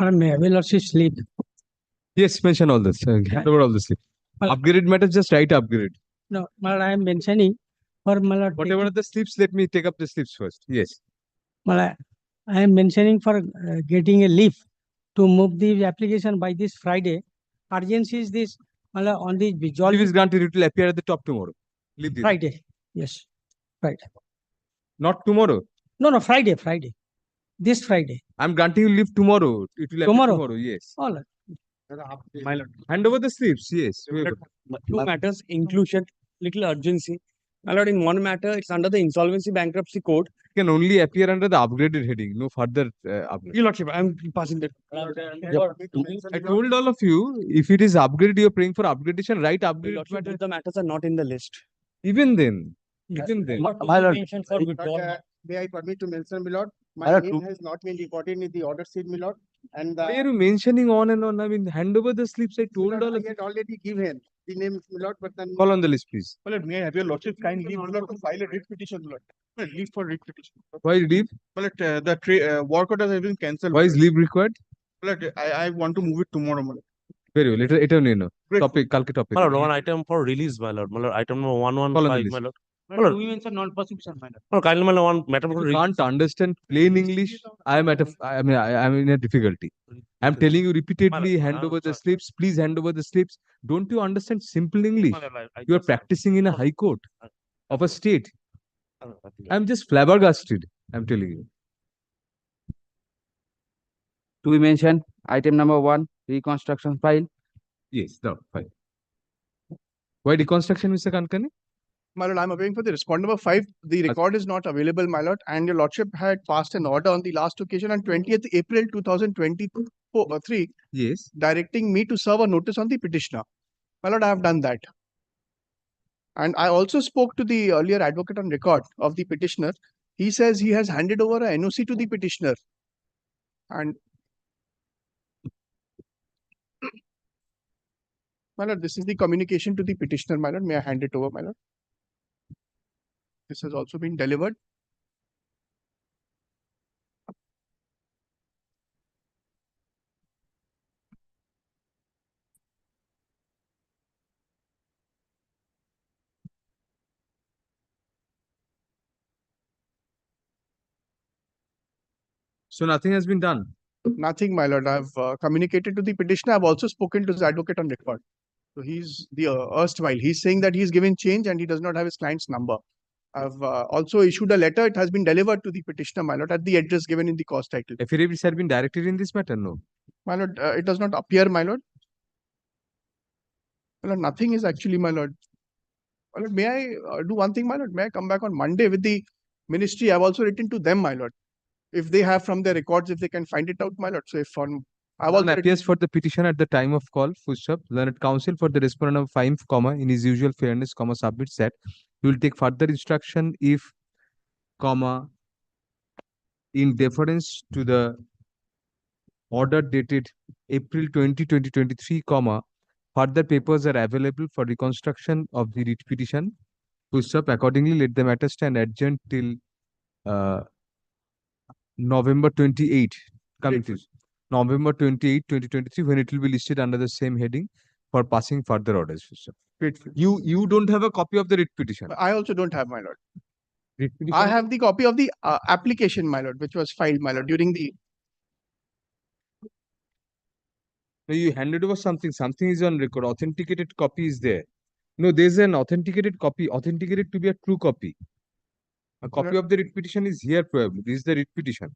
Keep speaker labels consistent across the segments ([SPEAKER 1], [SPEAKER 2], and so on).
[SPEAKER 1] May Lordship sleep.
[SPEAKER 2] Yes, mention all this. Hand over all this. Upgrade matters, just write upgrade.
[SPEAKER 1] No, I am mentioning for
[SPEAKER 2] Whatever are the slips, let me take up the slips first. Yes.
[SPEAKER 1] I am mentioning for getting a leave to move the application by this Friday. Urgency is this on the visual.
[SPEAKER 2] Leave is granted, it will appear at the top tomorrow. Leave this.
[SPEAKER 1] Friday. Yes. Friday.
[SPEAKER 2] Not tomorrow.
[SPEAKER 1] No, Friday. This Friday.
[SPEAKER 2] I'm granting you leave tomorrow. It will appear tomorrow. Yes.
[SPEAKER 1] All right.
[SPEAKER 2] My lord. Hand over the slips. Yes.
[SPEAKER 3] Two matters, inclusion, little urgency. My lord, in one matter, it's under the Insolvency Bankruptcy Code.
[SPEAKER 2] It can only appear under the upgraded heading. No further upgrade.
[SPEAKER 3] Your Lordship, I'm passing that.
[SPEAKER 2] I told all of you, if it is upgraded, you're praying for upgradation, right? Upgrade.
[SPEAKER 3] Lordship, the matters are not in the list.
[SPEAKER 2] Even then. Even then.
[SPEAKER 4] My lord, may I permit to mention, my lord? My name has not been recorded in the order sheet, my lord. And
[SPEAKER 2] why are you mentioning on and on? I mean, hand over the slips. I told all of
[SPEAKER 4] you. I had already given the names, my lord, but then.
[SPEAKER 2] Call on the list, please.
[SPEAKER 4] My lord, may I have your lordship kindly to file a writ petition, my lord? Leave for writ petition.
[SPEAKER 2] Why leave?
[SPEAKER 4] My lord, the work order has been cancelled.
[SPEAKER 2] Why is leave required?
[SPEAKER 4] My lord, I want to move it tomorrow, my lord.
[SPEAKER 2] Very well. Topic, kalke topic.
[SPEAKER 5] My lord, one item for release, my lord. My lord, item number 115, my lord.
[SPEAKER 1] My lord, we mentioned non-prosecution, my lord.
[SPEAKER 5] No, kindly, my lord, one matter for
[SPEAKER 2] release. Can't understand plain English. I am in a difficulty. I am telling you repeatedly, hand over the slips. Please hand over the slips. Don't you understand simple English? You are practicing in a high court of a state. I am just flabbergasted. I am telling you.
[SPEAKER 6] To be mentioned, item number 1, reconstruction file.
[SPEAKER 2] Yes, the file. Why reconstruction, Mr. Kankani?
[SPEAKER 4] My lord, I'm appealing for the respondent number 5. The record is not available, my lord, and your lordship had passed an order on the last occasion on 20th April 2023.
[SPEAKER 2] Yes.
[SPEAKER 4] Directing me to serve a notice on the petitioner. My lord, I have done that. And I also spoke to the earlier advocate on record of the petitioner. He says he has handed over a NOC to the petitioner. And my lord, this is the communication to the petitioner, my lord. May I hand it over, my lord? This has also been delivered.
[SPEAKER 2] So nothing has been done?
[SPEAKER 4] Nothing, my lord. I've communicated to the petitioner. I've also spoken to his advocate on record. So he's the erstwhile. He's saying that he's given change and he does not have his client's number. I've also issued a letter. It has been delivered to the petitioner, my lord, at the address given in the cause title.
[SPEAKER 2] Affidavits have been directed in this matter? No.
[SPEAKER 4] My lord, it does not appear, my lord. My lord, nothing is actually, my lord. My lord, may I do one thing, my lord? May I come back on Monday with the ministry? I've also written to them, my lord. If they have from their records, if they can find it out, my lord. So if on
[SPEAKER 2] I've also appears for the petition at the time of call, learned counsel for the respondent of 5, in his usual fairness, submits that he will take further instruction if, in deference to the order dated April 20, 2023, further papers are available for reconstruction of the writ petition. Accordingly, let the matter stand adjourned till November 28, coming to November 28, 2023, when it will be listed under the same heading for passing further orders. You don't have a copy of the writ petition?
[SPEAKER 4] I also don't have, my lord. I have the copy of the application, my lord, which was filed, my lord, during the...
[SPEAKER 2] No, you handed over something. Something is on record. Authenticated copy is there. No, there's an authenticated copy. Authenticated to be a true copy. A copy of the writ petition is here probably. This is the writ petition.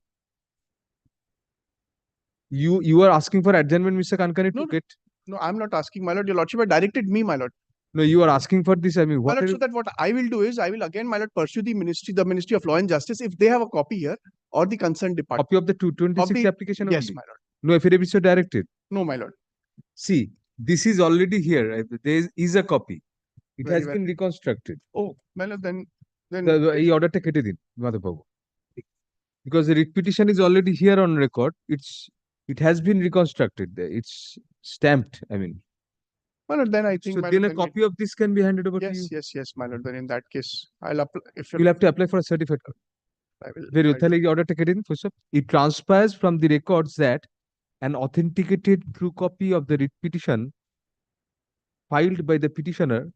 [SPEAKER 2] You are asking for adjournment, Mr. Kankani, to get?
[SPEAKER 4] No, I'm not asking, my lord. Your lordship had directed me, my lord.
[SPEAKER 2] No, you are asking for this. I mean,
[SPEAKER 4] what? My lord, so that what I will do is, I will again, my lord, pursue the Ministry of Law and Justice, if they have a copy here, or the concerned department.
[SPEAKER 2] Copy of the 226 application?
[SPEAKER 4] Yes,
[SPEAKER 2] only?
[SPEAKER 4] my lord.
[SPEAKER 2] No affidavits are directed?
[SPEAKER 4] No, my lord.
[SPEAKER 2] See, this is already here. There is a copy. It has been reconstructed.
[SPEAKER 4] Oh, my lord, then...
[SPEAKER 2] The order take it in, because the writ petition is already here on record. It has been reconstructed. It's stamped. I mean.
[SPEAKER 4] My lord, then I think.
[SPEAKER 2] So then a copy of this can be handed over to you.
[SPEAKER 4] Yes, my lord. Then in that case, I'll apply.
[SPEAKER 2] You'll have to apply for a certificate. I will. Very well. Order take it in. It transpires from the records that an authenticated true copy of the writ petition filed by the petitioner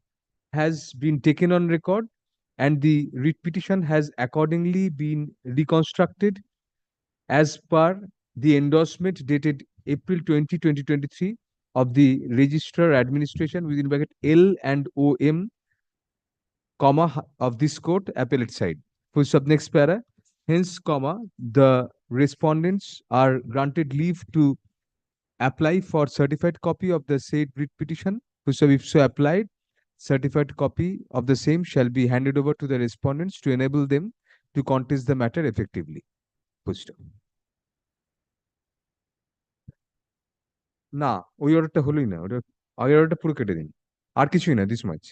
[SPEAKER 2] has been taken on record, and the writ petition has accordingly been reconstructed as per the endorsement dated April 20, 2023 of the Registrar Administration within bracket L and OM, comma of this court appellate side. Full stop, next para. Hence, comma, the respondents are granted leave to apply for certified copy of the said writ petition. Full stop, if so applied, certified copy of the same shall be handed over to the respondents to enable them to contest the matter effectively. Full stop. না ওই অর্ডারটা হলোই না, ওটা আগের অর্ডারটা পুরো কেটে দিন, আর কিছুই না, দিস মাচ।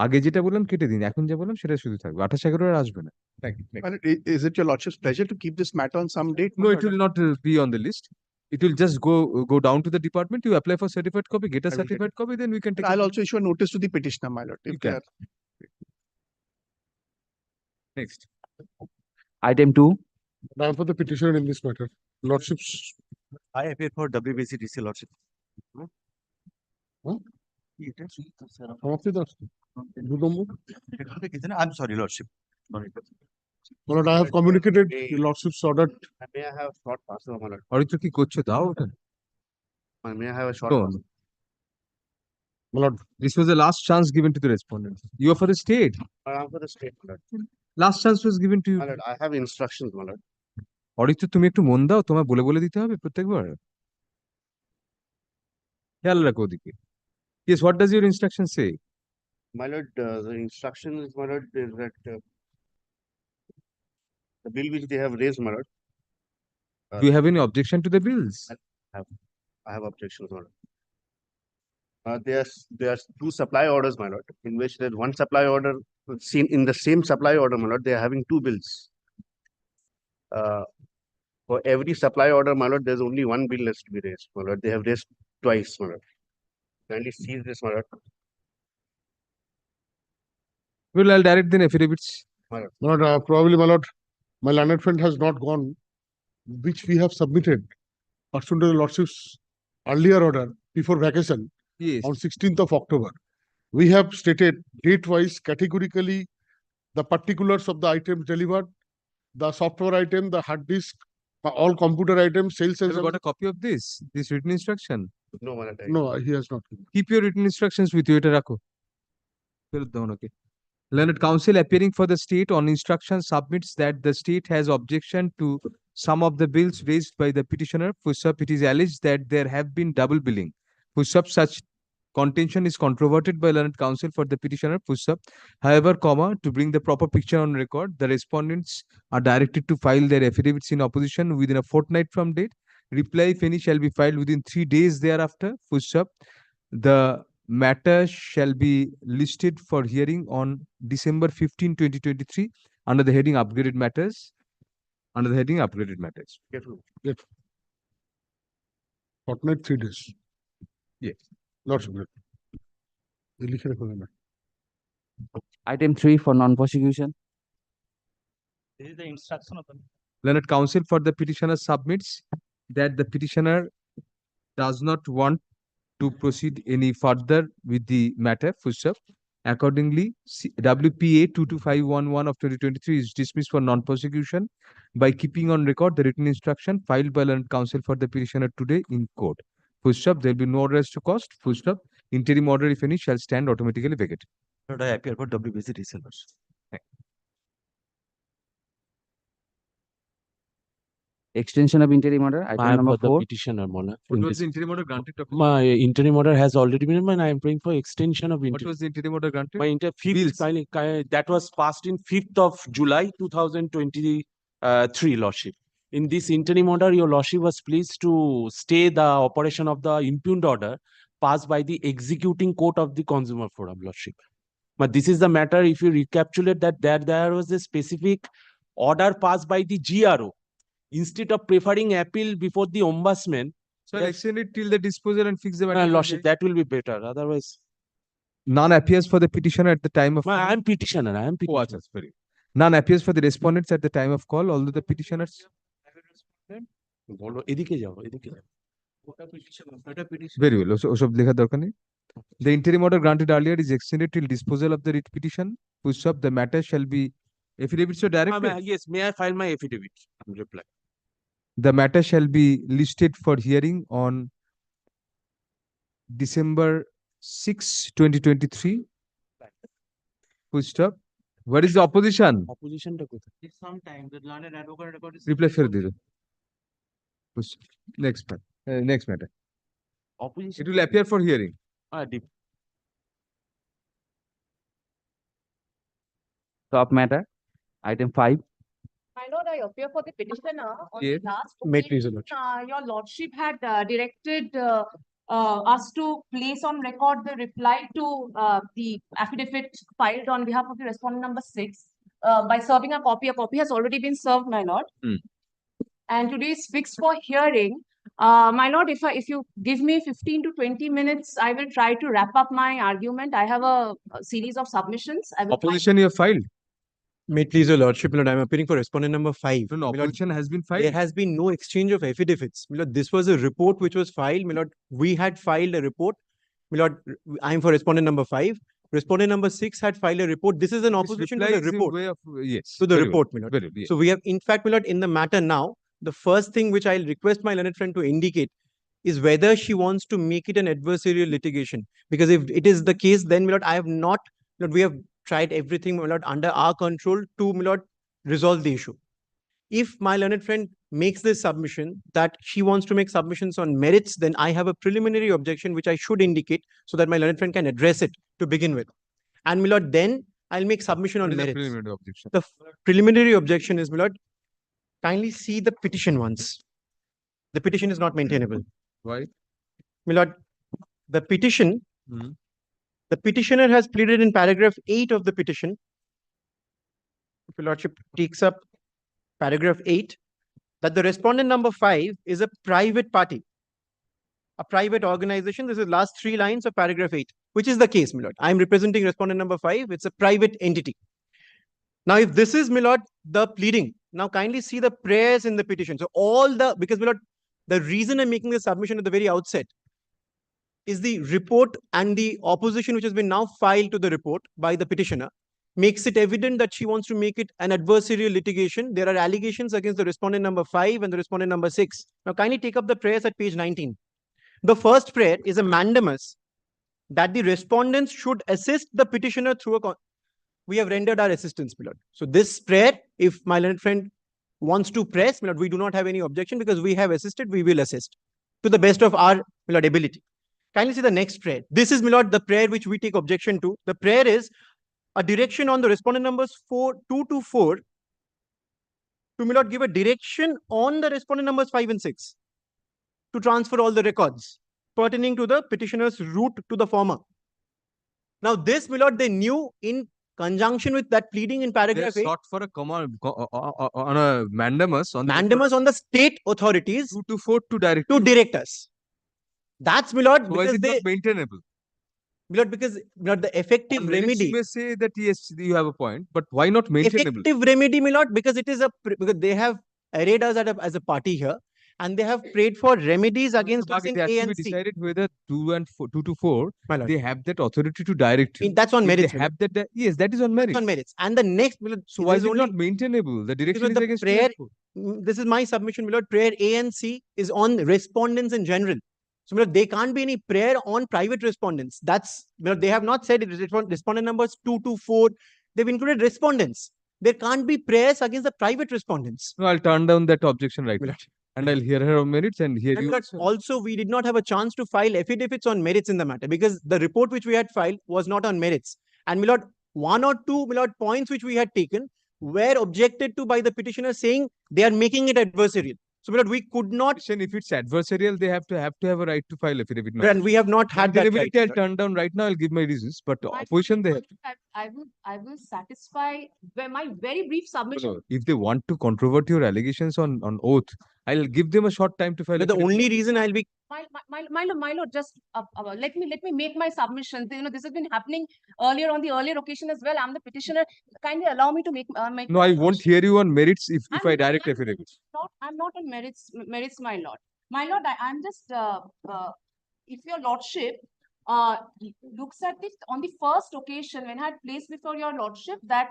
[SPEAKER 2] আগে যেটা বললাম কেটে দিন, এখন যা বললাম সেটা শুধু থাকবে, 28/11 আর আসবে না।
[SPEAKER 4] Well, is it your lordship's pleasure to keep this matter on some date?
[SPEAKER 2] No, it will not be on the list. It will just go down to the department. You apply for certified copy, get a
[SPEAKER 4] I will get
[SPEAKER 2] certified copy, then we can take
[SPEAKER 4] I'll
[SPEAKER 2] it.
[SPEAKER 4] also issue a notice to the petitioner, my lord. If
[SPEAKER 2] You
[SPEAKER 4] they
[SPEAKER 2] can.
[SPEAKER 4] are
[SPEAKER 2] Next.
[SPEAKER 6] Item 2.
[SPEAKER 7] Now for the petitioner in this matter, lordships,
[SPEAKER 5] I appear for WBCDC lordship.
[SPEAKER 7] Huh? সমাপ্তি দাস, 2 নম্বর।
[SPEAKER 5] I'm sorry, lordship. Sorry.
[SPEAKER 7] My lord, I have communicated the lordship's order.
[SPEAKER 5] May I have a short pass, my lord?
[SPEAKER 2] Aritra কি করছো দাও ওটা?
[SPEAKER 5] May I have a short
[SPEAKER 2] No,
[SPEAKER 5] pass?
[SPEAKER 7] My lord,
[SPEAKER 2] this was the last chance given to the respondent. You are for the state.
[SPEAKER 5] I'm for the state, my lord.
[SPEAKER 2] Last chance was given to you.
[SPEAKER 5] My lord, I have instructions, my lord.
[SPEAKER 2] Aritra তুমি একটু মন দাও, তোমায় বলে বলে দিতে হবে প্রত্যেকবার। খেয়াল রাখো ওদিকে। Yes, what does your instruction say?
[SPEAKER 5] My lord, the instruction is, my lord, is that the bill which they have raised, my lord,
[SPEAKER 2] Do you have any objection to the bills?
[SPEAKER 5] I have objections, my lord. There's 2 supply orders, my lord, in which there's one supply order seen in the same supply order, my lord. They are having 2 bills. For every supply order, my lord, there's only 1 bill has to be raised, my lord. They have raised twice, my lord. Kindly seize this, my lord.
[SPEAKER 2] Well, I'll direct the affidavits.
[SPEAKER 7] my lord, probably, my lord, my learned friend has not gone, which we have submitted pursuant to the lordship's earlier order before vacation
[SPEAKER 2] Yes.
[SPEAKER 7] on 16th of October. We have stated date-wise categorically the particulars of the items delivered, the software item, the hard disk, all computer items, sales and
[SPEAKER 2] Have you got a copy of this written instruction?
[SPEAKER 5] No, my lord.
[SPEAKER 7] no, he has not.
[SPEAKER 2] Keep your written instructions with you, এটা রাখো। ফেরত দাও ওনাকে। Learned counsel appearing for the state on instruction submits that the state has objection to some of the bills raised by the petitioner. Full-stop, it is alleged that there have been double billing. Full-stop, such contention is controverted by learned counsel for the petitioner. Full-stop. However, comma, to bring the proper picture on record, the respondents are directed to file their affidavits in opposition within a fortnight from date. Reply, if any, shall be filed within 3 days thereafter. Full-stop. The matter shall be listed for hearing on December 15, 2023 under the heading upgraded matters. Under the heading upgraded matters.
[SPEAKER 5] Careful.
[SPEAKER 7] Fortnight, 3 days.
[SPEAKER 2] Yes.
[SPEAKER 7] Lordship. এই লিখে রাখুন না।
[SPEAKER 6] Item 3 for non-prosecution.
[SPEAKER 1] This is the instruction of the.
[SPEAKER 2] Learned counsel for the petitioner submits that the petitioner does not want to proceed any further with the matter. Full stop. Accordingly, WPA 22511 of 2023 is dismissed for non-prosecution by keeping on record the written instruction filed by learned counsel for the petitioner today in court. Full stop. There will be no order as to cost. Full stop. Interim order, if any, shall stand automatically vacant.
[SPEAKER 5] Lord, I appear for WBCDC lordship.
[SPEAKER 6] Extension of interim order.
[SPEAKER 5] I
[SPEAKER 6] Item
[SPEAKER 5] am
[SPEAKER 6] number
[SPEAKER 5] for the
[SPEAKER 6] 4.
[SPEAKER 5] petitioner, Mona.
[SPEAKER 2] What was the interim order granted? Dr.
[SPEAKER 5] My interim order has already been, and I am praying for extension of
[SPEAKER 2] What
[SPEAKER 5] interim.
[SPEAKER 2] was the interim order granted?
[SPEAKER 5] My
[SPEAKER 2] Bills.
[SPEAKER 5] that was passed in 5th of July 2023, lordship. In this interim order, your lordship was pleased to stay the operation of the impugned order passed by the executing court of the consumer forum, lordship. But this is the matter, if you recapitulate that there was a specific order passed by the GRO. Instead of preferring appeal before the ombudsman,
[SPEAKER 2] So I'll
[SPEAKER 5] Yes.
[SPEAKER 2] extend it till the disposal and fix the matter.
[SPEAKER 5] lordship, that will be better. Otherwise,
[SPEAKER 2] None appears for the petitioner at the time of.
[SPEAKER 5] I am petitioner. I am
[SPEAKER 2] Oh,
[SPEAKER 5] petitioner.
[SPEAKER 2] that's very. None appears for the respondents at the time of call, although the petitioners.
[SPEAKER 5] বলো, এদিকে যাও, এদিকে যাও।
[SPEAKER 2] Very well. ওসব লেখার দরকার নেই। The interim order granted earlier is extended till disposal of the writ petition. Full stop. The matter shall be affidavits or directed.
[SPEAKER 5] Yes, may I file my affidavit? Reply.
[SPEAKER 2] The matter shall be listed for hearing on December 6, 2023. Full stop. What is the opposition?
[SPEAKER 5] Opposition টা কোথায়?
[SPEAKER 2] Reply ফেরত দিল। Full stop. Next matter. Next matter.
[SPEAKER 5] Opposition.
[SPEAKER 2] It will appear for hearing.
[SPEAKER 6] Top matter, item 5.
[SPEAKER 8] My lord, I appear for the petitioner on
[SPEAKER 2] Yes.
[SPEAKER 8] the last
[SPEAKER 3] May it please
[SPEAKER 8] occasion,
[SPEAKER 3] the lordship.
[SPEAKER 8] your lordship had directed us to place on record the reply to the affidavit filed on behalf of the respondent number 6 by serving a copy. A copy has already been served, my lord. And today is fixed for hearing. My lord, if you give me 15 to 20 minutes, I will try to wrap up my argument. I have a series of submissions. I will
[SPEAKER 2] Opposition you have filed.
[SPEAKER 3] May it please your lordship, my lord, I am appearing for respondent number 5.
[SPEAKER 2] No,
[SPEAKER 3] My lord,
[SPEAKER 2] opposition has been filed.
[SPEAKER 3] there has been no exchange of affidavits. My lord, this was a report which was filed. My lord, we had filed a report. My lord, I am for respondent number 5. Respondent number 6 had filed a report. This is an
[SPEAKER 2] This
[SPEAKER 3] opposition to
[SPEAKER 2] reply
[SPEAKER 3] the
[SPEAKER 2] is in
[SPEAKER 3] report.
[SPEAKER 2] way of, yes.
[SPEAKER 3] To the
[SPEAKER 2] very well,
[SPEAKER 3] report, my lord.
[SPEAKER 2] very well, yes.
[SPEAKER 3] So we have, in fact, my lord, in the matter now, the first thing which I'll request my learned friend to indicate is whether she wants to make it an adversarial litigation. Because if it is the case, then my lord, I have not, my lord, we have tried everything, my lord, under our control to, my lord, resolve the issue. If my learned friend makes this submission that she wants to make submissions on merits, then I have a preliminary objection which I should indicate so that my learned friend can address it to begin with. And my lord, then I'll make submission
[SPEAKER 2] What
[SPEAKER 3] on
[SPEAKER 2] is the
[SPEAKER 3] merits.
[SPEAKER 2] preliminary objection?
[SPEAKER 3] The preliminary objection is, my lord, kindly see the petition once. The petition is not maintainable.
[SPEAKER 2] Why?
[SPEAKER 3] My lord, the petition,
[SPEAKER 2] Hmm.
[SPEAKER 3] the petitioner has pleaded in paragraph 8 of the petition. If your lordship takes up paragraph 8, that the respondent number 5 is a private party, a private organization. This is last 3 lines of paragraph 8, which is the case, my lord. I am representing respondent number 5. It's a private entity. Now, if this is, my lord, the pleading, now kindly see the prayers in the petition. So all the, because my lord, the reason I'm making this submission at the very outset is the report and the opposition which has been now filed to the report by the petitioner makes it evident that she wants to make it an adversarial litigation. There are allegations against the respondent number 5 and the respondent number 6. Now kindly take up the prayers at page 19. The first prayer is a mandamus that the respondents should assist the petitioner through a we have rendered our assistance, my lord. So this prayer, if my learned friend wants to press, my lord, we do not have any objection because we have assisted, we will assist to the best of our, my lord, ability. Kindly see the next prayer. This is, my lord, the prayer which we take objection to. The prayer is a direction on the respondent numbers 2 to 4 to, my lord, give a direction on the respondent numbers 5 and 6 to transfer all the records pertaining to the petitioner's route to the former. Now this, my lord, they knew in conjunction with that pleading in
[SPEAKER 2] They
[SPEAKER 3] paragraph 8.
[SPEAKER 2] sought for a command on a mandamus on the
[SPEAKER 3] Mandamus on the state authorities
[SPEAKER 2] 2 to 4 to direct.
[SPEAKER 3] to direct us. That's, my lord,
[SPEAKER 2] So why is
[SPEAKER 3] because
[SPEAKER 2] it
[SPEAKER 3] they,
[SPEAKER 2] not maintainable?
[SPEAKER 3] my lord, because, my lord, the effective
[SPEAKER 2] On merits, you
[SPEAKER 3] remedy,
[SPEAKER 2] may say that yes, you have a point, but why not maintainable?
[SPEAKER 3] effective remedy, my lord, because it is a, because they have arrayed us as a party here and they have prayed for remedies against us in
[SPEAKER 2] It has
[SPEAKER 3] A
[SPEAKER 2] to
[SPEAKER 3] and
[SPEAKER 2] be
[SPEAKER 3] C.
[SPEAKER 2] decided whether 2 to 4,
[SPEAKER 3] My lord.
[SPEAKER 2] they have that authority to direct you.
[SPEAKER 3] That's on
[SPEAKER 2] If
[SPEAKER 3] merits.
[SPEAKER 2] they
[SPEAKER 3] my
[SPEAKER 2] have that, yes, that is on
[SPEAKER 3] lord.
[SPEAKER 2] merit.
[SPEAKER 3] That's on merits. And the next, my lord,
[SPEAKER 2] So why is
[SPEAKER 3] this
[SPEAKER 2] it
[SPEAKER 3] only,
[SPEAKER 2] not maintainable? The direction
[SPEAKER 3] lord,
[SPEAKER 2] is
[SPEAKER 3] the
[SPEAKER 2] against
[SPEAKER 3] prayer-
[SPEAKER 2] 2 and 4.
[SPEAKER 3] this is my submission, my lord. Prayer A and C is on respondents in general. So, my lord, they can't be any prayer on private respondents. That's, my lord, they have not said it is respondent numbers 2 to 4. They've included respondents. There can't be prayers against the private respondents.
[SPEAKER 2] No, I'll turn down that objection right
[SPEAKER 3] My
[SPEAKER 2] now.
[SPEAKER 3] lord.
[SPEAKER 2] And I'll hear her on merits and hear
[SPEAKER 3] And
[SPEAKER 2] you.
[SPEAKER 3] my lord, also, we did not have a chance to file affidavits on merits in the matter because the report which we had filed was not on merits. And my lord, 1 or 2, my lord, points which we had taken were objected to by the petitioner saying they are making it adversarial. So, my lord, we could not,
[SPEAKER 2] If it's adversarial, they have to have a right to file affidavit. No.
[SPEAKER 3] and we have not had that right.
[SPEAKER 2] Maintainability, I'll
[SPEAKER 3] my lord.
[SPEAKER 2] turn down right now. I'll give my reasons, but
[SPEAKER 8] My
[SPEAKER 2] opposition they have.
[SPEAKER 8] I will satisfy my very brief submission.
[SPEAKER 2] No, if they want to controvert your allegations on oath, I'll give them a short time to file.
[SPEAKER 3] But the
[SPEAKER 2] affidavit.
[SPEAKER 3] only reason I'll be
[SPEAKER 8] My lord, just let me make my submission. You know, this has been happening earlier on the earlier occasion as well. I'm the petitioner. Kindly allow me to make make.
[SPEAKER 2] No,
[SPEAKER 8] my
[SPEAKER 2] I won't
[SPEAKER 8] submission.
[SPEAKER 2] hear you on merits if I
[SPEAKER 8] I'm-
[SPEAKER 2] direct
[SPEAKER 8] I'm
[SPEAKER 2] affidavits.
[SPEAKER 8] I'm not on merits, my lord. My lord, I'm just, if your lordship looks at this on the first occasion when I had placed before your lordship that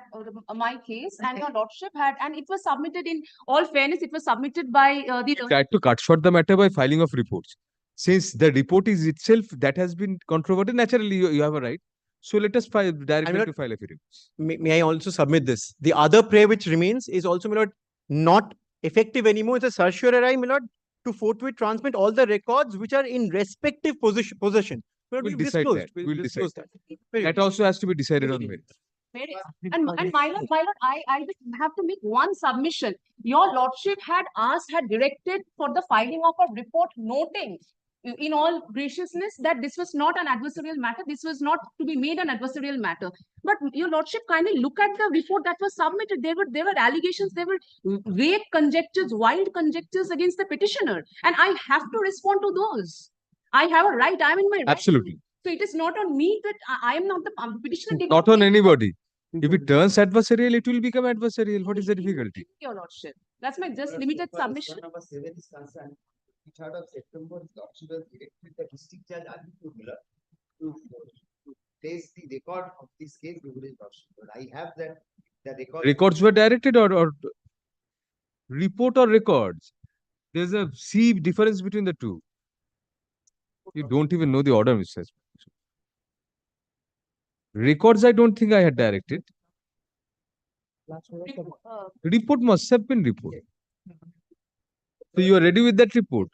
[SPEAKER 8] my case and your lordship had, and it was submitted in all fairness, it was submitted by the.
[SPEAKER 2] Tried to cut short the matter by filing of reports. Since the report is itself that has been controverted, naturally you have a right. So let us file directly
[SPEAKER 3] not-
[SPEAKER 2] to file affidavits.
[SPEAKER 3] May I also submit this? The other prayer which remains is also, my lord, not effective anymore. It's a certiorari, my lord, to forthwith transmit all the records which are in respective possession. My lord,
[SPEAKER 2] We'll
[SPEAKER 3] we've
[SPEAKER 2] decide
[SPEAKER 3] disclosed.
[SPEAKER 2] that. We'll decide
[SPEAKER 3] disclosed that. Very
[SPEAKER 2] That
[SPEAKER 3] good.
[SPEAKER 2] also has to be decided on merit.
[SPEAKER 8] And my lord, I just have to make one submission. Your lordship had directed for the filing of a report noting in all graciousness that this was not an adversarial matter. This was not to be made an adversarial matter. But your lordship kindly look at the report that was submitted. There were allegations, there were vague conjectures, wild conjectures against the petitioner. And I have to respond to those. I have a right. I'm in my right.
[SPEAKER 2] Absolutely.
[SPEAKER 8] So it is not on me that I am not the petitioner. did
[SPEAKER 2] Not
[SPEAKER 8] not
[SPEAKER 2] on
[SPEAKER 8] make-
[SPEAKER 2] anybody. If it turns adversarial, it will become adversarial. What is the difficulty?
[SPEAKER 8] Your lordship. That's my just limited submission.
[SPEAKER 9] Number 7 is concerned. 3rd of September, the Lordship has directed the district judge Aditya Miller to place the record of this case before his lordship. But I have that the record.
[SPEAKER 2] Records were directed or report or records. There's a sea difference between the two. You don't even know the order, Mr. Records, I don't think I had directed. Report must have been report. So you are ready with that report.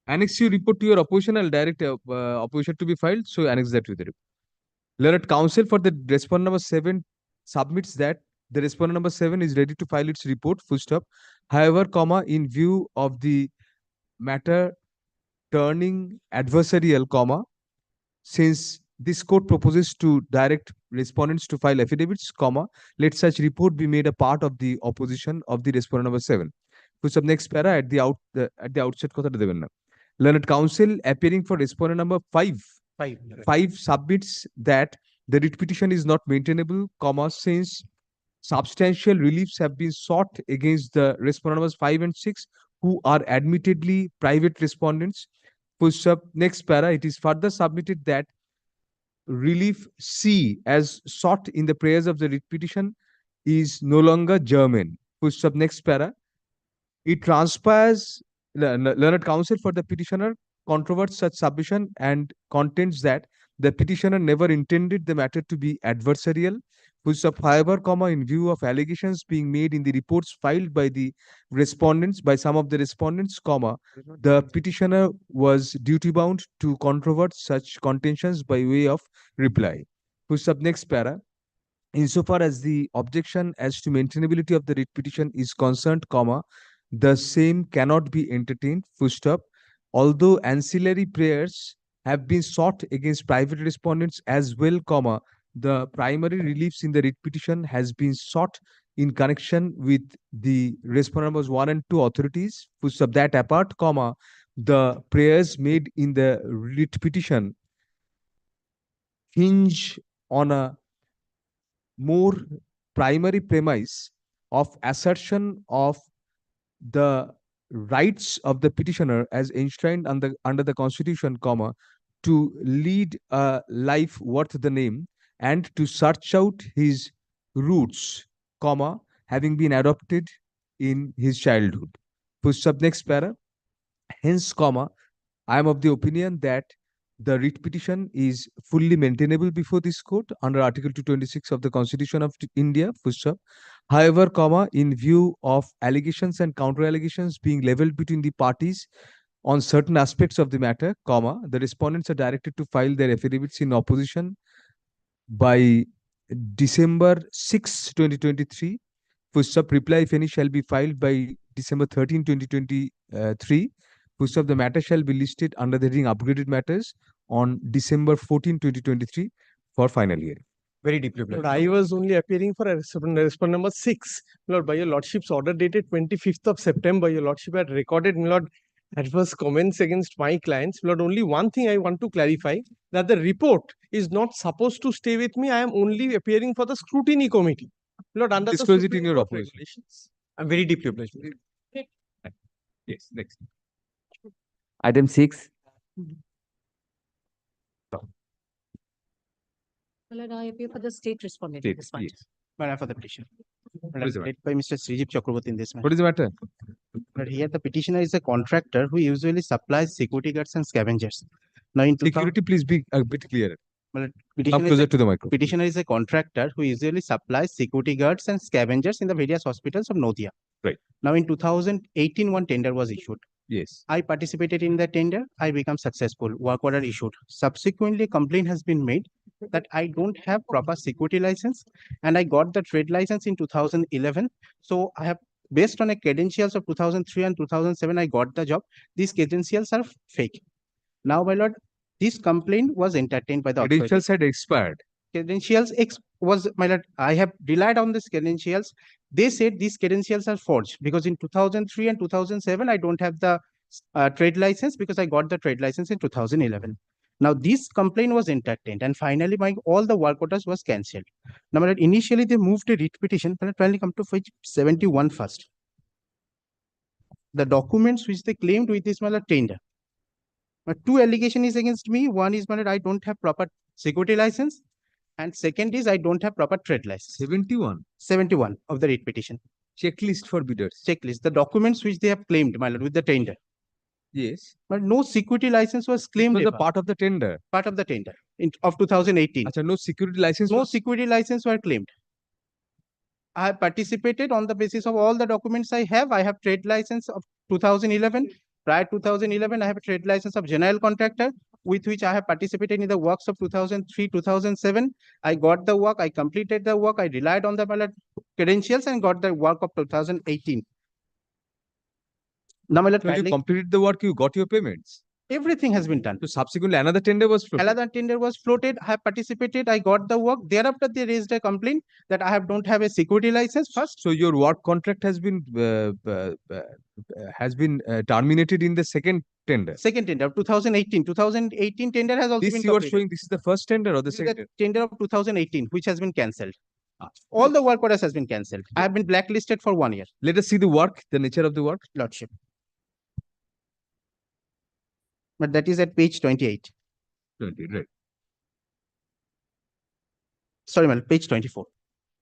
[SPEAKER 2] Annex your report to your opposition. I'll direct opposition to be filed. So annex that to the report. Learned counsel for the respondent number 7 submits that the respondent number 7 is ready to file its report. Full stop. However, comma, in view of the matter turning adversarial, comma, since this court proposes to direct respondents to file affidavits, comma, let such report be made a part of the opposition of the respondent number 7. Full stop. Next para at the outset কথাটা দেবেন না. Learned counsel appearing for respondent number 5 submits that the writ petition is not maintainable, comma, since substantial reliefs have been sought against the respondent numbers 5 and 6, who are admittedly private respondents. Full stop. Next para, it is further submitted that relief C, as sought in the prayers of the writ petition, is no longer germane. Full stop. Next para, it transpires, learned counsel for the petitioner controverts such submission and contends that the petitioner never intended the matter to be adversarial. Full stop. However, comma, in view of allegations being made in the reports filed by the respondents, by some of the respondents, comma, the petitioner was duty bound to controvert such contentions by way of reply. Full stop. Next para. Insofar as the objection as to maintainability of the writ petition is concerned, comma, the same cannot be entertained. Full stop. Although ancillary prayers have been sought against private respondents as well, comma, the primary reliefs in the writ petition has been sought in connection with the respondent numbers 1 and 2 authorities. Full stop. That apart, comma, the prayers made in the writ petition hinge on a more primary premise of assertion of the rights of the petitioner as enshrined under the constitution, comma, to lead a life worth the name and to search out his roots, comma, having been adopted in his childhood. Full stop. Next para. Hence, comma, I am of the opinion that the writ petition is fully maintainable before this court under Article 226 of the Constitution of India. Full stop. However, comma, in view of allegations and counter allegations being leveled between the parties on certain aspects of the matter, comma, the respondents are directed to file their affidavits in opposition by December 6, 2023. Full stop. Reply, if any, shall be filed by December 13, 2023. Full stop. The matter shall be listed under the heading upgraded matters on December 14, 2023 for final hearing.
[SPEAKER 3] Very deeply obliged.
[SPEAKER 10] Lord, I was only appearing for a respondent number 6. Lord, by your lordship's order dated 25th of September, your lordship had recorded, my lord, adverse comments against my clients. Lord, only one thing I want to clarify, that the report is not supposed to stay with me. I am only appearing for the scrutiny committee. Lord, under
[SPEAKER 2] Disclose
[SPEAKER 10] the
[SPEAKER 2] it in your
[SPEAKER 10] Supreme Court
[SPEAKER 2] opposition.
[SPEAKER 10] regulations.
[SPEAKER 3] I'm very deeply obliged.
[SPEAKER 2] Yes, next.
[SPEAKER 6] Item 6.
[SPEAKER 8] My lord, I appear for the state respondent in
[SPEAKER 2] State,
[SPEAKER 8] this matter.
[SPEAKER 2] yes.
[SPEAKER 3] Madam, for the petition.
[SPEAKER 2] What is the matter?
[SPEAKER 3] Led by Mr. Srijip Chakraborty in this matter.
[SPEAKER 2] What is the matter?
[SPEAKER 3] But here the petitioner is a contractor who usually supplies security guards and scavengers. Now in 2000,
[SPEAKER 2] Security, please be a bit clearer.
[SPEAKER 3] well,
[SPEAKER 2] Come
[SPEAKER 3] petitioner is
[SPEAKER 2] closer
[SPEAKER 3] a,
[SPEAKER 2] to the microphone.
[SPEAKER 3] petitioner is a contractor who usually supplies security guards and scavengers in the various hospitals of Noida.
[SPEAKER 2] Right.
[SPEAKER 3] Now in 2018, one tender was issued.
[SPEAKER 2] Yes.
[SPEAKER 3] I participated in the tender. I become successful. Work order issued. Subsequently, a complaint has been made that I don't have proper security license, and I got the trade license in 2011. So I have, based on a credentials of 2003 and 2007, I got the job. These credentials are fake. Now, my lord, this complaint was entertained by the authority.
[SPEAKER 2] Credentials had expired.
[SPEAKER 3] Credentials was, my lord, I have relied on these credentials. They said these credentials are forged because in 2003 and 2007, I don't have the trade license because I got the trade license in 2011. Now this complaint was entertained and finally all the work orders was cancelled. Now, my lord, initially they moved a writ petition, but finally come to page 71 first. The documents which they claimed with this, my lord, tender. But two allegations is against me. One is, my lord, I don't have proper security license. And second is, I don't have proper trade license.
[SPEAKER 2] 71.
[SPEAKER 3] 71 of the writ petition.
[SPEAKER 2] Checklist for bidders.
[SPEAKER 3] Checklist. The documents which they have claimed, my lord, with the tender.
[SPEAKER 2] Yes.
[SPEAKER 3] But no security license was
[SPEAKER 2] It
[SPEAKER 3] claimed.
[SPEAKER 2] was a
[SPEAKER 3] above.
[SPEAKER 2] part of the tender.
[SPEAKER 3] Part of the tender of 2018.
[SPEAKER 2] Acha, no security license.
[SPEAKER 3] No
[SPEAKER 2] was-
[SPEAKER 3] security license were claimed. I have participated on the basis of all the documents I have. I have trade license of 2011. Prior 2011, I have a trade license of general contractor with which I have participated in the works of 2003, 2007. I got the work. I completed the work. I relied on the ballot credentials and got the work of 2018. Now, my lord,
[SPEAKER 2] When you
[SPEAKER 3] kindly-
[SPEAKER 2] completed the work, you got your payments.
[SPEAKER 3] everything has been done.
[SPEAKER 2] So subsequently, another tender was floated.
[SPEAKER 3] Another tender was floated. I have participated. I got the work. Thereafter, they raised a complaint that I don't have a security license first.
[SPEAKER 2] So your work contract has been terminated in the second tender.
[SPEAKER 3] Second tender of 2018. 2018 tender has also
[SPEAKER 2] This
[SPEAKER 3] been
[SPEAKER 2] you are
[SPEAKER 3] completed.
[SPEAKER 2] showing. This is the first tender or the
[SPEAKER 3] This is
[SPEAKER 2] second?
[SPEAKER 3] the tender of 2018, which has been cancelled.
[SPEAKER 2] Ah.
[SPEAKER 3] All the work orders has been cancelled. I have been blacklisted for 1 year,
[SPEAKER 2] Let us see the work, the nature of the work.
[SPEAKER 3] lordship. But that is at page 28.
[SPEAKER 2] 20, right.
[SPEAKER 3] Sorry, my lord, page 24.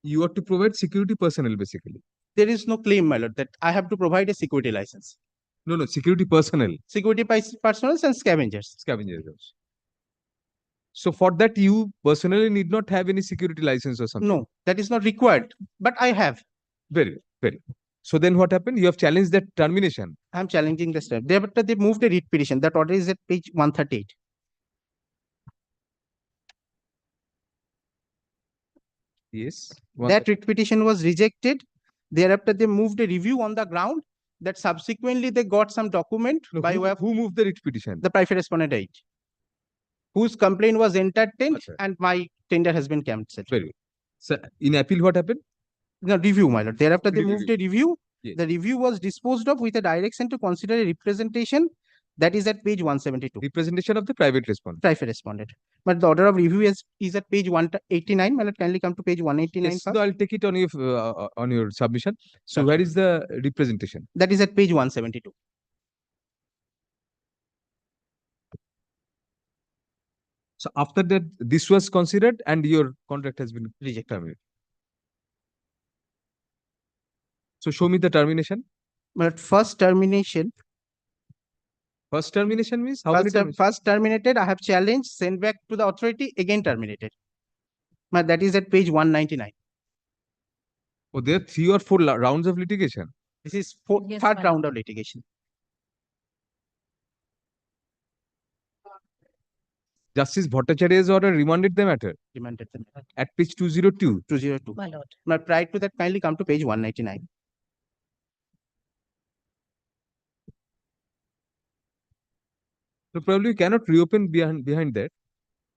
[SPEAKER 2] You are to provide security personnel basically.
[SPEAKER 3] There is no claim, my lord, that I have to provide a security license.
[SPEAKER 2] No, security personnel,
[SPEAKER 3] Security personnel and scavengers.
[SPEAKER 2] scavengers. So for that, you personally need not have any security license or something.
[SPEAKER 3] No, that is not required, but I have.
[SPEAKER 2] Very good, very good. So then what happened? You have challenged that termination.
[SPEAKER 3] I am challenging the step. Thereafter, they moved a writ petition. That order is at page 138.
[SPEAKER 2] Yes.
[SPEAKER 3] That writ petition was rejected. Thereafter, they moved a review on the ground that subsequently they got some document
[SPEAKER 2] No,
[SPEAKER 3] by way of
[SPEAKER 2] who moved the writ petition?
[SPEAKER 3] the private respondent 8, whose complaint was entertained
[SPEAKER 2] Acha.
[SPEAKER 3] and my tender has been cancelled.
[SPEAKER 2] Very good. So in appeal, what happened?
[SPEAKER 3] The review, my lord. Thereafter, they
[SPEAKER 2] Review.
[SPEAKER 3] moved a review.
[SPEAKER 2] Yes.
[SPEAKER 3] The review was disposed of with a direction to consider a representation. That is at page 172.
[SPEAKER 2] Representation of the private respondent.
[SPEAKER 3] Private respondent. But the order of review is at page 189. My lord, kindly come to page 189
[SPEAKER 2] Yes,
[SPEAKER 3] first.
[SPEAKER 2] no, I'll take it on your submission. So
[SPEAKER 3] Gotcha.
[SPEAKER 2] where is the representation?
[SPEAKER 3] That is at page 172.
[SPEAKER 2] So after that, this was considered and your contract has been
[SPEAKER 3] Rejected.
[SPEAKER 2] terminated. So show me the termination.
[SPEAKER 3] But first termination,
[SPEAKER 2] First termination means how many terminations?
[SPEAKER 3] first terminated, I have challenged, sent back to the authority, again terminated. But that is at page 199.
[SPEAKER 2] Oh, there are 3 or 4 rounds of litigation.
[SPEAKER 3] This is
[SPEAKER 8] Yes,
[SPEAKER 3] third
[SPEAKER 8] my
[SPEAKER 3] round of litigation.
[SPEAKER 2] Justice Bhattacharya's order remanded the matter
[SPEAKER 3] Demanded them.
[SPEAKER 2] at page 202.
[SPEAKER 3] 202.
[SPEAKER 8] My lord.
[SPEAKER 3] But prior to that, kindly come to page 199.
[SPEAKER 2] So probably you cannot reopen behind that.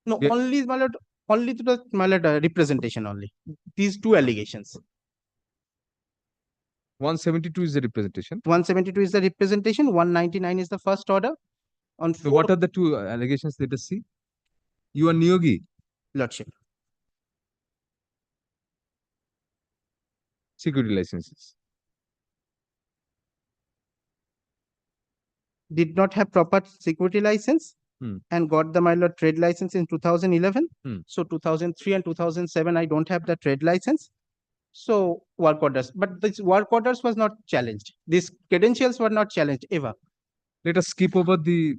[SPEAKER 3] No,
[SPEAKER 2] Yeah.
[SPEAKER 3] only, my lord, only to the, my lord, representation only. These two allegations.
[SPEAKER 2] 172 is the representation.
[SPEAKER 3] 172 is the representation, 199 is the first order. On
[SPEAKER 2] So what are the two allegations? Let us see. You are Niyogi,
[SPEAKER 3] lordship.
[SPEAKER 2] security licenses.
[SPEAKER 3] did not have proper security license and got the, my lord, trade license in 2011. So 2003 and 2007, I don't have the trade license. So work orders, but this work orders was not challenged. These credentials were not challenged ever.
[SPEAKER 2] Let us skip over the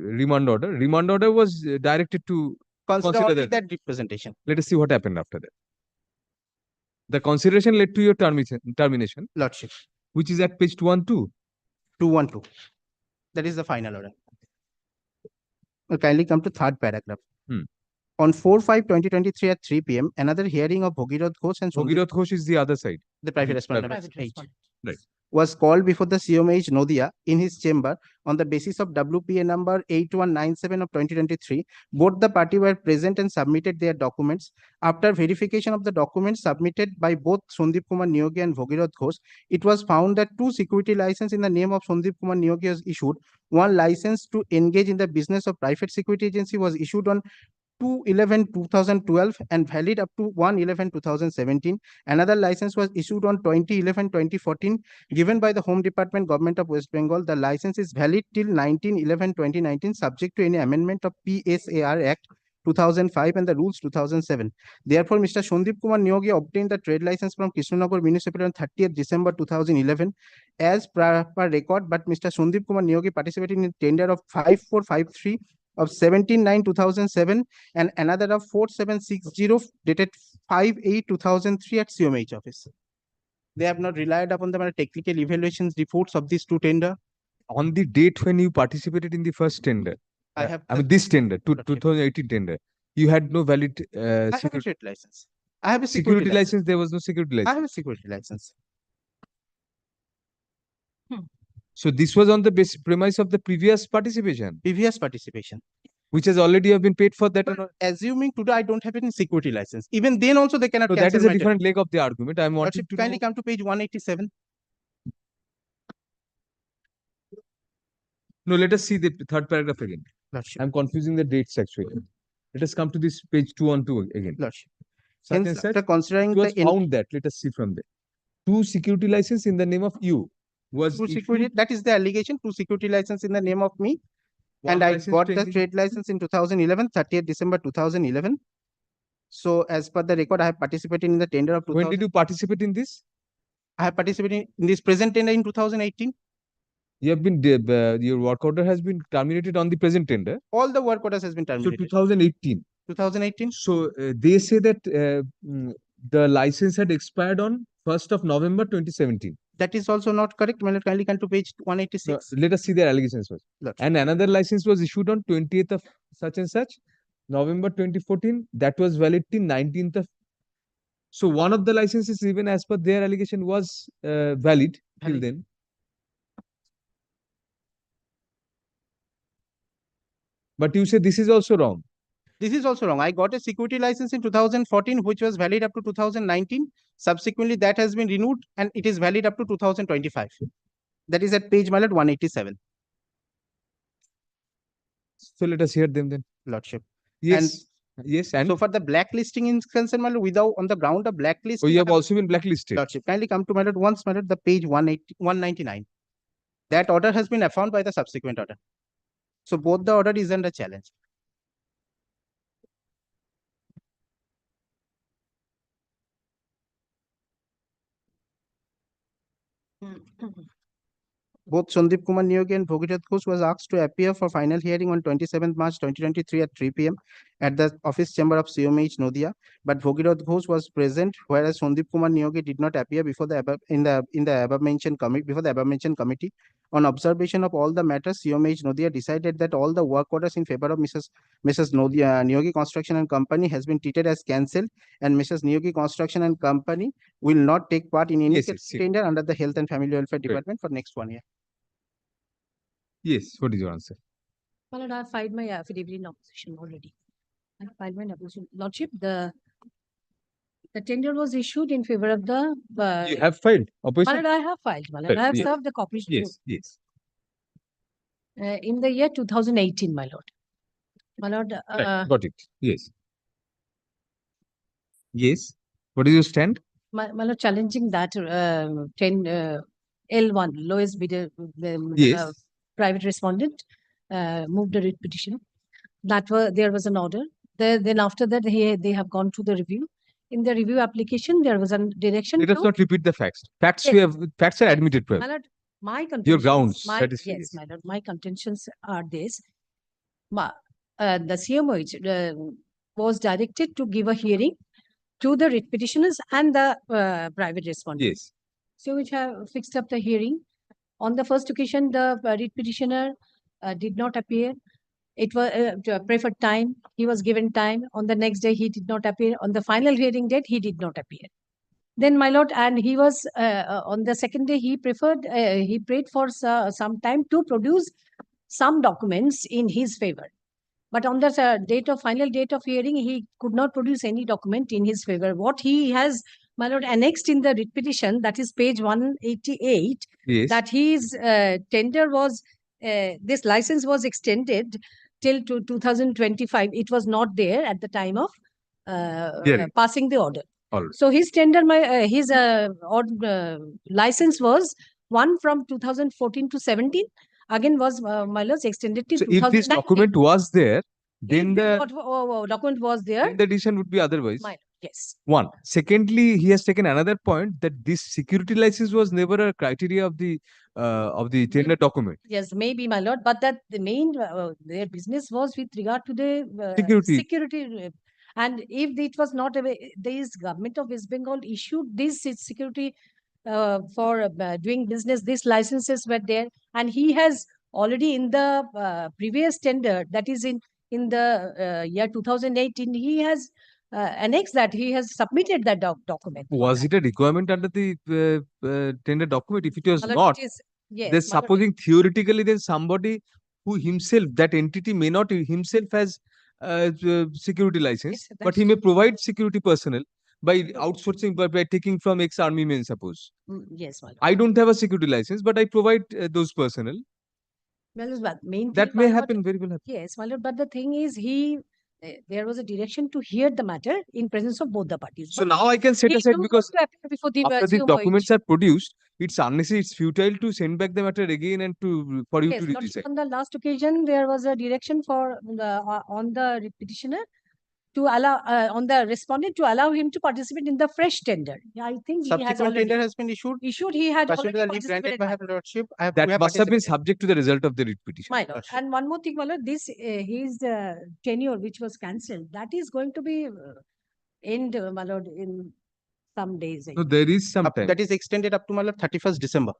[SPEAKER 2] remand order. Remand order was directed to
[SPEAKER 3] Consider
[SPEAKER 2] consider
[SPEAKER 3] only
[SPEAKER 2] that.
[SPEAKER 3] that representation.
[SPEAKER 2] Let us see what happened after that. The consideration led to your termination,
[SPEAKER 3] Lordship,
[SPEAKER 2] which is at page 212.
[SPEAKER 3] 212. That is the final order. Kindly come to third paragraph. On 4/5/2023 at 3 p.m., another hearing of Bhagirath Ghosh and Sandeep,
[SPEAKER 2] Bhagirath Ghosh is the other side.
[SPEAKER 3] the private
[SPEAKER 2] the
[SPEAKER 3] respondent
[SPEAKER 2] private
[SPEAKER 3] number 8,
[SPEAKER 2] Right.
[SPEAKER 3] was called before the CMH Nodia in his chamber on the basis of WPA number 8197 of 2023. Both the party were present and submitted their documents. After verification of the documents submitted by both Sandeep Kumar Niyogi and Bhagirath Ghosh, it was found that 2 security licenses in the name of Sandeep Kumar Niyogi was issued. One license to engage in the business of private security agency was issued on 2/11/2012 and valid up to 1/11/2017. Another license was issued on 20/11/2014 given by the Home Department, Government of West Bengal. The license is valid till 19/11/2019 subject to any amendment of PSAR Act 2005 and the rules 2007. Therefore, Mr. Sandeep Kumar Niyogi obtained the trade license from Krishnanagar Municipality on 30th December 2011 as per record, but Mr. Sandeep Kumar Niyogi participated in a tender of 5453 of 17/9/2007 and another of 4760 dated 5/8/2003 at CMH office. They have not relied upon the technical evaluations reports of these 2 tender.
[SPEAKER 2] On the date when you participated in the first tender,
[SPEAKER 3] I
[SPEAKER 2] mean this tender, 2018 tender, you had no valid
[SPEAKER 3] I have a
[SPEAKER 2] security
[SPEAKER 3] trade license. I have a
[SPEAKER 2] security license. There was no security
[SPEAKER 3] I
[SPEAKER 2] license.
[SPEAKER 3] have a security license.
[SPEAKER 2] So this was on the premise of the previous participation,
[SPEAKER 3] Previous participation.
[SPEAKER 2] which has already have been paid for that.
[SPEAKER 3] But assuming today I don't have any security license, even then also they cannot
[SPEAKER 2] So
[SPEAKER 3] cancel
[SPEAKER 2] that is a
[SPEAKER 3] my
[SPEAKER 2] different leg of the argument. I'm wanting
[SPEAKER 3] Lordship,
[SPEAKER 2] to
[SPEAKER 3] kindly
[SPEAKER 2] know.
[SPEAKER 3] come to page 187.
[SPEAKER 2] No, let us see the third paragraph again.
[SPEAKER 3] Lordship.
[SPEAKER 2] I'm confusing the dates actually. Let us come to this page 212 again.
[SPEAKER 3] Lordship.
[SPEAKER 2] Such
[SPEAKER 3] Hence,
[SPEAKER 2] and such,
[SPEAKER 3] after considering
[SPEAKER 2] it was
[SPEAKER 3] the
[SPEAKER 2] found that, let us see from there. 2 security license in the name of you was
[SPEAKER 3] security, that is the allegation, 2 security license in the name of me. And I got the trade license in 2011, 30th December 2011. So as per the record, I have participated in the tender of 2000.
[SPEAKER 2] When did you participate in this?
[SPEAKER 3] I have participated in this present tender in 2018.
[SPEAKER 2] You have been, your work order has been terminated on the present tender.
[SPEAKER 3] All the work orders has been
[SPEAKER 2] So
[SPEAKER 3] terminated.
[SPEAKER 2] 2018.
[SPEAKER 3] 2018.
[SPEAKER 2] So they say that the license had expired on 1st of November 2017.
[SPEAKER 3] That is also not correct. May I kindly come to page 186.
[SPEAKER 2] Let us see their allegations first. And another license was issued on 20th of such and such, November 2014. That was valid till 19th of. So one of the licenses, even as per their allegation, was valid till then. But you say this is also wrong.
[SPEAKER 3] This is also wrong. I got a security license in 2014, which was valid up to 2019. Subsequently, that has been renewed and it is valid up to 2025. That is at page 187.
[SPEAKER 2] So let us hear them then.
[SPEAKER 3] Lordship.
[SPEAKER 2] Yes. Yes. And
[SPEAKER 3] so for the blacklisting in concern, without on the ground of blacklisting.
[SPEAKER 2] Oh, you have also been blacklisted.
[SPEAKER 3] Lordship. Kindly come to once, the page 199. That order has been affirmed by the subsequent order. So both the order is under challenge. Both Sandeep Kumar Niyogi and Bhagirath Ghosh was asked to appear for final hearing on 27th March 2023 at 3 p.m. at the office chamber of CMH Nodia. But Bhagirath Ghosh was present, whereas Sandeep Kumar Niyogi did not appear before the above mentioned committee. On observation of all the matters, CMH Nodia decided that all the work orders in favor of Mrs. Niyogi Construction and Company has been treated as cancelled, and Mrs. Niyogi Construction and Company will not take part in any tender under the Health and Family Welfare Department for next 1 year.
[SPEAKER 2] Yes. What is your answer?
[SPEAKER 11] Well, I have filed my affidavit in opposition already. I filed my opposition. Lordship, the tender was issued in favor of the.
[SPEAKER 2] You have filed opposition?
[SPEAKER 11] I have filed. I have served the copies.
[SPEAKER 2] Yes. Yes.
[SPEAKER 11] In the year 2018, my lord. My lord.
[SPEAKER 2] Got it. Yes. Yes. What is your stand?
[SPEAKER 11] My lord, challenging that L1 lowest bidder.
[SPEAKER 2] Yes.
[SPEAKER 11] private respondent moved a writ petition. There was an order. Then after that, they have gone to the review. In the review application, there was a direction
[SPEAKER 2] Let us
[SPEAKER 11] to
[SPEAKER 2] not repeat the facts. Facts
[SPEAKER 11] Yes.
[SPEAKER 2] facts are admitted.
[SPEAKER 11] My
[SPEAKER 2] Prem.
[SPEAKER 11] lord, my
[SPEAKER 2] Your
[SPEAKER 11] contentions,
[SPEAKER 2] grounds.
[SPEAKER 11] my,
[SPEAKER 2] satisfy,
[SPEAKER 11] yes, my lord, my contentions are this. The CMOH was directed to give a hearing to the writ petitioners and the private respondents.
[SPEAKER 2] Yes.
[SPEAKER 11] So which have fixed up the hearing. On the first occasion, the writ petitioner did not appear. It was preferred time. He was given time. On the next day, he did not appear. On the final hearing date, he did not appear. Then, my lord, and he was on the second day, he prayed for some time to produce some documents in his favor. But on the final date of hearing, he could not produce any document in his favor. What he has, my lord, annexed in the writ petition, that is page 188,
[SPEAKER 2] Yes.
[SPEAKER 11] that his tender was, this license was extended till to 2025. It was not there at the time of
[SPEAKER 2] Hearing.
[SPEAKER 11] passing the order.
[SPEAKER 2] All right.
[SPEAKER 11] So his tender, his license was one from 2014 to 17. Again was, my lords, extended to
[SPEAKER 2] So if this
[SPEAKER 11] 2019.
[SPEAKER 2] document was there, then
[SPEAKER 11] If
[SPEAKER 2] the
[SPEAKER 11] document was there,
[SPEAKER 2] then the decision would be otherwise.
[SPEAKER 11] my lord, yes.
[SPEAKER 2] One. Secondly, he has taken another point that this security license was never a criteria of the tender document.
[SPEAKER 11] Yes, maybe, my lord, but that the main their business was with regard to the
[SPEAKER 2] Security.
[SPEAKER 11] and if it was not this government of West Bengal issued this security for doing business, these licenses were there, and he has already in the previous tender, that is in the year 2018, he has annexed that, he has submitted that document.
[SPEAKER 2] Was it a requirement under the tender document? If it was
[SPEAKER 11] My lord,
[SPEAKER 2] not,
[SPEAKER 11] it is, yes,
[SPEAKER 2] then
[SPEAKER 11] my lord,
[SPEAKER 2] supposing theoretically, then somebody who himself, that entity may not himself has security license,
[SPEAKER 11] Yes,
[SPEAKER 2] but he may provide security personnel by outsourcing, by taking from ex-army men, suppose.
[SPEAKER 11] yes, my lord.
[SPEAKER 2] I don't have a security license, but I provide those personnel.
[SPEAKER 11] Well, but main
[SPEAKER 2] That
[SPEAKER 11] thing,
[SPEAKER 2] may
[SPEAKER 11] my lord,
[SPEAKER 2] happen, very well happen.
[SPEAKER 11] yes, my lord, but the thing is, there was a direction to hear the matter in presence of both the parties.
[SPEAKER 2] So
[SPEAKER 11] But
[SPEAKER 2] now I can set
[SPEAKER 11] he
[SPEAKER 2] aside
[SPEAKER 11] don't
[SPEAKER 2] because
[SPEAKER 11] want to appear before the
[SPEAKER 2] after these
[SPEAKER 11] CMOH.
[SPEAKER 2] documents are produced, it's unnecessary, it's futile to send back the matter again and for you
[SPEAKER 11] Yes,
[SPEAKER 2] to
[SPEAKER 11] Lordship,
[SPEAKER 2] decide.
[SPEAKER 11] on the last occasion, there was a direction for on the petitioner to allow on the respondent to allow him to participate in the fresh tender. I think he has
[SPEAKER 3] Subsequent
[SPEAKER 11] already
[SPEAKER 3] tender has been issued.
[SPEAKER 11] He had
[SPEAKER 3] Pursuant to
[SPEAKER 11] already
[SPEAKER 3] the writ granted
[SPEAKER 11] participated.
[SPEAKER 3] by her lordship. We
[SPEAKER 2] That
[SPEAKER 3] have
[SPEAKER 2] must have been
[SPEAKER 3] participated.
[SPEAKER 2] subject to the result of the writ petition.
[SPEAKER 11] My lord. And one more thing, my lord, this his tenure which was cancelled, that is going to be end, my lord, in some days. I
[SPEAKER 2] So
[SPEAKER 11] think.
[SPEAKER 2] there is some time.
[SPEAKER 3] That is extended up to my lord 31st December.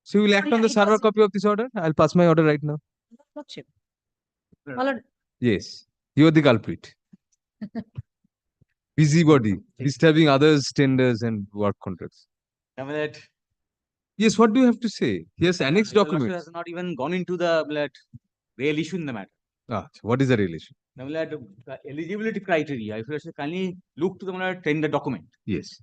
[SPEAKER 2] So you will act
[SPEAKER 11] Yeah,
[SPEAKER 2] on the
[SPEAKER 11] it
[SPEAKER 2] server
[SPEAKER 11] was-
[SPEAKER 2] copy of this order? I'll pass my order right now.
[SPEAKER 11] Lordship. My lord,
[SPEAKER 2] Yes, you are the culprit. Busybody, disturbing others' tenders and work contracts. Yes, what do you have to say? Yes, annexed documents.
[SPEAKER 12] has not even gone into the real issue in the matter.
[SPEAKER 2] What is the relation?
[SPEAKER 12] Eligibility criteria, if you kindly look to the tender document,
[SPEAKER 2] Yes.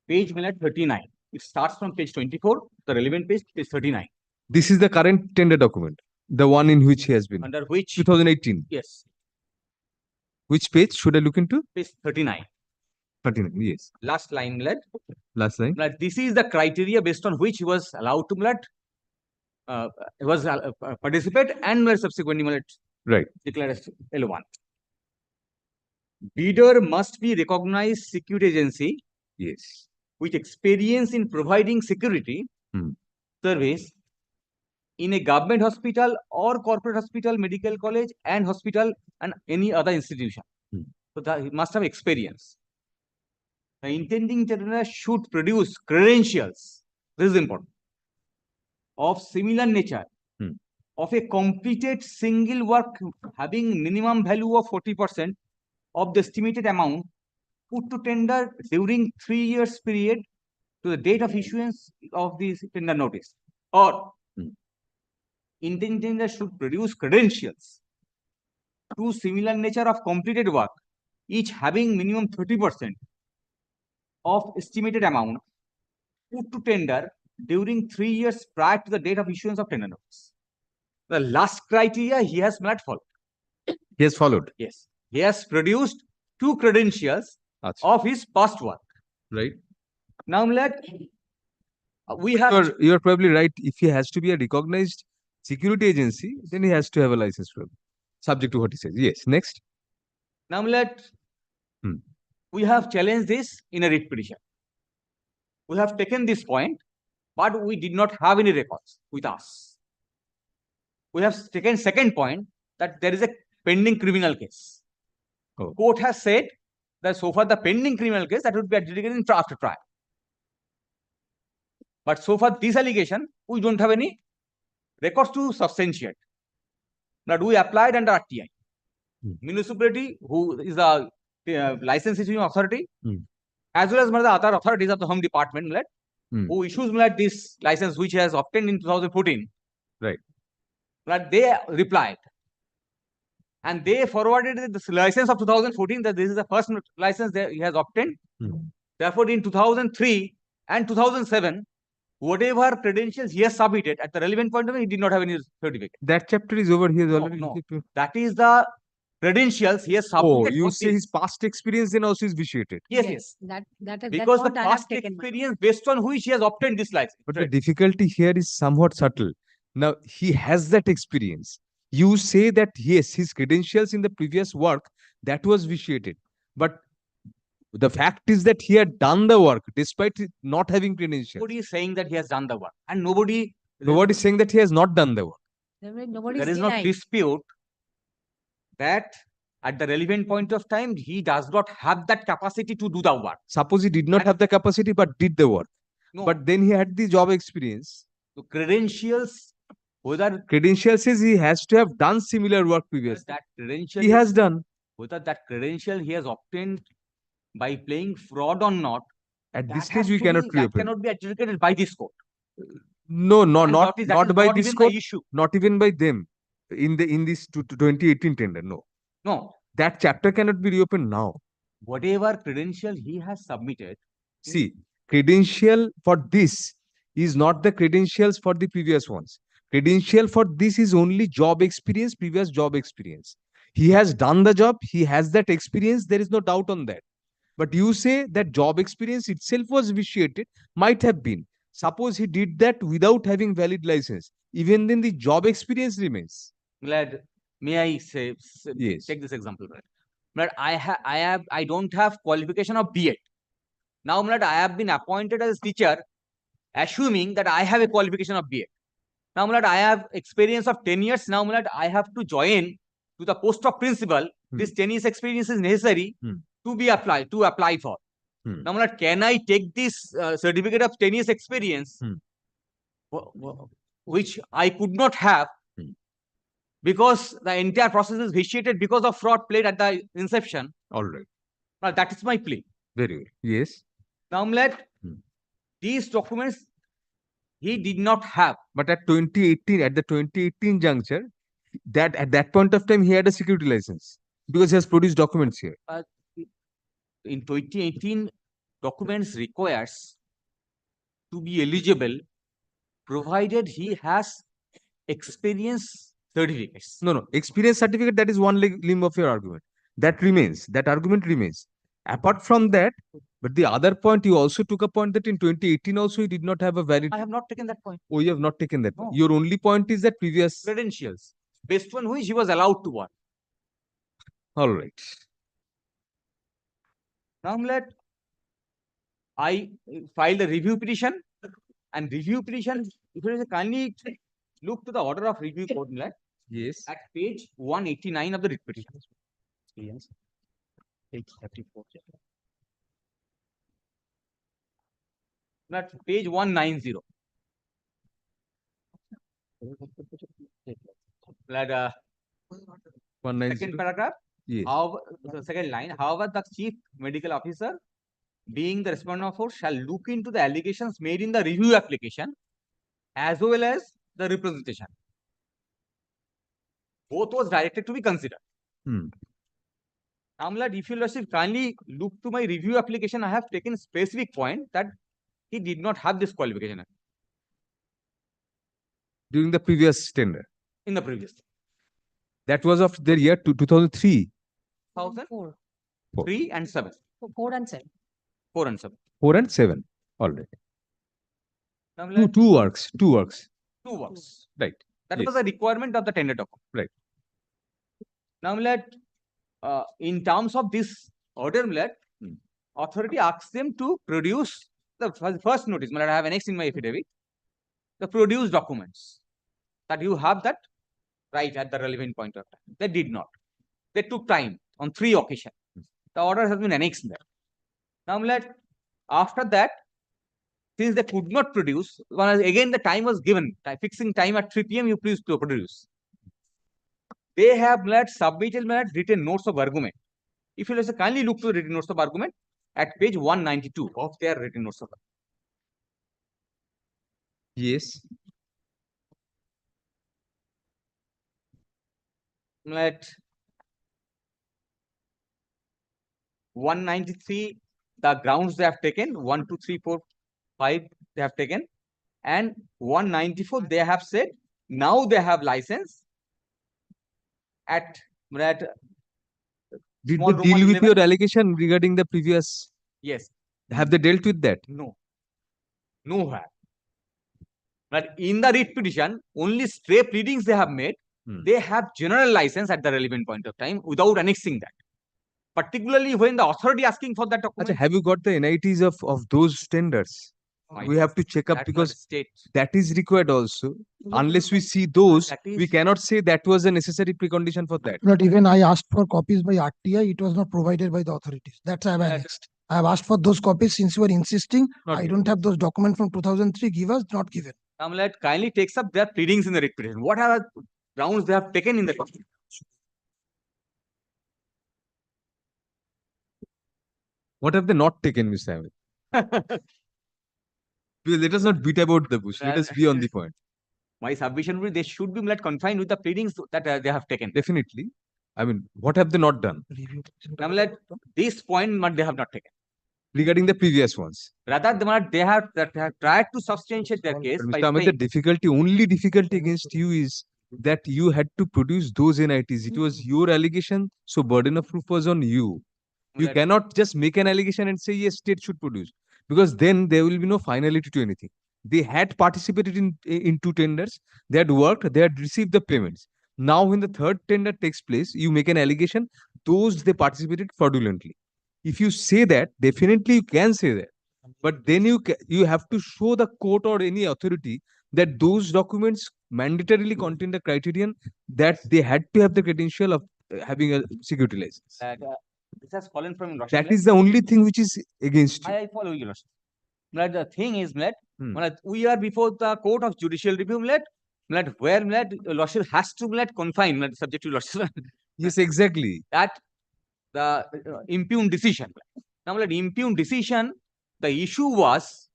[SPEAKER 12] page 39. It starts from page 24, the relevant page, page 39.
[SPEAKER 2] This is the current tender document, the one in which he has been.
[SPEAKER 12] Under which,
[SPEAKER 2] 2018.
[SPEAKER 12] yes,
[SPEAKER 2] Which page should I look into?
[SPEAKER 12] page 39.
[SPEAKER 2] 39, yes.
[SPEAKER 12] Last line,
[SPEAKER 2] Last line.
[SPEAKER 12] this is the criteria based on which he was allowed to participate and subsequently
[SPEAKER 2] Right.
[SPEAKER 12] declared as L1. Bidder must be recognized security agency
[SPEAKER 2] Yes.
[SPEAKER 12] with experience in providing security service in a government hospital or corporate hospital, medical college and hospital and any other institution. So that he must have experience. The intending tender should produce credentials, this is important, of similar nature of a completed single work having minimum value of 40% of the estimated amount put to tender during 3 years period to the date of issuance of the tender notice. Or intending tender should produce credentials to similar nature of completed work, each having minimum 30% of estimated amount put to tender during 3 years prior to the date of issuance of tender notice. The last criteria he has not followed.
[SPEAKER 2] He has followed.
[SPEAKER 12] Yes. He has produced 2 credentials of his past work.
[SPEAKER 2] Right.
[SPEAKER 12] Now, We have
[SPEAKER 2] You're probably right. If he has to be a recognized security agency, then he has to have a license from subject to what he says. Yes. Next.
[SPEAKER 12] now let
[SPEAKER 2] Hmm.
[SPEAKER 12] we have challenged this in a writ petition. We have taken this point, but we did not have any records with us. We have taken second point that there is a pending criminal case.
[SPEAKER 2] Oh.
[SPEAKER 12] Court has said that so far the pending criminal case that would be adjudicated after trial. But so far this allegation, we don't have any records to substantiate. But we applied under RTI. Municipality, who is the license issuing authority, as well as the other authorities of the Home Department, who issues this license, which has obtained in 2014.
[SPEAKER 2] Right.
[SPEAKER 12] But they replied. And they forwarded this license of 2014 that this is the first license that he has obtained. Therefore, in 2003 and 2007, whatever credentials he has submitted at the relevant point of view, he did not have any certificate.
[SPEAKER 2] That chapter is over. He has
[SPEAKER 12] No,
[SPEAKER 2] already.
[SPEAKER 12] no. That is the credentials he has
[SPEAKER 2] Oh,
[SPEAKER 12] submitted.
[SPEAKER 2] you say his past experience then also is vitiated.
[SPEAKER 12] Yes.
[SPEAKER 11] That
[SPEAKER 12] Because the
[SPEAKER 11] point I have
[SPEAKER 12] past
[SPEAKER 11] taken.
[SPEAKER 12] experience based on which he has obtained this license.
[SPEAKER 2] But the difficulty here is somewhat subtle. Now, he has that experience. You say that, yes, his credentials in the previous work, that was vitiated. But the fact is that he had done the work despite not having credentials.
[SPEAKER 12] Nobody is saying that he has done the work. And nobody
[SPEAKER 2] is saying that he has not done the work.
[SPEAKER 11] Nobody
[SPEAKER 12] there is no dispute that at the relevant point of time, he does not have that capacity to do the work.
[SPEAKER 2] Suppose he did not have the capacity but did the work.
[SPEAKER 12] No.
[SPEAKER 2] But then he had the job experience.
[SPEAKER 12] So credentials, whether
[SPEAKER 2] Credentials says he has to have done similar work previously.
[SPEAKER 12] that credential
[SPEAKER 2] He has done.
[SPEAKER 12] whether that credential he has obtained by playing fraud or not,
[SPEAKER 2] At
[SPEAKER 12] that
[SPEAKER 2] this
[SPEAKER 12] has
[SPEAKER 2] stage, we
[SPEAKER 12] to
[SPEAKER 2] cannot
[SPEAKER 12] be, that
[SPEAKER 2] reopen.
[SPEAKER 12] cannot be adjudicated by this court.
[SPEAKER 2] No,
[SPEAKER 12] And
[SPEAKER 2] not
[SPEAKER 12] that is
[SPEAKER 2] by
[SPEAKER 12] not
[SPEAKER 2] this
[SPEAKER 12] even
[SPEAKER 2] court,
[SPEAKER 12] the issue.
[SPEAKER 2] not even by them in this 2018 tender. No,
[SPEAKER 12] No,
[SPEAKER 2] that chapter cannot be reopened now.
[SPEAKER 12] whatever credential he has submitted.
[SPEAKER 2] See, credential for this is not the credentials for the previous ones. Credential for this is only job experience, previous job experience. He has done the job. He has that experience. There is no doubt on that. But you say that job experience itself was vitiated, might have been. Suppose he did that without having valid license. Even then the job experience remains.
[SPEAKER 12] Glad, may I say,
[SPEAKER 2] Yes.
[SPEAKER 12] take this example, right? But I don't have qualification of B.Ed. Now, I have been appointed as teacher, assuming that I have a qualification of B.Ed. Now, I have experience of 10 years. Now, I have to join to the post of principal. This 10 years experience is necessary to apply for. Now, can I take this certificate of 10 years experience, which I could not have because the entire process is vitiated because of fraud played at the inception?
[SPEAKER 2] All right.
[SPEAKER 12] Now, that is my plea.
[SPEAKER 2] Very well. Yes.
[SPEAKER 12] Now, these documents he did not have.
[SPEAKER 2] But at the 2018 juncture, that at that point of time he had a security license because he has produced documents here.
[SPEAKER 12] In 2018, documents requires to be eligible provided he has experience certificates.
[SPEAKER 2] No, experience certificate, that is one limb of your argument. That remains. That argument remains. Apart from that, but the other point, you also took a point that in 2018 also he did not have a valid.
[SPEAKER 12] I have not taken that point.
[SPEAKER 2] Oh, you have not taken that.
[SPEAKER 12] No.
[SPEAKER 2] Your only point is that previous
[SPEAKER 12] Credentials based on which he was allowed to work.
[SPEAKER 2] All right.
[SPEAKER 12] Now, I filed a review petition, and review petition, if you kindly look to the order of review court,
[SPEAKER 2] Yes.
[SPEAKER 12] at page 189 of the writ petition. Experience. Page 34. That's page 190. That,
[SPEAKER 2] 190.
[SPEAKER 12] second paragraph.
[SPEAKER 2] Yes.
[SPEAKER 12] However, the second line, however, the chief medical officer, being the respondent of, shall look into the allegations made in the review application as well as the representation. Both was directed to be considered. Now, if you kindly look to my review application, I have taken specific point that he did not have this qualification
[SPEAKER 2] During the previous tender.
[SPEAKER 12] in the previous.
[SPEAKER 2] That was of the year 2003.
[SPEAKER 12] 2004.
[SPEAKER 11] Four.
[SPEAKER 12] 3 and 7.
[SPEAKER 11] 4 and 7.
[SPEAKER 12] 4 and 7.
[SPEAKER 2] 4 and 7. All right.
[SPEAKER 12] Now, my lord,
[SPEAKER 2] Two works.
[SPEAKER 12] two works.
[SPEAKER 2] Right.
[SPEAKER 12] That
[SPEAKER 2] Yes.
[SPEAKER 12] was a requirement of the tender document.
[SPEAKER 2] Right.
[SPEAKER 12] Now, my lord, in terms of this order, my lord, authority asks them to produce the first notice. My lord, I have annexed in my affidavit the produced documents that you have that right at the relevant point of time. They did not. They took time on 3 occasions. The order has been annexed there. Now, my lord, after that, since they could not produce, again the time was given, fixing time at 3 p.m. you please to produce. They have submitted written notes of argument. If you just kindly look to the written notes of argument at page 192 of their written notes of argument.
[SPEAKER 2] Yes.
[SPEAKER 12] At 193, the grounds they have taken, 1, 2, 3, 4, 5 they have taken, and 194 they have said now they have license at
[SPEAKER 2] Did
[SPEAKER 12] small
[SPEAKER 2] they
[SPEAKER 12] Roman
[SPEAKER 2] deal with
[SPEAKER 12] 11?
[SPEAKER 2] your allegation regarding the previous?
[SPEAKER 12] Yes.
[SPEAKER 2] Have they dealt with that?
[SPEAKER 12] No. Nowhere. But in the writ petition, only stray pleadings they have made. They have general license at the relevant point of time without annexing that. Particularly when the authority asking for that document.
[SPEAKER 2] Have you got the NITs of those tenders? We have to check up because that is required also. Unless we see those, we cannot say that was a necessary precondition for that.
[SPEAKER 13] But even I asked for copies by RTI, it was not provided by the authorities. That's why I have annexed. I have asked for those copies since you are insisting. I don't have those documents from 2003. Give us, not given.
[SPEAKER 12] Amlet kindly takes up their pleadings in the writ petition. What are the grounds they have taken in the document?
[SPEAKER 2] What have they not taken, Mr. Ahmed? Let us not beat about the bush. Let us be on the point.
[SPEAKER 12] My submission will be they should be confined with the pleadings that they have taken.
[SPEAKER 2] Definitely. I mean, what have they not done?
[SPEAKER 12] This point they have not taken.
[SPEAKER 2] Regarding the previous ones.
[SPEAKER 12] Rather, they have tried to substantiate their case.
[SPEAKER 2] Mr. Ahmed, the only difficulty against you is that you had to produce those NITs. It was your allegation, so burden of proof was on you. You cannot just make an allegation and say, yes, state should produce. Because then there will be no finality to anything. They had participated in 2 tenders. They had worked. They had received the payments. Now, when the 3rd tender takes place, you make an allegation. Those they participated fraudulently. If you say that, definitely you can say that. But then you have to show the court or any authority that those documents mandatorily contain the criterion that they had to have the credential of having a security license.
[SPEAKER 12] This has fallen from Russia.
[SPEAKER 2] That is the only thing which is against you.
[SPEAKER 12] I follow you, Russia. The thing is, we are before the court of judicial review, where Lordship has to confine subject to Lordship.
[SPEAKER 2] Yes, exactly.
[SPEAKER 12] That the impugned decision. Now, impugned decision, the issue was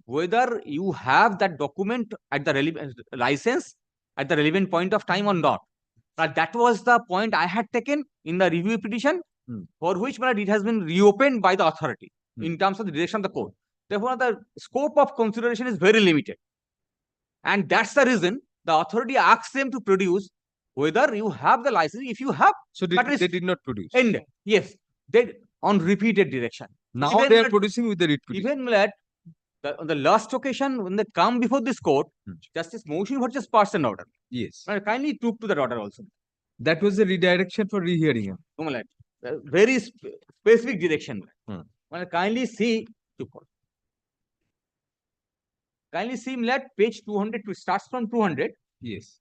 [SPEAKER 12] whether you have that document at the relevant license at the relevant point of time or not. But that was the point I had taken in the review petition, for which it has been reopened by the authority in terms of the direction of the court. Therefore, the scope of consideration is very limited. And that's the reason the authority asks them to produce whether you have the license. If you have,
[SPEAKER 2] so they did not produce.
[SPEAKER 12] And yes, they on repeated direction.
[SPEAKER 2] Now they are producing with the writ petition.
[SPEAKER 12] Even on the last occasion when they come before this court, Justice Motion was just passed an order.
[SPEAKER 2] Yes.
[SPEAKER 12] Kindly took to that order also.
[SPEAKER 2] That was the redirection for rehearing.
[SPEAKER 12] Very specific direction. Kindly see. Kindly see page 200 starts from 200.
[SPEAKER 2] Yes.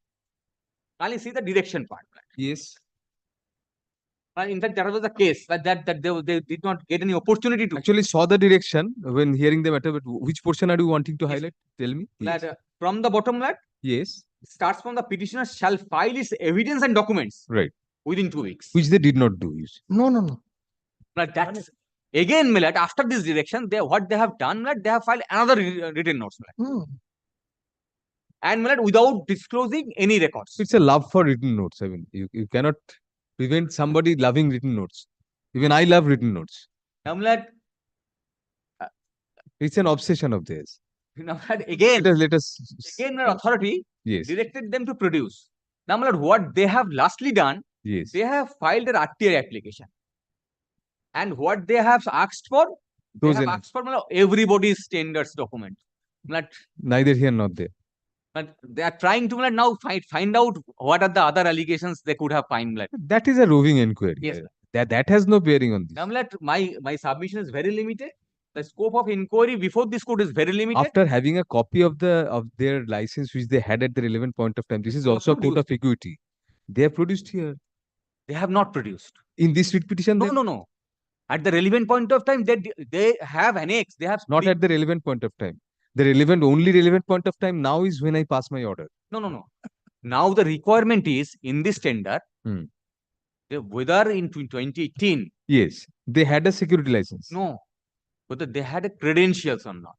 [SPEAKER 12] Kindly see the direction part.
[SPEAKER 2] Yes.
[SPEAKER 12] In fact, there was a case that they did not get any opportunity to.
[SPEAKER 2] Actually saw the direction when hearing the matter, but which portion are you wanting to highlight? Tell me.
[SPEAKER 12] Yes. From the bottom,
[SPEAKER 2] yes.
[SPEAKER 12] Starts from the petitioner shall file its evidence and documents.
[SPEAKER 2] Right.
[SPEAKER 12] Within 2 weeks.
[SPEAKER 2] Which they did not do.
[SPEAKER 13] No.
[SPEAKER 12] But that's again, after this direction, what they have done, they have filed another written notes. And without disclosing any records.
[SPEAKER 2] It's a love for written notes. I mean, you cannot prevent somebody loving written notes. Even I love written notes. It's an obsession of theirs.
[SPEAKER 12] Again,
[SPEAKER 2] let us
[SPEAKER 12] again, authority directed them to produce. Now, what they have lastly done, they have filed an RTI application. And what they have asked for, they have asked for everybody's standards document. But,
[SPEAKER 2] Neither here nor there.
[SPEAKER 12] but they are trying to now find out what are the other allegations they could have found.
[SPEAKER 2] That is a roving inquiry.
[SPEAKER 12] Yes.
[SPEAKER 2] That has no bearing on this.
[SPEAKER 12] Now, my submission is very limited. The scope of inquiry before this court is very limited.
[SPEAKER 2] After having a copy of their license which they had at the relevant point of time, this is also a court of equity. They have produced here.
[SPEAKER 12] They have not produced.
[SPEAKER 2] In this writ petition?
[SPEAKER 12] No. At the relevant point of time, they have annexed. They have
[SPEAKER 2] not at the relevant point of time. The only relevant point of time now is when I pass my order.
[SPEAKER 12] No. Now the requirement is in this tender, whether in 2018.
[SPEAKER 2] Yes, they had a security license.
[SPEAKER 12] No, whether they had a credentials or not.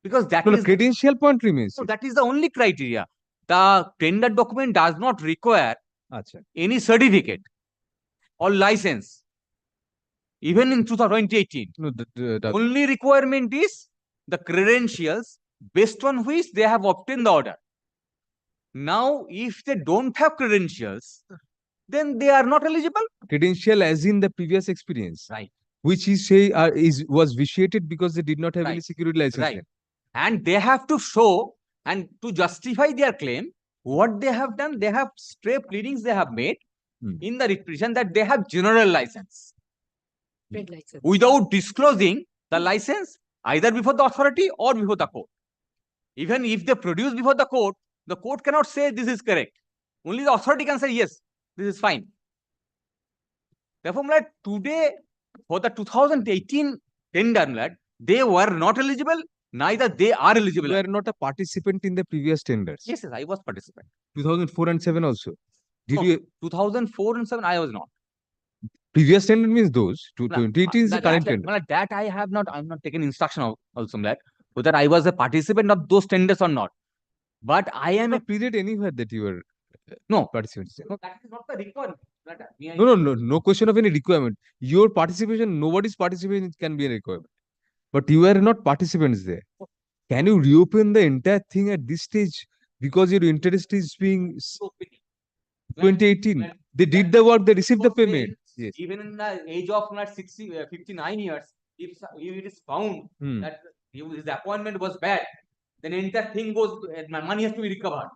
[SPEAKER 12] Because that
[SPEAKER 2] is
[SPEAKER 12] the
[SPEAKER 2] credential point remains.
[SPEAKER 12] No, that is the only criteria. The tender document does not require any certificate or license. Even in 2018.
[SPEAKER 2] No,
[SPEAKER 12] the only requirement is the credentials based on which they have obtained the order. Now, if they don't have credentials, then they are not eligible.
[SPEAKER 2] Credential as in the previous experience.
[SPEAKER 12] Right.
[SPEAKER 2] Which was vitiated because they did not have any security license.
[SPEAKER 12] Right. And they have to show and to justify their claim, what they have done, they have stray pleadings they have made in the writ petition that they have general license. Without disclosing the license either before the authority or before the court. Even if they produce before the court cannot say this is correct. Only the authority can say yes, this is fine. Therefore, today for the 2018 tender, they were not eligible, neither they are eligible.
[SPEAKER 2] You were not a participant in the previous tenders.
[SPEAKER 12] Yes, I was participant.
[SPEAKER 2] 2004 and 7 also.
[SPEAKER 12] Did you? 2004 and 7, I was not.
[SPEAKER 2] Previous tender means those. 2018 is the current tender.
[SPEAKER 12] That I have not. I'm not taken instruction of also on that. Whether I was a participant of those tenders or not. But I am a
[SPEAKER 2] period anywhere that you were participant.
[SPEAKER 12] No, that is not the requirement.
[SPEAKER 2] No question of any requirement. Your participation, nobody's participation can be a requirement. But you are not participants there. Can you reopen the entire thing at this stage because your interest is being 2018? They did the work, they received the payment. Yes.
[SPEAKER 12] Even in the age of 59 years, if it is found that his appointment was bad, then entire thing goes, money has to be recovered.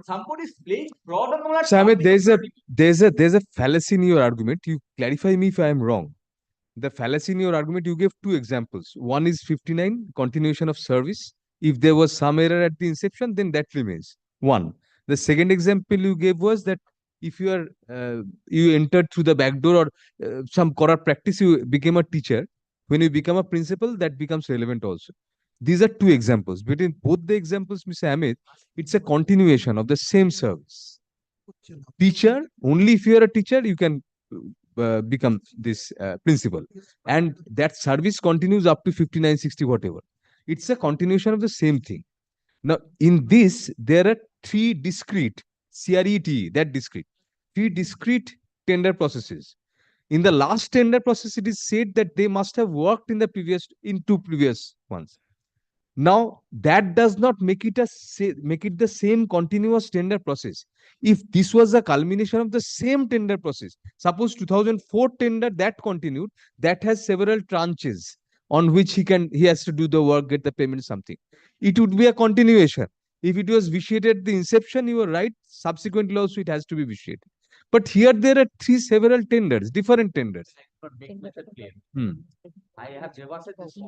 [SPEAKER 12] Somebody is playing fraud on that.
[SPEAKER 2] Samit, there's a fallacy in your argument. You clarify me if I am wrong. The fallacy in your argument, you gave two examples. One is 59, continuation of service. If there was some error at the inception, then that remains. One. The second example you gave was that if you are you entered through the back door or some corrupt practice, you became a teacher. When you become a principal, that becomes relevant also. These are two examples. Between both the examples, Mr. Amit, it's a continuation of the same service. Teacher, only if you are a teacher, you can become this principal. And that service continues up to 59, 60, whatever. It's a continuation of the same thing. Now, in this, there are three discrete, CRET, that discrete, three discrete tender processes. In the last tender process, it is said that they must have worked in two previous ones. Now, that does not make it the same continuous tender process. If this was a culmination of the same tender process, suppose 2004 tender that continued, that has several tranches on which he has to do the work, get the payment, something. It would be a continuation. If it was vitiated at the inception, you were right. Subsequently also it has to be vitiated. But here there are several tenders, different tenders.
[SPEAKER 12] I have never said this.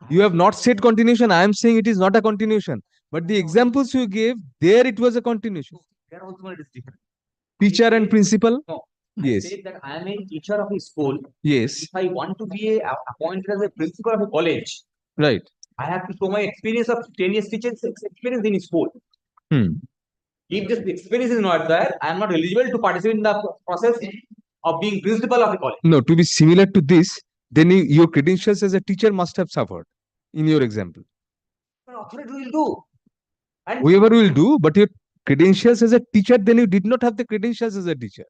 [SPEAKER 2] You have not said continuation. I am saying it is not a continuation. But the examples you gave, there it was a continuation.
[SPEAKER 12] There also it is different.
[SPEAKER 2] Teacher and principal?
[SPEAKER 12] No.
[SPEAKER 2] Yes.
[SPEAKER 12] I said that I am a teacher of a school.
[SPEAKER 2] Yes.
[SPEAKER 12] If I want to be appointed as a principal of a college,
[SPEAKER 2] right,
[SPEAKER 12] I have to show my experience of 10 years teaching experience in school. If this experience is not there, I am not eligible to participate in the process of being principal of a college.
[SPEAKER 2] No, to be similar to this, then your credentials as a teacher must have suffered in your example.
[SPEAKER 12] But authority will do. And
[SPEAKER 2] whoever will do, but your credentials as a teacher, then you did not have the credentials as a teacher.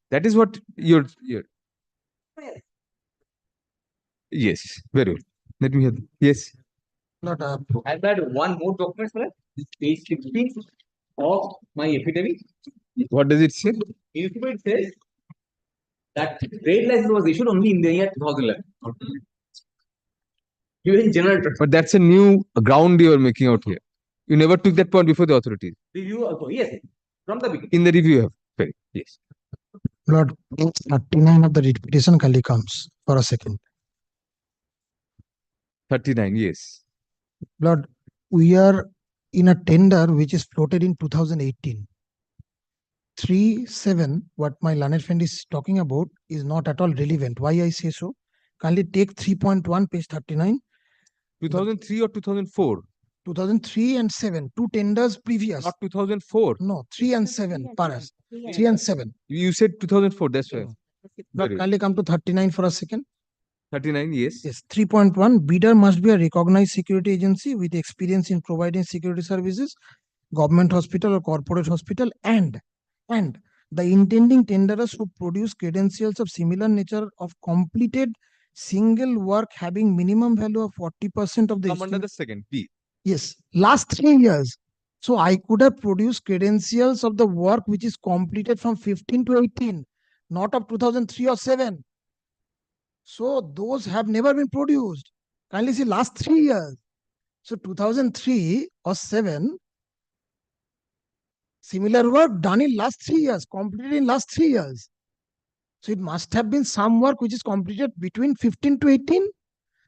[SPEAKER 2] That is what your yes, very well. Let me hear. Yes.
[SPEAKER 12] Not I've had one more document, sir. Page 16 of my affidavit.
[SPEAKER 2] What does it say?
[SPEAKER 12] It says that trade license was issued only in the year 2011. Given general terms.
[SPEAKER 2] But that's a new ground you are making out here. You never took that point before the authorities.
[SPEAKER 12] Review also, yes, from the beginning.
[SPEAKER 2] In the review, you have. Very, yes.
[SPEAKER 13] Lord, page 39 of the writ petition kindly comes for a second.
[SPEAKER 2] 39, yes.
[SPEAKER 13] Lord, we are in a tender which is floated in 2018. 3.7, what my learned friend is talking about, is not at all relevant. Why I say so? Kindly take 3.1, page 39.
[SPEAKER 2] 2003 or 2004?
[SPEAKER 13] 2003 and 7, two tenders previous.
[SPEAKER 2] Not 2004.
[SPEAKER 13] No, 3 and 7, Paras. 3 and 7.
[SPEAKER 2] You said 2004, that's why.
[SPEAKER 13] Lord, kindly come to 39 for a second.
[SPEAKER 2] 39, yes.
[SPEAKER 13] Yes, 3.1, bidder must be a recognized security agency with experience in providing security services, government hospital or corporate hospital, and the intending tenderers who produce credentials of similar nature of completed single work having minimum value of 40% of the
[SPEAKER 2] Come under
[SPEAKER 13] estimate.
[SPEAKER 2] the second, B.
[SPEAKER 13] Yes, last 3 years. So I could have produced credentials of the work which is completed from 15 to 18, not of 2003 or 7. So those have never been produced. Kindly see last 3 years. So 2003 or 7, similar work done in last 3 years, completed in last 3 years. So it must have been some work which is completed between 15 to 18.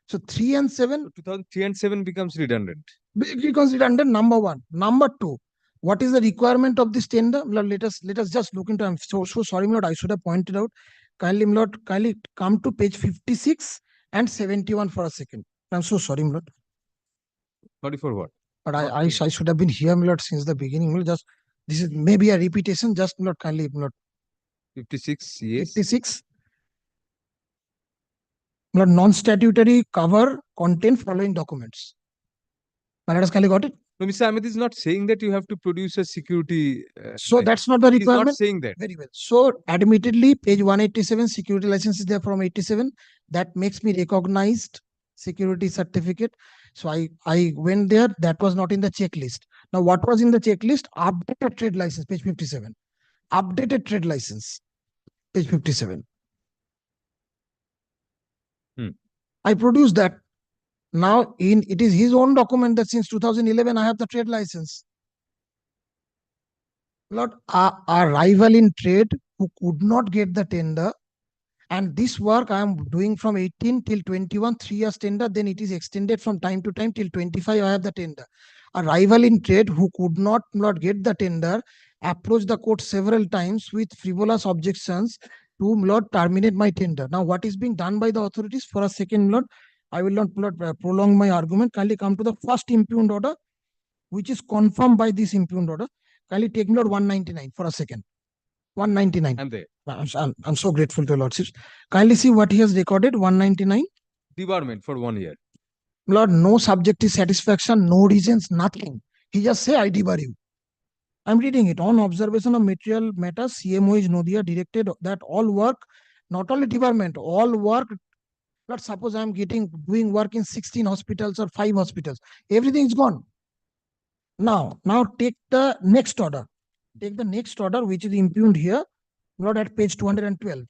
[SPEAKER 13] So 3 and 7.
[SPEAKER 2] 2003 and 7 becomes redundant.
[SPEAKER 13] Becomes redundant, number one. Number two, what is the requirement of this tender? Lord, let us just look into. I'm so sorry, Lord. I should have pointed out. Kindly, Lord, kindly come to page 56 and 71 for a second. I'm so sorry, Lord.
[SPEAKER 2] Sorry for what?
[SPEAKER 13] But I should have been here, Lord, since the beginning. Lord, just this is maybe a repetition. Just Lord, kindly, Lord.
[SPEAKER 2] 56, yes.
[SPEAKER 13] 56. Lord, non-statutory cover contain following documents. Maladas kindly got it?
[SPEAKER 2] No, Mr. Ahmed is not saying that you have to produce a security.
[SPEAKER 13] So that's not the
[SPEAKER 2] He's
[SPEAKER 13] requirement.
[SPEAKER 2] not saying that.
[SPEAKER 13] Very well. So admittedly, page 187, security license is there from 87. That makes me recognized security certificate. So I went there. That was not in the checklist. Now, what was in the checklist? Updated trade license, page 57. Updated trade license, page 57. I produced that. Now, it is his own document that since 2011, I have the trade license. Lord, our rival in trade who could not get the tender, and this work I am doing from 18 till 21, 3 years tender, then it is extended from time to time till 25, I have the tender. A rival in trade who could not get the tender approached the court several times with frivolous objections to Lord terminate my tender. Now, what is being done by the authorities? For a second, Lord, I will not prolong my argument. Kindly come to the first impugned order, which is confirmed by this impugned order. Kindly take Lord 199 for a second. 199.
[SPEAKER 2] I'm there.
[SPEAKER 13] I'm so grateful to your lordships. Kindly see what he has recorded. 199.
[SPEAKER 2] Debarment for 1 year.
[SPEAKER 13] Lord, no subjective satisfaction, no reasons, nothing. He just say I debar you. I'm reading it. On observation of material matters, CMO is Nodia directed that all work, not only debarment, all work. Not suppose I'm doing work in 16 hospitals or 5 hospitals. Everything is gone. Now take the next order. Take the next order, which is impugned here. Not at page 212. Can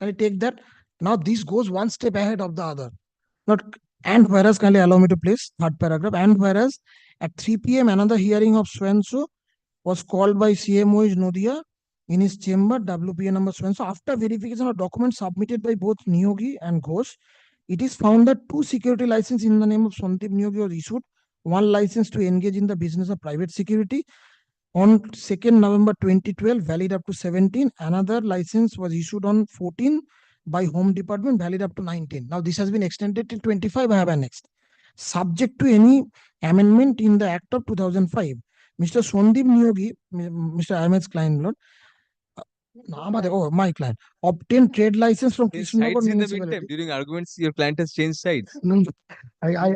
[SPEAKER 13] I take that? Now this goes one step ahead of the other. Not and whereas, can I allow me to place third paragraph? And whereas at 3 p.m. another hearing of so-and-so was called by CMO is Nodia in his chamber, WPA number so-and-so. After verification of documents submitted by both Niyogi and Ghosh, it is found that 2 security licenses in the name of Sandeep Niyogi was issued. 1 license to engage in the business of private security. On 2nd November 2012, valid up to 17. Another license was issued on 14 by Home Department, valid up to 19. Now, this has been extended till 25. I have annexed. Subject to any amendment in the Act of 2005. Mr. Sandeep Niyogi, Mr. Ahmed's client, Lord, my client, obtained trade license from Krishnanagar municipality.
[SPEAKER 2] During arguments, your client has changed sides.
[SPEAKER 13] No,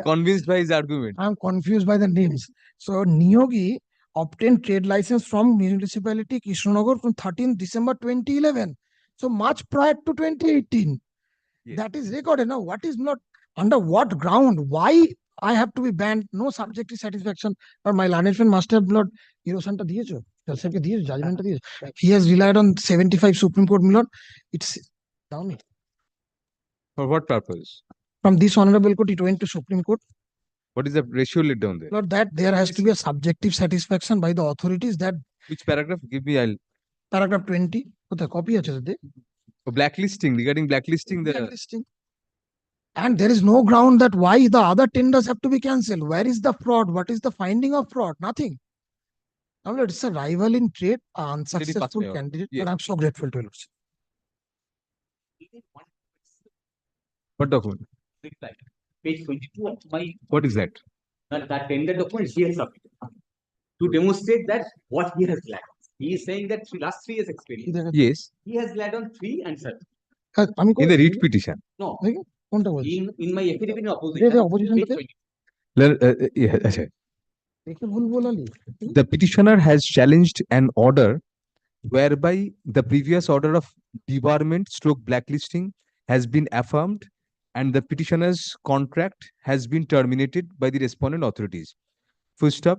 [SPEAKER 2] Convinced by his argument.
[SPEAKER 13] I'm confused by the names. So Niyogi obtained trade license from municipality Krishnanagar from 13th December 2011. So much prior to 2018.
[SPEAKER 2] Yes.
[SPEAKER 13] That is recorded. Now, what is not under what ground? Why I have to be banned? No subjective satisfaction. Or my learned friend must have not erosionta diyecho. Judgment. He has relied on 75 Supreme Court, Milord. It's down.
[SPEAKER 2] For what purpose?
[SPEAKER 13] From this honorable court, it went to Supreme Court.
[SPEAKER 2] What is the ratio laid down there?
[SPEAKER 13] Lord, that there has to be a subjective satisfaction by the authorities that
[SPEAKER 2] Which paragraph? Give me, I'll.
[SPEAKER 13] paragraph 20, কোথায় copy আছে তাতে?
[SPEAKER 2] Blacklisting, regarding blacklisting the.
[SPEAKER 13] Blacklisting. And there is no ground that why the other tenders have to be cancelled. Where is the fraud? What is the finding of fraud? Nothing. Now, Lord, it's a rival in trade, unsuccessful
[SPEAKER 2] Pass
[SPEAKER 13] candidate,
[SPEAKER 2] Yes.
[SPEAKER 13] and I'm so grateful to you, Lord.
[SPEAKER 2] What document?
[SPEAKER 12] Page 22 of my,
[SPEAKER 2] What is that?
[SPEAKER 12] that tender document he has submitted to demonstrate that what he has lacked. He is saying that last 3 years experience,
[SPEAKER 2] Yes.
[SPEAKER 12] he has laid on 3 and 7.
[SPEAKER 13] আমি
[SPEAKER 2] In the read petition.
[SPEAKER 12] No,
[SPEAKER 13] কোনটা বলছি?
[SPEAKER 12] in my affidavit in
[SPEAKER 13] they,
[SPEAKER 12] opposition,
[SPEAKER 13] they, opposition
[SPEAKER 12] page
[SPEAKER 13] টা দে।
[SPEAKER 12] 22.
[SPEAKER 2] Yeah, acha.
[SPEAKER 13] দেখে ভুল বলালি।
[SPEAKER 2] The petitioner has challenged an order whereby the previous order of debarment stroke blacklisting has been affirmed and the petitioner's contract has been terminated by the respondent authorities. Full stop.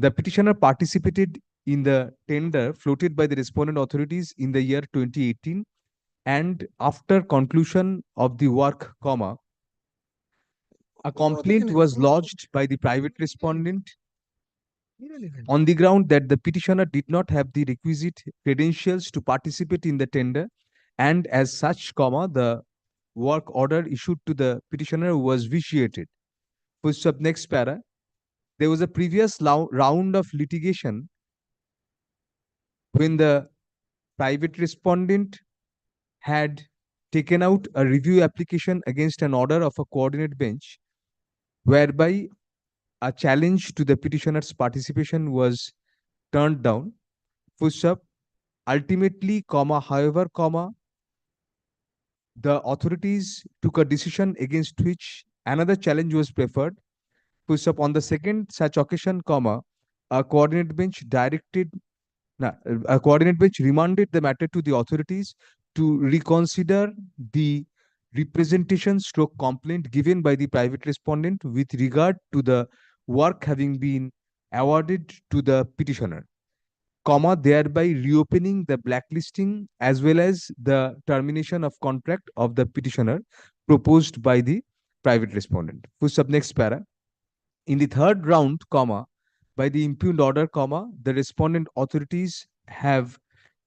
[SPEAKER 2] The petitioner participated in the tender floated by the respondent authorities in the year 2018 and after conclusion of the work, comma, a complaint was lodged by the private respondent on the ground that the petitioner did not have the requisite credentials to participate in the tender and as such, comma, the work order issued to the petitioner was vitiated. Full stop. Next para. There was a previous round of litigation when the private respondent had taken out a review application against an order of a coordinate bench whereby a challenge to the petitioner's participation was turned down. Full stop. Ultimately, comma, however, comma, the authorities took a decision against which another challenge was preferred. Full stop. On the second such occasion, comma, a coordinate bench remanded the matter to the authorities to reconsider the representation stroke complaint given by the private respondent with regard to the work having been awarded to the petitioner, comma, thereby reopening the blacklisting as well as the termination of contract of the petitioner proposed by the private respondent. Full stop. Next para. In the third round, comma, by the impugned order, comma, the respondent authorities have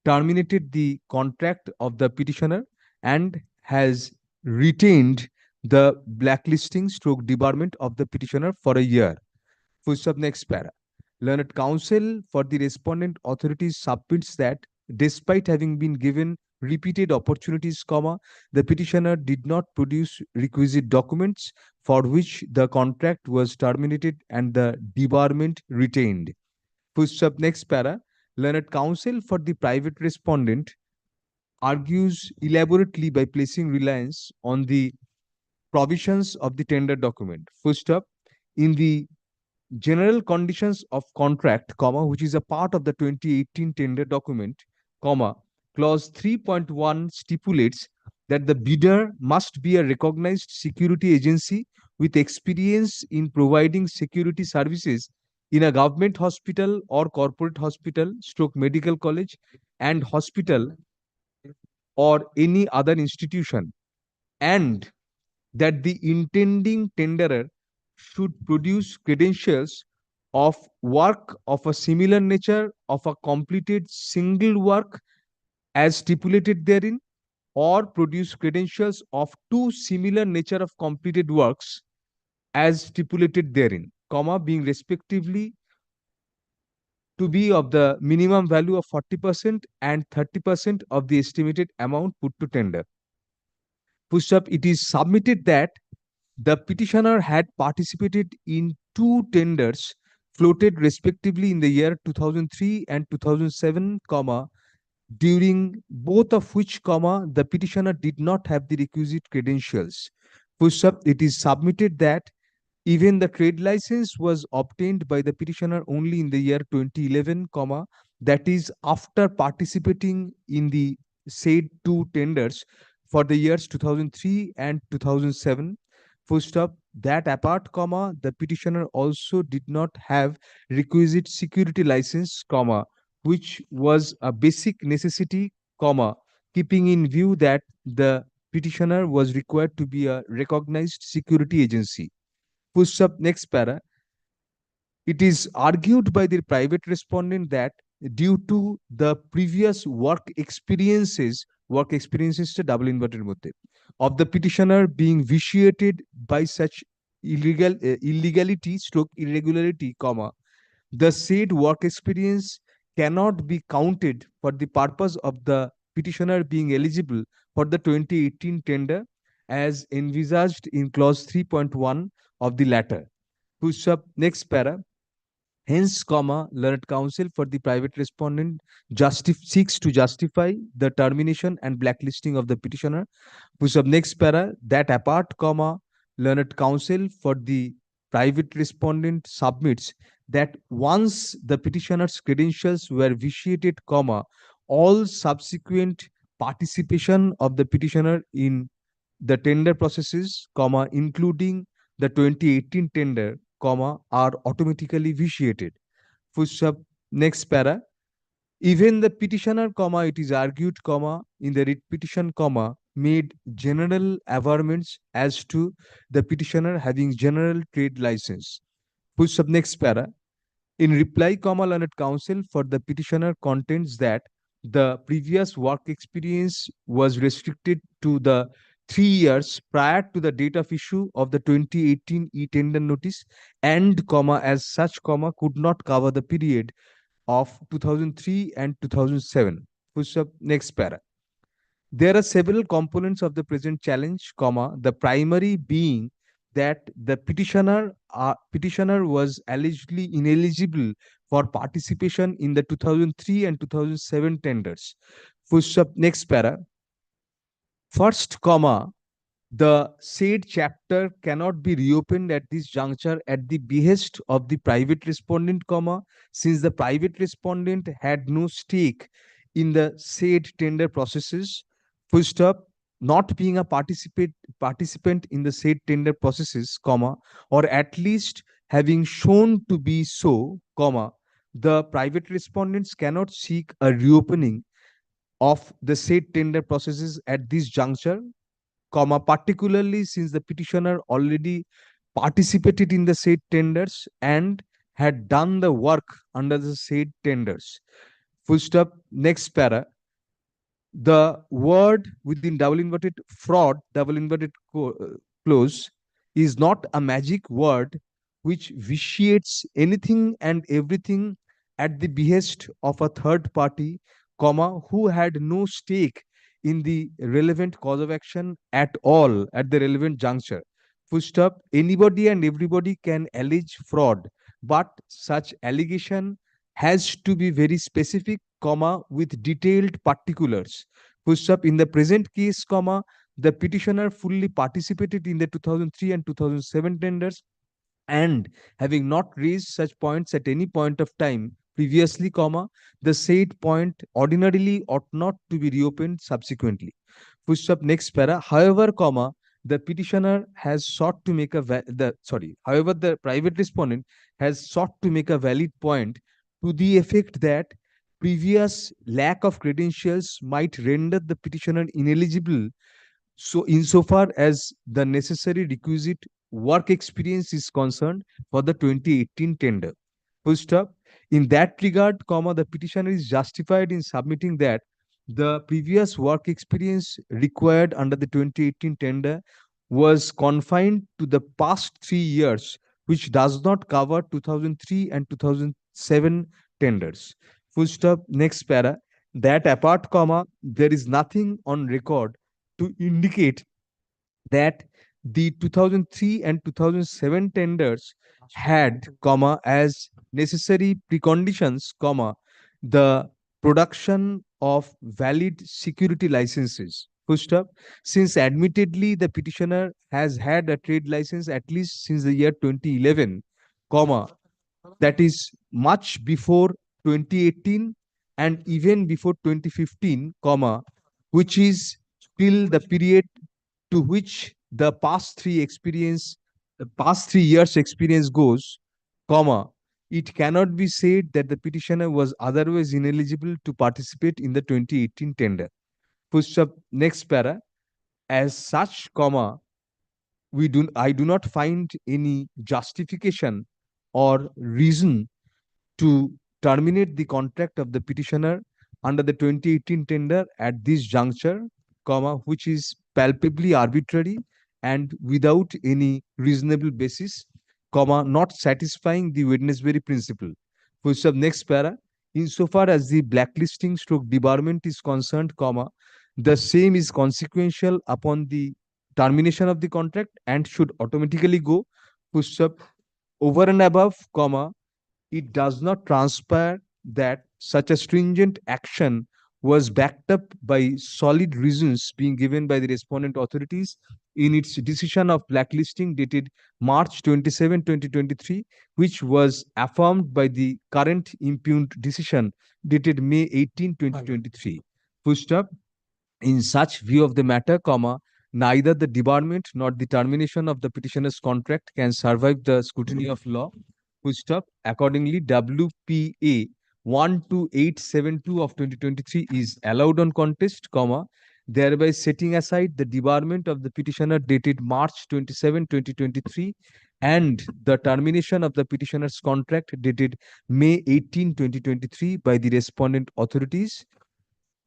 [SPEAKER 2] terminated the contract of the petitioner and has retained the blacklisting stroke debarment of the petitioner for a year. Full stop. Next para. Learned counsel for the respondent authorities submits that despite having been given repeated opportunities, comma, the petitioner did not produce requisite documents for which the contract was terminated and the debarment retained. Full stop. Next para. Learned counsel for the private respondent argues elaborately by placing reliance on the provisions of the tender document. Full stop. In the general conditions of contract, comma, which is a part of the 2018 tender document, comma, clause 3.1 stipulates that the bidder must be a recognized security agency with experience in providing security services in a government hospital or corporate hospital, stroke medical college and hospital or any other institution, and that the intending tenderer should produce credentials of work of a similar nature of a completed single work as stipulated therein, or produce credentials of two similar nature of completed works as stipulated therein, comma, being respectively to be of the minimum value of 40% and 30% of the estimated amount put to tender. Push up, it is submitted that the petitioner had participated in two tenders floated respectively in the year 2003 and 2007, comma, during both of which, comma, the petitioner did not have the requisite credentials. Push up, it is submitted that even the trade license was obtained by the petitioner only in the year 2011, comma, that is after participating in the said two tenders for the years 2003 and 2007. Full stop. That apart, comma, the petitioner also did not have requisite security license, comma, which was a basic necessity, comma, keeping in view that the petitioner was required to be a recognized security agency. Push up next para. It is argued by the private respondent that due to the previous work experiences to double inverted motive of the petitioner being vitiated by such illegality stroke irregularity, comma, the said work experience cannot be counted for the purpose of the petitioner being eligible for the 2018 tender as envisaged in clause 3.1 of the latter. Push up next para. Hence, comma, learned counsel for the private respondent seeks to justify the termination and blacklisting of the petitioner. Push up next para. That apart, comma, learned counsel for the private respondent submits that once the petitioner's credentials were vitiated, comma, all subsequent participation of the petitioner in the tender processes, comma, including the 2018 tender, comma, are automatically vitiated. Push up next para. Even the petitioner, comma, it is argued, comma, in the writ petition, comma, made general averments as to the petitioner having general trade license. Push up next para. In reply, comma, learned counsel for the petitioner contends that the previous work experience was restricted to the 3 years prior to the date of issue of the 2018 e-tender notice and, comma, as such, comma, could not cover the period of 2003 and 2007. Push up next para. There are several components of the present challenge, comma, the primary being that the petitioner was allegedly ineligible for participation in the 2003 and 2007 tenders. Push up next para. First, comma, the said chapter cannot be reopened at this juncture at the behest of the private respondent, comma, since the private respondent had no stake in the said tender processes. Full stop. Not being a participant in the said tender processes, comma, or at least having shown to be so, comma, the private respondents cannot seek a reopening of the said tender processes at this juncture, comma, particularly since the petitioner already participated in the said tenders and had done the work under the said tenders. Full stop. Next para. The word within double inverted fraud, double inverted close, is not a magic word which vitiates anything and everything at the behest of a third party, comma, who had no stake in the relevant cause of action at all at the relevant juncture. Full stop. Anybody and everybody can allege fraud, but such allegation has to be very specific, comma, with detailed particulars. Full stop. In the present case, comma, the petitioner fully participated in the 2003 and 2007 tenders and having not raised such points at any point of time previously, comma, the said point ordinarily ought not to be reopened subsequently. Full stop. Next para. However, comma, the petitioner has sought to make however, the private respondent has sought to make a valid point to the effect that previous lack of credentials might render the petitioner ineligible so insofar as the necessary requisite work experience is concerned for the 2018 tender. Full stop. In that regard, comma, the petitioner is justified in submitting that the previous work experience required under the 2018 tender was confined to the past 3 years, which does not cover 2003 and 2007 tenders. Full stop. Next para. That apart, comma, there is nothing on record to indicate that the 2003 and 2007 tenders had, comma, as necessary preconditions, comma, the production of valid security licenses. Full stop. Since admittedly the petitioner has had a trade license at least since the year 2011, comma, that is much before 2018 and even before 2015, comma, which is till the period to which the past 3 years experience goes, comma, it cannot be said that the petitioner was otherwise ineligible to participate in the 2018 tender. Full stop. Next para. As such, I do not find any justification or reason to terminate the contract of the petitioner under the 2018 tender at this juncture, which is palpably arbitrary and without any reasonable basis, not satisfying the Wednesbury principle. Full stop. Next para. Insofar as the blacklisting stroke debarment is concerned, the same is consequential upon the termination of the contract and should automatically go. Full stop. Over and above, it does not transpire that such a stringent action was backed up by solid reasons being given by the respondent authorities in its decision of blacklisting dated March 27, 2023, which was affirmed by the current impugned decision dated May 18, 2023. Full stop. In such view of the matter, neither the debarment nor the termination of the petitioner's contract can survive the scrutiny of law. Full stop. Accordingly, WPA 12872 of 2023 is allowed on contest, thereby setting aside the debarment of the petitioner dated March 27, 2023 and the termination of the petitioner's contract dated May 18, 2023 by the respondent authorities.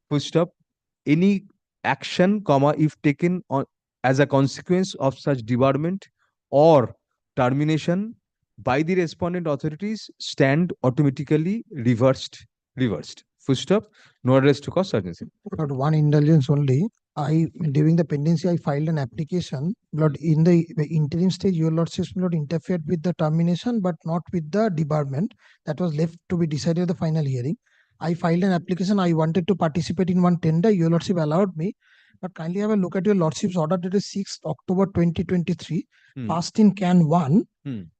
[SPEAKER 2] Full stop. Any action, if taken on as a consequence of such debarment or termination by the respondent authorities stand automatically reversed. Full stop. No address to cause urgency.
[SPEAKER 13] But one indulgence only. During the pendency, I filed an application. But in the interim stage, your lordships interfered with the termination, but not with the debarment. That was left to be decided at the final hearing. I filed an application. I wanted to participate in one tender. Your lordship allowed me. But kindly have a look at your lordship's order dated 6th October 2023, passed in Can 1.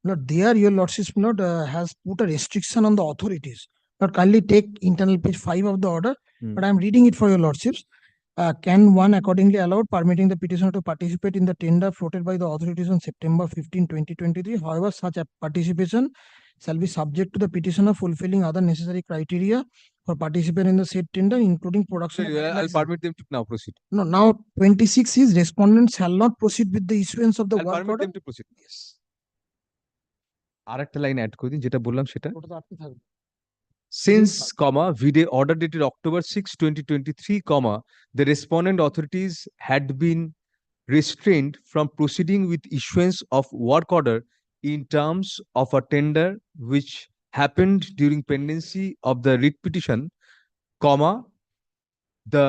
[SPEAKER 13] There your lordship's has put a restriction on the authorities. But kindly take internal page 5 of the order. But I am reading it for your lordships. Can 1 accordingly allowed, permitting the petitioner to participate in the tender floated by the authorities on September 15, 2023. However, such a participation shall be subject to the petitioner fulfilling other necessary criteria for participation in the said tender, including production.
[SPEAKER 2] I'll permit them to now proceed.
[SPEAKER 13] No, now 26 is respondents shall not proceed with the issuance of the
[SPEAKER 2] I'll
[SPEAKER 13] work
[SPEAKER 2] permit
[SPEAKER 13] order.
[SPEAKER 2] them to proceed. Yes. আরেকটা line add করে দিন যেটা বললাম সেটা since vide order dated October 6 2023 the respondent authorities had been restrained from proceeding with issuance of work order in terms of a tender which happened during pendency of the writ petition, the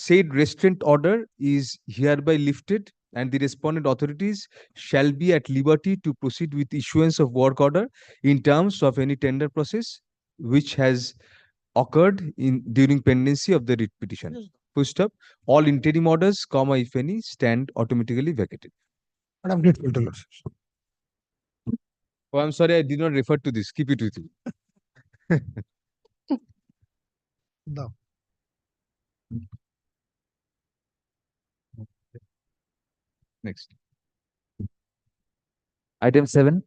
[SPEAKER 2] said restraint order is hereby lifted and the respondent authorities shall be at liberty to proceed with issuance of work order in terms of any tender process which has occurred during pendency of the writ petition. Full stop. All interim orders, if any, stand automatically vacated.
[SPEAKER 13] But I'm grateful to lordships.
[SPEAKER 2] Oh, I'm sorry, I did not refer to this. Keep it with you.
[SPEAKER 13] No.
[SPEAKER 2] Next.
[SPEAKER 6] Item 7.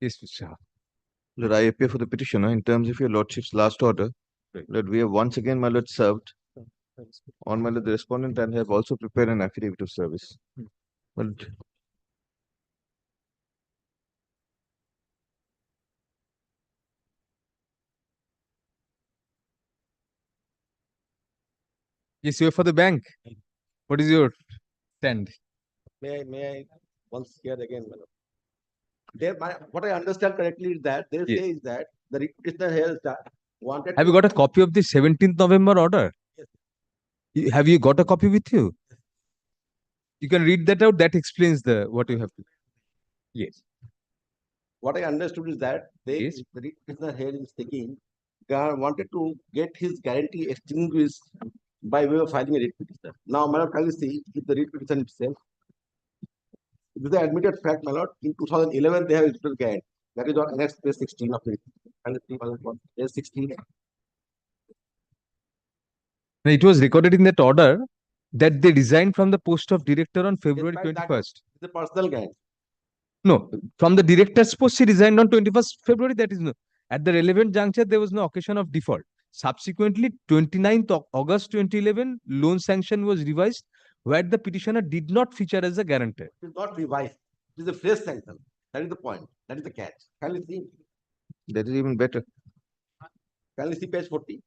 [SPEAKER 2] Yes, Mr.
[SPEAKER 14] Lord, I appear for the petitioner in terms of your lordship's last order. Lord, we have once again, my lord, served on my lord the respondent and have also prepared an affidavit of service. But
[SPEAKER 2] yes, you are for the bank. What is your stand?
[SPEAKER 15] May I once hear again, madam? What I understand correctly is that they say is that the petitioner has wanted.
[SPEAKER 2] Have you got a copy of the 17th November order? Yes. Have you got a copy with you? You can read that out. That explains what you have to. Yes.
[SPEAKER 15] What I understood is that the petitioner here is taking wanted to get his guarantee extinguished by way of filing a writ petition. Now, madam, can you see if the writ petition itself? This is the admitted fact, my lord. In 2011, they have issued guarantee. That is on next page 16 of the page 16.
[SPEAKER 2] It was recorded in that order that they resigned from the post of director on February 21st.
[SPEAKER 15] The personal guarantee.
[SPEAKER 2] No, from the director's post, he resigned on 21st February. That is no. At the relevant juncture, there was no occasion of default. Subsequently, 29th August 2011, loan sanction was revised where the petitioner did not feature as a guarantor.
[SPEAKER 15] It is not revised. It is a fresh sanction. That is the point. That is the catch. Can you see?
[SPEAKER 14] That is even better.
[SPEAKER 15] Can you see page 40?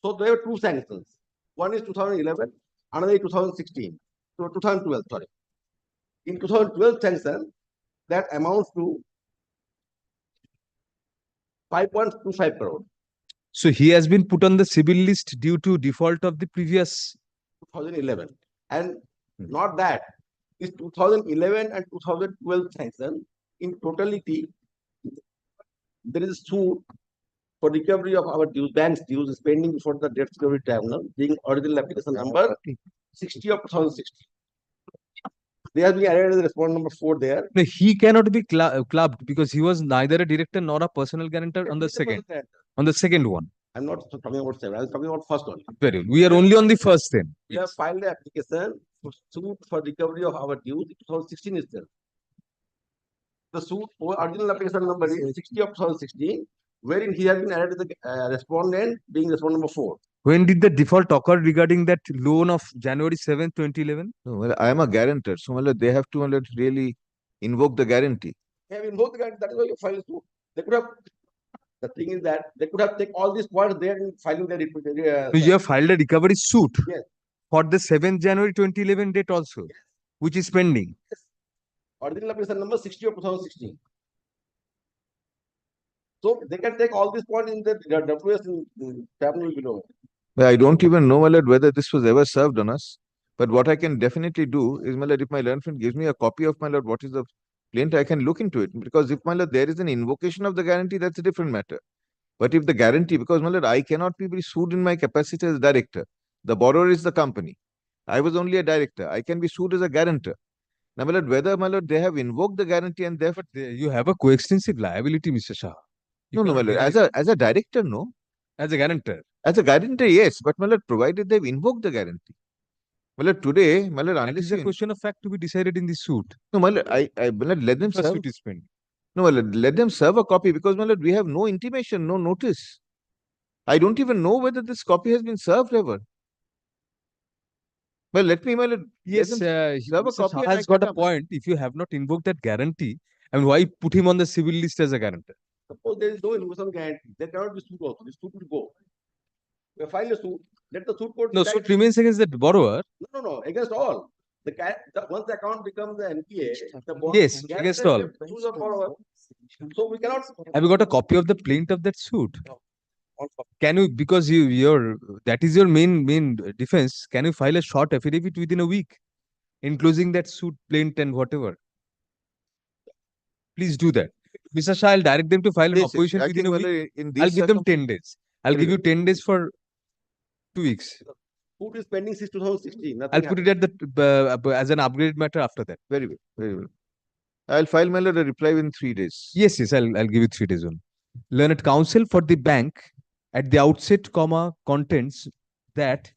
[SPEAKER 15] So there are two sanctions. One is 2011, another is 2016. So 2012, sorry. In 2012 sanction, that amounts to 5.25 crore.
[SPEAKER 2] So he has been put on the civil list due to default of the previous
[SPEAKER 15] 2011. And not that. It's 2011 and 2012 sanction. In totality, there is a suit for recovery of our dues, bank's dues pending before the debt recovery tribunal, being original application number 60 of 2016. They have been added as a respondent number 4 there.
[SPEAKER 2] No, he cannot be clubbed because he was neither a director nor a personal guarantor on the second. On the second one.
[SPEAKER 15] I'm not talking about 7. I'm talking about first only.
[SPEAKER 2] Very good. We are only on the first then.
[SPEAKER 15] We have filed the application for suit for recovery of our dues in 2016 itself. The suit original application number is 60 of 2016, wherein he has been added as a respondent, being respondent number 4.
[SPEAKER 2] When did the default occur regarding that loan of January 7th, 2011?
[SPEAKER 14] No, well, I am a guarantor, so well, they have to really invoke the guarantee.
[SPEAKER 15] They have invoked the guarantee. That is why you filed the suit. They could have. The thing is that they could have taken all these points there in filing their
[SPEAKER 2] You have filed a recovery suit
[SPEAKER 15] yes.
[SPEAKER 2] for the 7th January 2011 date also, yes. Which is pending.
[SPEAKER 15] Yes. Original application number 60 of 2016. So they can take all these points in the WS in tribunal below.
[SPEAKER 14] Well, I don't even know whether this was ever served on us. But what I can definitely do is, if my learned friend gives me a copy of what is the plaint, I can look into it. Because if there is an invocation of the guarantee, that's a different matter. But if the guarantee, because I cannot be sued in my capacity as director. The borrower is the company. I was only a director. I can be sued as a guarantor. Now, whether they have invoked the guarantee and therefore
[SPEAKER 2] you have a coextensive liability, Mr. Shah.
[SPEAKER 14] No, as a director, no.
[SPEAKER 2] As a guarantor.
[SPEAKER 14] As a guarantor, yes, but provided they've invoked the guarantee. Today,
[SPEAKER 2] that is a question of fact to be decided in the suit.
[SPEAKER 14] No, let them serve.
[SPEAKER 2] Suit is pending.
[SPEAKER 14] No, let them serve a copy because we have no intimation, no notice. I don't even know whether this copy has been served ever. Well, let me,
[SPEAKER 2] yes,
[SPEAKER 14] serve a copy.
[SPEAKER 2] Has got a point. If you have not invoked that guarantee, why put him on the civil list as a guarantor?
[SPEAKER 15] Suppose there is no invocation guarantee, there cannot be suit also. The suit will go. We file a suit. Let the suit court.
[SPEAKER 2] No, suit remains against the borrower.
[SPEAKER 15] No, against all. Once the account becomes the NPA, the
[SPEAKER 2] yes, against all.
[SPEAKER 15] So we cannot.
[SPEAKER 2] Have you got a copy of the plaint of that suit? Can you, because that is your main defense, can you file a short affidavit within a week, enclosing that suit, plaint and whatever? Please do that. Mr. Shah, I'll direct them to file an opposition within a week. I'll give them 10 days. I'll give you 10 days for 2 weeks.
[SPEAKER 15] Suit is pending since 2016.
[SPEAKER 2] I'll put it at the as an upgraded matter after that.
[SPEAKER 14] Very well, very well. I'll file my reply within 3 days.
[SPEAKER 2] Yes, I'll give you 3 days on. Learned counsel for the bank at the outset, contents that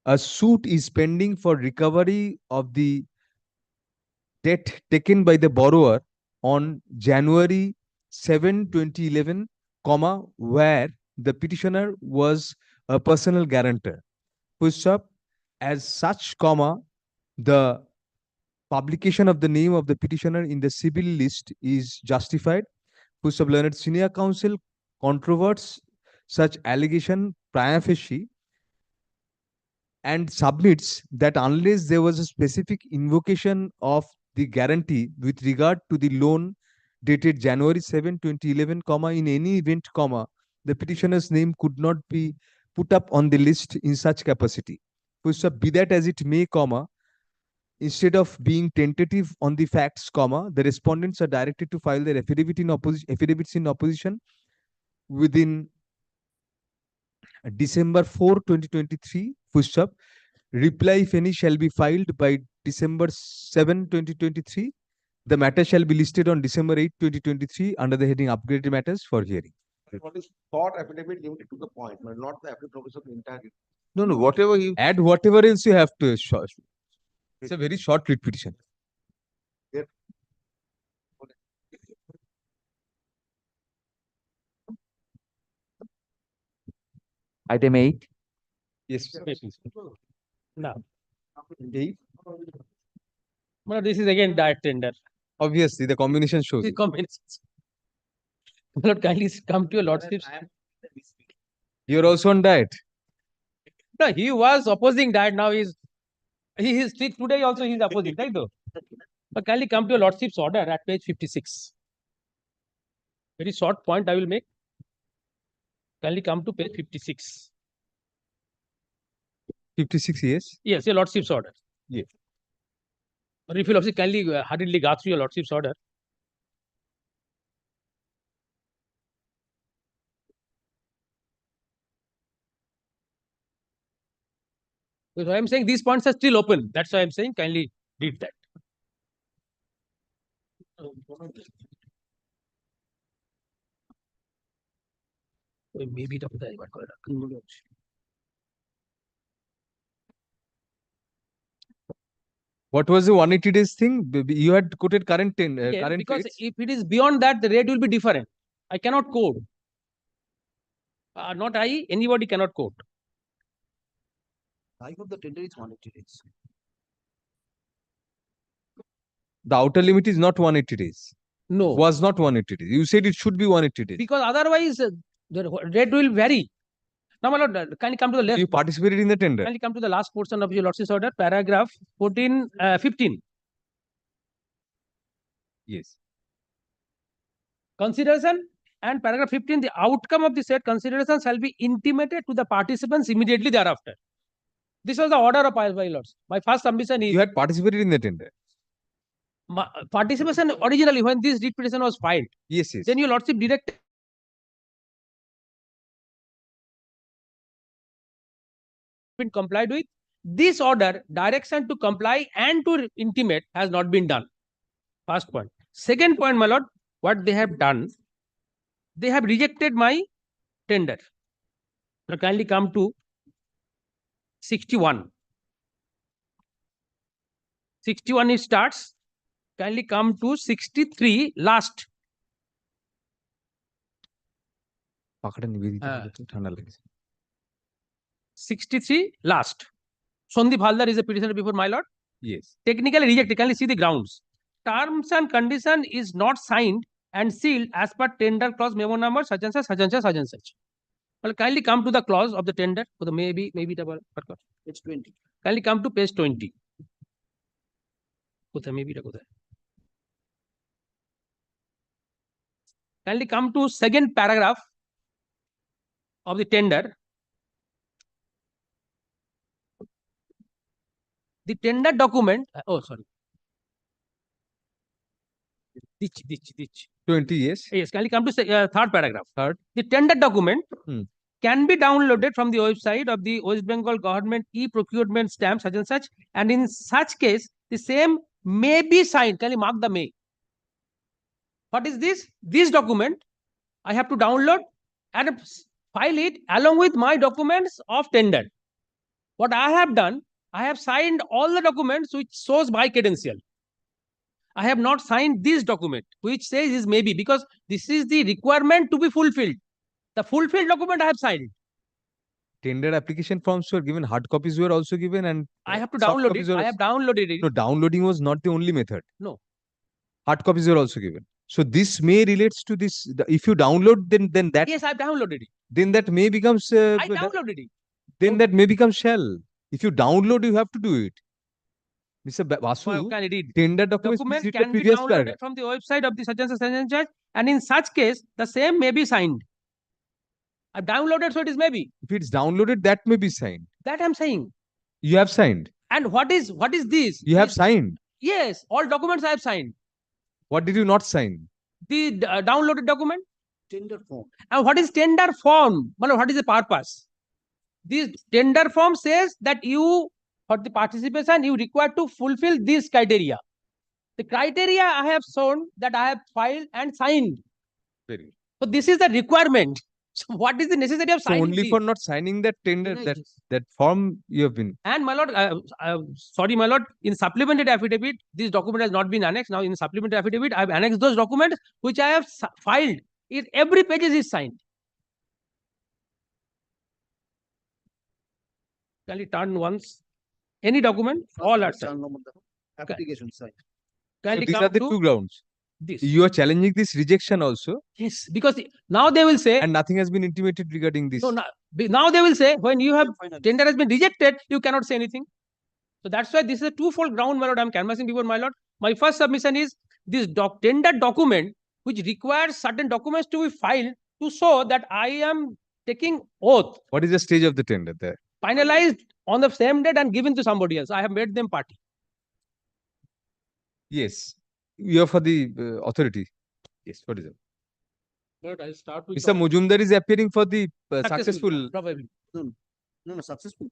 [SPEAKER 2] a suit is pending for recovery of the debt taken by the borrower on January 7, 2011, where the petitioner was a personal guarantor. Push up as such, the publication of the name of the petitioner in the civil list is justified. Push up learned senior counsel controverts such allegation prima facie and submits that unless there was a specific invocation of the guarantee with regard to the loan dated January 7, 2011, in any event, the petitioner's name could not be put up on the list in such capacity. Be that as it may, instead of being tentative on the facts, the respondents are directed to file their affidavits in opposition within December 4, 2023. Reply, if any, shall be filed by December 7, 2023. The matter shall be listed on December 8, 2023 under the heading Upgraded Matters for hearing.
[SPEAKER 15] What is short affidavit limited to the point, but not the affidavit of the entire.
[SPEAKER 14] No, whatever you
[SPEAKER 2] add, whatever else you have to. It's a very short writ petition.
[SPEAKER 15] Yeah.
[SPEAKER 6] Item 8.
[SPEAKER 2] Yes.
[SPEAKER 1] Now,
[SPEAKER 2] Eight.
[SPEAKER 1] well, this is again direct tender.
[SPEAKER 2] Obviously, the combination shows.
[SPEAKER 1] The
[SPEAKER 2] it.
[SPEAKER 1] combinations. Lord, kindly come to your lordship.
[SPEAKER 2] You're also on diet.
[SPEAKER 1] No, he was opposing that. Now he is today also he is opposing, right? Though. But kindly come to your lordship's order at page 56. Very short point I will make. Kindly come to page 56.
[SPEAKER 2] 56 years.
[SPEAKER 1] Yes, your lordship's order.
[SPEAKER 2] Yes.
[SPEAKER 1] Or if you lordship kindly hurriedly go through your lordship's order. So I am saying these points are still open. That's why I am saying kindly read that. Maybe
[SPEAKER 2] What was the 180 days thing? You had quoted current
[SPEAKER 1] yes,
[SPEAKER 2] current
[SPEAKER 1] because
[SPEAKER 2] rates.
[SPEAKER 1] if it is beyond that, the rate will be different. I cannot quote. Not I, anybody cannot quote.
[SPEAKER 9] Life of the tender is 180 days.
[SPEAKER 2] The outer limit is not 180 days.
[SPEAKER 1] No.
[SPEAKER 2] Was not 180 days. You said it should be 180 days.
[SPEAKER 1] Because otherwise, the rate will vary. Now, my lord, can you come to the left?
[SPEAKER 2] You participated in the tender.
[SPEAKER 1] Can you come to the last portion of your lordship's order, paragraph 15.
[SPEAKER 2] Yes.
[SPEAKER 1] Consideration and paragraph 15, the outcome of the said consideration shall be intimated to the participants immediately thereafter. This was the order of my lords. My first submission is.
[SPEAKER 2] You had participated in the tender.
[SPEAKER 1] Participation originally when this writ petition was filed.
[SPEAKER 2] Yes, yes.
[SPEAKER 1] Then your lordship directed. Been complied with. This order, direction to comply and to intimate has not been done. First point. Second point, my lord, what they have done, they have rejected my tender. Now kindly come to 61. 61 it starts. Kindly come to 63 last. 63 last. Sondip Haldar is a petitioner before my lord.
[SPEAKER 2] Yes.
[SPEAKER 1] Technically rejected. Kindly see the grounds. Terms and condition is not signed and sealed as per tender clause memo number such and such, such and such, such and such. Well, kindly come to the clause of the tender. Maybe double.
[SPEAKER 9] It's 20.
[SPEAKER 1] Kindly come to page 20. Maybe kindly come to second paragraph of the tender. The tender document. Oh, sorry. Ditch.
[SPEAKER 2] 20 years.
[SPEAKER 1] Yes, kindly come to third paragraph.
[SPEAKER 2] Third.
[SPEAKER 1] The tender document can be downloaded from the website of the West Bengal government e-procurement stamp such and such, and in such case, the same may be signed. Can you mark the may? What is this? This document I have to download and file it along with my documents of tender. What I have done, I have signed all the documents which shows my credential. I have not signed this document which says is maybe, because this is the requirement to be fulfilled. The fulfilled document I have signed.
[SPEAKER 2] Tender application forms were given, hard copies were also given, and
[SPEAKER 1] I have to download it. I have downloaded it.
[SPEAKER 2] No, downloading was not the only method.
[SPEAKER 1] No.
[SPEAKER 2] Hard copies were also given. So this may relates to this. If you download, then that.
[SPEAKER 1] Yes, I have downloaded it.
[SPEAKER 2] Then that may becomes.
[SPEAKER 1] I downloaded it.
[SPEAKER 2] Then that may become shell. If you download, you have to do it. Mr. Vasu, tender documents
[SPEAKER 1] can be downloaded from the website of the such and such, and in such case, the same may be signed. I've downloaded, so it is maybe.
[SPEAKER 2] If it's downloaded, that may be signed.
[SPEAKER 1] That I'm saying.
[SPEAKER 2] You have signed.
[SPEAKER 1] And what is this?
[SPEAKER 2] You have signed.
[SPEAKER 1] Yes, all documents I have signed.
[SPEAKER 2] What did you not sign?
[SPEAKER 1] The downloaded document.
[SPEAKER 9] Tender form.
[SPEAKER 1] And what is tender form? What is the purpose? This tender form says that you, for the participation, you require to fulfill this criteria. The criteria I have shown that I have filed and signed.
[SPEAKER 2] Very good.
[SPEAKER 1] So this is the requirement. So what is the necessity of signing?
[SPEAKER 2] Only for not signing that tender, that form you have been.
[SPEAKER 1] And my lord, sorry, my lord, in supplementary affidavit, this document has not been annexed. Now in supplementary affidavit, I have annexed those documents which I have filed. Every page is signed. kindly turn once. Any document, all are signed.
[SPEAKER 9] Application side.
[SPEAKER 2] So
[SPEAKER 1] Kindly
[SPEAKER 2] these
[SPEAKER 1] come
[SPEAKER 2] are the
[SPEAKER 1] to
[SPEAKER 2] two grounds.
[SPEAKER 1] this.
[SPEAKER 2] You are challenging this rejection also,
[SPEAKER 1] Yes, because now they will say,
[SPEAKER 2] and nothing has been intimated regarding this.
[SPEAKER 1] no, now they will say, when you have tender has been rejected, you cannot say anything. So that's why this is a twofold ground, my lord. I'm canvassing before my lord. My first submission is this tender document, which requires certain documents to be filed to show that I am taking oath,
[SPEAKER 2] What is the stage of the tender there?
[SPEAKER 1] finalized on the same date and given to somebody else. I have made them party.
[SPEAKER 2] Yes. You are for the authority. Yes. What is it?
[SPEAKER 10] But I start with
[SPEAKER 2] Mr. Mujumdar is appearing for the successful.
[SPEAKER 1] Probably.
[SPEAKER 15] No, successful.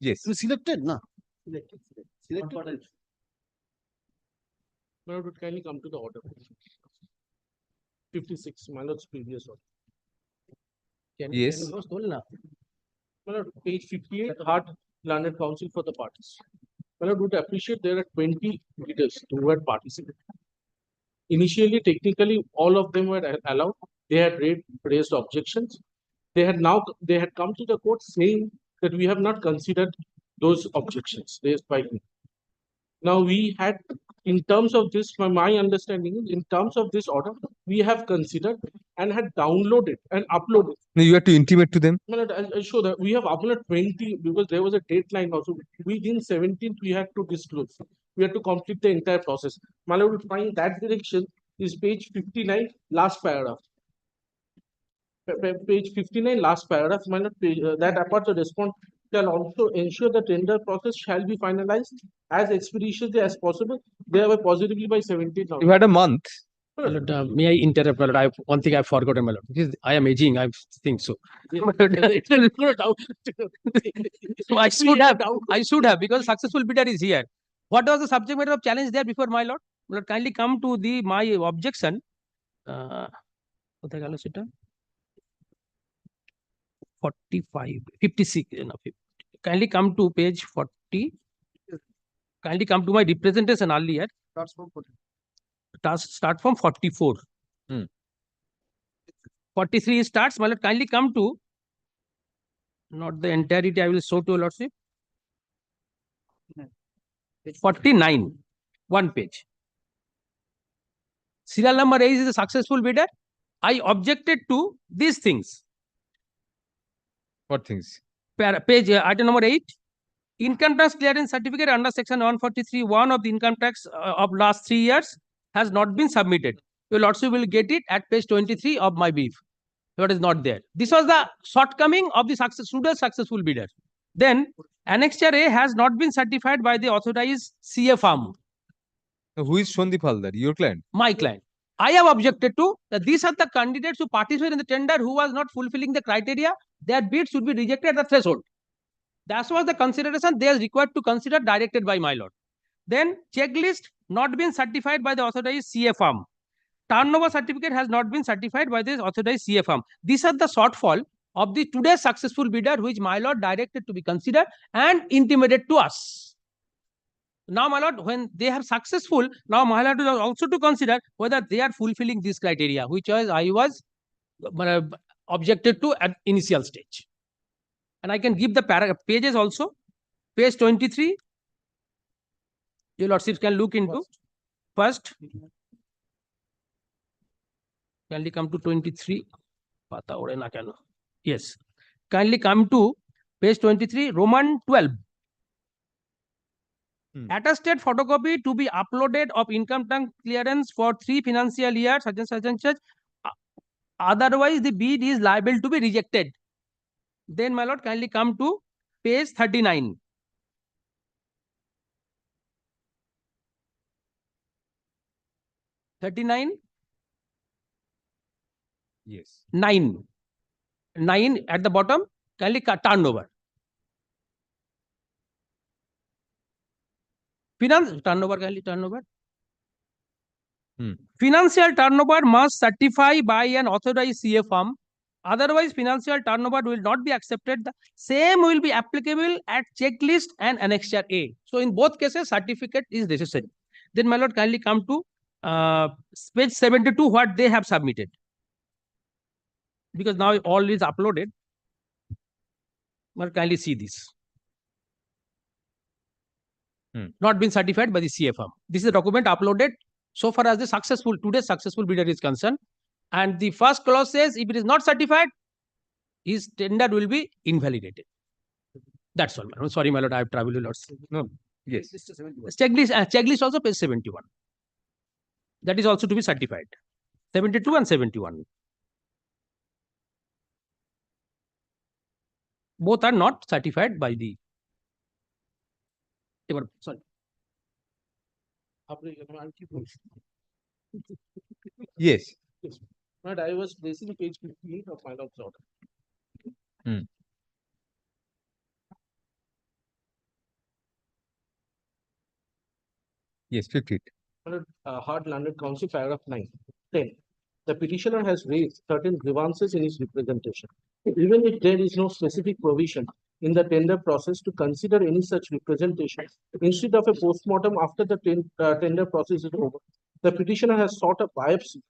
[SPEAKER 2] Yes.
[SPEAKER 15] You selected, no?
[SPEAKER 10] Selected. Now, would kindly come to the order. 56, my lord's previous order.
[SPEAKER 2] Yes.
[SPEAKER 10] My lord, page 58, hard landed counsel for the parties. My lord, would appreciate there are 20 leaders who had participated. Initially, technically, all of them were allowed. They had raised objections. They had come to the court saying that we have not considered those objections raised by me. Now we had, in terms of this, my understanding is, in terms of this order, we have considered and had downloaded and uploaded.
[SPEAKER 2] No, you have to intimate to them.
[SPEAKER 10] No, I'll show that we have uploaded 20 because there was a deadline also. Within 17th, we had to disclose. We had to complete the entire process. My lord, will find that direction is page 59, last paragraph. Page 59, last paragraph. My lord, that apart the response shall also ensure the tender process shall be finalized as expeditiously as possible. Thereby positively by 17th.
[SPEAKER 2] You had a month.
[SPEAKER 1] My lord, may I interrupt, my lord? One thing I've forgotten, my lord. I am aging, I think so. So I should have, because successful bidder is here. What was the subject matter of challenge there before, my lord? My lord, kindly come to my objection. 45, 56. No, 50. Kindly come to page 40. Kindly come to my representation earlier. Start from 44. 43 starts. My lord, kindly come to, not the entirety, I will show to your lordship. 49, one page. Serial number 8 is a successful bidder. I objected to these things.
[SPEAKER 2] What things?
[SPEAKER 1] Page item number 8. Income tax clearance certificate under section 143(1) of the income tax of last 3 years has not been submitted. Your lordship will get it at page 23 of my brief. What is not there. This was the shortcoming of the successful bidder. Then annexure A has not been certified by the authorized CA firm.
[SPEAKER 2] Who is Shondip Haldar? Your client?
[SPEAKER 1] My client. I have objected to that these are the candidates who participated in the tender who was not fulfilling the criteria. Their bid should be rejected at the threshold. That was the consideration they are required to consider, directed by my lord. Then checklist not been certified by the authorized CA firm. Turnover certificate has not been certified by the authorized CA firm. These are the shortfall of the today's successful bidder, which my lord directed to be considered and intimated to us. Now, my lord, when they are successful, now my lord is also to consider whether they are fulfilling this criteria, which I was objected to at initial stage. And I can give the pages also. Page 23. Your lordships can look into. First. Kindly come to 23. Yes. Kindly come to page 23, Roman 12. Attested photocopy to be uploaded of income tax clearance for 3 financial years, such and such and such. Otherwise, the bid is liable to be rejected. Then, my lord, kindly come to page 39.
[SPEAKER 2] Yes.
[SPEAKER 1] 9 at the bottom. Kindly turnover. Turnover. Financial turnover must certify by an authorized CA firm. Otherwise, financial turnover will not be accepted. The same will be applicable at checklist and annexure A. So, in both cases, certificate is necessary. Then, my lord, kindly come to page 72, what they have submitted. Because now all is uploaded. But kindly see this. not been certified by the CA firm. This is a document uploaded so far as the today's successful bidder is concerned. And the first clause says if it is not certified, his tender will be invalidated. That's all. I'm sorry, my lord, I have traveled a lot. No. Yes. Checklist also page 71. That is also to be certified. 72 and 71. Both are not certified by the. Sorry.
[SPEAKER 2] Yes.
[SPEAKER 15] But I was placing page 58 of my lord's order.
[SPEAKER 2] Yes, 50.
[SPEAKER 15] Hard Landed Council, paragraph 9. 10. The petitioner has raised certain grievances in his representation. Even if there is no specific provision in the tender process to consider any such representation, instead of a postmortem after the tender process is over, the petitioner has sought a biopsy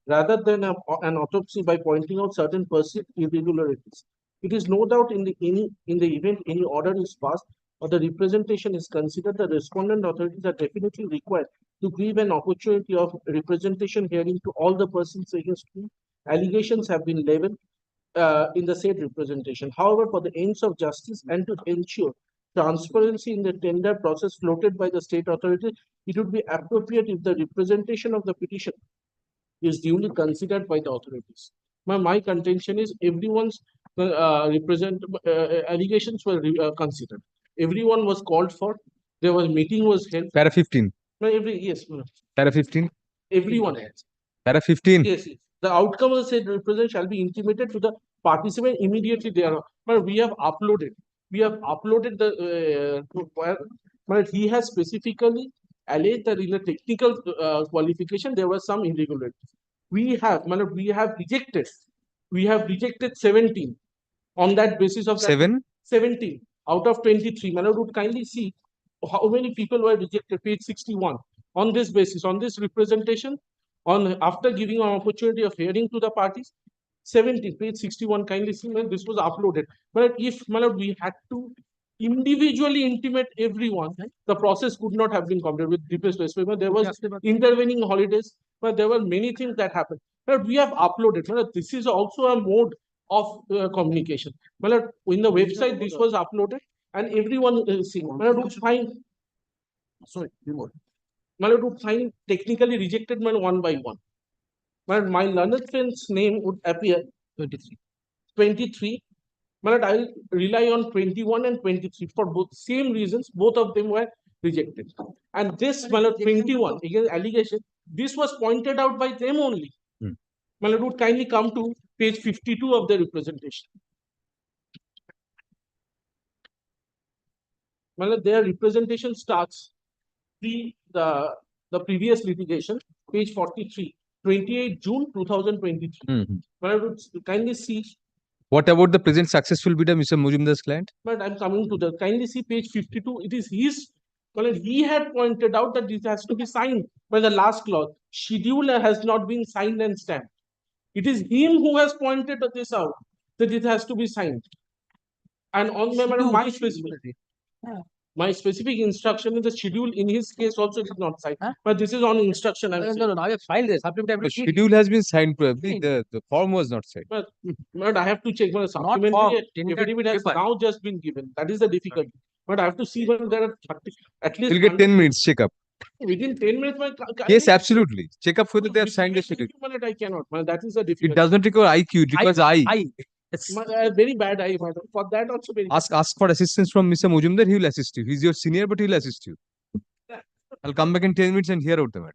[SPEAKER 15] rather than an autopsy by pointing out certain perceived irregularities. It is no doubt in the event any order is passed or the representation is considered, the respondent authorities are definitely required to give an opportunity of representation hearing to all the persons against whom allegations have been leveled in the said representation. However, for the ends of justice and to ensure transparency in the tender process floated by the state authority, it would be appropriate if the representation of the petition is duly considered by the authorities. My contention is everyone's allegations were considered. Everyone was called for. There was meeting was held.
[SPEAKER 2] Para 15.
[SPEAKER 15] No, yes.
[SPEAKER 2] Para 15.
[SPEAKER 15] Everyone.
[SPEAKER 2] Para 15.
[SPEAKER 15] Yes. The outcome of the said represent shall be intimated to the participant immediately thereof. But we have uploaded. The. But he has specifically alleged that in the technical qualification there was some irregularities. We have rejected. We have rejected 17 on that basis of 17 out of 23. Manoj would kindly see how many people were rejected. Page 61. On this basis, on this representation, after giving an opportunity of hearing to the parties, 17, page 61. Kindly see, this was uploaded. But if we had to individually intimate everyone, the process could not have been completed with deepest respect. There was intervening holidays, but there were many things that happened. But we have uploaded. This is also a mode of communication. In the website, this was uploaded, and everyone is seeing. Would find technically rejected one by one. But my learned friend's name would appear 23. But I will rely on 21 and 23 for both same reasons. Both of them were rejected. And this 21 again allegation. This was pointed out by them only. Would kindly come to page 52 of the representation. Their representation starts the previous litigation, page 43, 28 June 2023. Would kindly see.
[SPEAKER 2] What about the present successful bidder, Mr. Mujumdar's client?
[SPEAKER 15] But I'm coming to the kindly see page 52. It is his. He had pointed out that this has to be signed by the last clause. Schedule has not been signed and stamped. It is him who has pointed this out, that it has to be signed. And on my specific instruction in the schedule in his case also is not signed. But this is on instruction.
[SPEAKER 1] No, I have filed this.
[SPEAKER 2] The schedule has been signed probably. The form was not signed.
[SPEAKER 15] But I have to check. Supplementary affidavit has now just been given. That is the difficulty. But I have to see whether there are at least.
[SPEAKER 2] You'll get 10 minutes. Check up.
[SPEAKER 15] Within 10 minutes,
[SPEAKER 2] yes, absolutely. Check up whether they have signed the schedule.
[SPEAKER 15] I cannot. That is the difficulty.
[SPEAKER 2] It does not require IQ. It requires I.
[SPEAKER 15] Very bad eye. For that also very.
[SPEAKER 2] Ask for assistance from Mr. Mujumdar. He will assist you. He's your senior, but he will assist you. I'll come back in 10 minutes and hear out the matter.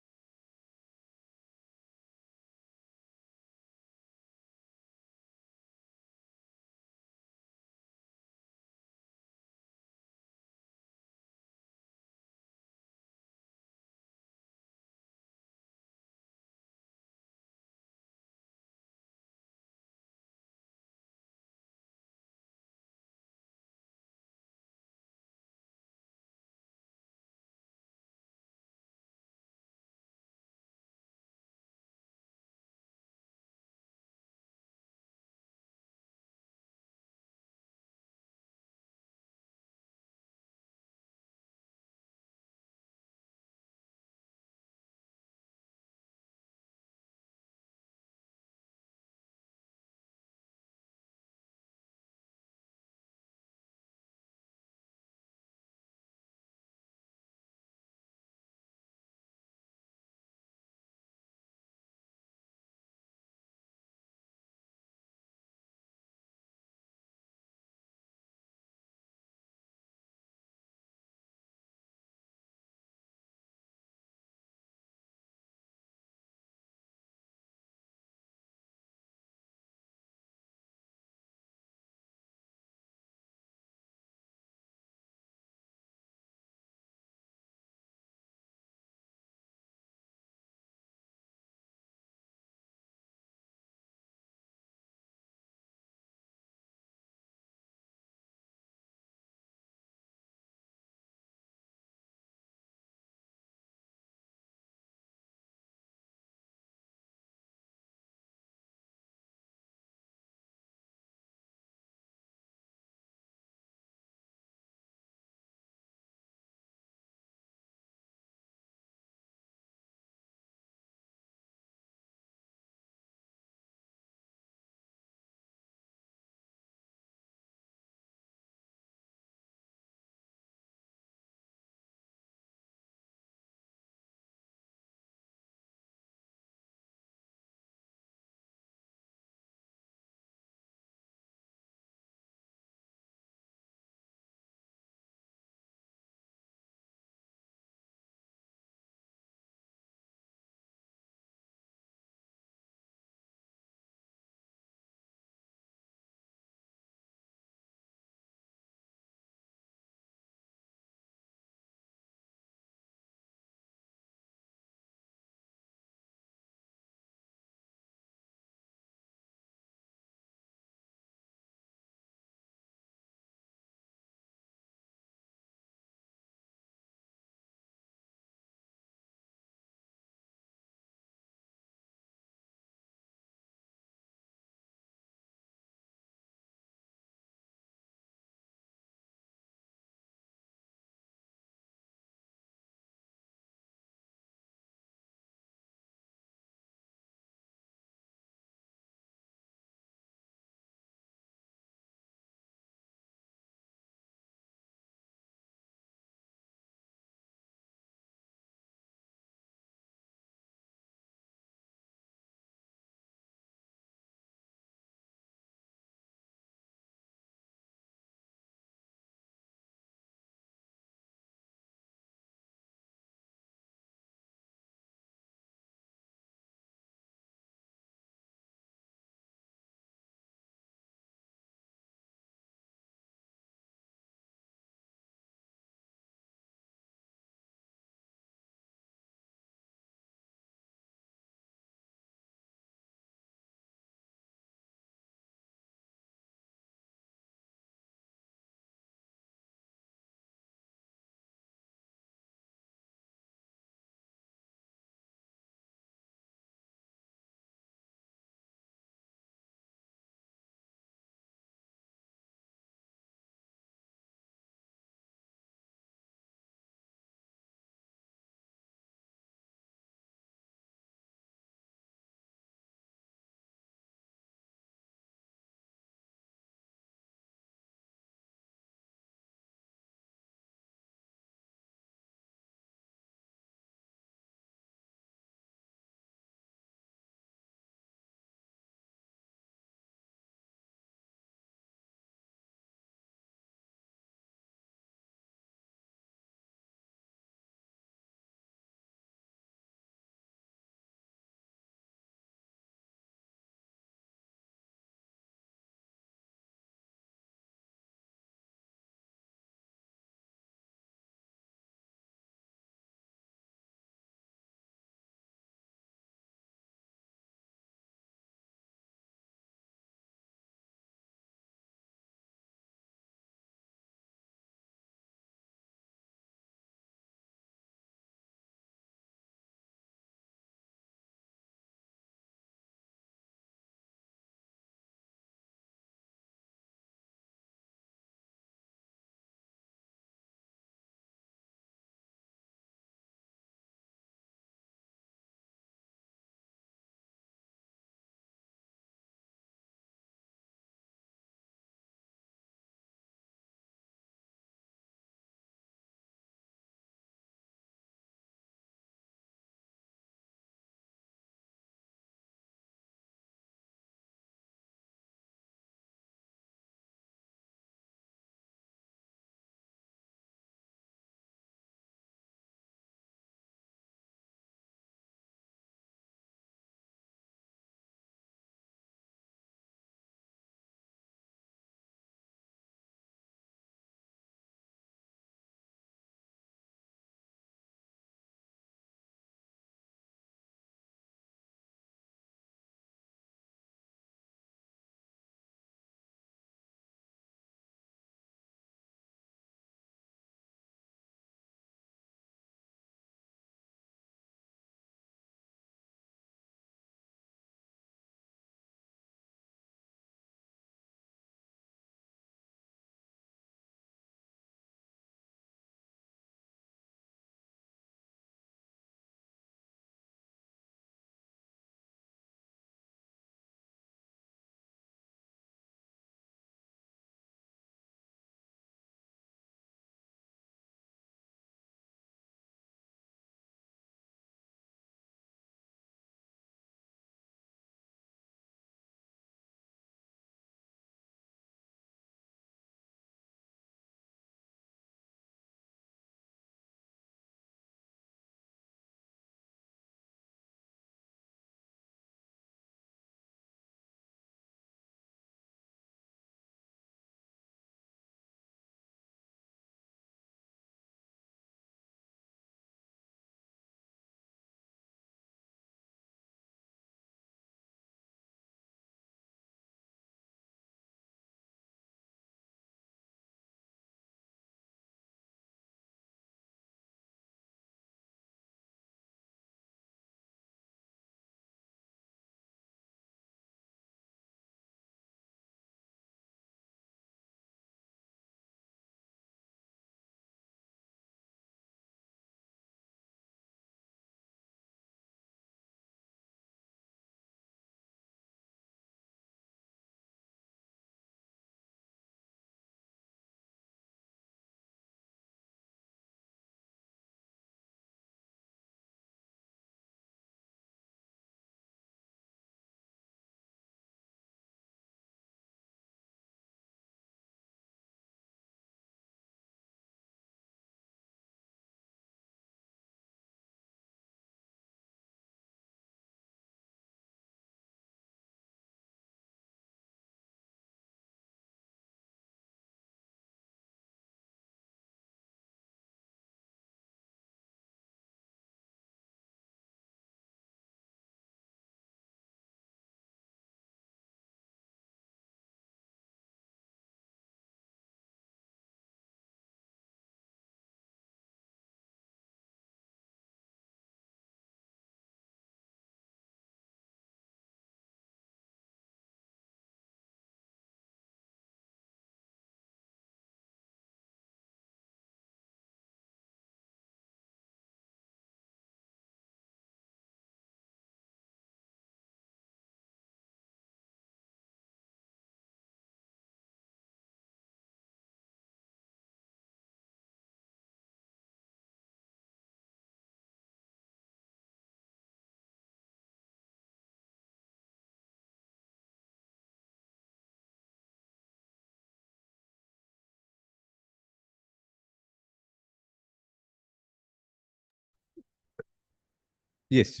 [SPEAKER 2] Yes.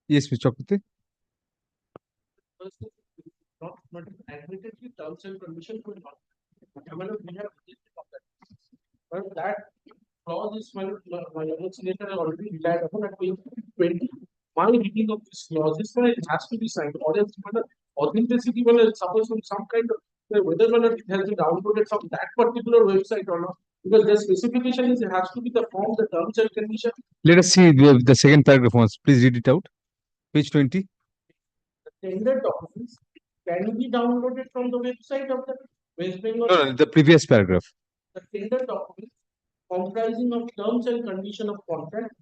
[SPEAKER 2] Yes, Mr. Chakraborty.
[SPEAKER 1] Not admittedly terms and conditions will not. We have rejected of that. But that clause is my legislator has already relied upon at page 20. My reading of this clause is that it has to be signed, or else authenticity will suffer from some kind of whether or not it has been downloaded from that particular website or not. Because the specification is it has to be the form, the terms and conditions.
[SPEAKER 2] Let us see the second paragraph once. Please read it out. Page 20.
[SPEAKER 1] The tender documents can be downloaded from the website of the West Bengal.
[SPEAKER 2] No, the previous paragraph.
[SPEAKER 1] The tender documents comprising of terms and condition of contract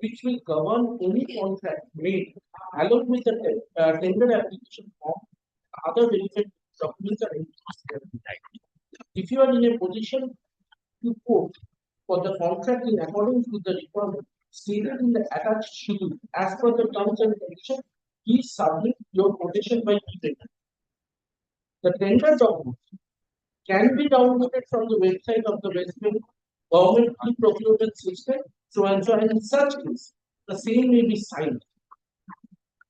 [SPEAKER 1] which will govern any contract made along with the tender application form, other relevant documents are included. If you are in a position to quote for the contract in accordance with the requirement stated in the attached schedule as per the terms and conditions, please submit your quotation by e-tender. The tender documents can be downloaded from the website of the West Bengal government e-procurement system, so and so, and in such case, the same may be signed.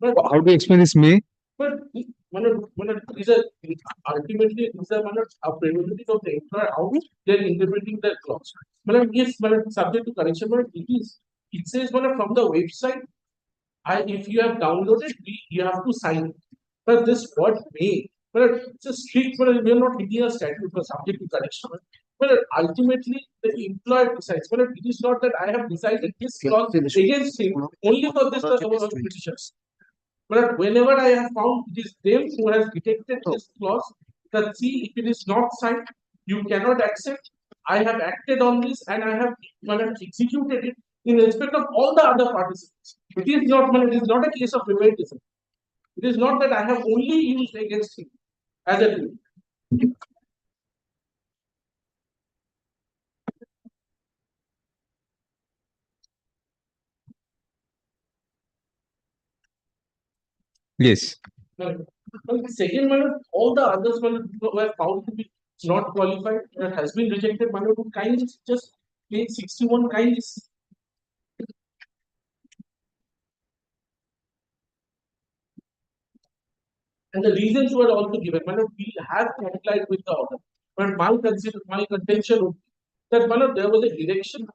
[SPEAKER 1] But
[SPEAKER 2] How do you explain this may?
[SPEAKER 1] these are ultimately these are a prerogative of the employer how they are interpreting the clause. Yes, subject to correction, but it says from the website. If you have downloaded, you have to sign it. But this word may, it's a strict, we are not hitting a statute for subject to correction. But ultimately, the employer decides. But it is not that I have decided this clause against him only for this petitions. But whenever I have found it is them who has detected this clause, that see, if it is not signed, you cannot accept. I have acted on this and I have executed it in respect of all the other participants. It is not a case of favoritism. It is not that I have only used against him as a tool.
[SPEAKER 2] Yes.
[SPEAKER 1] Second, all the others were found to be not qualified, that has been rejected. Kindly just page 61 kindly. And the reasons were also given. We have complied with the order. But my contention would be that there was a direction.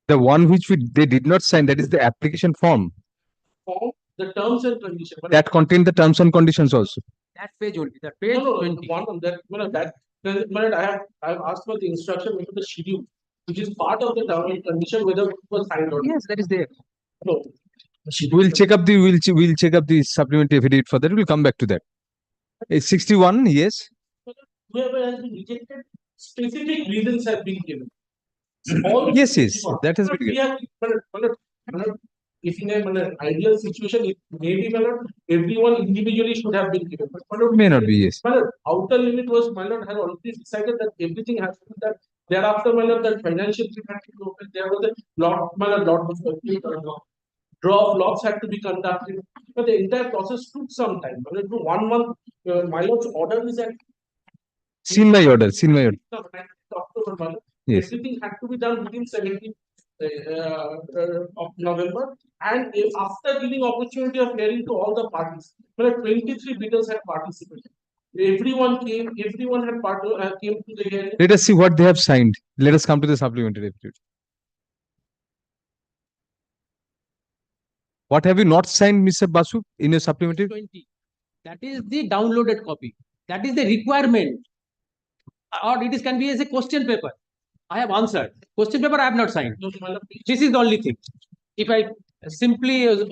[SPEAKER 2] The one which they did not sign, that is the application form.
[SPEAKER 1] Form, the terms and conditions.
[SPEAKER 2] That contained the terms and conditions also.
[SPEAKER 1] That page only. That page 20. One on that. I have asked for the instruction into the schedule, which is part of the term and condition, whether it was signed or not.
[SPEAKER 2] Yes, that is there.
[SPEAKER 1] No.
[SPEAKER 2] We'll check up the supplementary affidavit for that. We'll come back to that. It's 61, yes.
[SPEAKER 1] Whoever has been rejected, specific reasons have been given.
[SPEAKER 2] Yes, that has been given.
[SPEAKER 1] If in an ideal situation, it maybe everyone individually should have been given. But
[SPEAKER 2] May not be, yes.
[SPEAKER 1] Outer limit was had already decided that everything has to be done. Thereafter, that financial had to be open. There was a lot of draw of lots had to be conducted. But the entire process took some time. 1 month, my lord's order is at
[SPEAKER 2] Seen my order.
[SPEAKER 1] October.
[SPEAKER 2] Yes.
[SPEAKER 1] Everything had to be done within 17th of November, and after giving opportunity of hearing to all the parties, 23 bidders had participated. Everyone came. Everyone had came to the hearing.
[SPEAKER 2] Let us see what they have signed. Let us come to the supplementary affidavit. What have you not signed, Mr. Basu, in your supplementary?
[SPEAKER 1] 20. That is the downloaded copy. That is the requirement. Or it can be as a question paper. I have answered. Question paper I have not signed. This is the only thing. If I simply this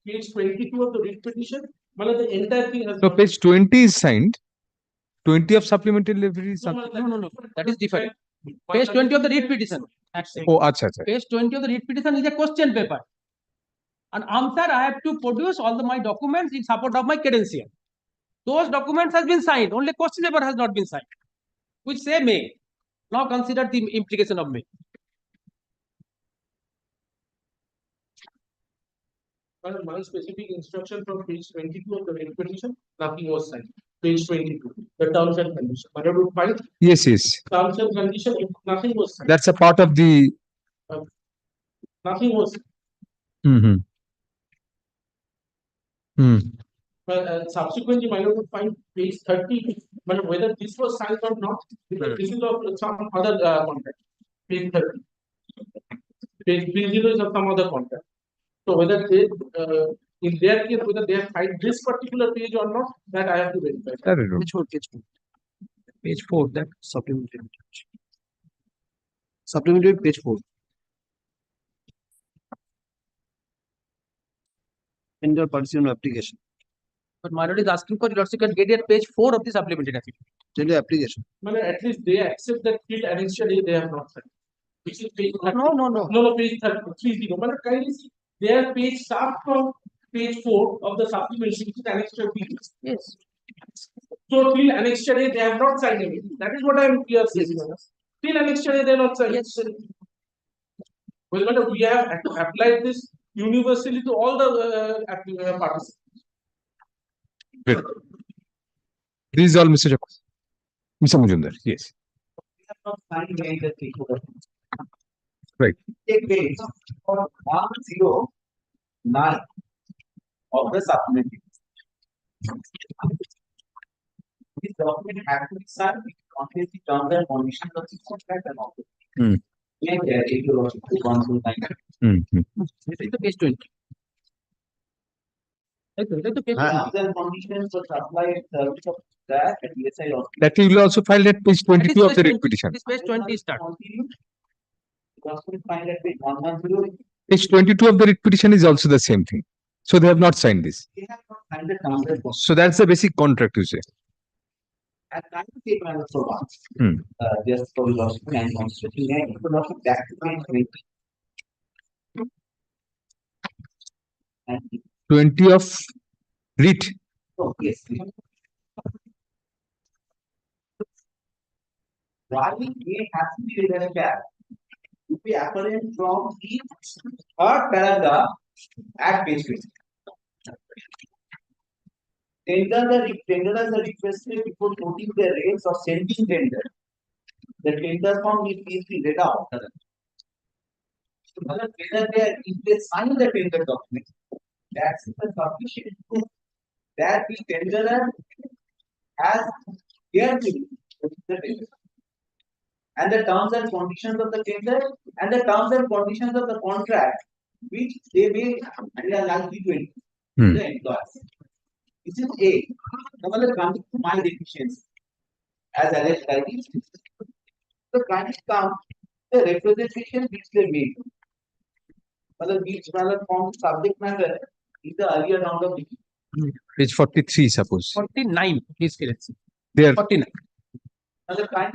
[SPEAKER 1] page 22 of the writ petition, the entire thing has.
[SPEAKER 2] So page 20 is signed. 20 of supplementary affidavit.
[SPEAKER 1] No. That is different. Page 20 of the writ petition.
[SPEAKER 2] Oh, acha.
[SPEAKER 1] Page 20 of the writ petition is a question paper. And answer, I have to produce all my documents in support of my credential. Those documents has been signed. Only question paper has not been signed, which say may. Now consider the implication of may.
[SPEAKER 5] One specific instruction from page 22 of the writ petition, nothing was signed. Page 22, the terms and conditions. Madam, file
[SPEAKER 2] Yes, yes.
[SPEAKER 5] terms and conditions, if nothing was signed.
[SPEAKER 2] That's a part of the.
[SPEAKER 5] Nothing was.
[SPEAKER 2] Hmm. Hmm.
[SPEAKER 5] Subsequently, my lord would find page 30, but whether this was signed or not, because this is of some other contract. Page 30. Page 30 is of some other contract. So whether they, in their case, whether they have signed this particular page or not, that I have to verify.
[SPEAKER 1] Page 4, page 4. Page 4, that supplementary. Supplementary page 4. Tender pursuant application. But my lord is asking for your lordship can get at page 4 of the supplementary affidavit. Tender application.
[SPEAKER 5] Well, at least they accept that field annexure A they have not signed. Which is page 30. No, page 30. But kindly see, their page starts from page 4 of the supplementary, which is annexure B.
[SPEAKER 1] Yes.
[SPEAKER 5] So till annexure A, they have not signed anything. That is what I am here saying. Till annexure A, they are not signed.
[SPEAKER 1] Yes.
[SPEAKER 5] Well, madam, we have applied this universally to all the participants.
[SPEAKER 2] Great. This is all, Mr. Chakra. Mr. Mujumdar. Yes. Right.
[SPEAKER 12] Take page 109 of the supplementary. This document has to be signed with contains the terms and conditions of the contract and all. This
[SPEAKER 1] is the page 20.
[SPEAKER 12] Terms and conditions of supply service of that at ESI hospital.
[SPEAKER 2] That you will also file at page 22 of the writ petition.
[SPEAKER 1] This page 20 start.
[SPEAKER 12] Find at page 110.
[SPEAKER 2] Page 22 of the writ petition is also the same thing. So they have not signed this.
[SPEAKER 12] They have not signed the terms and conditions.
[SPEAKER 2] So that's the basic contract, you say.
[SPEAKER 12] And trying to take another so much. Just for loss and constituting and economic back to page 20. And
[SPEAKER 2] 20 of writ.
[SPEAKER 12] oh, yes. Why it has to be written back to be apparent from the third paragraph at page 20. Tender as a requested before quoting the rates or sending tender. The tender form will please be read out. Whether if they sign the tender document, that's the sufficient proof that the tenderer has carefully the tender. And the terms and conditions of the tender and the terms and conditions of the contract which they may and are likely to enter the employers. This is A. Now, coming to my deficiency as alleged by these. The kind comes the representation which they made. Which form subject matter is the earlier round of
[SPEAKER 2] Page 43, suppose.
[SPEAKER 1] 49, please correct.
[SPEAKER 2] There.
[SPEAKER 1] 49.
[SPEAKER 12] Now, the kind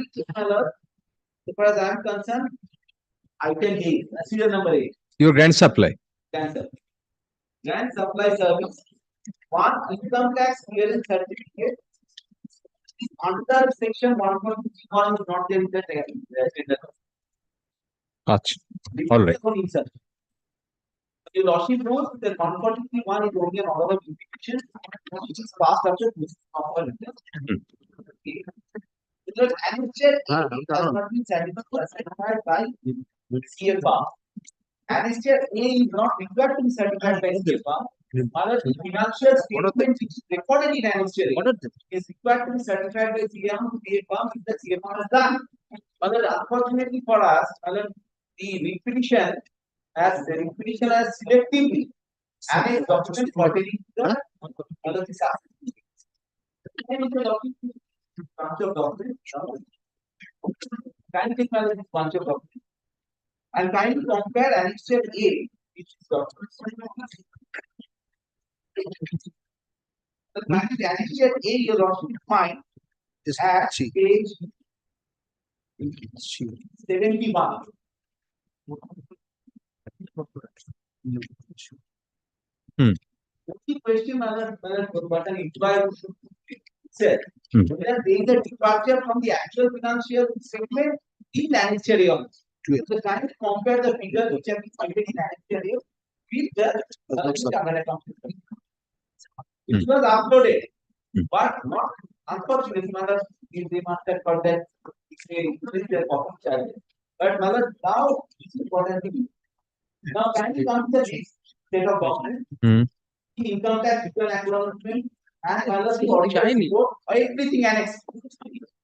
[SPEAKER 12] as far as I am concerned, item A, serial number 8.
[SPEAKER 2] Your grant supply.
[SPEAKER 12] Grant supply service. One income tax clearance certificate is under section 1.1 is not there in the tender.
[SPEAKER 2] All right.
[SPEAKER 12] The lordship knows that 143.1 is only an order of imputation, which is passed after this offer. Because annexure A has not been certified by CFR. Annexure A is not required to be certified by CFR. Other financial statement which is recorded in annexure A is required to be certified by CFR which the CFR has done. But unfortunately for us, the repetition has selectively annexed document pertaining to the bunch of documents. Kindly take this bunch of documents and kindly compare annexure A, which is documents. The annexure A you also find at page 71. The question but an inquiry said whether there is a departure from the actual financial statement in annexure A. The kind compare the figures which have been cited in annexure A
[SPEAKER 16] with the camera company. It was uploaded, but not unfortunately, mother is demanded for that increase their profit charge. But mother now this is important thing. Now can you come to the next state of government? Income tax return acknowledgement and mother the auditor's report, everything annexed.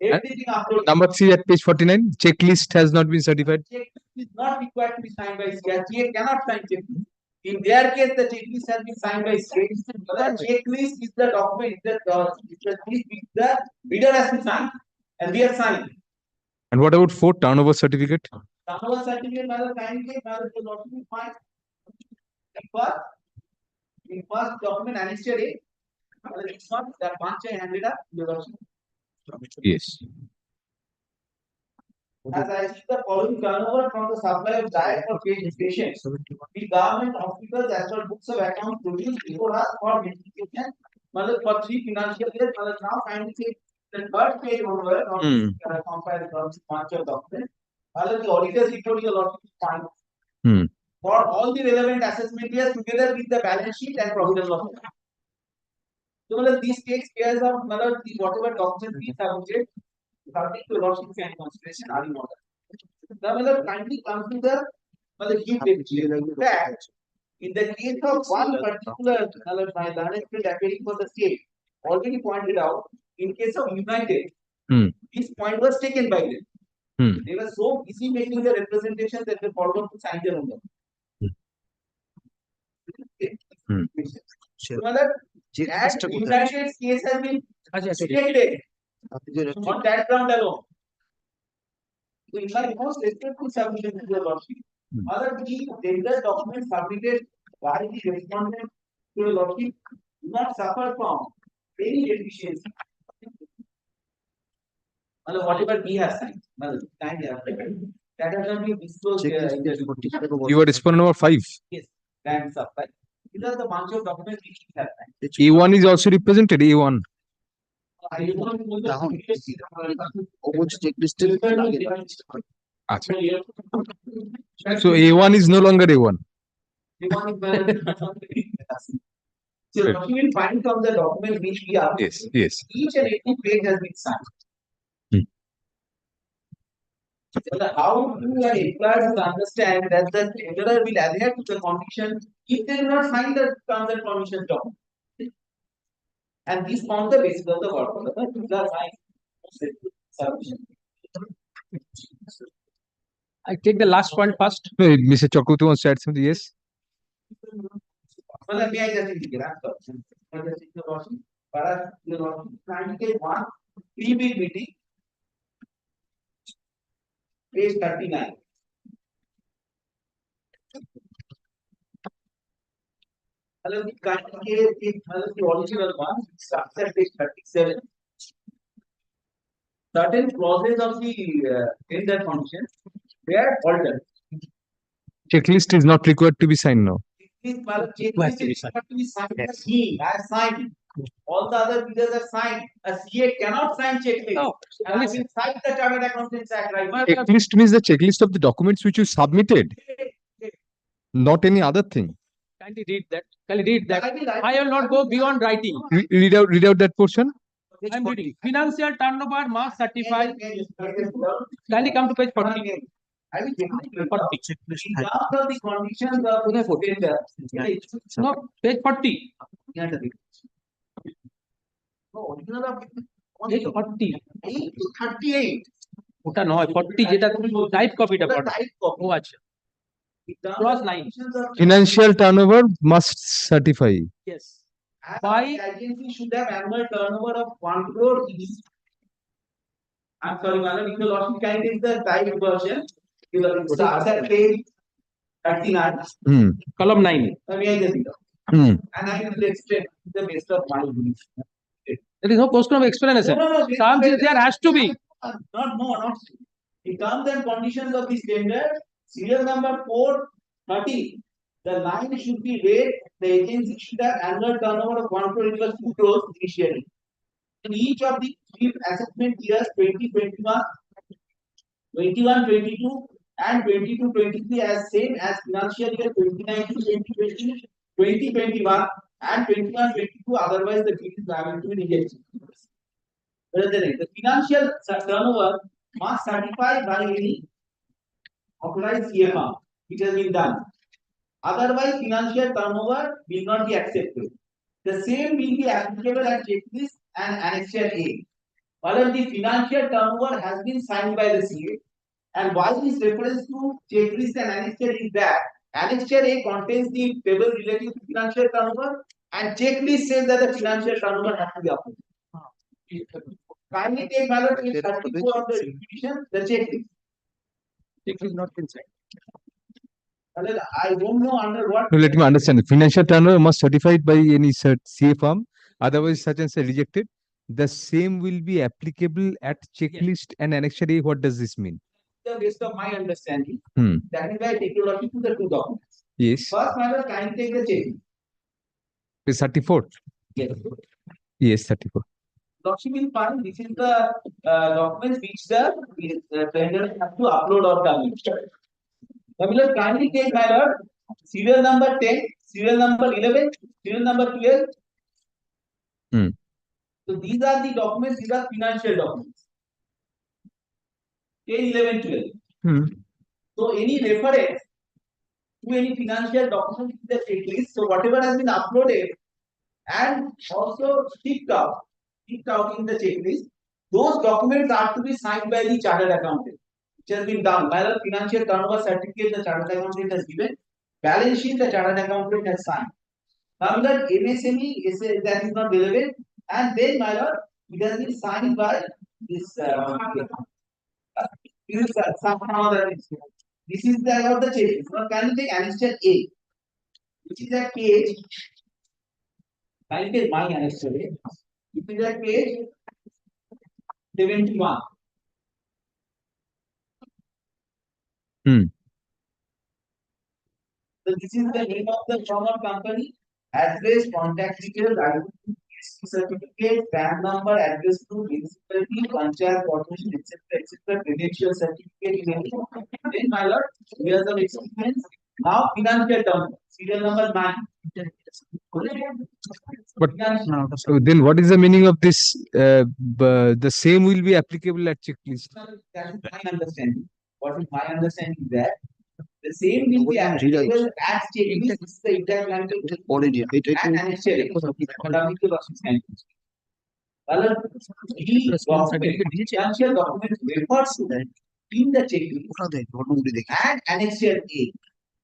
[SPEAKER 16] Everything uploaded.
[SPEAKER 2] Number 3 at page 49. Checklist has not been certified.
[SPEAKER 16] Checklist is not required to be signed by CA. CA cannot sign checklist. In their case, the checklist has been signed by CA. The checklist is the document, the bidder has to sign, and we have signed.
[SPEAKER 2] And what about 4 turnover certificate?
[SPEAKER 16] Turnover certificate, mother candidate, mother will also be fine. In first document annexed A, mother next one, the Pancha handed up, you also.
[SPEAKER 2] Yes.
[SPEAKER 16] As I see the following turnover from the supply of diet for patients, the government hospitals as well books of accounts produced before us for verification. Mother for 3 financial years, mother now kindly say the third page over of compiled Pancha document. Mother the auditors report is a lot of fine. For all the relevant assessment years together with the balance sheet and profit and loss. So mother this takes care of mother the whatever documents we submitted. Subject to lordship and consideration are in order. Now, mother kindly comes to the give in fact, in the case of one particular my learned friend appearing for the state, already pointed out, in case of United, this point was taken by them. They were so busy making the representation that they forgot to sign their own. So, mother, United's case has been stated on that ground alone. So, in my most respectful submission to the lordship, other the tender documents submitted by the respondent to the lordship do not suffer from any deficiency. Whatever we have signed, that has not been disclosed.
[SPEAKER 2] You are respondent number 5.
[SPEAKER 16] Yes, land supply. These are the bunch of documents which we have signed.
[SPEAKER 2] A1 is also represented. A1. So A1 is no longer A1.
[SPEAKER 16] So you will find from the document which we are.
[SPEAKER 2] Yes, yes.
[SPEAKER 16] Each and every page has been signed. So how do employers understand that the tenderer will adhere to the condition if they do not sign the terms and conditions document? And this forms the basis of the work of the
[SPEAKER 1] I take the last point first.
[SPEAKER 2] No, Mr. Chakutu wants to add something. Yes.
[SPEAKER 16] Well, may I just indicate para one PBBT page 39. The original one starts at page 37. Certain clauses of the tender condition they are altered.
[SPEAKER 2] Checklist is not required to be signed now.
[SPEAKER 16] Checklist is required to be signed. He has signed. All the other bidders are signed. A CA cannot sign checklist. No. And I will cite the Chartered Accountants Act right now.
[SPEAKER 2] Checklist means the checklist of the documents which you submitted, not any other thing.
[SPEAKER 1] Kindly read that. Kindly read that. I will not go beyond writing.
[SPEAKER 2] Read out that portion.
[SPEAKER 1] I am reading. Financial turnover must certify. Kindly come to page 40.
[SPEAKER 16] I will check the conditions of the tender.
[SPEAKER 1] No, page 40.
[SPEAKER 16] No, original of
[SPEAKER 1] Page 40.
[SPEAKER 16] 38.
[SPEAKER 1] ওটা নয় 40 যেটা তুমি type কপিটা পড়ো ও আচ্ছা clause 9
[SPEAKER 2] Financial turnover must certify.
[SPEAKER 1] Yes.
[SPEAKER 16] By agency should have annual turnover of 1 crore each. I'm sorry, madam, if you lost kind is the type version. You will start at page 39.
[SPEAKER 1] Column 9.
[SPEAKER 16] And I will explain the best of my belief.
[SPEAKER 1] There is no question of explanation. Terms is there has to be.
[SPEAKER 16] Not. The terms and conditions of this tender, serial number 430. The line should be read. The agency should have annual turnover of 1 crore equals 2 crores initially. In each of the three assessment years 2021, 21, 22, and 22-23 as same as financial year 2019-2020, 2021 and 21-22. Otherwise, the bill is liable to be rejected. The financial turnover must certify by any authorized CFR, which has been done. Otherwise, financial turnover will not be accepted. The same will be applicable at checklist and annexure A. While the financial turnover has been signed by the CA, and why this reference to checklist and annexure is that annexure A contains the table relating to financial turnover, and checklist says that the financial turnover has to be approved. Kindly take ballot page 34 of the requisition, the checklist. Checklist not inside. I don't know under what.
[SPEAKER 2] No, let me understand. The financial turnover must certified by any CA firm, otherwise such and say rejected. The same will be applicable at checklist and annexure A. What does this mean?
[SPEAKER 16] The best of my understanding.
[SPEAKER 2] Hmm.
[SPEAKER 16] That is why I take you to the two documents.
[SPEAKER 2] Yes.
[SPEAKER 16] First matter, kindly take the checklist.
[SPEAKER 2] Is 34?
[SPEAKER 16] Yes.
[SPEAKER 2] Yes, 34.
[SPEAKER 16] Lordship will find this is the documents which the tender have to upload or download. Now, kindly take my lord, serial number 10, serial number 11, serial number 12.
[SPEAKER 2] Hmm.
[SPEAKER 16] So these are the documents, these are financial documents. 10, 11, 12.
[SPEAKER 2] Hmm.
[SPEAKER 16] So any reference to any financial document in the checklist, so whatever has been uploaded and also ticked out in the checklist, those documents are to be signed by the chartered accountant, which has been done. By the financial turnover certificate, the chartered accountant has given. Balance sheet, the chartered accountant has signed. Now that MSME is that is not relevant, and then my lord, it has been signed by this. This is somehow that this is the of the checklist. Now can you take annexure A, which is at page. Can you take my annexure A? It is at page 71. So this is the name of the firm or company, address, contact details, certificate, PAN number, address to municipality, panchayat, corporation, etc., credential certificate. Then my lord, here's the experience. Now financial term, serial number 9.
[SPEAKER 2] But so then what is the meaning of this? The same will be applicable at checklist.
[SPEAKER 16] That is my understanding. What is my understanding is that the same will be applicable at checklist. This is the entire language and annexure. Financial documents referred to in the checklist and annexure A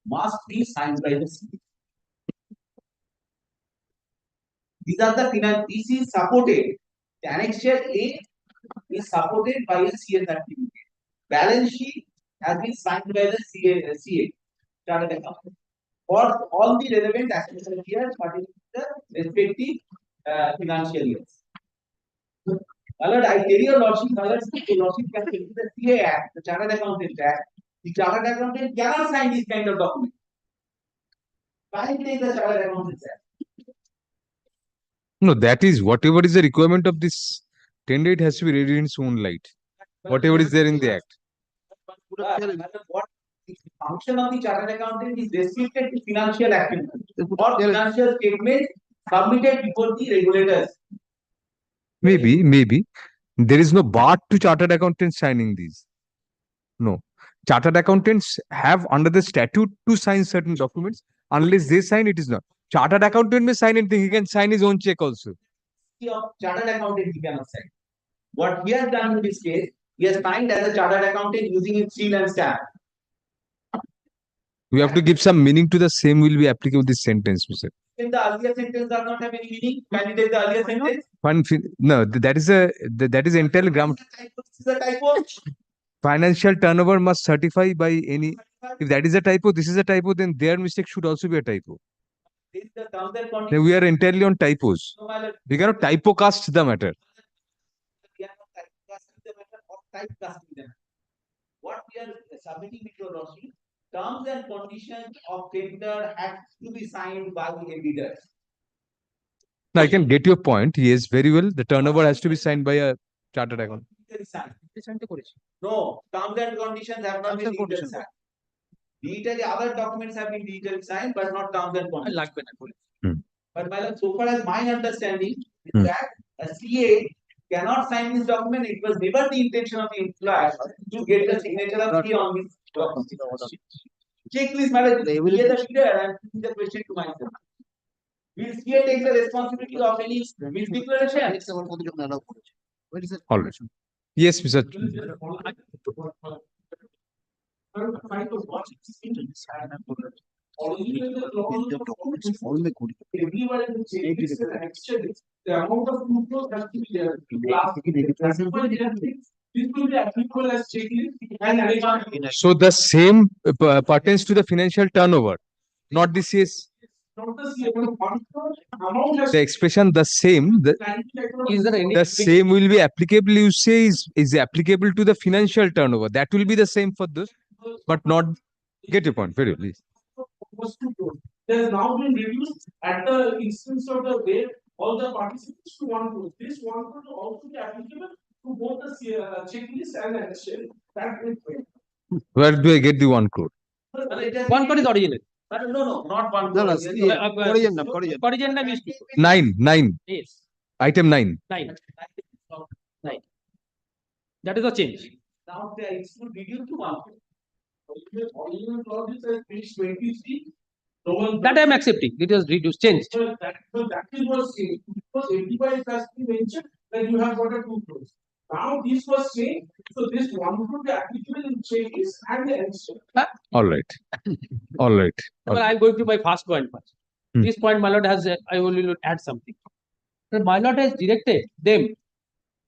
[SPEAKER 16] must be signed by the CA. These are the finance. This is supported. The annexure A is supported by a CA certificate. Balance sheet has been signed by the CA chartered accountant. For all the relevant aspects of years, particularly the respective financial years. Alert, I tell your lordship, lordship can take the CA Act, the Chartered Accountant Act. The Chartered Accountant cannot sign this kind of document. Why take the Chartered Accountant Act?
[SPEAKER 2] No, that is whatever is the requirement of this tender, it has to be read in its own light. Whatever is there in the act.
[SPEAKER 16] What the function of the Chartered Accountant is restricted to financial activity or financial statements submitted before the regulators.
[SPEAKER 2] Maybe. There is no bar to chartered accountants signing these. No. Chartered accountants have under the statute to sign certain documents. Unless they sign, it is not. Chartered accountant may sign anything. He can sign his own check also.
[SPEAKER 16] Of chartered accountant he cannot sign. What he has done in this case, he has signed as a chartered accountant using his seal and stamp.
[SPEAKER 2] We have to give some meaning to the same will be applicable this sentence, Mr.
[SPEAKER 16] If the earlier sentence does not have any meaning, can you take the earlier sentence?
[SPEAKER 2] No, that is entirely grammar.
[SPEAKER 16] This is a typo.
[SPEAKER 2] Financial turnover must certify by any. If that is a typo, this is a typo, then their mistake should also be a typo.
[SPEAKER 16] This is the terms and conditions.
[SPEAKER 2] Then we are entirely on typos. We cannot typo cast the matter.
[SPEAKER 16] We are not typecasting the matter or typecasting the matter. What we are submitting with your lordship, terms and conditions of tender have to be signed by the bidders.
[SPEAKER 2] Now, I can get your point. Yes, very well. The turnover has to be signed by a chartered accountant.
[SPEAKER 16] The legally signed. No, terms and conditions have not been legally signed. Digitally, other documents have been digitally signed, but not terms and conditions. But my lord, so far as my understanding is that a CA cannot sign this document. It was never the intention of the employer to get the signature of CA on this document. Checklist, my lord, CA the leader, and this is the question to myself. Will CA take the responsibility of any misdeclaration?
[SPEAKER 2] All right. Yes, Mr.
[SPEAKER 16] The amount of inflows has to be there. This will be applicable as checklist and
[SPEAKER 2] So the same pertains to the financial turnover, not the CS. The expression the same, the same will be applicable, you say, is applicable to the financial turnover. That will be the same for this, but not. Get your point, very please.
[SPEAKER 16] There's now been reduced at the instance of the way all the participants to 1 crore. This 1 crore to also be applicable to both the checklist and the NSL. That will be.
[SPEAKER 2] Where do I get the 1 crore?
[SPEAKER 1] 1 crore is original.
[SPEAKER 16] No, not 1
[SPEAKER 1] No,
[SPEAKER 16] crore.
[SPEAKER 1] Corrigendum is 2 crore.
[SPEAKER 2] 9.
[SPEAKER 1] Yes.
[SPEAKER 2] Item 9.
[SPEAKER 1] 9. That is the change.
[SPEAKER 16] Now they are reduced to 1 crore. Original clause is page 23.
[SPEAKER 1] That I am accepting. It was reduced, changed.
[SPEAKER 16] That is was changed. Because 85 has been mentioned that you have got a 2 crores. Now this was changed. So this 1 crore is applicable in checklist and the NSL.
[SPEAKER 2] All right. All right.
[SPEAKER 1] But I am going to my first point first. This point, my lord has, I will add something. So my lord has directed them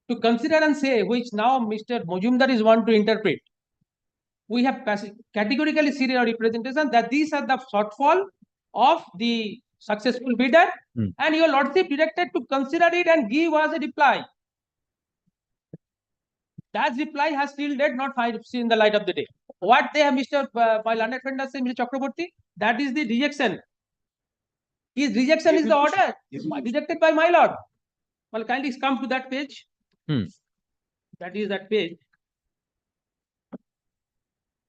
[SPEAKER 1] to consider and say, which now Mr. Mojumdar is one to interpret. We have categorically seen in our representation that these are the shortfall of the successful bidder, and your lordship directed to consider it and give us a reply. That reply has still date not seen the light of the day. What they have, my learned friend has said, Mr. Chakraborty, that is the rejection. His rejection is the order rejected by my lord. Well, kindly come to that page. That is that page.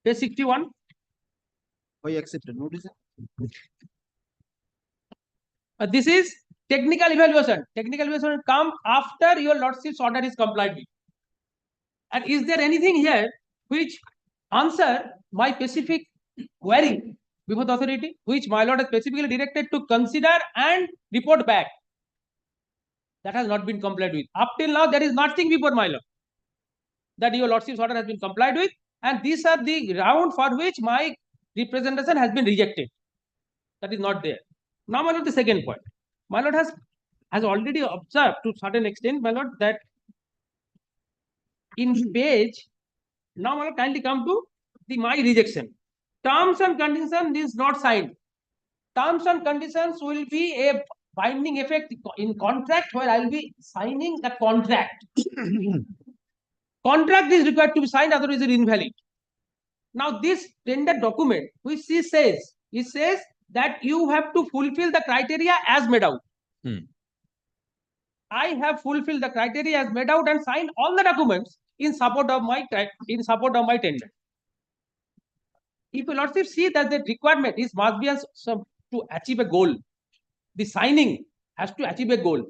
[SPEAKER 1] Page 61.
[SPEAKER 9] Why accepted? Notice.
[SPEAKER 1] This is technical evaluation. Technical evaluation come after your lordship's order is complied with. And is there anything here which answer my specific query before the authority, which my lord has specifically directed to consider and report back? That has not been complied with. Up till now, there is nothing before my lord that your lordship's order has been complied with. And these are the ground for which my representation has been rejected. That is not there. Now, my lord, the second point. My lord has already observed to certain extent, my lord, that in page, now my lord, kindly come to my rejection. Terms and conditions is not signed. Terms and conditions will be a binding effect in contract where I will be signing the contract. Contract is required to be signed, otherwise it is invalid. Now, this tender document, which it says that you have to fulfill the criteria as made out. I have fulfilled the criteria as made out and signed all the documents in support of my tender. If your lordship see that the requirement is must be to achieve a goal, the signing has to achieve a goal.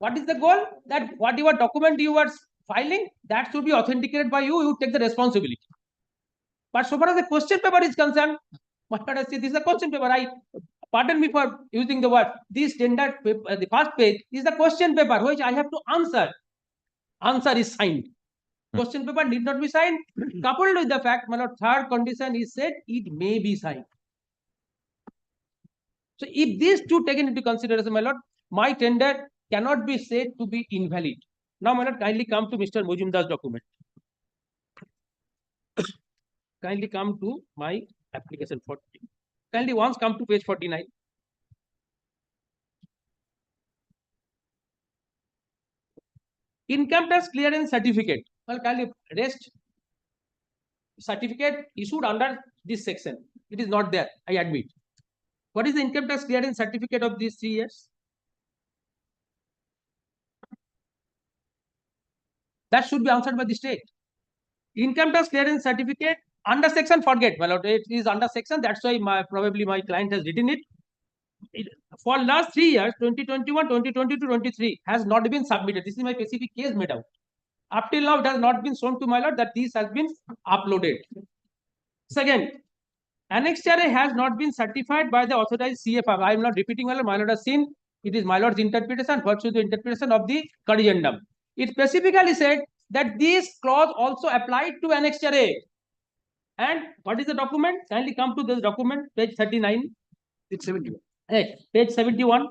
[SPEAKER 1] What is the goal? That whatever document you are filing, that should be authenticated by you. You take the responsibility. But so far as the question paper is concerned, my lord, this is a question paper. Pardon me for using the word. This tender paper, the first page is the question paper which I have to answer. Answer is signed. Question paper need not be signed. Coupled with the fact, my lord, third condition is said it may be signed. So if these two taken into consideration, my lord, my tender cannot be said to be invalid. Now, my lord, kindly come to Mr. Mojumdar's document. Kindly come to my application 40. Kindly once come to page 49. Income tax clearance certificate. Well, kindly rest. Certificate issued under this section. It is not there, I admit. What is the income tax clearance certificate of these 3 years? That should be answered by the state. Income tax clearance certificate under section, forget, my lord, it is under section. That's why probably my client has written it. For last 3 years, 2021, 2022, 23, has not been submitted. This is my specific case made out. Up till now, it has not been shown to my lord that this has been uploaded. Second, annexure has not been certified by the authorized CFR. I am not repeating, my lord has seen. It is my lord's interpretation versus the interpretation of the corrigendum. It specifically said that this clause also applied to annexure A. And what is the document? Kindly come to this document, page 39. Page 71. Page 71.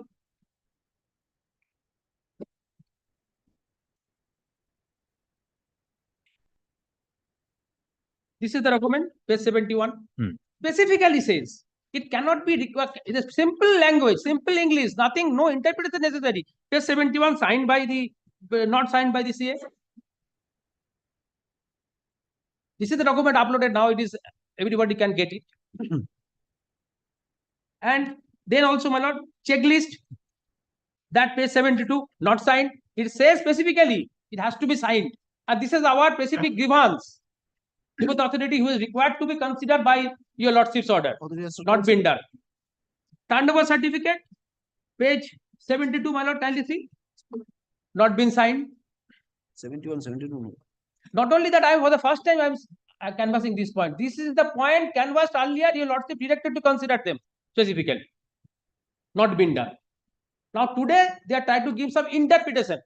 [SPEAKER 1] This is the document, page 71. Specifically says it cannot be required. It is simple language, simple English, nothing, no interpretation necessary. Page 71, signed by the, not signed by the CA. This is the document uploaded now. It is, everybody can get it. And then also, my lord, checklist, that page 72, not signed. It says specifically it has to be signed. And this is our specific grievance. The authority who is required to be considered by your lordship's order, not been done. Turnover certificate, page 72, my lord, kindly see. Not been signed.
[SPEAKER 16] 71, 72.
[SPEAKER 1] Not only that, for the first time I'm canvassing this point. This is the point canvassed earlier, your lordship directed to consider them specifically. Not been done. Now today they are trying to give some interpretation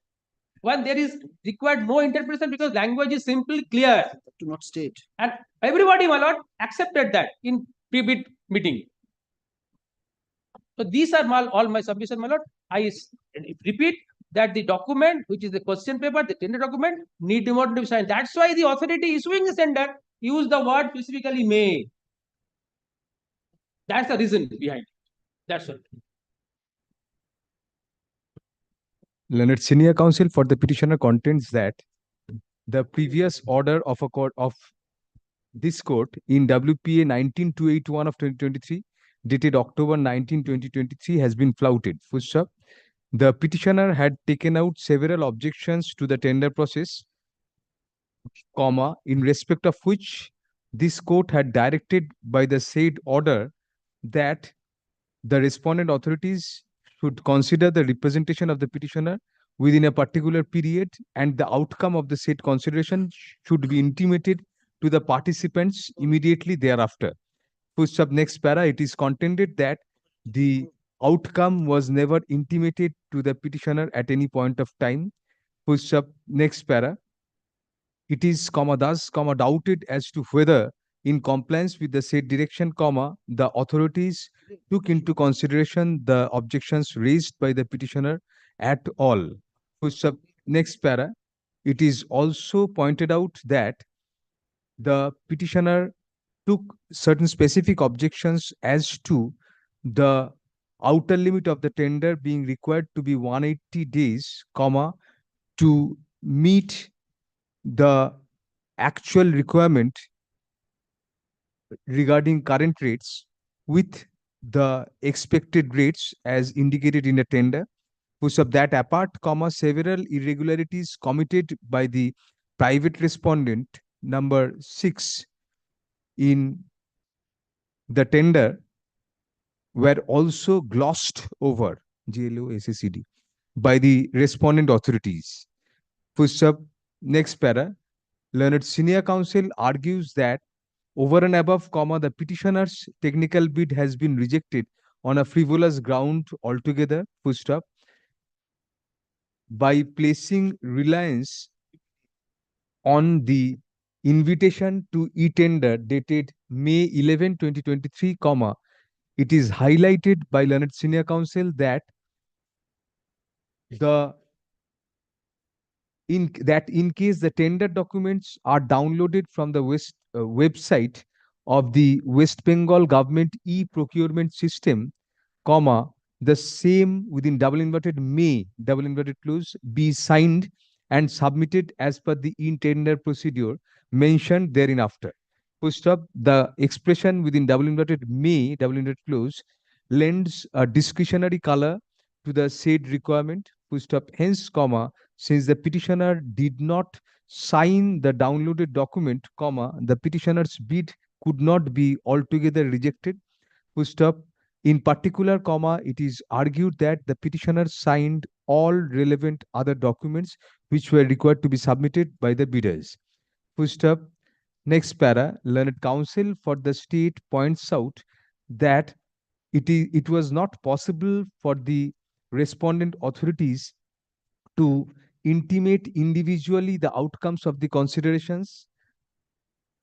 [SPEAKER 1] when there is required no interpretation because language is simply clear.
[SPEAKER 16] To not state.
[SPEAKER 1] And everybody, my lord, accepted that in pre-bid meeting. So these are all my submissions, my lord. I repeat that the document, which is the question paper, the tender document, need to be signed. That's why the authority issuing the tender use the word specifically may. That's the reason behind it. That's all.
[SPEAKER 2] Learned Senior Counsel for the petitioner contends that the previous order of a court of this court in WPA 19281 of 2023 dated October 19, 2023 has been flouted. First up, the petitioner had taken out several objections to the tender process, comma, in respect of which this court had directed by the said order that the respondent authorities should consider the representation of the petitioner within a particular period and the outcome of the said consideration should be intimated to the participants immediately thereafter. First up, next para, it is contended that the outcome was never intimated to the petitioner at any point of time. First up, next para, it is, thus, doubted as to whether in compliance with the said direction, the authorities took into consideration the objections raised by the petitioner at all. Next para, it is also pointed out that the petitioner took certain specific objections as to the outer limit of the tender being required to be 180 days, to meet the actual requirement regarding current rates with the expected rates as indicated in the tender. Push up that apart, several irregularities committed by the private respondent number 6 in the tender were also glossed over, GLO SACD, by the respondent authorities. Push up next para, Learned Senior Counsel argues that over and above, the petitioner's technical bid has been rejected on a frivolous ground altogether, full stop, by placing reliance on the invitation to e-tender dated May 11, 2023, it is highlighted by Learned Senior Counsel that in case the tender documents are downloaded from the website of the West Bengal government e-procurement system, the same within double inverted may, double inverted close, be signed and submitted as per the in-tender procedure mentioned thereafter. Post up, the expression within double inverted may, double inverted close, lends a discretionary color to the said requirement. full stop. Hence, comma, since the petitioner did not sign the downloaded document, comma, the petitioner's bid could not be altogether rejected, full stop. In particular, comma, it is argued that the petitioner signed all relevant other documents which were required to be submitted by the bidders. Full stop. Next para, learned counsel for the state points out that it was not possible for the respondent authorities to intimate individually the outcomes of the considerations,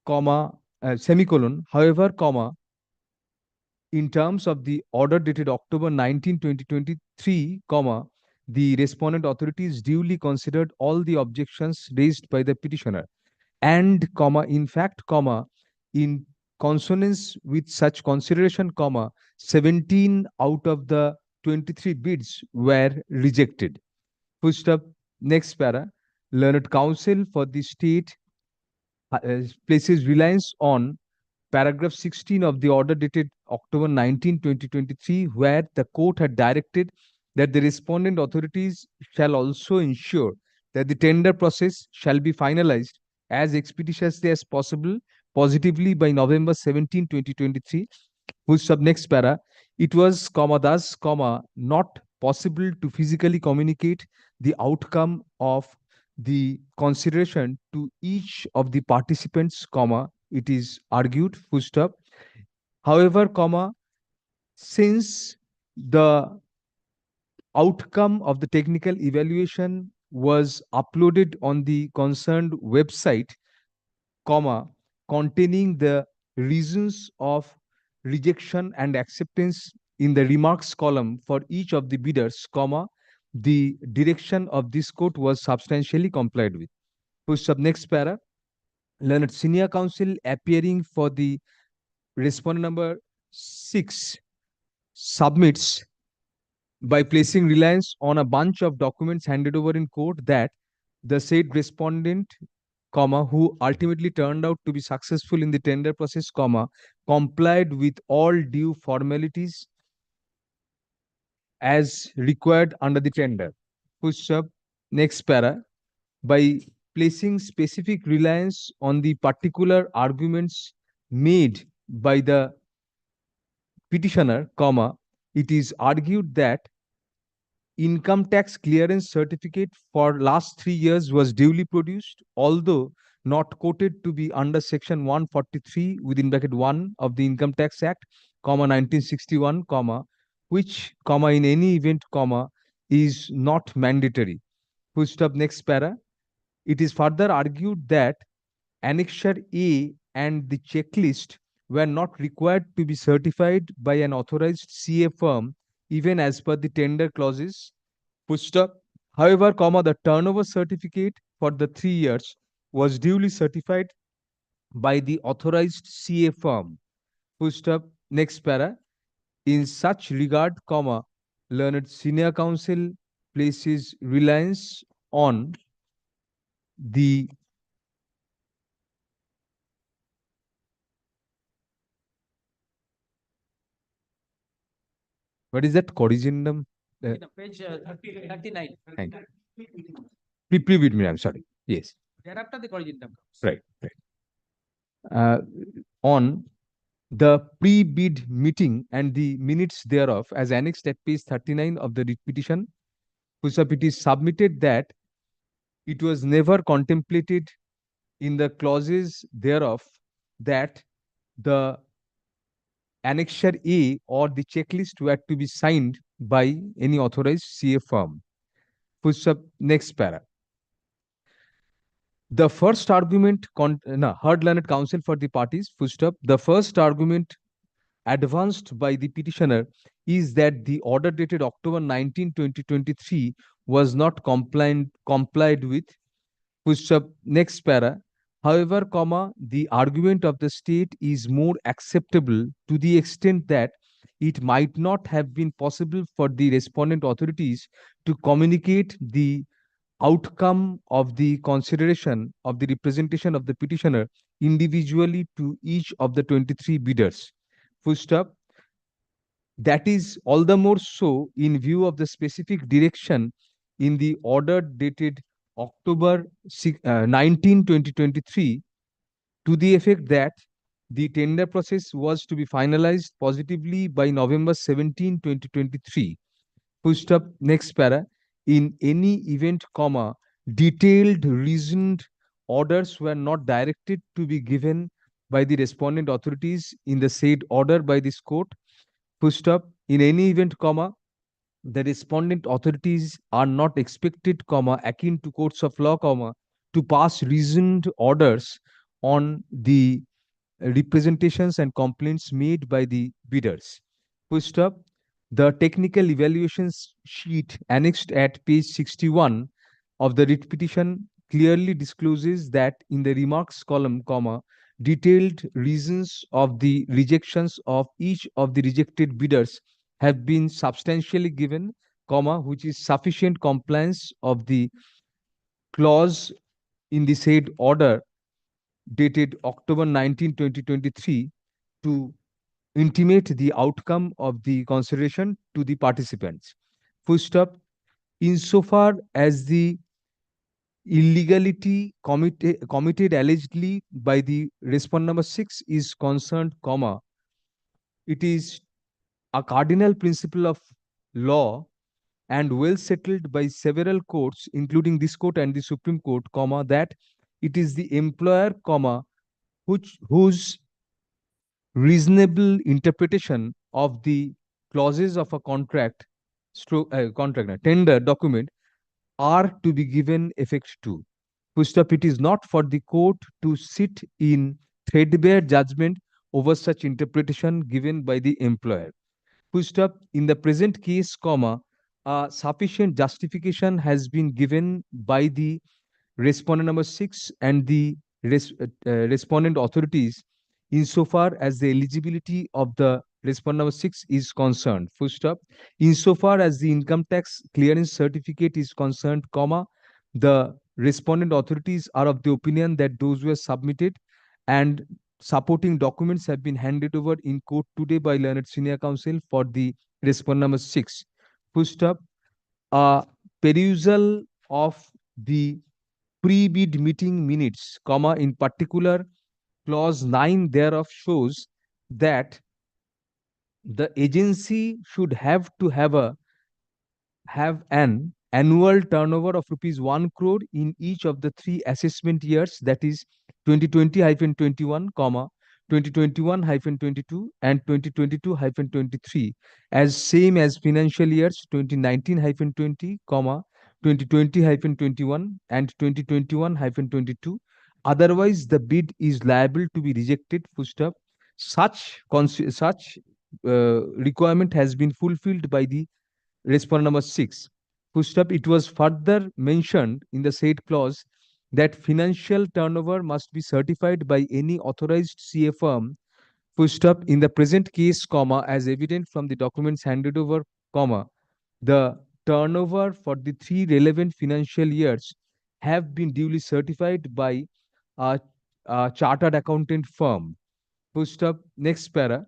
[SPEAKER 2] comma, semicolon. However, comma, in terms of the order dated October 19, 2023, comma, the respondent authorities duly considered all the objections raised by the petitioner and, comma, in fact, comma, in consonance with such consideration, comma, 17 out of the 23 bids were rejected. Full stop. Next para, learned counsel for the state places reliance on paragraph 16 of the order dated October 19, 2023, where the court had directed that the respondent authorities shall also ensure that the tender process shall be finalized as expeditiously as possible, positively by November 17, 2023. Full stop. Next para, it was, comma, thus, comma, not possible to physically communicate the outcome of the consideration to each of the participants, comma, it is argued, full stop. However, comma, since the outcome of the technical evaluation was uploaded on the concerned website, comma, containing the reasons of rejection and acceptance in the remarks column for each of the bidders, comma, the direction of this court was substantially complied with. Full stop. Next para, learned senior counsel appearing for the respondent number 6 submits by placing reliance on a bunch of documents handed over in court that the said respondent, comma, who ultimately turned out to be successful in the tender process, comma, complied with all due formalities as required under the tender. Push up. Next para, by placing specific reliance on the particular arguments made by the petitioner, comma, it is argued that income tax clearance certificate for last 3 years was duly produced, although not quoted to be under section 143 within bracket 1 of the Income Tax Act, comma, 1961, comma, which, comma, in any event, comma, is not mandatory. Full stop. Next para. It is further argued that Annexure A and the checklist were not required to be certified by an authorized CA firm, even as per the tender clauses. Full stop. However, comma, the turnover certificate for the 3 years was duly certified by the authorized CA firm. Full stop. Next para. In such regard, comma, learned senior counsel places reliance on the what is that corrigendum?
[SPEAKER 1] Page 39.
[SPEAKER 2] Thank you. Pre-bid me, I'm sorry. Yes.
[SPEAKER 1] Thereafter the corrigendum.
[SPEAKER 2] Right, right. On the pre-bid meeting and the minutes thereof as annexed at page 39 of the writ petition, it is submitted that it was never contemplated in the clauses thereof that the Annexure A or the checklist were to be signed by any authorized CA firm. Full stop. Next para. The first argument, heard learned counsel for the parties, full stop. The first argument advanced by the petitioner is that the order dated October 19, 2023 was not complied with. Full stop. Next para. However, comma, the argument of the state is more acceptable to the extent that it might not have been possible for the respondent authorities to communicate the outcome of the consideration of the representation of the petitioner individually to each of the 23 bidders. Full stop. That is all the more so in view of the specific direction in the order dated October 19, 2023, to the effect that the tender process was to be finalized positively by November 17, 2023. Full stop, next para. In any event, comma, detailed reasoned orders were not directed to be given by the respondent authorities in the said order by this court. Full stop. In any event, comma, the respondent authorities are not expected, comma, akin to courts of law, comma, to pass reasoned orders on the representations and complaints made by the bidders. Full stop. The technical evaluations sheet annexed at page 61 of the writ petition clearly discloses that in the remarks column, comma, detailed reasons of the rejections of each of the rejected bidders have been substantially given, comma, which is sufficient compliance of the clause in the said order dated October 19, 2023 to intimate the outcome of the consideration to the participants. Full stop. Insofar as the illegality committed allegedly by the respondent number 6 is concerned, comma, it is a cardinal principle of law and well settled by several courts, including this court and the Supreme Court, comma, that it is the employer, comma, whose reasonable interpretation of the clauses of a tender document are to be given effect to. First up, it is not for the court to sit in threadbare judgment over such interpretation given by the employer. First up, in the present case, comma, sufficient justification has been given by the respondent number 6 and the respondent authorities insofar as the eligibility of the respondent number 6 is concerned. Full stop. Insofar as the income tax clearance certificate is concerned, comma, the respondent authorities are of the opinion that those were submitted and supporting documents have been handed over in court today by learned senior counsel for the respondent number 6. Full stop. Perusal of the pre-bid meeting minutes, comma, in particular, clause 9 thereof shows that the agency should have to have an annual turnover of rupees 1 crore in each of the 3 assessment years, that is 2020-21, comma, 2021-22 and 2022-23, as same as financial years 2019-20, comma, 2020-21 and 2021-22. Otherwise, the bid is liable to be rejected. Full stop. Such requirement has been fulfilled by the respondent number 6. Full stop. It was further mentioned in the said clause that financial turnover must be certified by any authorized CA firm. Full stop. In the present case, comma, as evident from the documents handed over, comma, the turnover for the 3 relevant financial years have been duly certified by a chartered accountant firm. Full stop. Next para.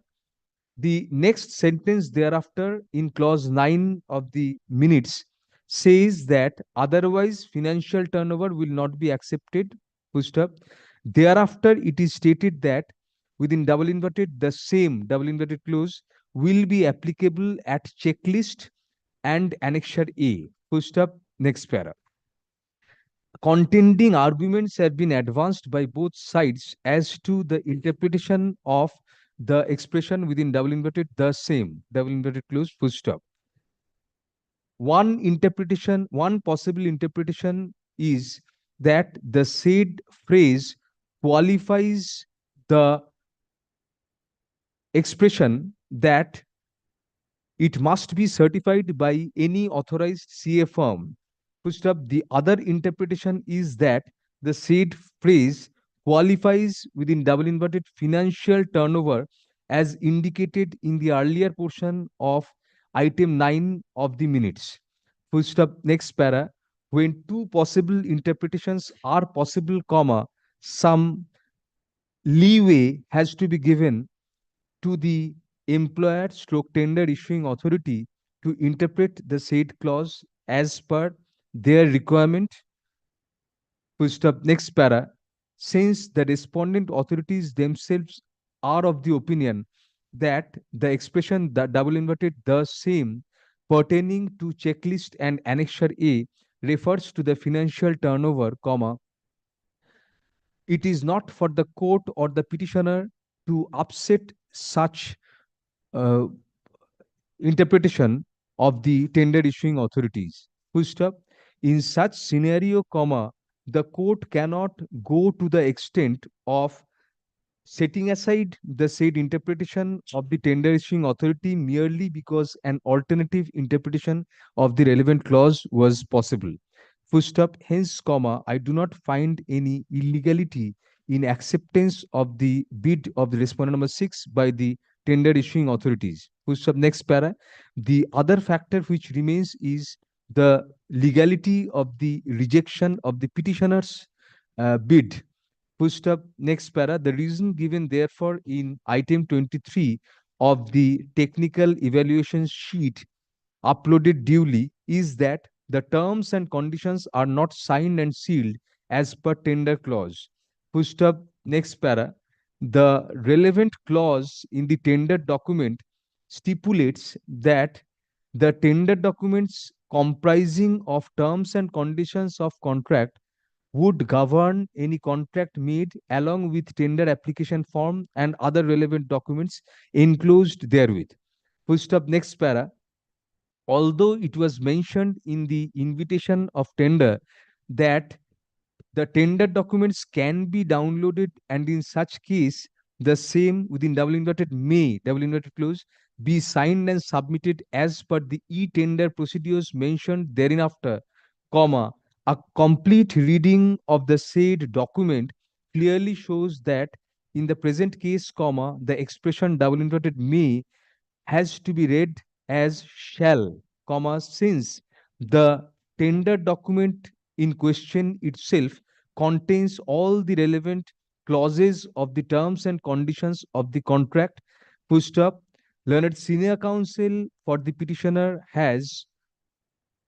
[SPEAKER 2] The next sentence thereafter in clause 9 of the minutes says that otherwise financial turnover will not be accepted. Full stop. Thereafter, it is stated that within double inverted, the same double inverted clause will be applicable at checklist and annexure A. Full stop. Next para. Contending arguments have been advanced by both sides as to the interpretation of the expression within double inverted, the same double inverted clause, full stop. One possible interpretation is that the said phrase qualifies the expression that it must be certified by any authorized CA firm. Full stop. The other interpretation is that the said phrase qualifies within double inverted financial turnover as indicated in the earlier portion of item 9 of the minutes. Full stop. Next para. When two possible interpretations are possible, comma, some leeway has to be given to the employer stroke tender issuing authority to interpret the said clause as per their requirement. Full stop. Next para. Since the respondent authorities themselves are of the opinion that the expression the double inverted the same pertaining to checklist and annexure A refers to the financial turnover, comma, it is not for the court or the petitioner to upset such uh, interpretation of the tender issuing authorities. Full stop. In such scenario, comma, the court cannot go to the extent of setting aside the said interpretation of the tender issuing authority merely because an alternative interpretation of the relevant clause was possible. Full stop. Hence, comma, I do not find any illegality in acceptance of the bid of the respondent number 6 by the tender issuing authorities. Full stop. Next para. The other factor which remains is the legality of the rejection of the petitioner's bid. Full stop. Next para. The reason given therefore in item 23 of the technical evaluation sheet uploaded duly is that the terms and conditions are not signed and sealed as per tender clause. Full stop. Next para. The relevant clause in the tender document stipulates that the tender documents comprising of terms and conditions of contract would govern any contract made along with tender application form and other relevant documents enclosed therewith. Full stop. Next para. Although it was mentioned in the invitation of tender that the tender documents can be downloaded and in such case the same within double inverted may double inverted clause be signed and submitted as per the e-tender procedures mentioned thereinafter, comma, a complete reading of the said document clearly shows that in the present case, comma, the expression double inverted may has to be read as shall, comma, since the tender document in question itself contains all the relevant clauses of the terms and conditions of the contract. Full stop. Learned senior counsel for the petitioner has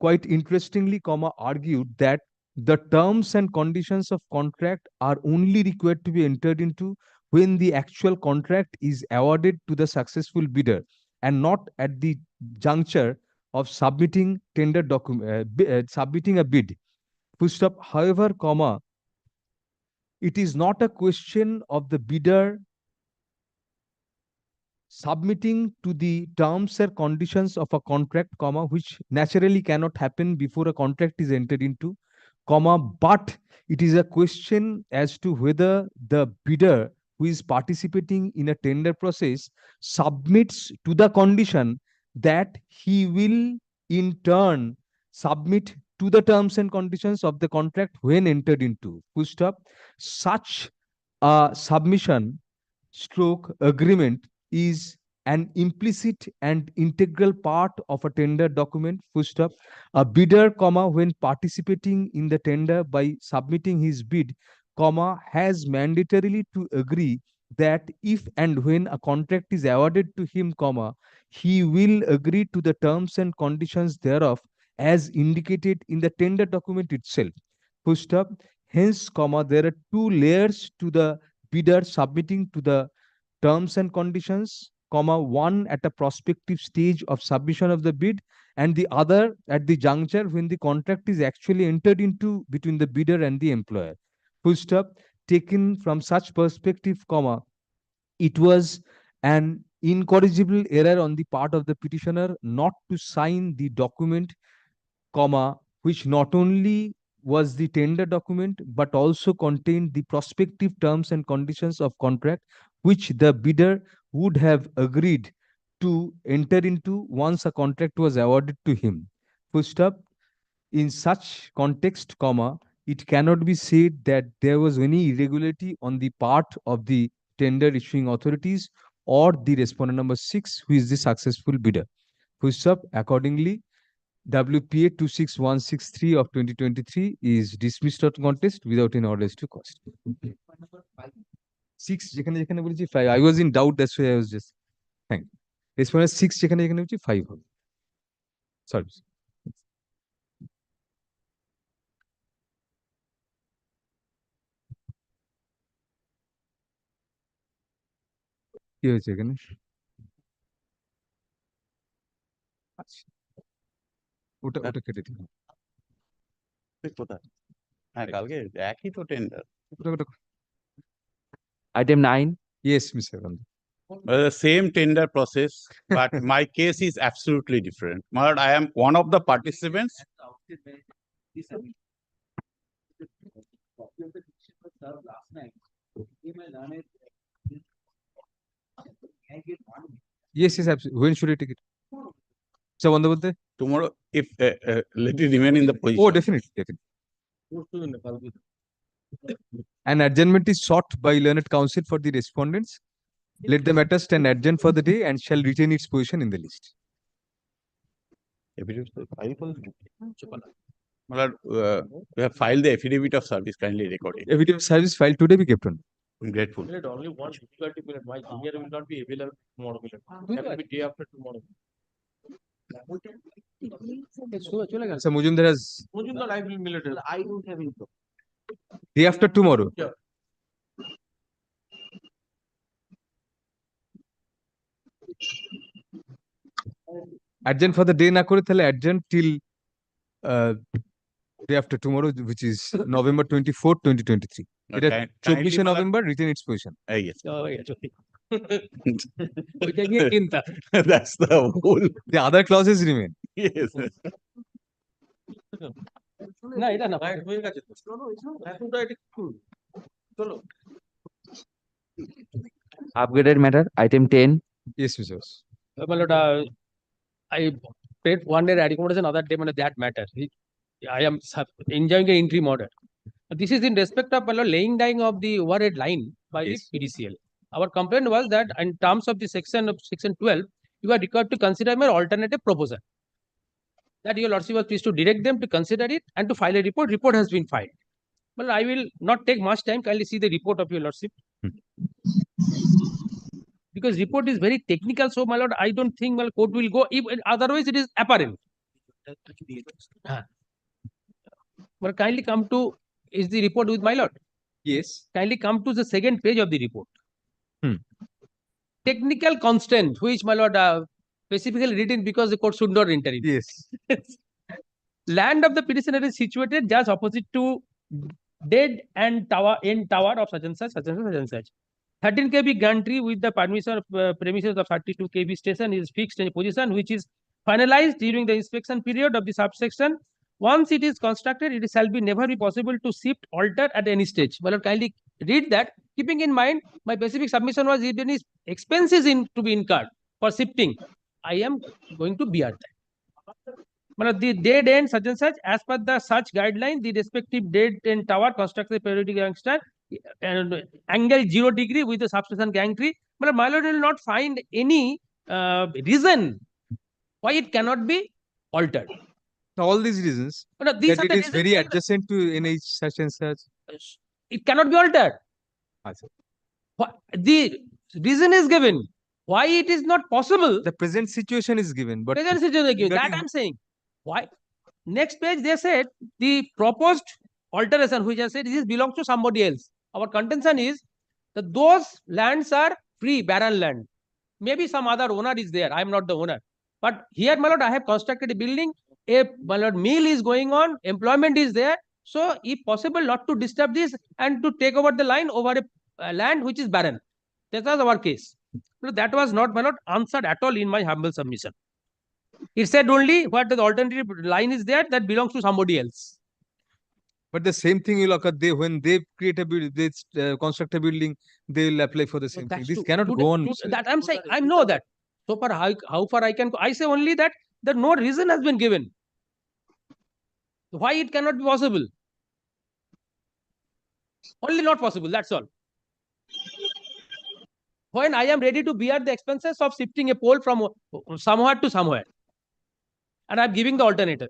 [SPEAKER 2] quite interestingly, comma, argued that the terms and conditions of contract are only required to be entered into when the actual contract is awarded to the successful bidder and not at the juncture of submitting tender document submitting a bid. Full stop. However, comma, it is not a question of the bidder submitting to the terms and conditions of a contract, comma, which naturally cannot happen before a contract is entered into, comma, but it is a question as to whether the bidder who is participating in a tender process submits to the condition that he will in turn submit to the terms and conditions of the contract when entered into. Full stop. Such a submission stroke agreement is an implicit and integral part of a tender document. Full stop. A bidder, comma, when participating in the tender by submitting his bid, comma, has mandatorily to agree that if and when a contract is awarded to him, comma, he will agree to the terms and conditions thereof as indicated in the tender document itself. Full stop. Hence, comma, there are two layers to the bidder submitting to the terms and conditions, comma, one at a prospective stage of submission of the bid and the other at the juncture when the contract is actually entered into between the bidder and the employer. Full stop. Taken from such perspective, comma, it was an incorrigible error on the part of the petitioner not to sign the document, comma, which not only was the tender document but also contained the prospective terms and conditions of contract which the bidder would have agreed to enter into once a contract was awarded to him. Full stop. In such context, comma, it cannot be said that there was any irregularity on the part of the tender issuing authorities or the respondent number 6, who is the successful bidder. Full stop. Accordingly, WPA 26163 of 2023 is dismissed out contest without any orders to cost. 6 যেখানে যেখানে বলেছি 5, I was in doubt, that's why I was just thank you. Respondent 6 যেখানে যেখানে বলেছি 5 হবে, sorry. কি হয়েছে এখানে? আচ্ছা, ওটা কেটে দিন।
[SPEAKER 17] কোথায়? হ্যাঁ, কালকে একই তো tender.
[SPEAKER 6] Item 9.
[SPEAKER 2] Yes, Mr. Gandhi.
[SPEAKER 17] The same tender process, but my case is absolutely different. My lord, I am one of the participants.
[SPEAKER 2] Yes, yes, absolutely. When should I take it? So, Bandhavate?
[SPEAKER 17] Tomorrow, if let it remain in the position.
[SPEAKER 2] Oh, definitely, definitely. An adjournment is sought by learned counsel for the respondents. Let the matter stand adjourned for the day and shall retain its position in the list.
[SPEAKER 17] My lord, we have filed the affidavit of service, kindly record it.
[SPEAKER 2] Affidavit of service filed today be kept on.
[SPEAKER 17] I'm grateful.
[SPEAKER 18] Only one difficulty period. My junior will not be available tomorrow. That will be day after tomorrow.
[SPEAKER 2] So Mujumdar has
[SPEAKER 18] Mujumdar, I will mail it. I don't have info.
[SPEAKER 2] day after tomorrow.
[SPEAKER 18] Yeah.
[SPEAKER 2] Adjourn for the day na kore তাহলে adjourn till day after tomorrow, which is November 24th, 2023. এটা 24 November retain its position.
[SPEAKER 17] Yes.
[SPEAKER 2] That's the whole. The other clauses remain.
[SPEAKER 17] Yes.
[SPEAKER 18] না এটা না হয়ে গেছে তো এখনটা এটা চলো
[SPEAKER 6] Upgraded matter. Item 10.
[SPEAKER 2] Yes, Mr.
[SPEAKER 1] My lord, I paid one day accommodation, other day that matter. I am enjoying an interim order. This is in respect of my lord, laying down of the overhead line by the PDCL. Our complaint was that in terms of the section 12, you are required to consider my alternative proposal. That your lordship was pleased to direct them to consider it and to file a report. Report has been filed. Well, I will not take much time. Kindly see the report of your lordship. Because report is very technical, so my lord, I don't think my court will go. If, otherwise, it is apparent. But kindly come to, is the report with my lord?
[SPEAKER 2] Yes.
[SPEAKER 1] Kindly come to the second page of the report. Technical constant, which my lord specifically written because the court should not enter it.
[SPEAKER 2] Yes.
[SPEAKER 1] Land of the petitioner is situated just opposite to dead and tower end tower of such and such, such and such, such and such. 13 kV gantry with the permission of premises of 32 kV station is fixed in a position which is finalized during the inspection period of the subsection. Once it is constructed, it shall be never be possible to shift, alter at any stage. Well, kindly read that. Keeping in mind, my specific submission was if any expenses to be incurred for shifting, I am going to bear that. Well, the dead end such and such, as per the such guideline, the respective dead end tower constructed periodic youngster and angle 0 degree with the substation gantry. But my lord will not find any reason why it cannot be altered.
[SPEAKER 2] All these reasons.
[SPEAKER 1] No, these
[SPEAKER 2] that
[SPEAKER 1] are
[SPEAKER 2] it
[SPEAKER 1] the
[SPEAKER 2] is very adjacent to NH such and such.
[SPEAKER 1] It cannot be altered. The reason is given. Why it is not possible?
[SPEAKER 2] The present situation is given, but
[SPEAKER 1] present situation is given. That I'm saying. Why? Next page, they said the proposed alteration, which I said this belongs to somebody else. Our contention is that those lands are free, barren land. Maybe some other owner is there. I am not the owner. But here, my lord, I have constructed a building. My lord, mill is going on. Employment is there. So, if possible, not to disturb this and to take over the line over a land which is barren. That was our case. That was not, my lord, answered at all in my humble submission. It said only what the alternative line is there that belongs to somebody else.
[SPEAKER 2] But the same thing will occur when they create a building, they construct a building, they will apply for the same thing. This cannot go on.
[SPEAKER 1] That I'm saying, I know that. So far, how far I can go, I say only that no reason has been given. Why it cannot be possible? Only not possible, that's all. When I am ready to bear the expenses of shifting a pole from somewhere to somewhere. And I'm giving the alternative.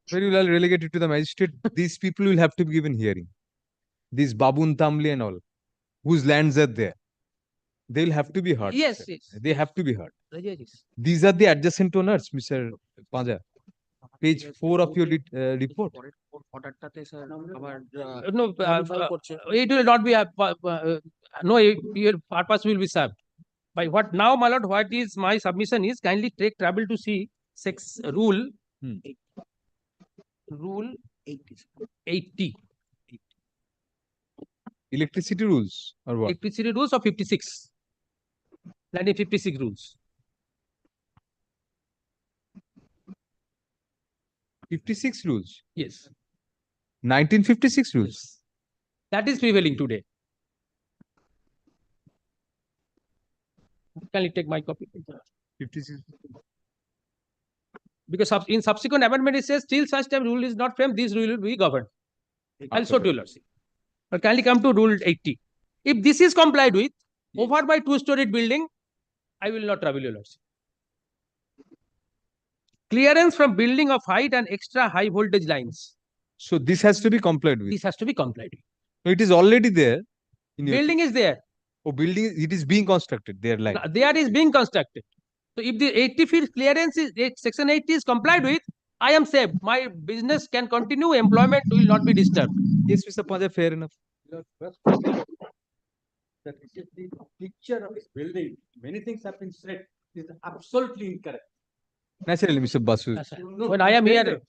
[SPEAKER 2] Very well relegated to the magistrate. These people will have to be given hearing. These Babun Tamli and all, whose lands are there, they will have to be heard.
[SPEAKER 1] Yes, yes.
[SPEAKER 2] They have to be heard.
[SPEAKER 1] Yes.
[SPEAKER 2] These are the adjacent owners, Mr. Panja. Page 4 of your report.
[SPEAKER 1] No, it will not be No, your purpose will be served. By what now, my lord, what is my submission is kindly take trouble to see rule. Rule 80.
[SPEAKER 2] Electricity rules or what?
[SPEAKER 1] Electricity rules of 56. 1956 rules.
[SPEAKER 2] 56 rules.
[SPEAKER 1] Yes.
[SPEAKER 2] 1956 rules.
[SPEAKER 1] That is prevailing today. Can you take my copy?
[SPEAKER 2] 56.
[SPEAKER 1] Because in subsequent amendment it says till such time rule is not framed, this rule will be governed. I'll show to you, Lordship. But kindly come to rule 80. If this is complied with, over by two-storied building, I will not trouble you, Lordship. Clearance from building of height and extra high voltage lines.
[SPEAKER 2] So this has to be complied with.
[SPEAKER 1] This has to be complied with.
[SPEAKER 2] So it is already there.
[SPEAKER 1] Building is there.
[SPEAKER 2] Oh, building, it is being constructed there. Like
[SPEAKER 1] there is being constructed. So if the 80 feet clearance is section 80 is complied with, I am safe. My business can continue. Employment will not be disturbed.
[SPEAKER 2] Yes, Mr. Panja, fair enough.
[SPEAKER 18] That is the picture of this building. Many things have been said. Is absolutely incorrect.
[SPEAKER 2] Naturally, Mr. Basu.
[SPEAKER 1] No, when I am here,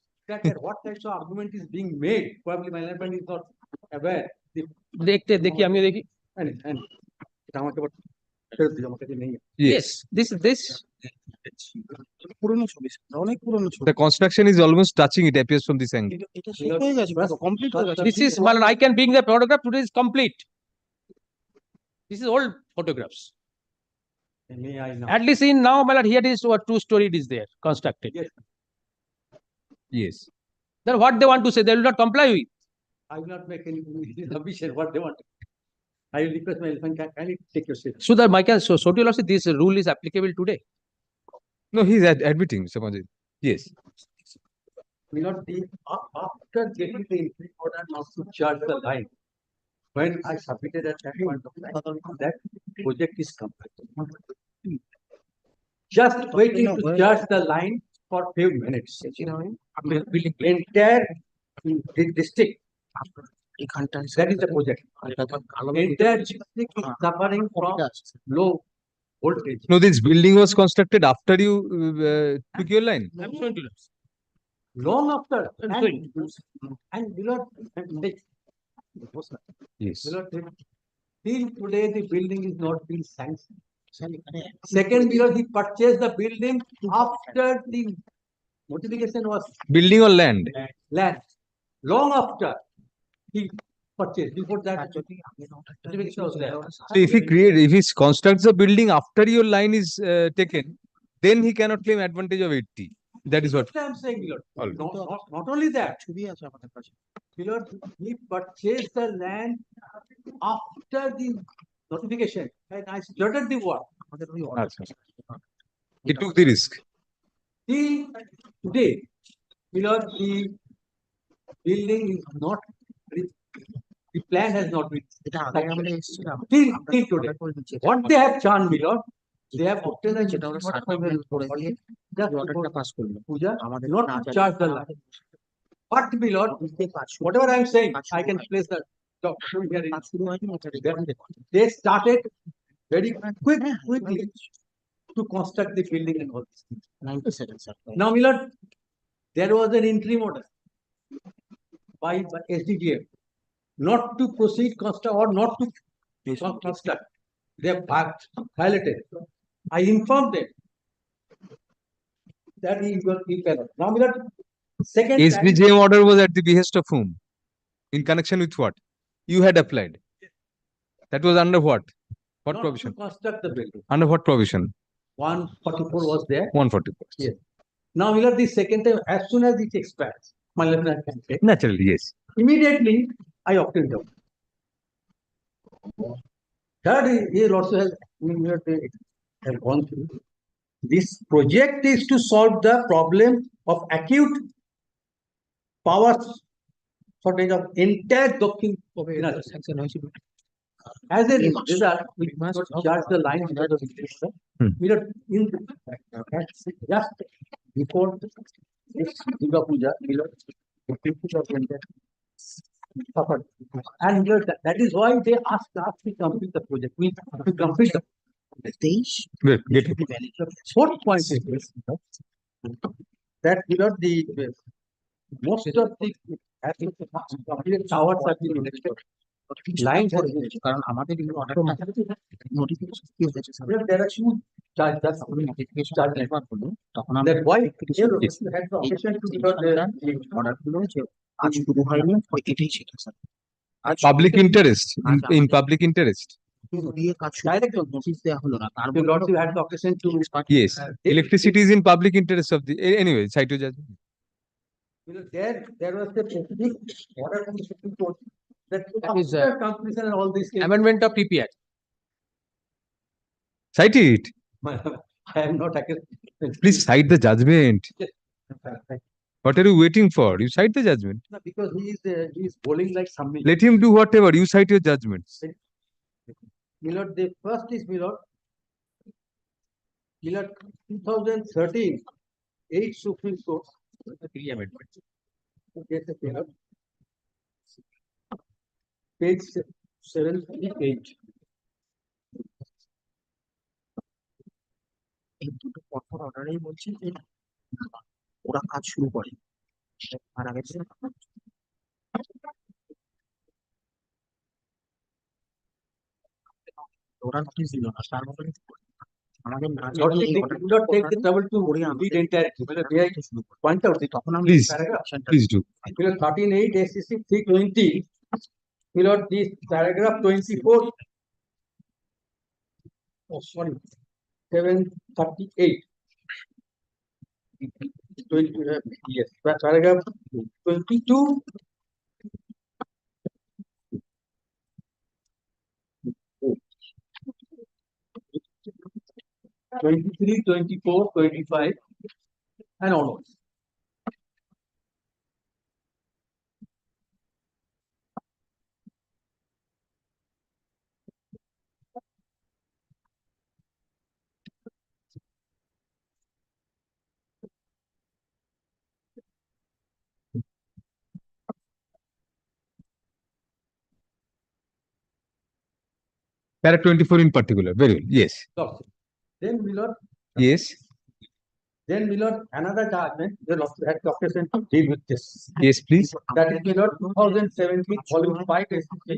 [SPEAKER 18] what types of argument is being made? Probably my husband is not aware.
[SPEAKER 1] Yes, this.
[SPEAKER 2] The construction is almost touching, it appears from this angle.
[SPEAKER 1] This is, I can bring the photograph today is complete. This is old photographs. At least in now, here is what two-storied is there, constructed.
[SPEAKER 2] Yes.
[SPEAKER 1] Then what they want to say, they will not comply with.
[SPEAKER 18] I will not make any submission what they want. I will request my elephant, can you take your seat?
[SPEAKER 1] So that Michael, so to you, this rule is applicable today.
[SPEAKER 2] No, he is admitting, Mr. Panja. Yes.
[SPEAKER 18] Will not be after getting the entry order not to charge the line. When I submitted at that point of time, that project is complete. Just waiting to charge the line for few minutes. Entire district. That is the project. Entire district is suffering from low voltage.
[SPEAKER 2] No, this building was constructed after you took your line.
[SPEAKER 1] I'm showing to you.
[SPEAKER 18] Long after. And below.
[SPEAKER 2] Yes.
[SPEAKER 18] Till today, the building is not being sanctioned. Second, because he purchased the building after the notification was
[SPEAKER 2] Building or land?
[SPEAKER 18] land. Long after he purchased, before that notification was there.
[SPEAKER 2] So if he constructs a building after your line is taken, then he cannot claim advantage of 80. That is what
[SPEAKER 18] I am saying, Lord. Not only that. Lord, he purchased the land after the notification, and I started the work.
[SPEAKER 2] He took the risk.
[SPEAKER 18] Today, Lord, the building is not reached. The plan has not reached. Till today. What they have done, Lord, they have obtained a puja, not to charge the line. What Lord, whatever I am saying, I can place the document here. They started very quickly to construct the building and all these things. Now, Lord, there was an interim order by SDGF not to proceed construct or not to construct. They have violated. I informed them that he will be cannot. Now, Lord, second
[SPEAKER 2] SBJM order was at the behest of whom? In connection with what? You had applied. That was under what? What
[SPEAKER 18] not
[SPEAKER 2] provision?
[SPEAKER 18] to construct the building.
[SPEAKER 2] Under what provision?
[SPEAKER 18] 144 was there.
[SPEAKER 2] 144.
[SPEAKER 18] Yes. Now, Miller, the second time, as soon as it expires, my lieutenant can take.
[SPEAKER 2] Naturally, yes.
[SPEAKER 18] Immediately, I opted out. Third, he also has gone through. This project is to solve the problem of acute power shortage of entire Dakshin. As a result, we must charge the line under the just before this Durga Puja, suffered. And that is why they asked us to complete the project. We to complete the
[SPEAKER 2] Good, get it.
[SPEAKER 18] fourth point is this, that the most of the complete towers have been erected. Lines are erected. There are two charges. That's why they had the option to
[SPEAKER 2] Public interest, in public interest.
[SPEAKER 18] direct notice দেয়া হলো না তারপর Lord had the occasion to
[SPEAKER 2] Yes, electricity is in public interest of the, anyway, cite your judgment.
[SPEAKER 18] there was the specific order from the Supreme Court that
[SPEAKER 1] is,
[SPEAKER 18] after completion and all these cases,
[SPEAKER 1] Amendment of TPI.
[SPEAKER 2] Cite it.
[SPEAKER 18] I am not against.
[SPEAKER 2] Please cite the judgment. What are you waiting for? You cite the judgment.
[SPEAKER 18] No, because he is bowling like some.
[SPEAKER 2] Let him do whatever. You cite your judgments.
[SPEAKER 18] Milord, the first is Milord 2013, 8 Supreme Court. Three amendments. Yes, Milord. Page 78.
[SPEAKER 19] এই দুটো কঠোর অর্ডারেই বলছে যে ওরা কাজ শুরু করে আর আগে ওরা নোটিশ দিল না তার মধ্যে আমাদের না
[SPEAKER 18] not take the trouble to read entire. Point out the তখন আমরা
[SPEAKER 2] Please do.
[SPEAKER 18] 13.8 SCC 320. Milord, this paragraph 24. Oh, sorry. 738. 20, yes, paragraph 22. '23, 24, 25, and onwards.
[SPEAKER 2] Para 24 in particular. Very well. Yes.
[SPEAKER 18] So, then Milord.
[SPEAKER 2] Yes.
[SPEAKER 18] Then Milord, another judgment, the Lord had the occasion to deal with this.
[SPEAKER 2] Yes, please.
[SPEAKER 18] That is Milord 2017, volume 5, SCC.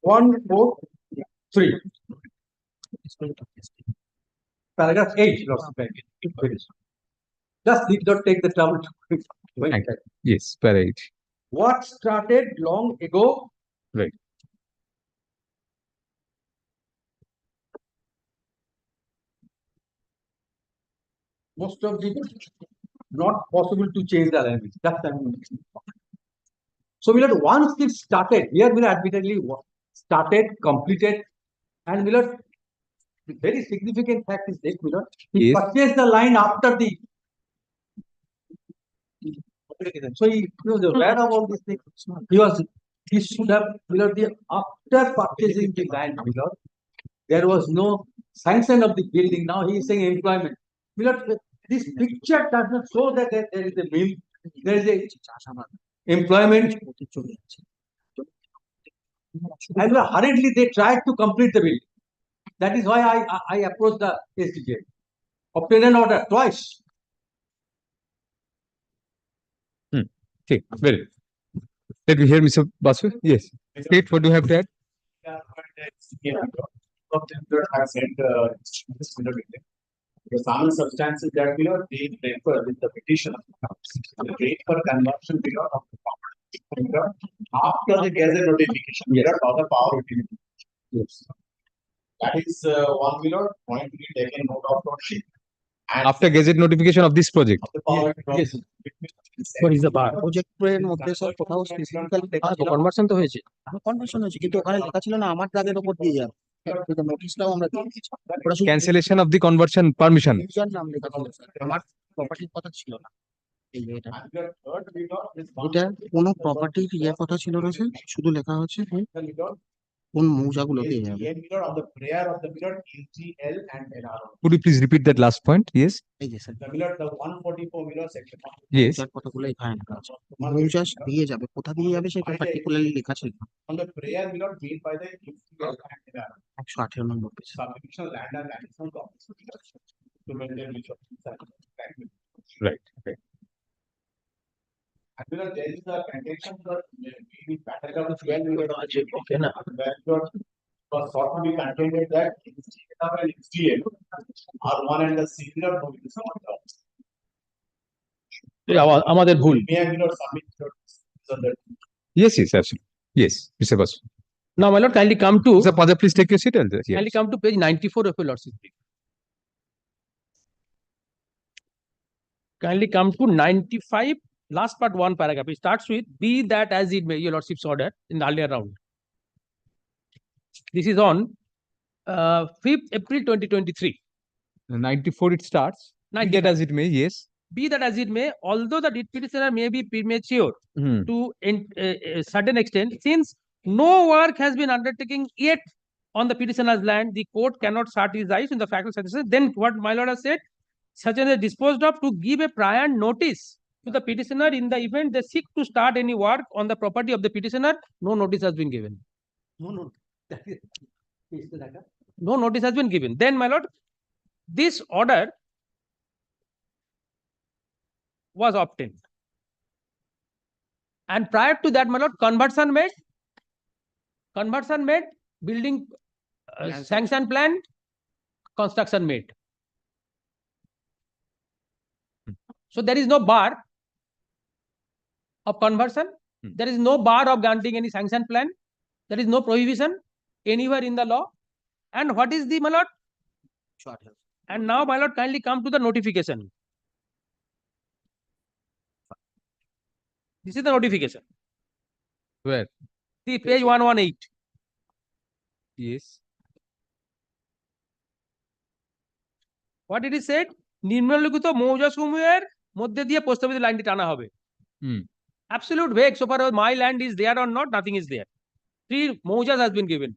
[SPEAKER 18] 143. Paragraph 8, Lord. Just did not take the trouble to.
[SPEAKER 2] Yes, para 8.
[SPEAKER 18] What started long ago.
[SPEAKER 2] Right.
[SPEAKER 18] Most of the not possible to change the language. That's the language. So Milord, once it started, here Milord admittedly started, completed, and Milord, the very significant fact is this, Milord, he purchased the line after the. So he was aware of all these things. He should have, Milord, after purchasing the land, Milord, there was no sanction of the building. Now he is saying employment. Milord, this picture does not show that there is a mill, there is a employment. And hurriedly they tried to complete the building. That is why I approached the SDJ. Obtained an order twice.
[SPEAKER 2] Okay, very good. Let me hear Mr. Basu. Yes. State, what do you have to add?
[SPEAKER 20] The sum substances that they differ with the petition. The date for conversion period of the power after the gazette notification period of the power utility. Yes. That is one point to be taken note of lordship.
[SPEAKER 2] After gazette notification of this project.
[SPEAKER 18] Yes.
[SPEAKER 19] What is the bar? Project এর মধ্যে sir কোথাও specifically লেখা আছে conversion তো হয়েছে conversion হয়েছে কিন্তু ওখানে লেখা ছিল না আমার দাগের উপর দিয়ে যাবে কিন্তু নোটিশটাও আমরা দিয়ে দিয়েছি
[SPEAKER 2] Cancellation of the conversion permission.
[SPEAKER 19] User নাম লেখা ছিল স্যার আমার প্রপার্টির কথা ছিল না এই এটা এটা কোনো প্রপার্টির ইয়ের কথা ছিল না স্যার শুধু লেখা হচ্ছে কোন মৌজাগুলো দিয়ে যাবে?
[SPEAKER 20] STL mirror on the prayer of the mirror LGL and NRO.
[SPEAKER 2] Could you please repeat that last point? Yes.
[SPEAKER 19] এই যে sir
[SPEAKER 20] The mirror, the 144 mirror section.
[SPEAKER 2] Yes.
[SPEAKER 19] মৌজার কতগুলো এখানে লেখা আছে। মৌজা দিয়ে যাবে, কোথা দিয়ে যাবে সেটা পার্টিকুলারলি লেখা ছিল।
[SPEAKER 20] On the prayer mirror made by the LGL and NRO.
[SPEAKER 19] 118 number page.
[SPEAKER 20] Subdivision land and additional office. To maintain which of these are correct.
[SPEAKER 2] Right. Okay.
[SPEAKER 20] And because there is a contention that maybe Battacharya was well with okay na was thought to be contended that HTL and HTL are one and the similar notification of
[SPEAKER 1] আমাদের ভুল।
[SPEAKER 20] May I not submit that?
[SPEAKER 2] Yes, yes, absolutely. Yes, Mr. Basu.
[SPEAKER 1] Now, my lord, kindly come to.
[SPEAKER 2] Mr. Pada, please take your seat. And yes.
[SPEAKER 1] Kindly come to page 94 of your lordship's brief. Kindly come to 95, last part, one paragraph. It starts with "Be that as it may," your lordship's order in the earlier round. This is on 5th April 2023.
[SPEAKER 2] 94 it starts.
[SPEAKER 1] 95.
[SPEAKER 2] Be that as it may, yes.
[SPEAKER 1] Be that as it may, although the writ petitioner may be premature to a certain extent, since no work has been undertaken yet on the petitioner's land, the court cannot shut his eyes in the fact of satisfaction. Then what my lord has said, such as disposed of to give a prior notice to the petitioner in the event they seek to start any work on the property of the petitioner. No notice has been given. No notice has been given. Then, my lord, this order was obtained. And prior to that, my lord, conversion made, building sanction plan, construction made. So there is no bar of conversion. There is no bar of granting any sanction plan. There is no prohibition anywhere in the law. And what is the, my lord? And now, my lord, kindly come to the notification. This is the notification.
[SPEAKER 2] Where?
[SPEAKER 1] See page 118.
[SPEAKER 2] Yes.
[SPEAKER 1] What it is said? নিম্নলিখিত মৌজা সমূহের মধ্যে দিয়ে প্রস্তাবিত লাইনটি টানা হবে। Absolute vague so far as my land is there or not, nothing is there. 3 moujas has been given.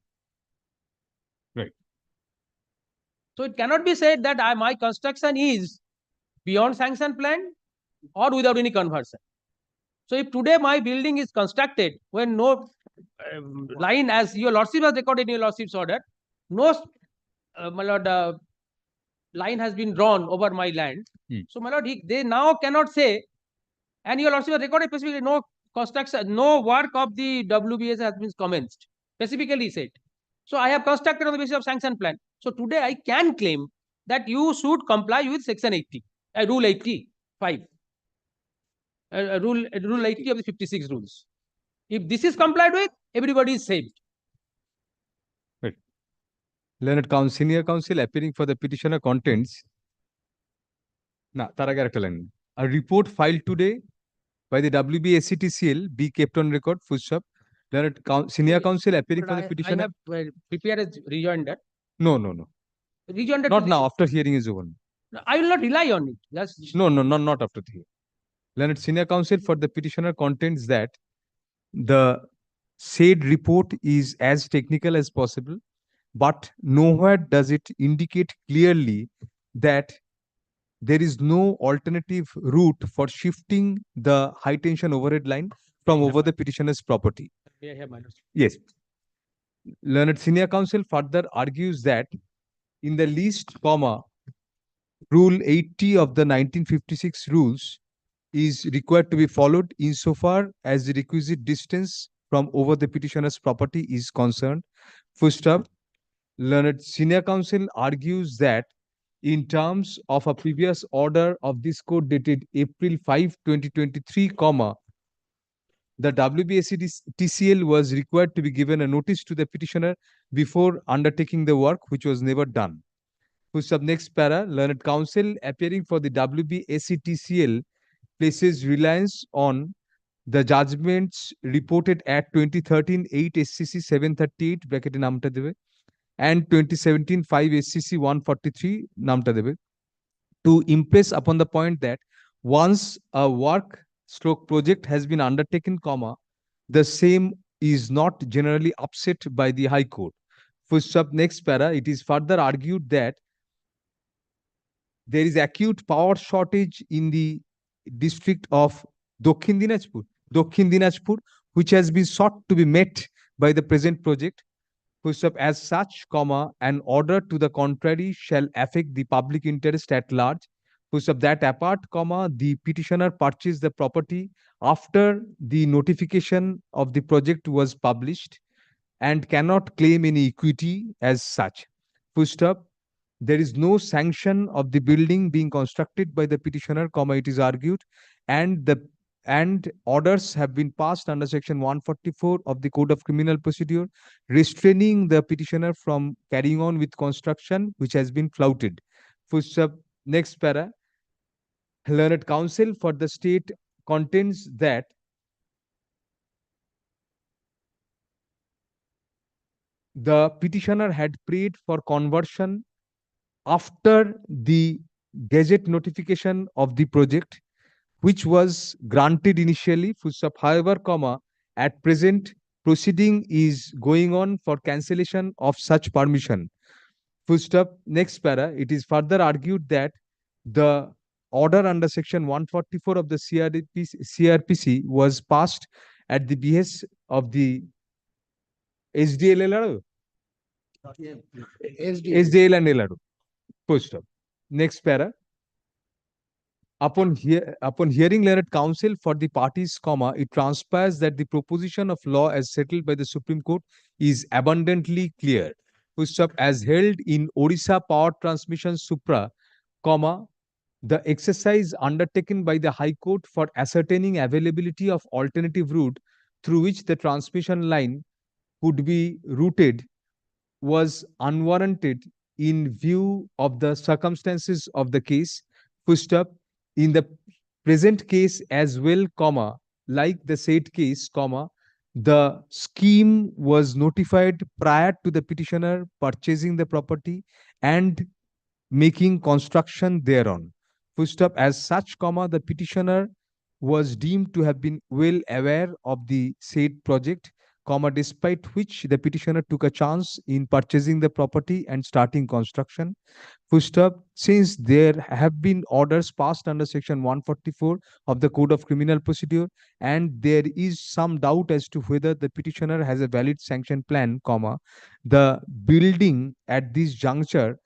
[SPEAKER 2] Right.
[SPEAKER 1] So it cannot be said that my construction is beyond sanction plan or without any conversion. So if today my building is constructed when no line, as your lordship has recorded in your lordship's order, no my lord, line has been drawn over my land. So my lord, they now cannot say, and your lordship has recorded specifically, no construction, no work of the WBS has been commenced, specifically said. So I have constructed on the basis of sanction plan. So today I can claim that you should comply with section 80, rule 85. Rule 80 of the 56 rules. If this is complied with, everybody is saved.
[SPEAKER 2] Right. Learned senior counsel appearing for the petitioner contents. A report filed today by the WBSCTCL be kept on record. Full stop. Learned senior counsel appearing for the petitioner.
[SPEAKER 1] I have prepared a rejoinder.
[SPEAKER 2] No.
[SPEAKER 1] Rejoinder.
[SPEAKER 2] Not now. After hearing is over.
[SPEAKER 1] I will not rely on it. Just
[SPEAKER 2] No, not after the hearing. Learned senior counsel for the petitioner contends that the said report is as technical as possible, but nowhere does it indicate clearly that there is no alternative route for shifting the high tension overhead line from over the petitioner's property.
[SPEAKER 1] may I have my lordship?
[SPEAKER 2] Yes. Learned senior counsel further argues that in the least comma, rule 80 of the 1956 rules is required to be followed insofar as the requisite distance from over the petitioner's property is concerned. Full stop. Learned senior counsel argues that in terms of a previous order of this court dated April 5, 2023, the WBSCTCL was required to be given a notice to the petitioner before undertaking the work, which was never done. Full stop. Next para. Learned counsel appearing for the WBSCTCL places reliance on the judgments reported at 2013 8 SCC 738 bracket namta debe and 2017 5 SCC 143 namta debe to impress upon the point that once a work/project has been undertaken, the same is not generally upset by the High Court. Full stop. Next para, it is further argued that there is acute power shortage in the district of Dakshin Dinajpur, which has been sought to be met by the present project. Full stop. As such, comma, an order to the contrary shall affect the public interest at large. Full stop. That apart, comma, the petitioner purchased the property after the notification of the project was published and cannot claim any equity as such. Full stop. There is no sanction of the building being constructed by the petitioner, comma, it is argued, and orders have been passed under section 144 of the Code of Criminal Procedure, restraining the petitioner from carrying on with construction, which has been flouted. Full stop. Next para. Learned Counsel for the state contends that the petitioner had prayed for conversion after the gazette notification of the project, which was granted initially. Full stop. However, comma, at present proceeding is going on for cancellation of such permission. Full stop. Next para. It is further argued that the order under section 144 of the CRPC was passed at the behest of the SDL and LRO. Full stop. Next para. Upon hearing learned counsel for the parties, comma, it transpires that the proposition of law as settled by the Supreme Court is abundantly clear. Full stop. As held in Odisha Power Transmission Supra, comma, the exercise undertaken by the High Court for ascertaining availability of alternative route through which the transmission line could be routed was unwarranted in view of the circumstances of the case. Full stop. In the present case as well, comma, like the said case, comma, the scheme was notified prior to the petitioner purchasing the property and making construction thereon. Full stop. As such, comma, the petitioner was deemed to have been well aware of the said project, comma, despite which the petitioner took a chance in purchasing the property and starting construction. Full stop. Since there have been orders passed under section 144 of the Code of Criminal Procedure, and there is some doubt as to whether the petitioner has a valid sanction plan, comma, the building at this juncture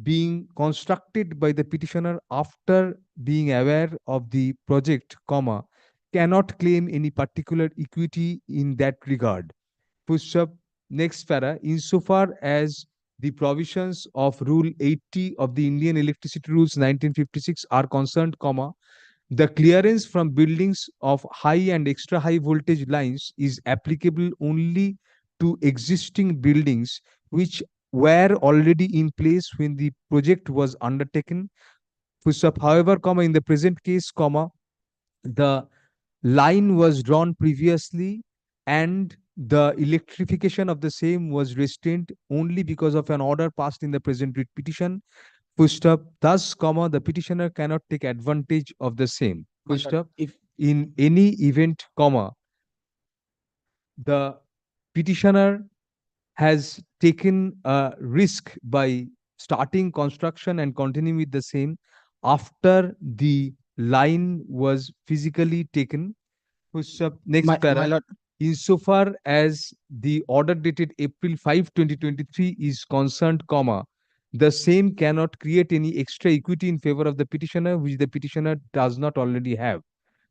[SPEAKER 2] being constructed by the petitioner after being aware of the project, comma, cannot claim any particular equity in that regard. Full stop. Next para. Insofar as the provisions of Rule 80 of the Indian Electricity Rules 1956 are concerned, comma, the clearance from buildings of high and extra high voltage lines is applicable only to existing buildings which were already in place when the project was undertaken. Full stop. However, comma, in the present case, comma, the line was drawn previously and the electrification of the same was restrained only because of an order passed in the present writ petition. Full stop. Thus, comma, the petitioner cannot take advantage of the same. Full stop. If in any event, comma, the petitioner has taken a risk by starting construction and continuing with the same after the line was physically taken. Full stop. Next para. Insofar as the order dated April 5, 2023 is concerned, comma, the same cannot create any extra equity in favor of the petitioner which the petitioner does not already have.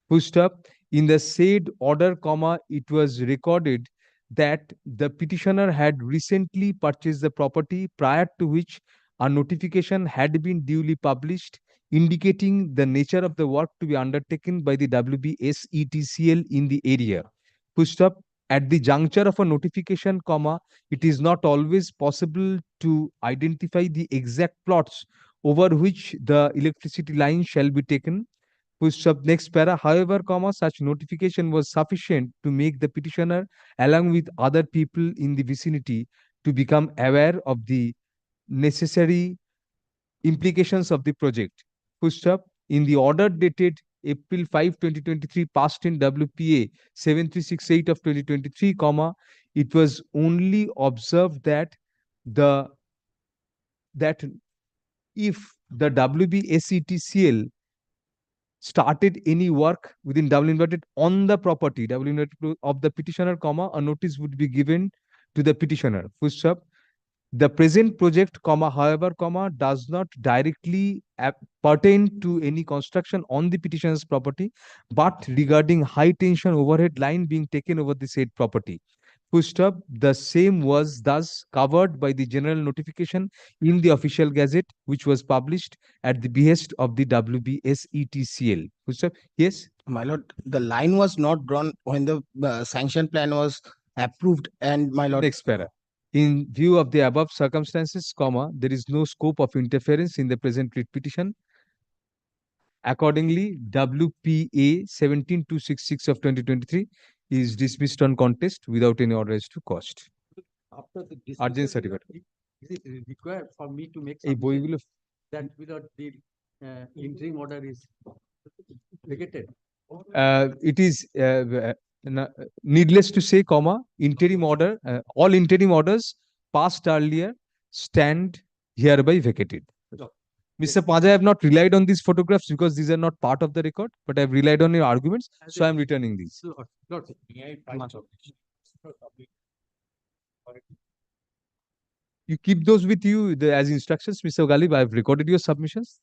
[SPEAKER 2] Full stop. In the said order, comma, it was recorded that the petitioner had recently purchased the property, prior to which a notification had been duly published indicating the nature of the work to be undertaken by the WBSETCL in the area. Full stop. At the juncture of a notification, comma, it is not always possible to identify the exact plots over which the electricity line shall be taken. Full stop. Next para. However, comma, such notification was sufficient to make the petitioner, along with other people in the vicinity, to become aware of the necessary implications of the project. Full stop. In the order dated April 5, 2023 passed in WPA 7368 of 2023, comma, it was only observed that the that if the WBSETCL started any work within double inverted on the property double inverted of the petitioner, comma, a notice would be given to the petitioner. Full stop. The present project, comma, however, comma, does not directly pertain to any construction on the petitioner's property, but regarding high tension overhead line being taken over the said property. Full stop. The same was thus covered by the general notification in the official gazette, which was published at the behest of the WBSETCL. Full stop. Yes.
[SPEAKER 19] My lord, the line was not drawn when the sanction plan was approved, and my lord.
[SPEAKER 2] Next para. In view of the above circumstances, comma, there is no scope of interference in the present writ petition. Accordingly, WPA 17266 of 2023 is dismissed on contest without any order as to cost.
[SPEAKER 18] After the
[SPEAKER 2] Urgent
[SPEAKER 18] dismissal,
[SPEAKER 2] certificate.
[SPEAKER 18] is it required for me to make
[SPEAKER 2] এই বইগুলো
[SPEAKER 18] that without the interim order is vacated?
[SPEAKER 2] It is needless to say, comma, interim order, all interim orders passed earlier stand hereby vacated. Mr. Paja, I have not relied on these photographs because these are not part of the record, but I have relied on your arguments, so I am returning these. You keep those with you as instructions, Mr. Galib. I have recorded your submissions.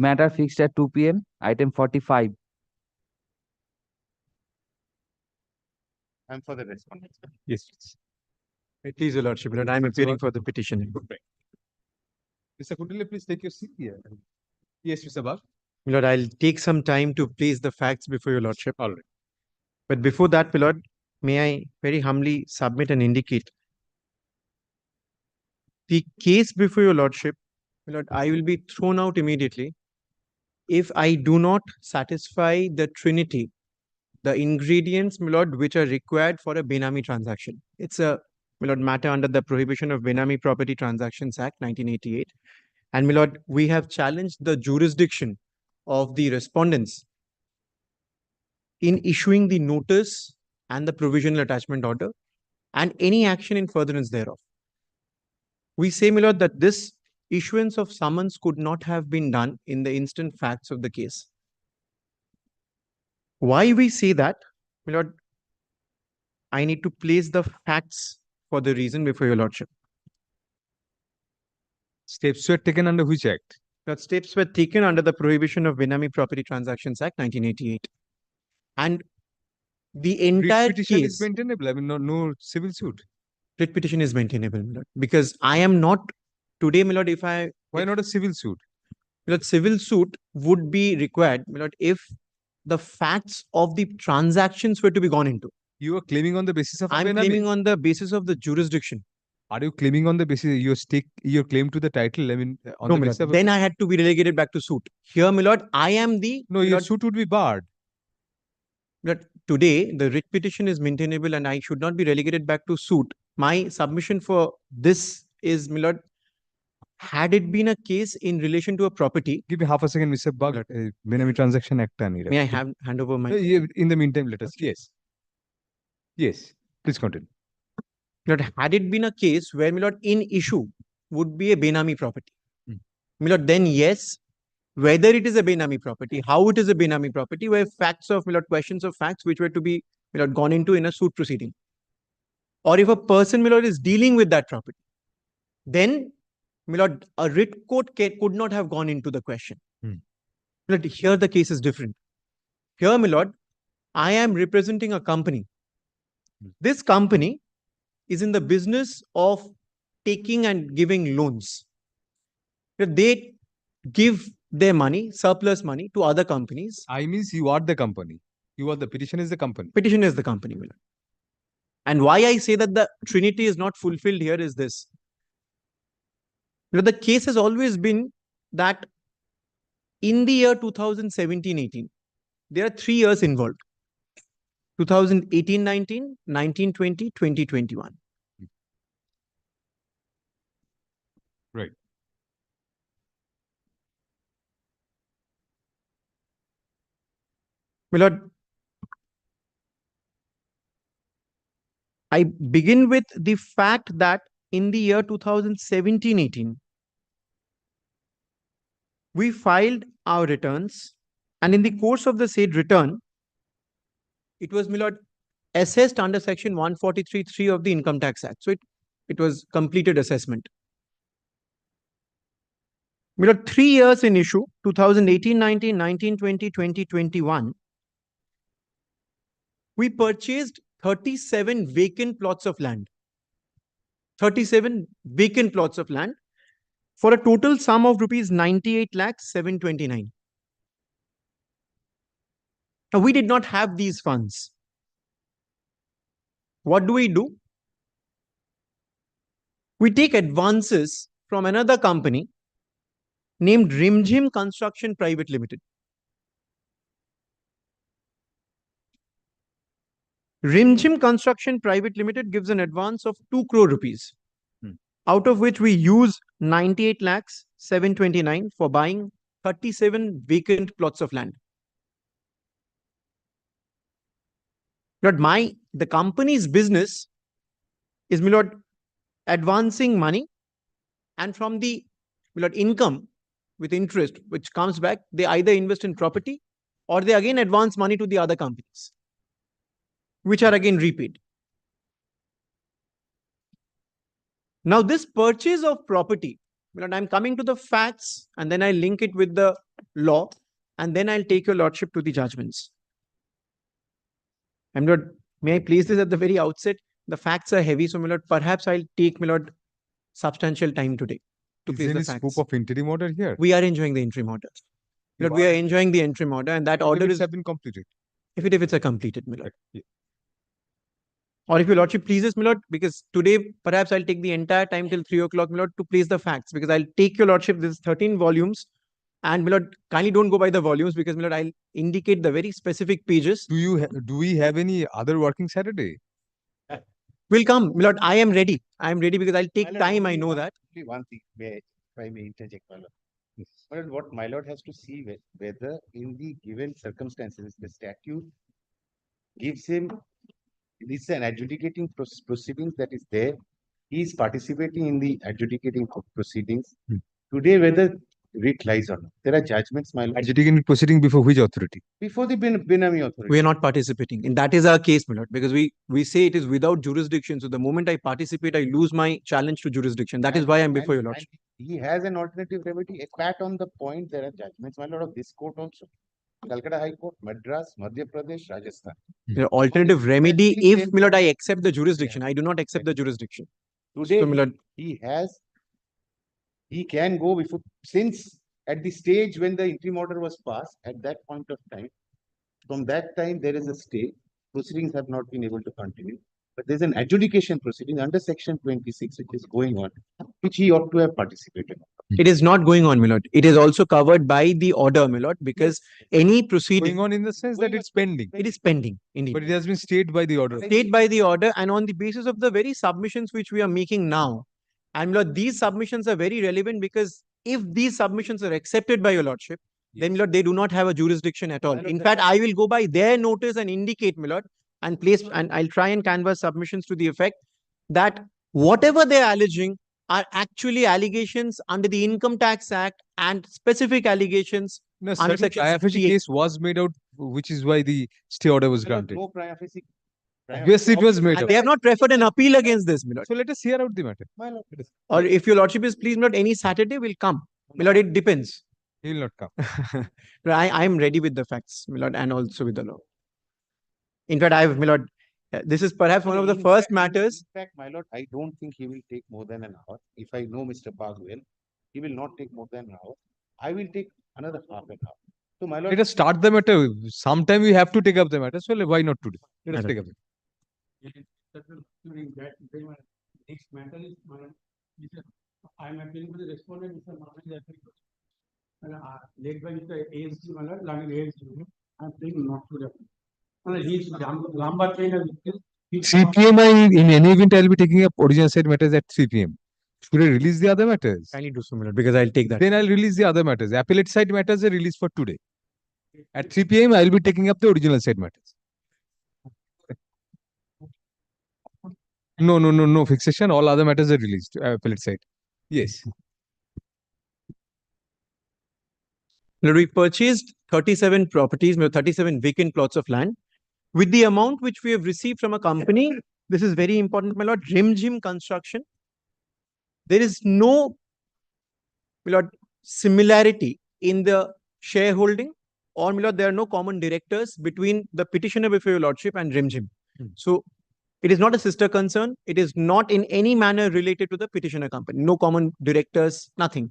[SPEAKER 6] Matter fixed at 2 p.m. Item 45.
[SPEAKER 3] I'm for the respondent.
[SPEAKER 10] Yes, please, Your Lordship, I am appearing for the petition.
[SPEAKER 2] Mr. Kundile, please take your seat here. Yes, Mr. Bag.
[SPEAKER 3] My Lord, I'll take some time to place the facts before Your Lordship. All right. But before that, my Lord, may I very humbly submit and indicate the case before Your Lordship, my Lord, I will be thrown out immediately if I do not satisfy the trinity, the ingredients, my Lord, which are required for a Benami transaction. It's a, my Lord, matter under the Prohibition of Benami Property Transactions Act 1988. And my Lord, we have challenged the jurisdiction of the respondents in issuing the notice and the provisional attachment order and any action in furtherance thereof. We say, my Lord, that this issuance of summons could not have been done in the instant facts of the case. Why we say that, my Lord, I need to place the facts for the reason before Your Lordship.
[SPEAKER 2] Steps were taken under which act?
[SPEAKER 3] That steps were taken under the Prohibition of Benami Property Transactions Act 1988. And the entire
[SPEAKER 2] Writ petition
[SPEAKER 3] case,
[SPEAKER 2] is maintainable. I mean, no civil suit.
[SPEAKER 3] writ petition is maintainable, my Lord, because I am not today, my Lord, if I...
[SPEAKER 2] Why not a civil suit?
[SPEAKER 3] My Lord, civil suit would be required, my Lord, if the facts of the transactions were to be gone into.
[SPEAKER 2] You are claiming on the basis of...
[SPEAKER 3] I'm claiming on the basis of the jurisdiction.
[SPEAKER 2] Are you claiming on the basis your claim to the title? I mean, on
[SPEAKER 3] No,
[SPEAKER 2] the
[SPEAKER 3] my
[SPEAKER 2] basis
[SPEAKER 3] Lord.
[SPEAKER 2] of...
[SPEAKER 3] Then I had to be relegated back to suit. Here, my Lord, I am the...
[SPEAKER 2] No,
[SPEAKER 3] my
[SPEAKER 2] your
[SPEAKER 3] Lord,
[SPEAKER 2] suit would be barred.
[SPEAKER 3] But today, the writ petition is maintainable and I should not be relegated back to suit. My submission for this is, my Lord, had it been a case in relation to a property...
[SPEAKER 2] Give me half a second, Mr. Bag. Benami Transaction Act.
[SPEAKER 3] May I hand over my...
[SPEAKER 2] In the meantime, let us... Yes. Yes. Please continue.
[SPEAKER 3] Lord, had it been a case where, my Lord, in issue would be a Benami property. My Lord, then yes, whether it is a Benami property, how it is a Benami property, were facts of, my Lord, questions of facts which were to be, my Lord, gone into in a suit proceeding. Or if a person, my Lord, is dealing with that property, then, my Lord, a writ court could not have gone into the question. My Lord, here the case is different. Here, my Lord, I am representing a company. This company is in the business of taking and giving loans. They give their money, surplus money, to other companies.
[SPEAKER 2] I means you are the company. You are the petition is the company.
[SPEAKER 3] Petition is the company, my Lord. And why I say that the trinity is not fulfilled here is this. You know, the case has always been that in the year 2017-18, there are 3 years involved. 2018-19, 19-20, 2021.
[SPEAKER 2] Right.
[SPEAKER 3] My Lord, I begin with the fact that in the year 2017-18, we filed our returns, and in the course of the said return, it was, my Lord, assessed under section 143(3) of the Income Tax Act. So it was completed assessment. My Lord, 3 years in issue, 2018-19, 19-20, 20-21, we purchased 37 vacant plots of land. 37 vacant plots of land for a total sum of rupees 98,729,000. Now, we did not have these funds. What do? We take advances from another company named Rimjim Construction Private Limited. Rimjim Construction Private Limited gives an advance of 2 crore rupees, out of which we use 98,729,000 for buying 37 vacant plots of land. Lord, the company's business is, my Lord, advancing money, and from the, my Lord, income with interest which comes back, they either invest in property or they again advance money to the other companies, which are again repaid. Now, this purchase of property my lord, I'm coming to the facts and then I link it with the law and then I'll take your lordship to the judgments. My lord, may I place this at the very outset? The facts are heavy, so my lord, perhaps I'll take, my lord, substantial time today to
[SPEAKER 2] Is
[SPEAKER 3] place
[SPEAKER 2] there
[SPEAKER 3] the
[SPEAKER 2] any
[SPEAKER 3] facts.
[SPEAKER 2] scope of interim order here?
[SPEAKER 3] We are enjoying the interim order. My lord, we are enjoying the interim order and that order is
[SPEAKER 2] have been completed.
[SPEAKER 3] if it's a completed, my lord. Or if your lordship pleases, my lord, because today perhaps I'll take the entire time till 3 o'clock, my lord, to place the facts, because I'll take your lordship, this is 13 volumes, and my lord, kindly don't go by the volumes, because my lord, I'll indicate the very specific pages.
[SPEAKER 2] Do we have any other working Saturday?
[SPEAKER 3] Will come, my lord, I am ready. I am ready because I'll take time, I know that.
[SPEAKER 15] Only one thing, if I may interject, my lord. My lord, what my lord has to see whether in the given circumstances, the statute gives him, this is an adjudicating proceedings that is there. He is participating in the adjudicating proceedings. Today, whether writ lies or not, there are judgments, my lord.
[SPEAKER 2] Adjudicating proceeding before which authority?
[SPEAKER 15] Before the Benami authority.
[SPEAKER 3] We are not participating. And that is our case, my lord, because we say it is without jurisdiction. So the moment I participate, I lose my challenge to jurisdiction. That is why I'm before your lordship.
[SPEAKER 15] He has an alternative remedy. A pat on the point, there are judgments, my lord, of this court also. Calcutta High Court, Madras, Madhya Pradesh, Rajasthan.
[SPEAKER 3] The alternative remedy, if, my lord, I accept the jurisdiction. I do not accept the jurisdiction.
[SPEAKER 15] Today,
[SPEAKER 3] So, my lord,
[SPEAKER 15] he can go before, since at the stage when the interim order was passed, at that point of time, from that time, there is a stay. Proceedings have not been able to continue. But there's an adjudication proceeding under section 26, which is going on, which he ought to have participated.
[SPEAKER 3] it is not going on, my lord. It is also covered by the order, my lord, because any proceeding.
[SPEAKER 2] Going on in the sense that it's pending.
[SPEAKER 3] It is pending, indeed.
[SPEAKER 2] But it has been stayed by the order.
[SPEAKER 3] Stayed by the order and on the basis of the very submissions which we are making now. And my lord, these submissions are very relevant because if these submissions are accepted by your lordship, then my lord, they do not have a jurisdiction at all. In fact, I will go by their notice and indicate, my lord, and place, and I'll try and canvass submissions to the effect that whatever they are alleging are actually allegations under the Income Tax Act and specific allegations
[SPEAKER 2] No,
[SPEAKER 3] under
[SPEAKER 2] certain
[SPEAKER 3] section
[SPEAKER 2] prima facie
[SPEAKER 3] 68.
[SPEAKER 2] case was made out, which is why the stay order was granted.
[SPEAKER 15] No prima facie.
[SPEAKER 2] Obviously, it was made
[SPEAKER 3] And
[SPEAKER 2] out.
[SPEAKER 3] they have not preferred an appeal against this, my lord.
[SPEAKER 2] So let us hear out the matter.
[SPEAKER 3] Or if your lordship is pleased, my lord, any Saturday will come. My lord, it depends.
[SPEAKER 2] He will not come.
[SPEAKER 3] But I am ready with the facts, my lord, and also with the law. In fact, my lord, this is perhaps one of the first matters.
[SPEAKER 15] In fact, my lord, I don't think he will take more than an hour. If I know Mr. Bagh well, he will not take more than an hour. I will take another half an hour. So, my lord,
[SPEAKER 2] Let us start the matter. Sometime we have to take up the matter. So why not today? Let us take up it.
[SPEAKER 1] Next matter is, I am appealing for the respondent, Mr. Mohammed led by Mr. ASG Malad, ASG. I am saying not to refer. He is Lamba train.
[SPEAKER 2] CPM, in any event, I will be taking up original side matters at 3 p.m. Should I release the other matters?
[SPEAKER 3] Kindly do so, my lord, because I'll take that.
[SPEAKER 2] Then I'll release the other matters. Appellate side matters are released for today. At 3 p.m., I will be taking up the original side matters. No fixation. All other matters are released. Appellate side. Yes.
[SPEAKER 3] Lord, we purchased 37 properties, 37 vacant plots of land with the amount which we have received from a company. This is very important, my lord. Rimjim Construction. There is no, my lord, similarity in the shareholding, or my lord, there are no common directors between the petitioner before your lordship and Rimjim. So it is not a sister concern. It is not in any manner related to the petitioner company. No common directors, nothing.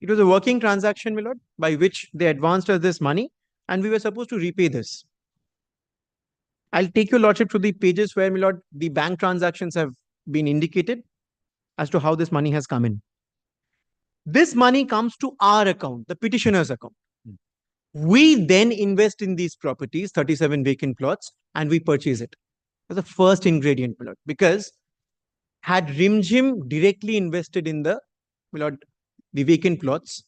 [SPEAKER 3] It was a working transaction, my lord, by which they advanced us this money and we were supposed to repay this. I'll take your lordship to the pages where, my lord, the bank transactions have been indicated as to how this money has come in. This money comes to our account, the petitioner's account. We then invest in these properties, 37 vacant plots, and we purchase it. That's the first ingredient, my lord, because had Rimjim directly invested in the, my lord, the vacant plots,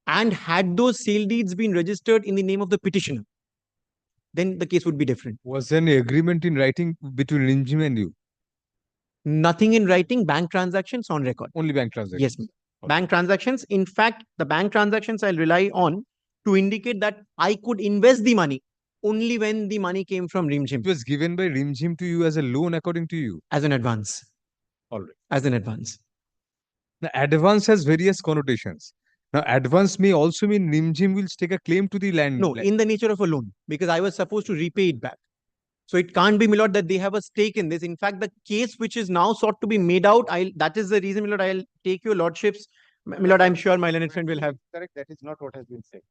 [SPEAKER 3] and had those sale deeds been registered in the name of the petitioner, then the case would be different.
[SPEAKER 2] Was there any agreement in writing between Rimjim and you?
[SPEAKER 3] Nothing in writing, bank transactions on record.
[SPEAKER 2] Only bank transactions?
[SPEAKER 3] Yes, bank transactions. In fact, the bank transactions I'll rely on to indicate that I could invest the money only when the money came from Rimjim.
[SPEAKER 2] It was given by Rimjim to you as a loan according to you?
[SPEAKER 3] As an advance.
[SPEAKER 2] All right.
[SPEAKER 3] As an advance.
[SPEAKER 2] Now, advance has various connotations. Now, advance may also mean NIMJIM will take a claim to the land.
[SPEAKER 3] No, in the nature of a loan, because I was supposed to repay it back. So it can't be, my lord, that they have a stake in this. In fact, the case which is now sought to be made out, that is the reason, my lord, I'll take your lordships. My lord, I'm sure my learned friend will have.
[SPEAKER 15] Correct, that is not what has been said.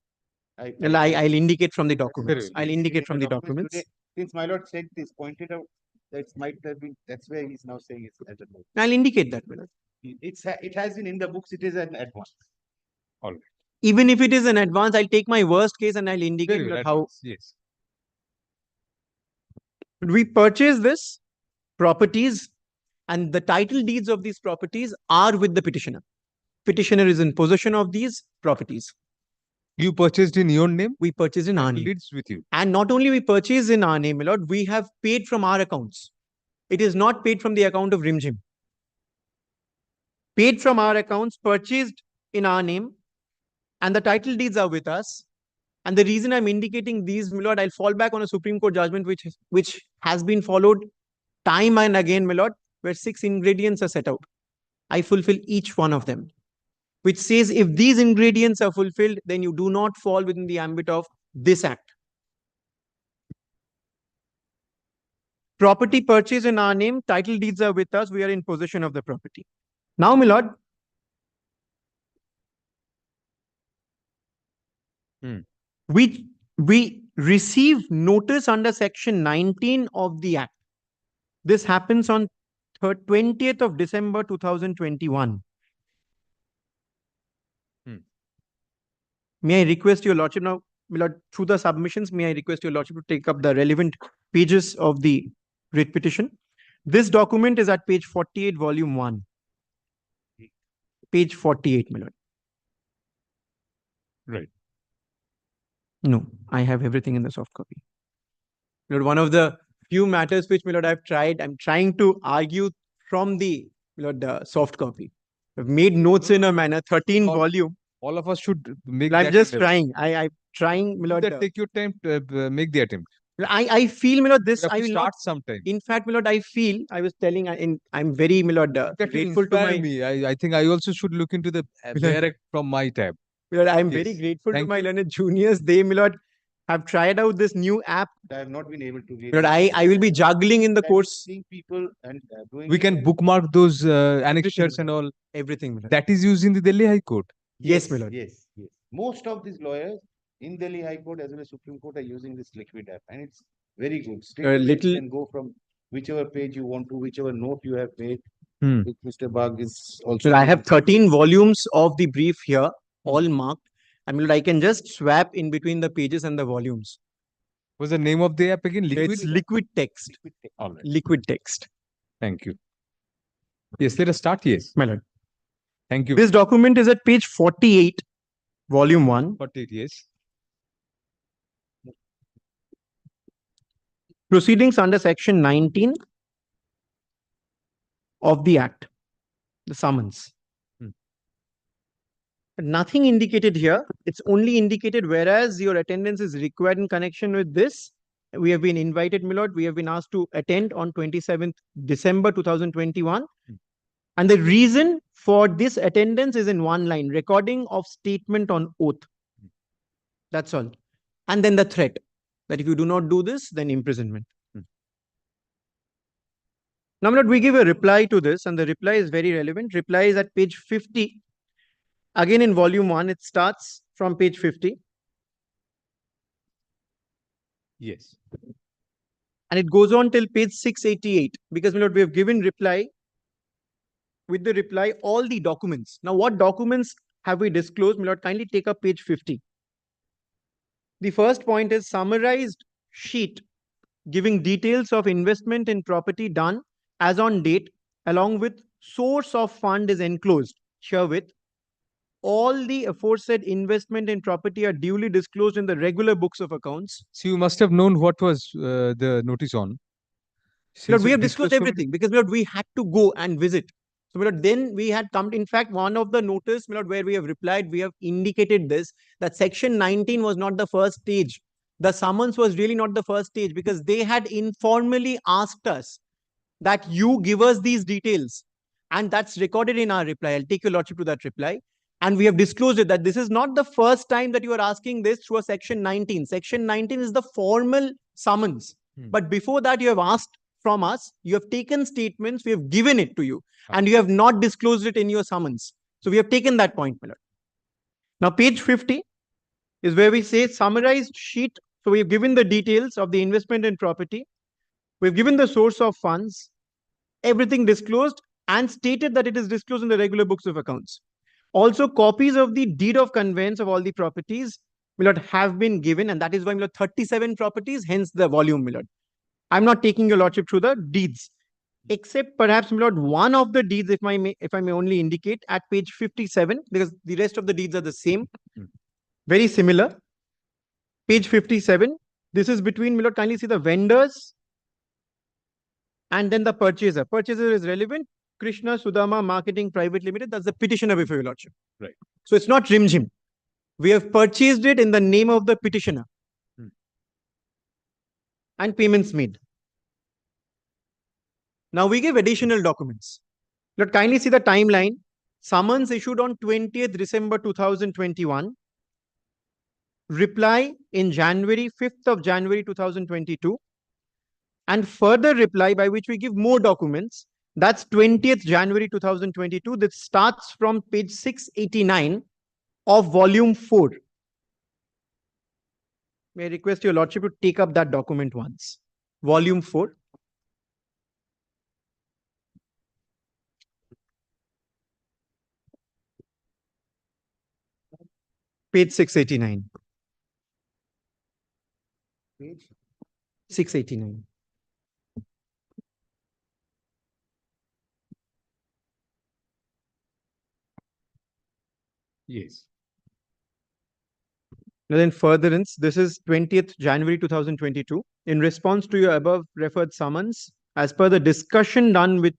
[SPEAKER 3] I'll indicate from the documents. I'll indicate from the documents.
[SPEAKER 15] Today, since my lord said this, pointed out, that might have been, that's why he's now saying it's as a note.
[SPEAKER 3] I'll indicate that, my lord.
[SPEAKER 15] It has been in the books, it is an advance.
[SPEAKER 2] All right.
[SPEAKER 3] Even if it is an advance, I'll take my worst case and I'll indicate
[SPEAKER 2] Very well,
[SPEAKER 3] that how
[SPEAKER 2] advance, yes.
[SPEAKER 3] we purchase this properties and the title deeds of these properties are with the petitioner. Petitioner is in possession of these properties.
[SPEAKER 2] You purchased in your name?
[SPEAKER 3] We purchased in our name.
[SPEAKER 2] Deeds with you.
[SPEAKER 3] And not only we purchase in our name, my lord, we have paid from our accounts. It is not paid from the account of RIMJIM. Paid from our accounts, purchased in our name, and the title deeds are with us. And the reason I'm indicating these, my lord, I'll fall back on a Supreme Court judgment which has been followed time and again, my lord, where 6 ingredients are set out. I fulfill each one of them, which says if these ingredients are fulfilled, then you do not fall within the ambit of this act. Property purchased in our name, title deeds are with us, we are in possession of the property. Now, my lord, we receive notice under section 19 of the act. This happens on 20th of December 2021. May I request your lordship now, my lord, through the submissions, may I request your lordship to take up the relevant pages of the writ petition. This document is at page 48, volume 1. Page 48, my lord.
[SPEAKER 2] Right.
[SPEAKER 3] No, I have everything in the soft copy. My lord, one of the few matters which, my lord, I'm trying to argue from the, my lord, the soft copy. I've made notes in a manner, 13 volume.
[SPEAKER 2] All of us should make
[SPEAKER 3] I'm
[SPEAKER 2] that
[SPEAKER 3] just
[SPEAKER 2] endeavor.
[SPEAKER 3] trying. I'm trying, my lord.
[SPEAKER 2] Take your time to make the attempt.
[SPEAKER 3] I feel, my lord, this
[SPEAKER 2] You have
[SPEAKER 3] I
[SPEAKER 2] to
[SPEAKER 3] will
[SPEAKER 2] start
[SPEAKER 3] not.
[SPEAKER 2] sometime.
[SPEAKER 3] In fact, my lord, I feel, I was telling, I'm very, my lord, grateful to my.
[SPEAKER 2] Me. I think I also should look into the direct from my tab.
[SPEAKER 3] My lord, I'm
[SPEAKER 2] Yes.
[SPEAKER 3] very grateful to
[SPEAKER 2] Thank
[SPEAKER 3] my
[SPEAKER 2] you.
[SPEAKER 3] learned juniors. They, my lord, have tried out this new app.
[SPEAKER 15] I have not been able to read.
[SPEAKER 3] My lord, I will be juggling in the course.
[SPEAKER 15] Seeing people and doing
[SPEAKER 2] We can bookmark those annexures and all.
[SPEAKER 3] Everything, my lord.
[SPEAKER 2] That is used in the Delhi High Court.
[SPEAKER 3] Yes, my lord.
[SPEAKER 15] Yes. Most of these lawyers in Delhi High Court as well as Supreme Court are using this liquid app, and it's very good. You can go from whichever page you want to, whichever note you have made. Which Mr. Bagh is also.
[SPEAKER 3] So I have 13 volumes of the brief here, all marked. I mean, I can just swap in between the pages and the volumes.
[SPEAKER 2] What's the name of the app again? Liquid?
[SPEAKER 3] It's liquid text.
[SPEAKER 2] All right.
[SPEAKER 3] Liquid text.
[SPEAKER 2] Thank you. Yes, let us start. Yes.
[SPEAKER 3] My lord.
[SPEAKER 2] Thank you.
[SPEAKER 3] This document is at page 48, volume 1.
[SPEAKER 2] 48, yes.
[SPEAKER 3] Proceedings under section 19 of the act, the summons. Nothing indicated here. It's only indicated whereas your attendance is required in connection with this. We have been invited, my lord. We have been asked to attend on 27th December 2021. And the reason for this attendance is in one line, recording of statement on oath. That's all. And then the threat that if you do not do this, then imprisonment. Now, my lord, we give a reply to this, and the reply is very relevant. Reply is at page 50. Again, in volume 1, it starts from page 50.
[SPEAKER 2] Yes.
[SPEAKER 3] And it goes on till page 688. Because, my lord, we have given reply. With the reply, all the documents. Now, what documents have we disclosed? My lord, kindly take up page 50. The first point is summarized sheet giving details of investment in property done as on date, along with source of fund is enclosed. Herewith, all the aforesaid investment in property are duly disclosed in the regular books of accounts.
[SPEAKER 2] So you must have known what was the notice on.
[SPEAKER 3] Lord, we have disclosed everything because, Lord, we had to go and visit. So, Lord, then we had come. In fact, one of the notice, Lord, where we have replied, we have indicated this, that section 19 was not the first stage. The summons was really not the first stage because they had informally asked us that you give us these details. And that's recorded in our reply. I'll take your lordship to that reply. And we have disclosed it that this is not the first time that you are asking this through a section 19. Section 19 is the formal summons. But before that, you have asked from us, you have taken statements, we have given it to you, and you have not disclosed it in your summons. So we have taken that point, my lord. Now, page 50 is where we say summarized sheet. So we have given the details of the investment in property. We've given the source of funds, everything disclosed, and stated that it is disclosed in the regular books of accounts. Also, copies of the deed of conveyance of all the properties, my lord, have been given, and that is why, my lord, 37 properties, hence the volume, my lord. I'm not taking your lordship through the deeds, except perhaps, my lord, one of the deeds, if I may only indicate, at page 57, because the rest of the deeds are the same, very similar. Page 57, this is between, my lord, kindly see the vendors and then the purchaser. Purchaser is relevant. Krishna Sudama Marketing Private Limited, that's the petitioner before your lordship.
[SPEAKER 2] Right.
[SPEAKER 3] So it's not Rimjim. We have purchased it in the name of the petitioner. And payments made. Now we give additional documents. Let kindly see the timeline. Summons issued on 20th December 2021. Reply in January, 5th of January 2022. And further reply by which we give more documents. That's 20th January 2022. That starts from page 689 of volume 4. May I request your lordship to take up that document once. Volume 4. Page 689.
[SPEAKER 9] Page
[SPEAKER 3] 689.
[SPEAKER 2] Yes.
[SPEAKER 3] Now then furtherance, this is 20th January 2022. In response to your above referred summons, as per the discussion done with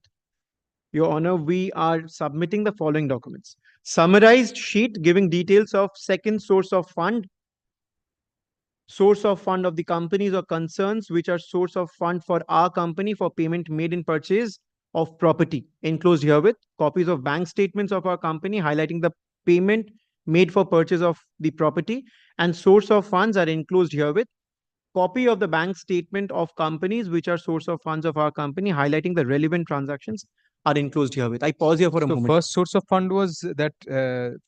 [SPEAKER 3] your honor, we are submitting the following documents. Summarized sheet giving details of second source of fund of the companies or concerns which are source of fund for our company for payment made in purchase of property. Enclosed herewith, copies of bank statements of our company highlighting the payment made for purchase of the property, and source of funds are enclosed herewith. Copy of the bank statement of companies which are source of funds of our company highlighting the relevant transactions are enclosed herewith. I pause here for a moment.
[SPEAKER 2] First source of fund was that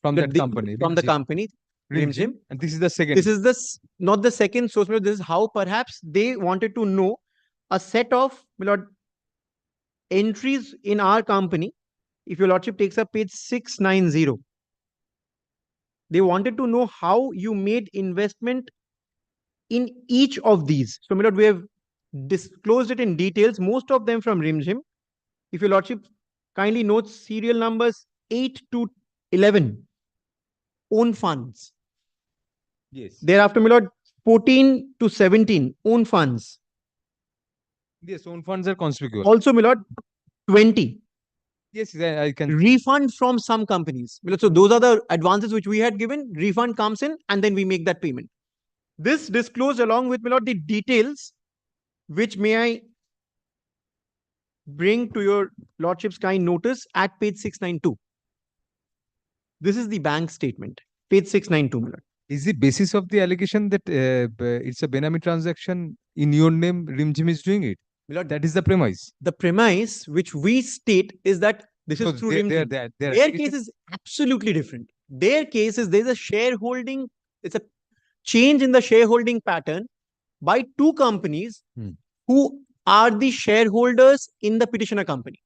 [SPEAKER 2] from that company.
[SPEAKER 3] From the company. Rimjim.
[SPEAKER 2] And this is the second.
[SPEAKER 3] This is not the second source. This is how perhaps they wanted to know a set of, my lord, entries in our company. If your lordship takes up page 690, they wanted to know how you made investment in each of these. So, my lord, we have disclosed it in details, most of them from Rimjim. If your lordship kindly notes serial numbers 8 to 11, own funds.
[SPEAKER 2] Yes.
[SPEAKER 3] Thereafter, my lord, 14 to 17, own funds.
[SPEAKER 2] Yes, own funds are conspicuous.
[SPEAKER 3] Also, my lord, 20.
[SPEAKER 2] Yes, I can.
[SPEAKER 3] Refund from some companies. So those are the advances which we had given. Refund comes in and then we make that payment. This disclosed along with, my lord, the details which may I bring to your lordship's kind notice at page 692. This is the bank statement, page 692, my lord.
[SPEAKER 2] Is the basis of the allegation that it's a Benami transaction in your name, Rimjim is doing it?
[SPEAKER 3] My lord,
[SPEAKER 2] that is the premise.
[SPEAKER 3] The premise which we state is that this is through Rimjim. Their case is absolutely different. Their case is there's a shareholding, it's a change in the shareholding pattern by two companies who are the shareholders in the petitioner company.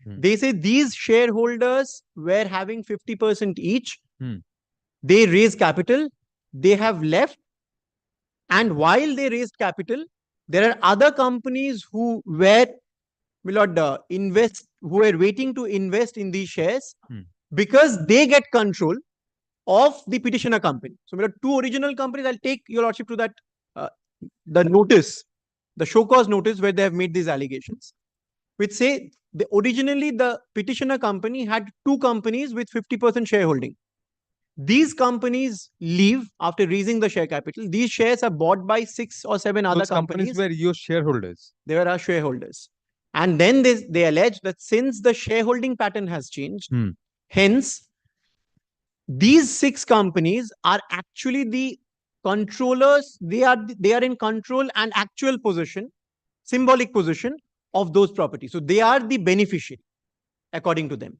[SPEAKER 3] They say these shareholders were having 50% each. They raised capital, they have left, and while they raised capital, there are other companies who were, my lord, who were waiting to invest in these shares because they get control of the petitioner company. So, my lord, two original companies, I'll take your lordship to that, the notice, the show cause notice where they have made these allegations, which say originally the petitioner company had two companies with 50% shareholding. These companies leave after raising the share capital. These shares are bought by 6 or 7 other companies.
[SPEAKER 2] Those companies were your shareholders.
[SPEAKER 3] They were our shareholders. And then they allege that since the shareholding pattern has changed, hence, these 6 companies are actually the controllers. They are in control and actual possession, symbolic possession of those properties. So they are the beneficiary, according to them.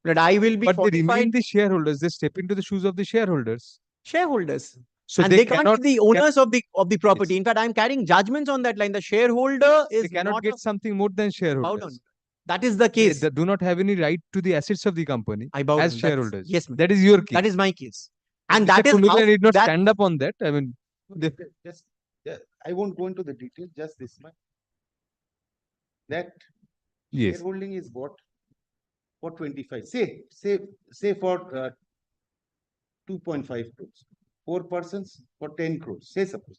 [SPEAKER 3] But I will be
[SPEAKER 2] But they remain
[SPEAKER 3] fortified
[SPEAKER 2] the shareholders. They step into the shoes of the shareholders.
[SPEAKER 3] shareholders.
[SPEAKER 2] So
[SPEAKER 3] And they can't
[SPEAKER 2] cannot
[SPEAKER 3] be the owners of the property. In fact, I'm carrying judgments on that line. The shareholder is
[SPEAKER 2] they cannot
[SPEAKER 3] not
[SPEAKER 2] get something more than shareholders.
[SPEAKER 3] That is the case.
[SPEAKER 2] They do not have any right to the assets of the company
[SPEAKER 3] I bow
[SPEAKER 2] as
[SPEAKER 3] down.
[SPEAKER 2] shareholders.
[SPEAKER 3] Yes,
[SPEAKER 2] that is your case.
[SPEAKER 3] that is my case. And
[SPEAKER 2] Mr.
[SPEAKER 3] that is
[SPEAKER 2] Kundu
[SPEAKER 3] how
[SPEAKER 2] need not
[SPEAKER 3] that,
[SPEAKER 2] stand up on that. I mean,
[SPEAKER 15] Just, I won't go into the details, just this much. That
[SPEAKER 2] Yes.
[SPEAKER 15] shareholding is what? For 25, say for 2.5 crores. 4 persons for 10 crores, say suppose.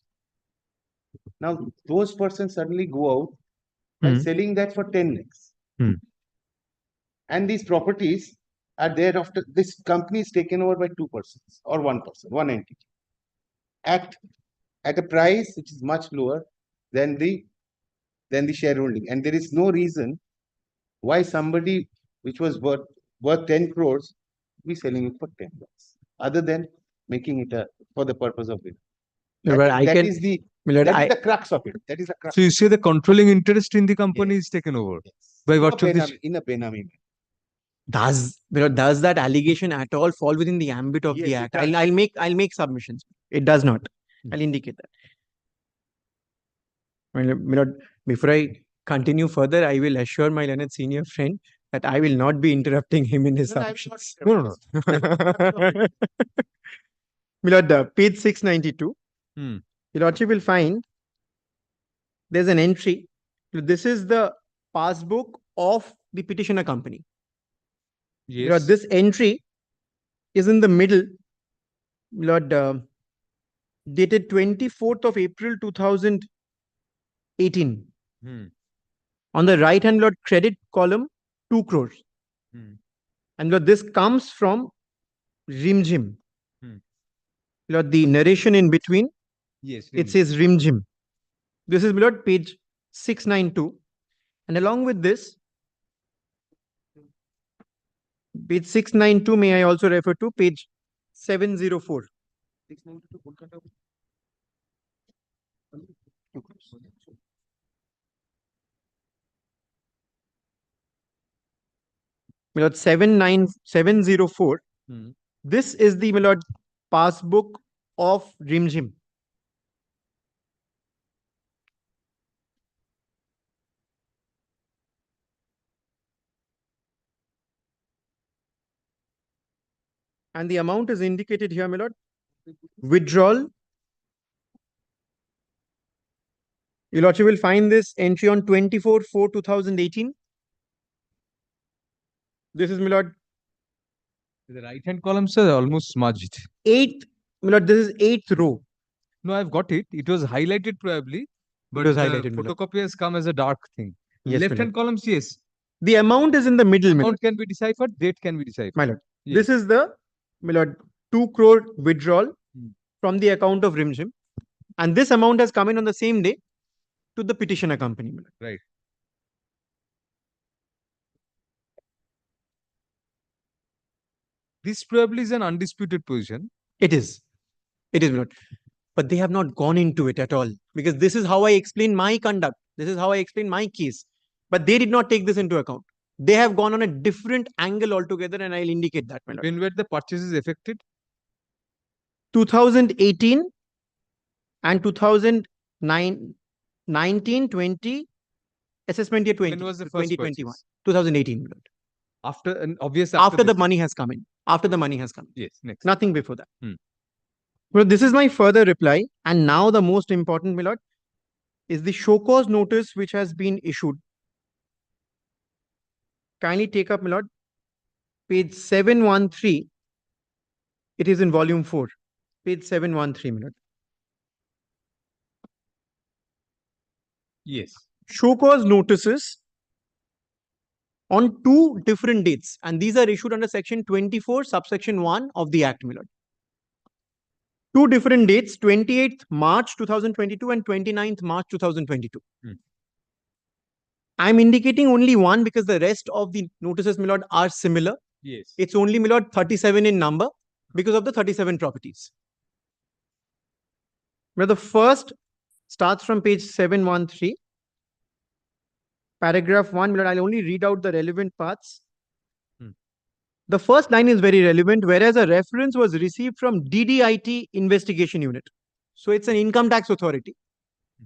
[SPEAKER 15] Now, those persons suddenly go out by selling that for 10 lakhs. And these properties are there after this company is taken over by 2 persons or 1 person, one entity. At a price which is much lower than the shareholding. And there is no reason why somebody which was worth 10 crores be selling it for 10 lakhs, other than making it for the purpose of it. That is the crux of it. That is the crux.
[SPEAKER 2] So you say the controlling interest in the company is taken over by virtue of this.
[SPEAKER 15] In a Benami.
[SPEAKER 3] does that allegation at all fall within the ambit of the act? I'll make submissions. It does not. I'll indicate that. Well, before I continue further, I will assure my learned senior friend that I will not be interrupting him in his submissions.
[SPEAKER 2] No.
[SPEAKER 3] Milord, page 692. Your Lordship will find there's an entry. This is the passbook of the petitioner company.
[SPEAKER 2] Yes.
[SPEAKER 3] This entry is in the middle, Lord, dated 24th of April 2018. On the right hand, Lord, credit column 2 crores. And Lord, this comes from Rimjim. Lord, the narration in between,
[SPEAKER 2] yes,
[SPEAKER 3] it says Rimjim. This is, Lord, page 692. And along with this, page 692, may I also refer to page 704. 692. Milord, 79704. This is the Milord passbook of Rimjim. And the amount is indicated here, my lord. Withdrawal. Your lordship will find this entry on 24/4/2018. This is, my lord.
[SPEAKER 2] The right hand columns are almost smudged.
[SPEAKER 3] 8th, my lord, this is 8th row.
[SPEAKER 2] No, I've got it. It was highlighted probably, but
[SPEAKER 3] was
[SPEAKER 2] the
[SPEAKER 3] highlighted, my lord.
[SPEAKER 2] photocopy has come as a dark thing.
[SPEAKER 3] Yes,
[SPEAKER 2] Left
[SPEAKER 3] my
[SPEAKER 2] hand
[SPEAKER 3] lord.
[SPEAKER 2] columns, yes.
[SPEAKER 3] The amount is in the middle, my lord.
[SPEAKER 2] Amount can be deciphered, date can be deciphered.
[SPEAKER 3] My lord.
[SPEAKER 2] Yes.
[SPEAKER 3] This is the, my lord, 2 crore withdrawal from the account of Rimjim. And this amount has come in on the same day to the petitioner company. My lord.
[SPEAKER 2] Right. This probably is an undisputed position.
[SPEAKER 3] It is. It is, my lord. But they have not gone into it at all, because this is how I explain my conduct. This is how I explain my case. But they did not take this into account. They have gone on a different angle altogether, and I'll indicate that, my lord.
[SPEAKER 2] When were the purchases effected?
[SPEAKER 3] 2018 and 2019, 20, assessment year 20.
[SPEAKER 2] When was the first
[SPEAKER 3] 2021.
[SPEAKER 2] purchase?
[SPEAKER 3] 2018, my lord.
[SPEAKER 2] After, and obviously
[SPEAKER 3] After the
[SPEAKER 2] this.
[SPEAKER 3] money has come in. After the money has come in.
[SPEAKER 2] Yes, next.
[SPEAKER 3] Nothing before that. Well, this is my further reply. And now the most important, my lord, is the show cause notice which has been issued. Kindly take up, my lord, page 713. It is in volume 4. Page 713, my lord.
[SPEAKER 2] Yes.
[SPEAKER 3] Show cause notices on 2 different dates. And these are issued under section 24, subsection 1 of the Act, my lord. 2 different dates, 28th March 2022 and 29th March 2022. I'm indicating only one because the rest of the notices, my lord, are similar.
[SPEAKER 2] Yes.
[SPEAKER 3] It's only, my lord, 37 in number because of the 37 properties. Where the first starts from page 713. Paragraph 1, my lord, I'll only read out the relevant parts. The first line is very relevant, whereas a reference was received from DDIT investigation unit. So it's an income tax authority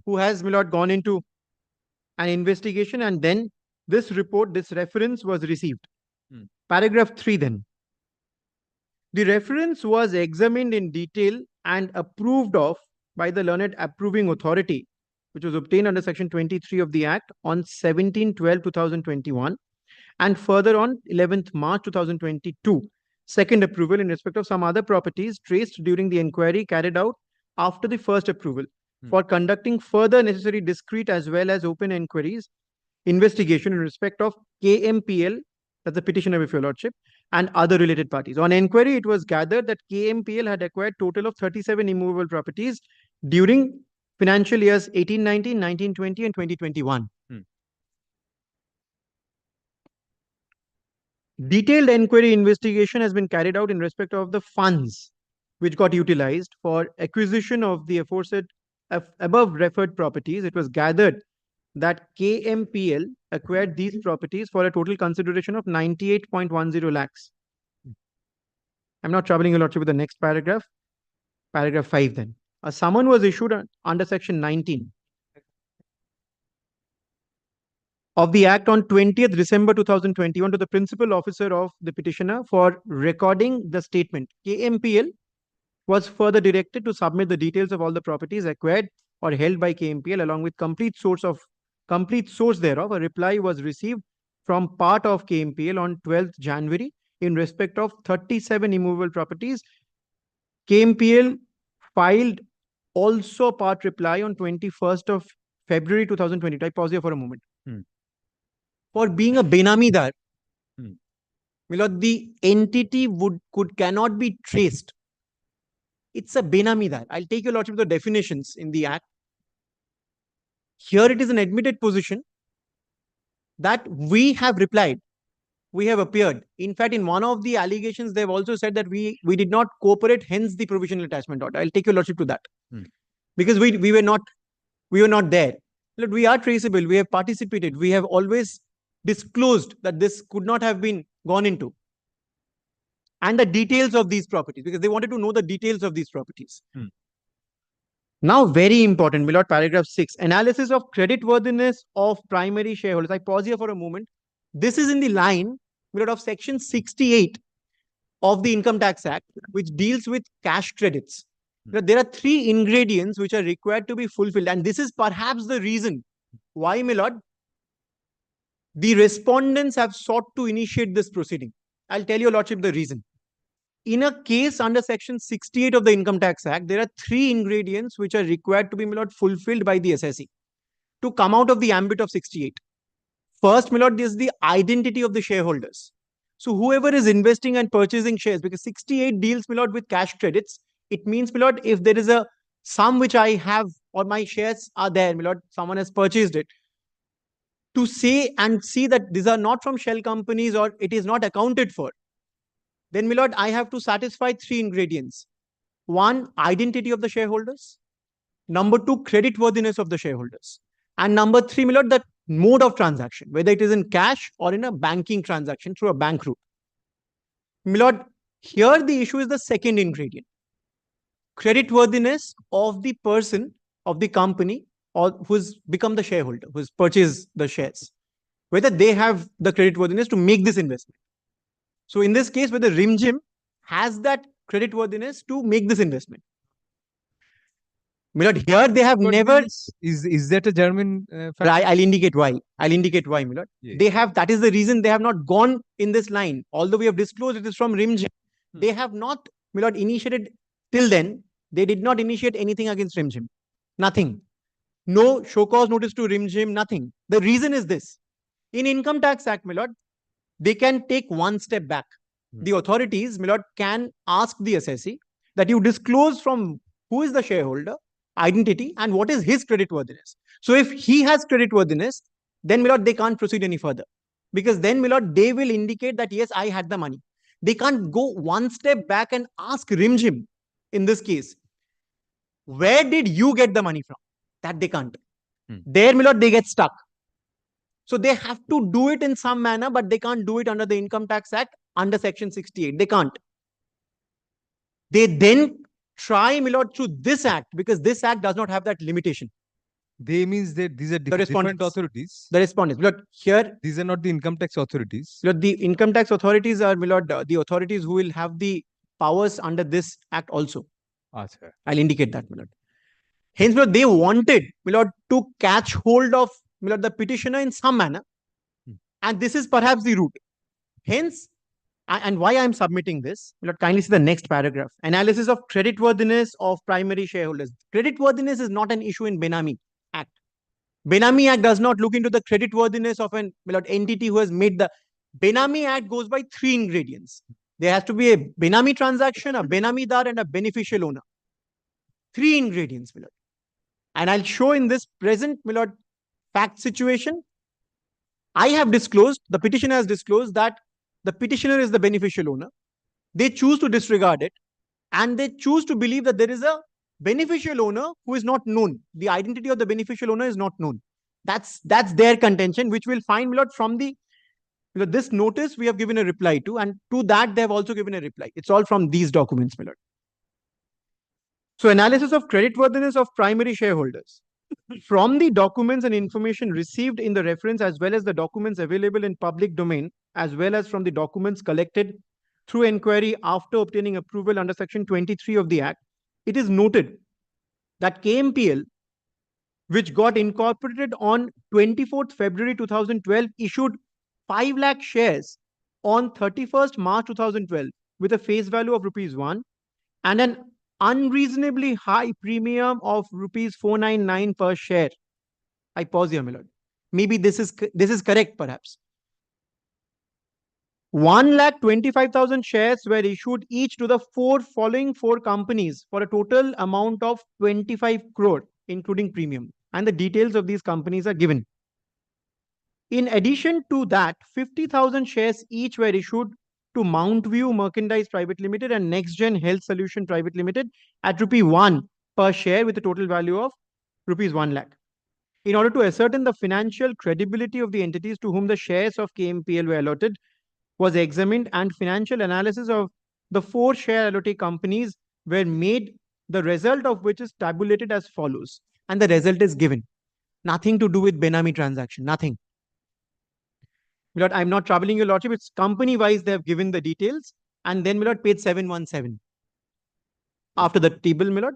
[SPEAKER 3] who has, my lord, gone into an investigation, and then this report, this reference was received. Paragraph 3 then. The reference was examined in detail and approved of by the learned approving authority, which was obtained under section 23 of the Act on 17/12/2021 and further on 11th March 2022. Second approval in respect of some other properties traced during the inquiry carried out after the first approval for conducting further necessary discrete as well as open inquiries, investigation in respect of KMPL, that's the petitioner of your lordship, and other related parties. On inquiry, it was gathered that KMPL had acquired total of 37 immovable properties during financial years 18-19, 19-20, and 2021. Detailed inquiry investigation has been carried out in respect of the funds which got utilized for acquisition of the aforesaid above referred properties. It was gathered that KMPL acquired these properties for a total consideration of 98.10 lakhs. I'm not troubling your lordship with the next paragraph. Paragraph 5 then. A summon was issued under section 19 of the Act on 20th December 2021 to the principal officer of the petitioner for recording the statement. KMPL was further directed to submit the details of all the properties acquired or held by KMPL along with complete source thereof. A reply was received from part of KMPL on 12th January in respect of 37 immovable properties. KMPL filed also part reply on 21st of February 2022. I pause here for a moment. For being a benamidar, my lord, the entity cannot be traced. It's a benamidar. I'll take your lordship the definitions in the Act. Here it is an admitted position that we have replied, we have appeared. In fact, in one of the allegations, they've also said that we did not cooperate, hence the provisional attachment order. I'll take your lordship to that. Because we were not there. Look, we are traceable, we have participated, we have always disclosed that this could not have been gone into. And the details of these properties, because they wanted to know the details of these properties. Now, very important, my lord, paragraph 6, analysis of creditworthiness of primary shareholders. I pause here for a moment. This is in the line, my lord, of section 68 of the Income Tax Act, which deals with cash credits. There are 3 ingredients which are required to be fulfilled. And this is perhaps the reason why, my lord, the respondents have sought to initiate this proceeding. I'll tell your lordship the reason. In a case under section 68 of the Income Tax Act, there are 3 ingredients which are required to be, my lord, fulfilled by the assessee to come out of the ambit of 68. First, my lord, is the identity of the shareholders. So whoever is investing and purchasing shares, because 68 deals, my lord, with cash credits, it means, my lord, if there is a sum which I have or my shares are there, my lord, someone has purchased it, to say and see that these are not from shell companies or it is not accounted for, then, my lord, I have to satisfy 3 ingredients. 1, identity of the shareholders. Number 2, creditworthiness of the shareholders. And number 3, my lord, the mode of transaction, whether it is in cash or in a banking transaction through a bank route. My lord, here the issue is the second ingredient. Creditworthiness of the person, of the company, or who's become the shareholder, who's purchased the shares, whether they have the creditworthiness to make this investment. So in this case, whether RIMJIM has that creditworthiness to make this investment. My lord, here they have never...
[SPEAKER 2] Is that a German factor?
[SPEAKER 3] I'll indicate why. My lord.
[SPEAKER 2] Yes.
[SPEAKER 3] They have, that is the reason they have not gone in this line. Although we have disclosed it is from RIMJIM. They have not, my lord, initiated till then. They did not initiate anything against RIMJIM. Nothing. No show cause notice to RIMJIM, nothing. The reason is this. In Income Tax Act, my lord, they can take one step back. The authorities, my lord, can ask the assessee that you disclose from who is the shareholder, identity, and what is his creditworthiness. So if he has creditworthiness, then my lord, they can't proceed any further. Because then, my lord, they will indicate that yes, I had the money. They can't go one step back and ask Rimjim in this case, where did you get the money from? That they can't. There, my lord, they get stuck. So they have to do it in some manner, but they can't do it under the Income Tax Act under Section 68. They can't. They then try, my lord, through this act, because this act does not have that limitation.
[SPEAKER 2] They means that these are different authorities.
[SPEAKER 3] The respondents. But here,
[SPEAKER 2] these are not the income tax authorities.
[SPEAKER 3] Lord, the income tax authorities are, my lord, the authorities who will have the powers under this act also.
[SPEAKER 2] Achha.
[SPEAKER 3] I'll indicate that, my lord. Hence, my lord, they wanted, my lord, to catch hold of, my lord, the petitioner in some manner. And this is perhaps the route. Hence, and why I'm submitting this, my lord, kindly see the next paragraph. Analysis of creditworthiness of primary shareholders. Creditworthiness is not an issue in Benami Act. Benami Act does not look into the creditworthiness of an, my lord, entity who has made the... Benami Act goes by 3 ingredients. There has to be a Benami transaction, a Benami dar, and a beneficial owner. 3 ingredients, my lord. And I'll show in this present, my lord, fact situation. I have disclosed, the petitioner has disclosed that the petitioner is the beneficial owner. They choose to disregard it, and they choose to believe that there is a beneficial owner who is not known. The identity of the beneficial owner is not known. That's their contention, which we'll find, my lord, from the... this notice we have given a reply to, and to that they have also given a reply. It's all from these documents, my lord. So, analysis of creditworthiness of primary shareholders. From the documents and information received in the reference, as well as the documents available in public domain, as well as from the documents collected through inquiry after obtaining approval under Section 23 of the Act, it is noted that KMPL, which got incorporated on 24th February 2012, issued 5 lakh shares on 31st March 2012 with a face value of ₹1 and an unreasonably high premium of ₹499 per share. I pause here, my lord. Maybe this is correct, perhaps. 1,25,000 shares were issued each to the following four companies for a total amount of 25 crore, including premium. And the details of these companies are given. In addition to that, 50,000 shares each were issued to Mount View Merchandise Private Limited and NextGen Health Solution Private Limited at ₹1 per share with a total value of ₹1 lakh. In order to ascertain the financial credibility of the entities to whom the shares of KMPL were allotted, was examined and financial analysis of the 4 share allotee companies were made, the result of which is tabulated as follows. And the result is given. Nothing to do with Benami transaction, nothing. Milord, I'm not troubling your lordship. It's company-wise they have given the details. And then, Milord, page 717. After the table, Milord.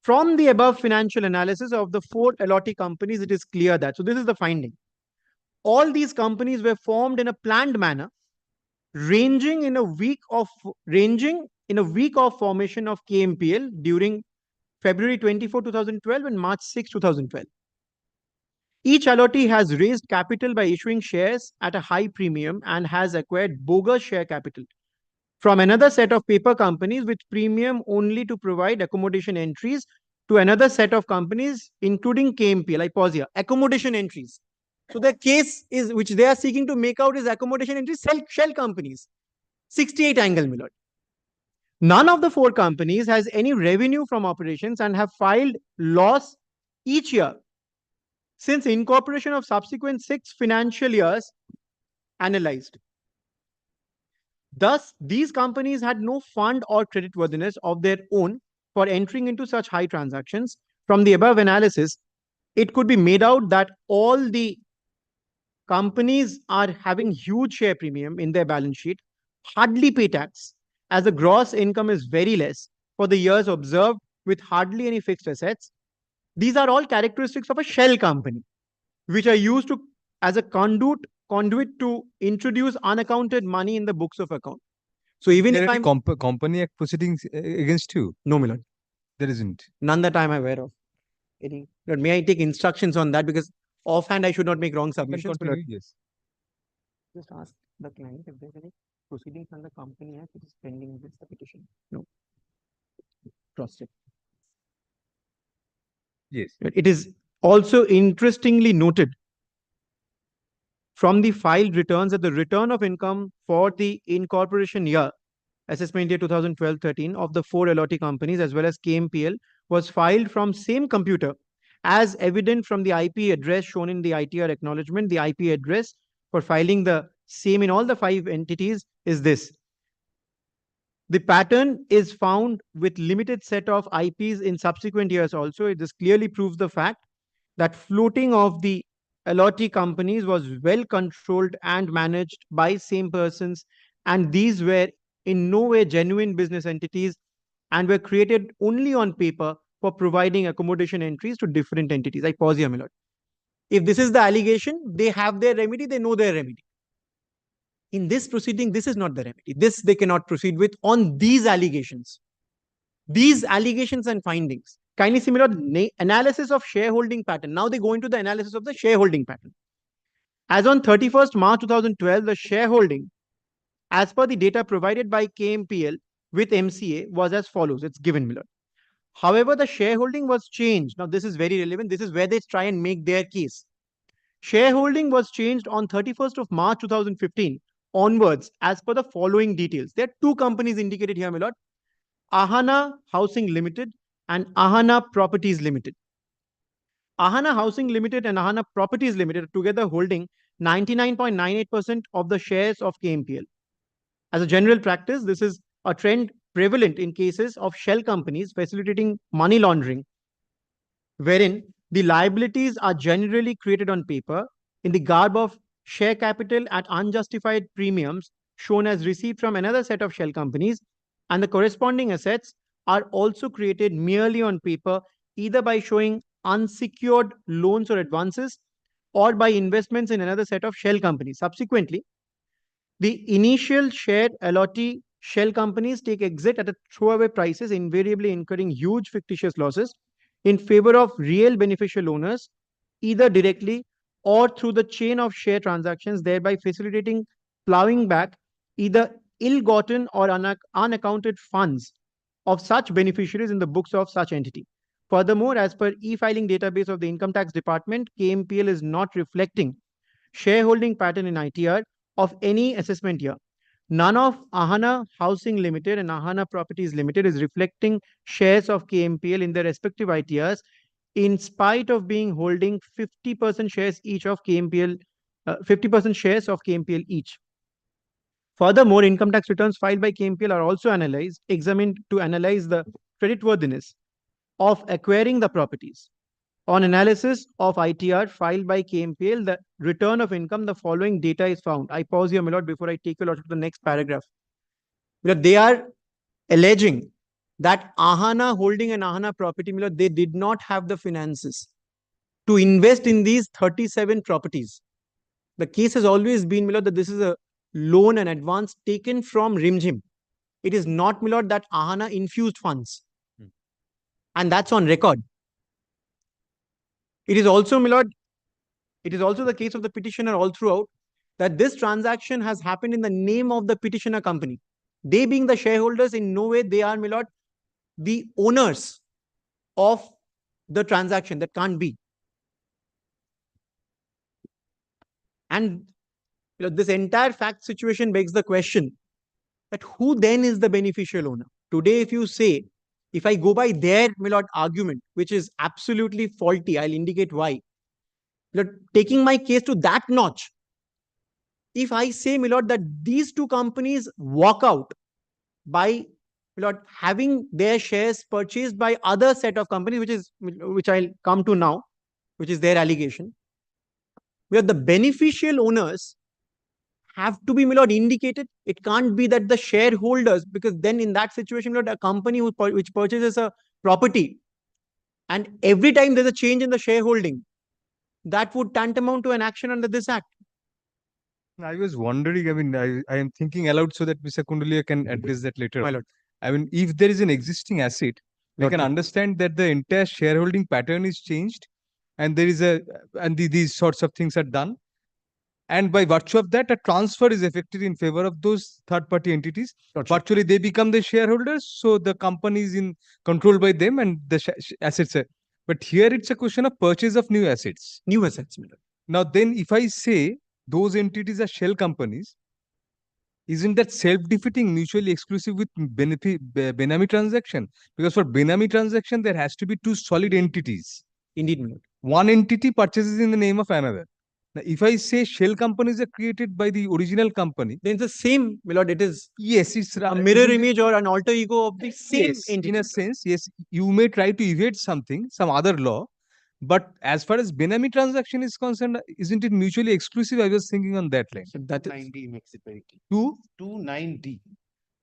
[SPEAKER 3] From the above financial analysis of the 4 allotee companies, it is clear that. So this is the finding. All these companies were formed in a planned manner, ranging in a week of formation of KMPL during February 24, 2012 and March 6, 2012. Each allotee has raised capital by issuing shares at a high premium and has acquired bogus share capital from another set of paper companies with premium only to provide accommodation entries to another set of companies, including KMPL. I pause here. Accommodation entries. So the case is, which they are seeking to make out is accommodation entries, shell companies. 68 angle, my lord. None of the 4 companies has any revenue from operations and have filed loss each year since incorporation of subsequent 6 financial years analyzed. Thus, these companies had no fund or creditworthiness of their own for entering into such high transactions. From the above analysis, it could be made out that all the companies are having huge share premium in their balance sheet, hardly pay tax, as the gross income is very less for the years observed with hardly any fixed assets. These are all characteristics of a shell company, which are used to as a conduit to introduce unaccounted money in the books of account. So even if I'm
[SPEAKER 2] company act proceedings against you?
[SPEAKER 3] No, my lord.
[SPEAKER 2] There isn't.
[SPEAKER 3] None that I'm aware of. Any? Lord, may I take instructions on that, because offhand I should not make wrong submissions.
[SPEAKER 2] Yes.
[SPEAKER 3] Just ask the client if there's any proceedings on the Company Act which is pending against the petition. No. Cross check.
[SPEAKER 2] Yes.
[SPEAKER 3] It is also interestingly noted from the filed returns that the return of income for the incorporation year, assessment year 2012-13 of the 4 LOT companies as well as KMPL was filed from same computer as evident from the IP address shown in the ITR acknowledgement. The IP address for filing the same in all the 5 entities is this. The pattern is found with limited set of IPs in subsequent years also. This clearly proves the fact that floating of the LOT companies was well controlled and managed by same persons, and these were in no way genuine business entities and were created only on paper for providing accommodation entries to different entities. I pause here, my lord. If this is the allegation, they have their remedy, they know their remedy. In this proceeding, this is not the remedy. This they cannot proceed with on these allegations. These allegations and findings. Kindly see, my lord, analysis of shareholding pattern. Now they go into the analysis of the shareholding pattern. As on 31st March 2012, the shareholding, as per the data provided by KMPL with MCA, was as follows. It's given, my lord. However, the shareholding was changed. Now, this is very relevant. This is where they try and make their case. Shareholding was changed on 31st of March 2015 onwards as per the following details. There are 2 companies indicated here, my lord. Ahana Housing Limited and Ahana Properties Limited. Ahana Housing Limited and Ahana Properties Limited are together holding 99.98% of the shares of KMPL. As a general practice, this is a trend prevalent in cases of shell companies facilitating money laundering, wherein the liabilities are generally created on paper in the garb of share capital at unjustified premiums shown as received from another set of shell companies, and the corresponding assets are also created merely on paper, either by showing unsecured loans or advances or by investments in another set of shell companies. Subsequently, the initial shared LOT shell companies take exit at a throwaway prices, invariably incurring huge fictitious losses in favor of real beneficial owners, either directly or through the chain of share transactions, thereby facilitating plowing back either ill-gotten or unaccounted funds of such beneficiaries in the books of such entity. Furthermore, as per e-filing database of the Income Tax Department, KMPL is not reflecting shareholding pattern in ITR of any assessment year. None of Ahana Housing Limited and Ahana Properties Limited is reflecting shares of KMPL in their respective ITRs, in spite of being holding 50% shares each of KMPL, 50% shares of KMPL each. Furthermore, income tax returns filed by KMPL are also examined to analyze the creditworthiness of acquiring the properties. On analysis of ITR filed by KMPL, the return of income, the following data is found. I pause here, my lord, before I take you to the next paragraph. Because they are alleging that Ahana Holding and Ahana Property, my lord, they did not have the finances to invest in these 37 properties. The case has always been, my lord, that this is a loan and advance taken from Rimjim. It is not, my lord, that Ahana infused funds. And that's on record. It is also, my lord, it is also the case of the petitioner all throughout that this transaction has happened in the name of the petitioner company. They being the shareholders, in no way they are, my lord, the owners of the transaction. That can't be. And this entire fact situation begs the question that who then is the beneficial owner? Today, if you say, if I go by their, my lord, argument, which is absolutely faulty, I'll indicate why. Taking my case to that notch, if I say, my lord, that these 2 companies walk out by, my lord, having their shares purchased by other set of companies, which I'll come to now, which is their allegation, where the beneficial owners have to be, my lord, indicated. It can't be that the shareholders, because then in that situation, my lord, a company which purchases a property and every time there's a change in the shareholding, that would tantamount to an action under this act.
[SPEAKER 2] I was wondering, I mean, I am thinking aloud so that Mr. Kundalia can address that later.
[SPEAKER 3] My lord.
[SPEAKER 2] I mean, if there is an existing asset, we
[SPEAKER 3] Lord,
[SPEAKER 2] can understand that the entire shareholding pattern is changed and there is these sorts of things are done. And by virtue of that, a transfer is effected in favor of those third-party entities. Virtually, they become the shareholders, so the company is controlled by them and the assets are. But here it's a question of purchase of new assets.
[SPEAKER 3] New assets.
[SPEAKER 2] Now, then if I say those entities are shell companies, isn't that self-defeating, mutually exclusive with Benami transaction? Because for Benami transaction, there has to be two solid entities.
[SPEAKER 3] Indeed, my lord.
[SPEAKER 2] One entity purchases in the name of another. Now, if I say shell companies are created by the original company,
[SPEAKER 3] then it's the same, my lord. It is
[SPEAKER 2] yes, it's
[SPEAKER 3] a mirror image or an alter ego of the same
[SPEAKER 2] yes,
[SPEAKER 3] entity.
[SPEAKER 2] in a sense, yes, you may try to evade something, some other law, but as far as Benami transaction is concerned, isn't it mutually exclusive? I was thinking on that line.
[SPEAKER 3] So that is
[SPEAKER 15] 9D makes it very clear.
[SPEAKER 2] Two?
[SPEAKER 15] 29D.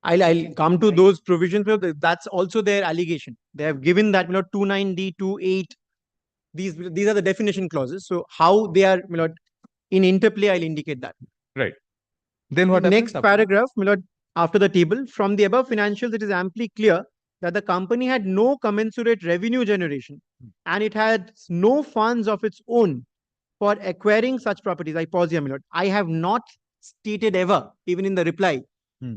[SPEAKER 3] I'll come to those provisions. That's also their allegation. They have given that, my lord, 29D, 28. These are the definition clauses. So how they are, my lord, in interplay, I'll indicate that.
[SPEAKER 2] Right. Then what
[SPEAKER 3] The
[SPEAKER 2] happens
[SPEAKER 3] next
[SPEAKER 2] after?
[SPEAKER 3] paragraph, my lord, after the table, from the above financials, it is amply clear that the company had no commensurate revenue generation and it had no funds of its own for acquiring such properties. I pause here, my lord. I have not stated ever, even in the reply,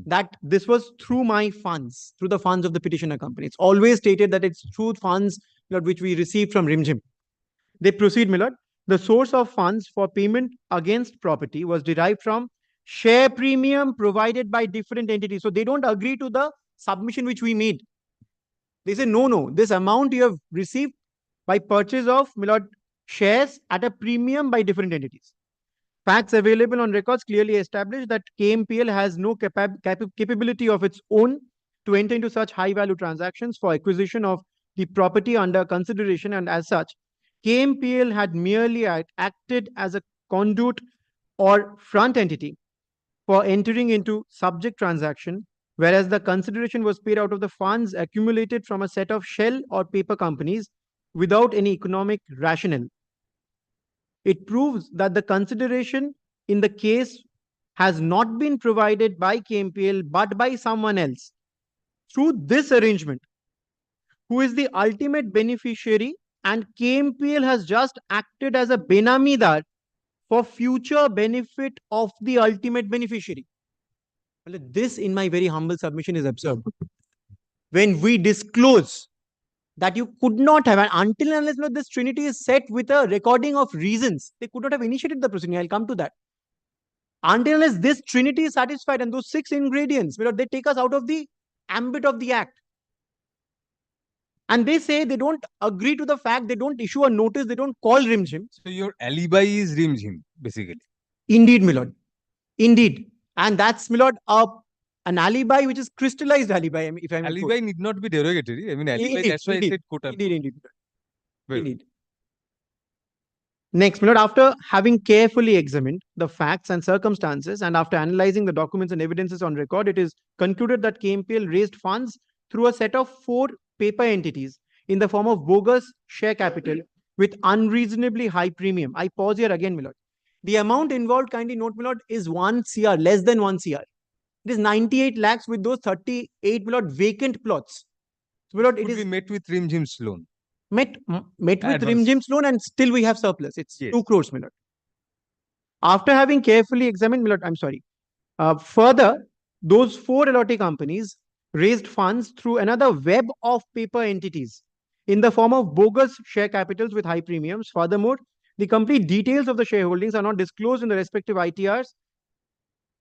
[SPEAKER 3] that this was through my funds, through the funds of the petitioner company. It's always stated that it's through funds, my lord, which we received from Rimjim. They proceed, my lord. The source of funds for payment against property was derived from share premium provided by different entities. So they don't agree to the submission which we made. They say, no, this amount you have received by purchase of, my lord, shares at a premium by different entities. Facts available on records clearly establish that KMPL has no capability of its own to enter into such high value transactions for acquisition of the property under consideration, and as such, KMPL had merely acted as a conduit or front entity for entering into subject transaction, whereas the consideration was paid out of the funds accumulated from a set of shell or paper companies without any economic rationale. It proves that the consideration in the case has not been provided by KMPL but by someone else through this arrangement, who is the ultimate beneficiary, and KMPL has just acted as a benamidar for future benefit of the ultimate beneficiary. Well, this, in my very humble submission, is absurd. When we disclose that you could not have, and until and unless this trinity is set with a recording of reasons, they could not have initiated the proceeding. I'll come to that. Until unless this trinity is satisfied and those 6 ingredients, they take us out of the ambit of the act. And they say they don't agree to the fact, they don't issue a notice, they don't call Rimjim.
[SPEAKER 2] So your alibi is Rimjim, basically.
[SPEAKER 3] Indeed, my lord. Indeed. And that's, my lord, an alibi which is crystallized alibi. I mean, if I may
[SPEAKER 2] alibi
[SPEAKER 3] quote.
[SPEAKER 2] need not be derogatory. I mean, alibi,
[SPEAKER 3] Indeed,
[SPEAKER 2] that's why I said quote.
[SPEAKER 3] Indeed.
[SPEAKER 2] Well,
[SPEAKER 3] Indeed. Next, my lord, after having carefully examined the facts and circumstances and after analyzing the documents and evidences on record, it is concluded that KMPL raised funds through a set of 4 paper entities in the form of bogus share capital with unreasonably high premium. I pause here again, my lord. The amount involved, kindly note, my lord, is 1 CR, less than 1 CR. It is 98 lakhs with those 38, my lord, vacant plots. So, my lord, it is
[SPEAKER 2] met with Rimjim's loan.
[SPEAKER 3] Met with Rimjim's loan, and still we have surplus. It's 2 crores, my lord. After having carefully examined, my lord, I'm sorry. Further, those 4 allotee companies raised funds through another web of paper entities in the form of bogus share capitals with high premiums. Furthermore, the complete details of the shareholdings are not disclosed in the respective ITRs.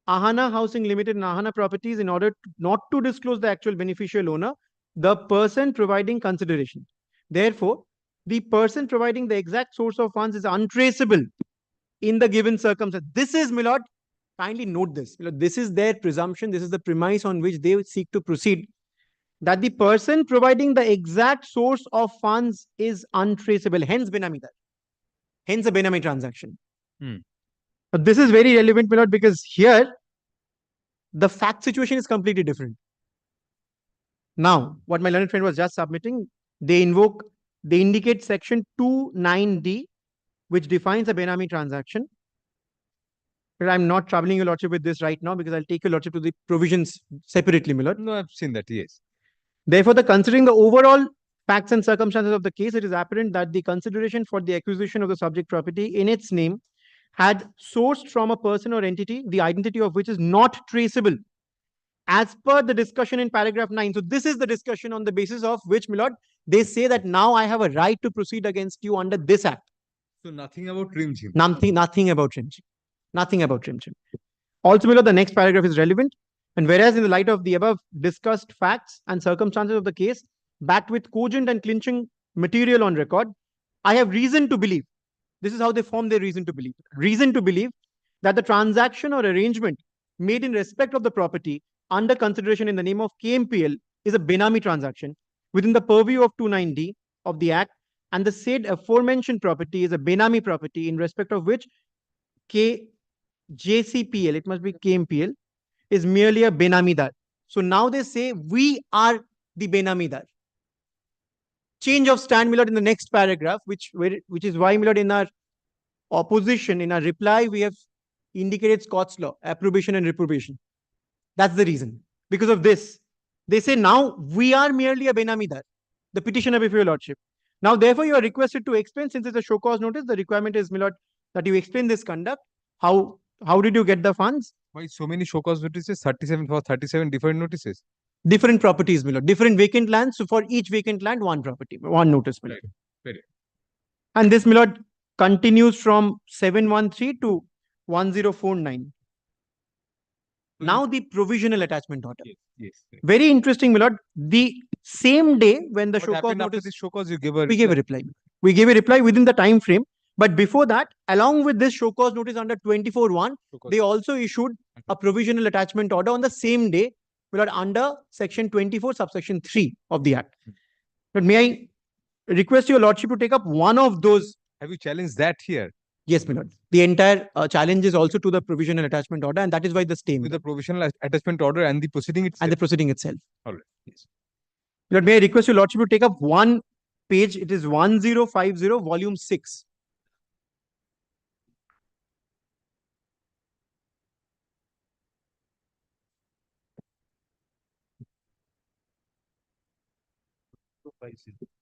[SPEAKER 3] Ahana Housing Limited and Ahana Properties, in order not to disclose the actual beneficial owner, the person providing consideration. Therefore, the person providing the exact source of funds is untraceable in the given circumstance. This is, my lord, kindly note this. This is their presumption. This is the premise on which they seek to proceed. That the person providing the exact source of funds is untraceable. Hence, benamidar. Hence, a benami transaction. But this is very relevant, my lord, because here the fact situation is completely different. Now, what my learned friend was just submitting, they indicate section 29D, which defines a benami transaction. But I'm not troubling your lordship with this right now because I'll take your lordship to the provisions separately, my lord.
[SPEAKER 2] No, I've seen that, yes.
[SPEAKER 3] Therefore, considering the overall facts and circumstances of the case, it is apparent that the consideration for the acquisition of the subject property in its name had sourced from a person or entity, the identity of which is not traceable, as per the discussion in paragraph 9. So this is the discussion on the basis of which, my lord, they say that now I have a right to proceed against you under this act.
[SPEAKER 2] So nothing about Rimjim.
[SPEAKER 3] Nothing about Rimjim. Nothing about Trim Trim. Also, my lord, the next paragraph is relevant. And whereas in the light of the above discussed facts and circumstances of the case, backed with cogent and clinching material on record, I have reason to believe, this is how they form their reason to believe, that the transaction or arrangement made in respect of the property under consideration in the name of KMPL is a Benami transaction within the purview of 29D of the Act, and the said aforementioned property is a Benami property in respect of which JCPL, it must be KMPL, is merely a Benamidar. So now they say we are the Benamidar. Change of stand, Milord, in the next paragraph, which is why, Milord, in our opposition, in our reply, we have indicated Scots law, approbation and reprobation. That's the reason. Because of this, they say now we are merely a Benamidar, the petitioner before your lordship. Now, therefore, you are requested to explain, since it's a show cause notice, the requirement is, Milord, that you explain this conduct. How did you get the funds?
[SPEAKER 2] Why so many show cause notices? 37 for 37 different notices.
[SPEAKER 3] Different properties, Milord. Different vacant lands. So for each vacant land, one property, one notice, Milord.
[SPEAKER 2] Very.
[SPEAKER 3] And this, Milord, continues from 713 to 1049. Now the provisional attachment order.
[SPEAKER 2] Yes.
[SPEAKER 3] Very interesting, Milord. The same day when the show cause notice,
[SPEAKER 2] this show cause, you give a
[SPEAKER 3] we gave a reply. We gave a reply within the time frame. But before that, along with this show cause notice under 24(1), they also issued a provisional attachment order on the same day, Milord, under section 24, subsection 3 of the Act. But may I request your lordship to take up one of those?
[SPEAKER 2] Have you challenged that here?
[SPEAKER 3] Yes, Milord. The entire challenge is also to the provisional attachment order, and that is why the stay.
[SPEAKER 2] To the provisional attachment order and the proceeding itself.
[SPEAKER 3] And the proceeding itself.
[SPEAKER 2] All right. Yes.
[SPEAKER 3] Milord, may I request your lordship to take up one page? It is 1050, volume 6.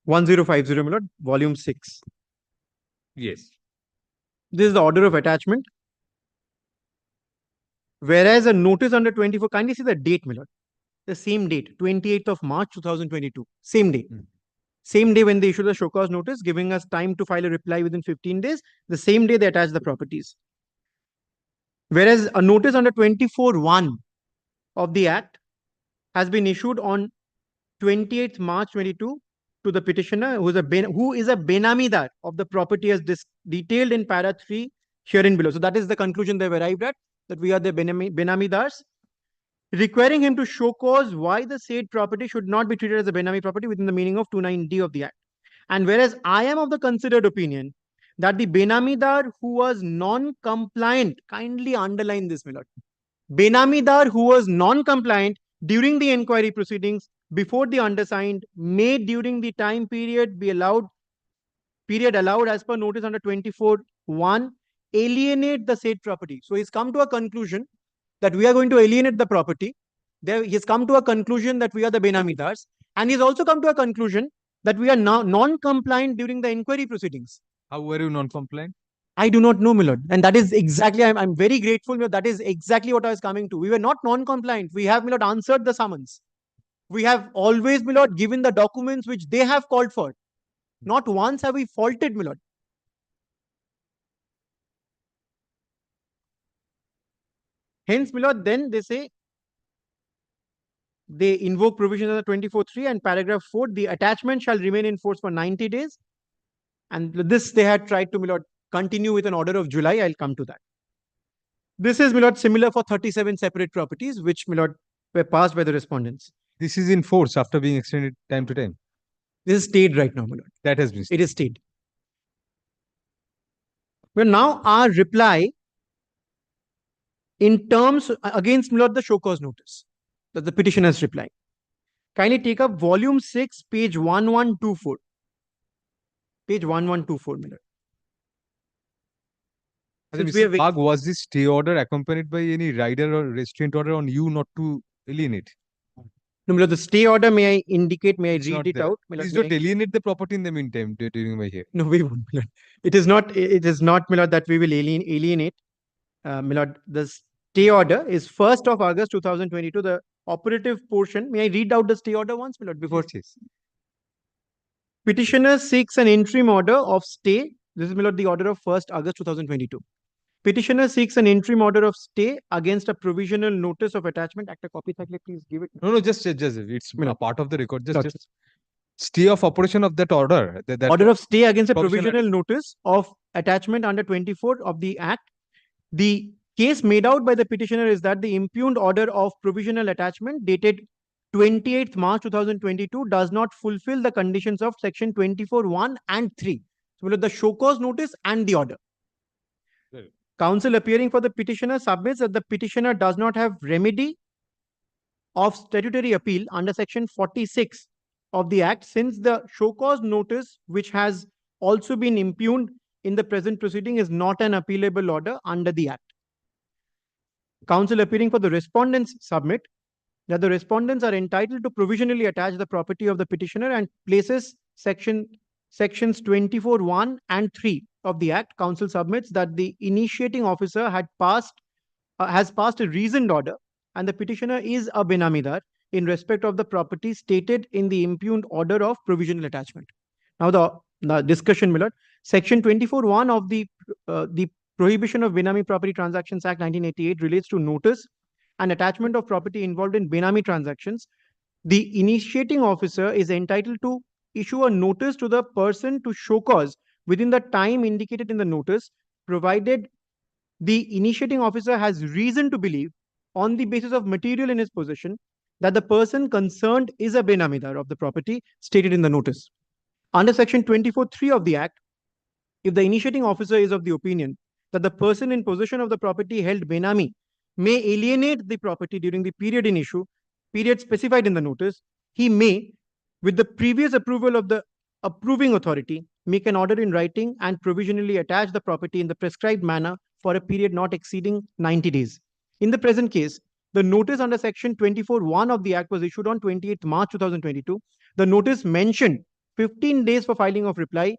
[SPEAKER 3] Milord, volume 6.
[SPEAKER 2] Yes.
[SPEAKER 3] This is the order of attachment. Whereas a notice under 24, kindly see the date, Milord. The same date, 28th of March 2022. Same day. Same day when they issue the show cause notice, giving us time to file a reply within 15 days. The same day they attach the properties. Whereas a notice under 24(1) of the Act has been issued on 28th March 22 to the petitioner, who is a Benamidar of the property as detailed in para 3 herein below. So that is the conclusion they've arrived at, that we are the Benamidars, requiring him to show cause why the said property should not be treated as a Benami property within the meaning of 29D of the Act. And whereas I am of the considered opinion that the Benamidar who was non-compliant, kindly underline this, Milord, Benamidar who was non-compliant during the inquiry proceedings before the undersigned may during the time period allowed as per notice under 24(1) alienate the said property. So he's come to a conclusion that we are going to alienate the property. He's come to a conclusion that we are the Benamidars, and he's also come to a conclusion that we are now non-compliant during the inquiry proceedings.
[SPEAKER 2] How were you non-compliant?
[SPEAKER 3] I do not know, Milord. And that is exactly, I'm very grateful, Milord. That is exactly what I was coming to. We were not non-compliant. We have, Milord, answered the summons. We have always, Milord, given the documents which they have called for. Not once have we faulted, Milord. Hence, Milord, then they say, they invoke provisions of the 24(3) and paragraph 4, the attachment shall remain in force for 90 days. And this they had tried to, Milord, continue with an order of July. I'll come to that. This is, Milord, similar for 37 separate properties, which, Milord, were passed by the respondents.
[SPEAKER 2] This is in force after being extended time to time.
[SPEAKER 3] This is stayed right now, Milord.
[SPEAKER 2] That has been stayed.
[SPEAKER 3] It is stayed. Well, now our reply in terms against, Milord, the show cause notice that the petitioner's reply. Kindly take up volume 6, page 1124. Page 1124, Milord.
[SPEAKER 2] Was this stay order accompanied by any rider or restraint order on you not to alienate?
[SPEAKER 3] No, Milord, the stay order, may I indicate, may I read it out?
[SPEAKER 2] Please don't alienate the property in the meantime during my hearing.
[SPEAKER 3] No, we won't, Milord. It is not, Milord, that we will alienate. Milord, the stay order is 1st of August 2022. The operative portion, may I read out the stay order once, Milord, before?
[SPEAKER 2] Yes.
[SPEAKER 3] Petitioner seeks an interim order of stay. This is, Milord, the order of 1st August 2022. Petitioner seeks an interim order of stay against a provisional notice of attachment. Actor copy, please give it.
[SPEAKER 2] No, just it's a part of the record. Just stay of operation of that order.
[SPEAKER 3] Order of stay against a
[SPEAKER 2] provisional
[SPEAKER 3] provisional notice of attachment under 24 of the Act. The case made out by the petitioner is that the impugned order of provisional attachment dated 28th March 2022 does not fulfill the conditions of section 24(1) and 3. So, the show cause notice and the order. Counsel appearing for the petitioner submits that the petitioner does not have remedy of statutory appeal under section 46 of the Act, since the show cause notice, which has also been impugned in the present proceeding, is not an appealable order under the Act. Counsel appearing for the respondents submit that the respondents are entitled to provisionally attach the property of the petitioner and places sections 24(1) and 3 of the Act. Counsel submits that the initiating officer has passed a reasoned order and the petitioner is a benamidar in respect of the property stated in the impugned order of provisional attachment. Now the discussion, my lord. Section 24(1) of the Prohibition of Benami Property Transactions Act 1988 relates to notice and attachment of property involved in benami transactions. The initiating officer is entitled to issue a notice to the person to show cause within the time indicated in the notice, provided the initiating officer has reason to believe, on the basis of material in his possession, that the person concerned is a benamidar of the property stated in the notice. Under section 24(3) of the Act, if the initiating officer is of the opinion that the person in possession of the property held benami may alienate the property during the period in issue, period specified in the notice, he may, with the previous approval of the approving authority, make an order in writing and provisionally attach the property in the prescribed manner for a period not exceeding 90 days. In the present case, the notice under section 24(1) of the Act was issued on 28th March 2022. The notice mentioned 15 days for filing of reply.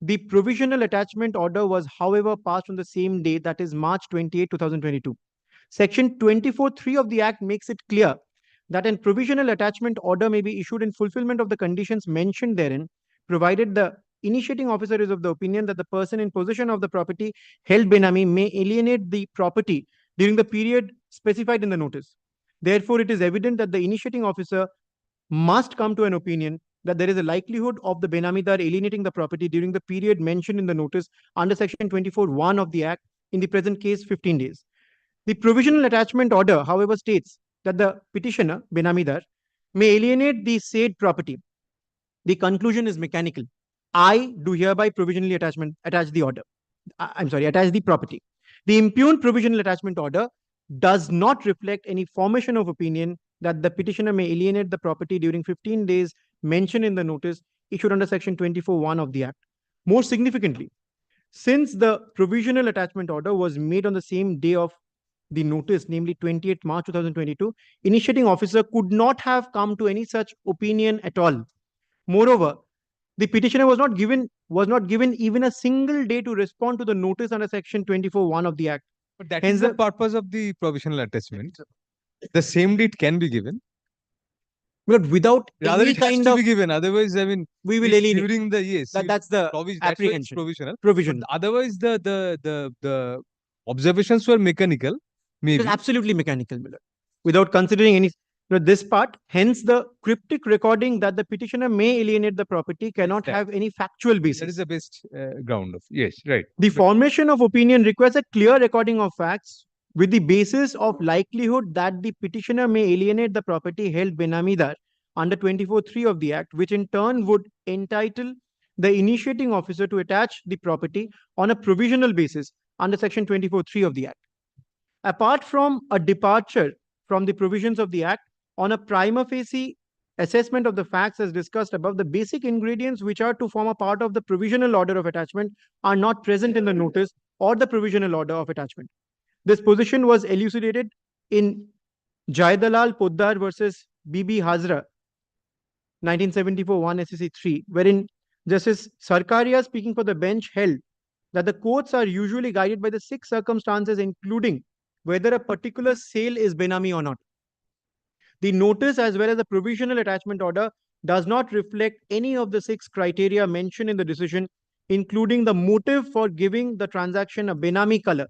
[SPEAKER 3] The provisional attachment order was, however, passed on the same day, that is March 28, 2022. Section 24(3) of the Act makes it clear that a provisional attachment order may be issued in fulfillment of the conditions mentioned therein, provided the initiating officer is of the opinion that the person in possession of the property held benami may alienate the property during the period specified in the notice. Therefore, it is evident that the initiating officer must come to an opinion that there is a likelihood of the benamidar alienating the property during the period mentioned in the notice under section 24(1) of the Act, in the present case 15 days. The provisional attachment order, however, states that the petitioner, benamidar, may alienate the said property. The conclusion is mechanical. I do hereby provisionally attach the property. The impugned provisional attachment order does not reflect any formation of opinion that the petitioner may alienate the property during 15 days mentioned in the notice issued under section 24(1) of the Act. More significantly, since the provisional attachment order was made on the same day of the notice, namely 28th March 2022, initiating officer could not have come to any such opinion at all. Moreover, the petitioner was not given even a single day to respond to the notice under section 24(1) of the Act.
[SPEAKER 2] But that is the purpose of the provisional attachment. The same date can be given.
[SPEAKER 3] But without
[SPEAKER 2] Rather,
[SPEAKER 3] any
[SPEAKER 2] it has
[SPEAKER 3] kind
[SPEAKER 2] to
[SPEAKER 3] of,
[SPEAKER 2] be given. Otherwise, I mean,
[SPEAKER 3] we will alienate.
[SPEAKER 2] during the yes.
[SPEAKER 3] That's the
[SPEAKER 2] that's why it's
[SPEAKER 3] apprehension.
[SPEAKER 2] provisional. But otherwise, the observations were mechanical. Maybe
[SPEAKER 3] it was absolutely mechanical, Miller, without considering any. This part, hence the cryptic recording that the petitioner may alienate the property cannot have any factual basis.
[SPEAKER 2] That is the best ground of. Yes, right.
[SPEAKER 3] The formation of opinion requires a clear recording of facts with the basis of likelihood that the petitioner may alienate the property held benamidar under 24(3) of the Act, which in turn would entitle the initiating officer to attach the property on a provisional basis under section 24(3) of the Act. Apart from a departure from the provisions of the Act, on a prima facie assessment of the facts as discussed above, the basic ingredients which are to form a part of the provisional order of attachment are not present in the notice or the provisional order of attachment. This position was elucidated in Jaidalal Poddar versus Bibi Hazra, 1974, 1 SEC 3, wherein Justice Sarkaria, speaking for the bench, held that the courts are usually guided by the 6 circumstances, including whether a particular sale is benami or not. The notice as well as the provisional attachment order does not reflect any of the 6 criteria mentioned in the decision, including the motive for giving the transaction a benami color,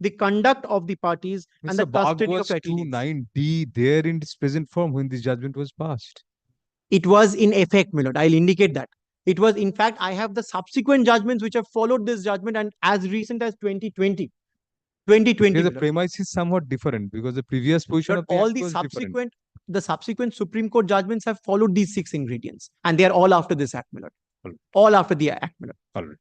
[SPEAKER 3] the conduct of the parties, and the
[SPEAKER 2] Mr. Bagh
[SPEAKER 3] custody of
[SPEAKER 2] was
[SPEAKER 3] title deeds.
[SPEAKER 2] 29D there in its present form when this judgment was passed.
[SPEAKER 3] It was in effect, my lord. I'll indicate that. It was, in fact, I have the subsequent judgments which have followed this judgment, and as recent as 2020. 2020.
[SPEAKER 2] Because the premise is somewhat different because the previous position of the
[SPEAKER 3] all
[SPEAKER 2] act
[SPEAKER 3] the
[SPEAKER 2] was different.
[SPEAKER 3] subsequent Supreme Court judgments have followed these 6 ingredients, and they are all after this act, my lord. All after the act, my lord.
[SPEAKER 2] All right.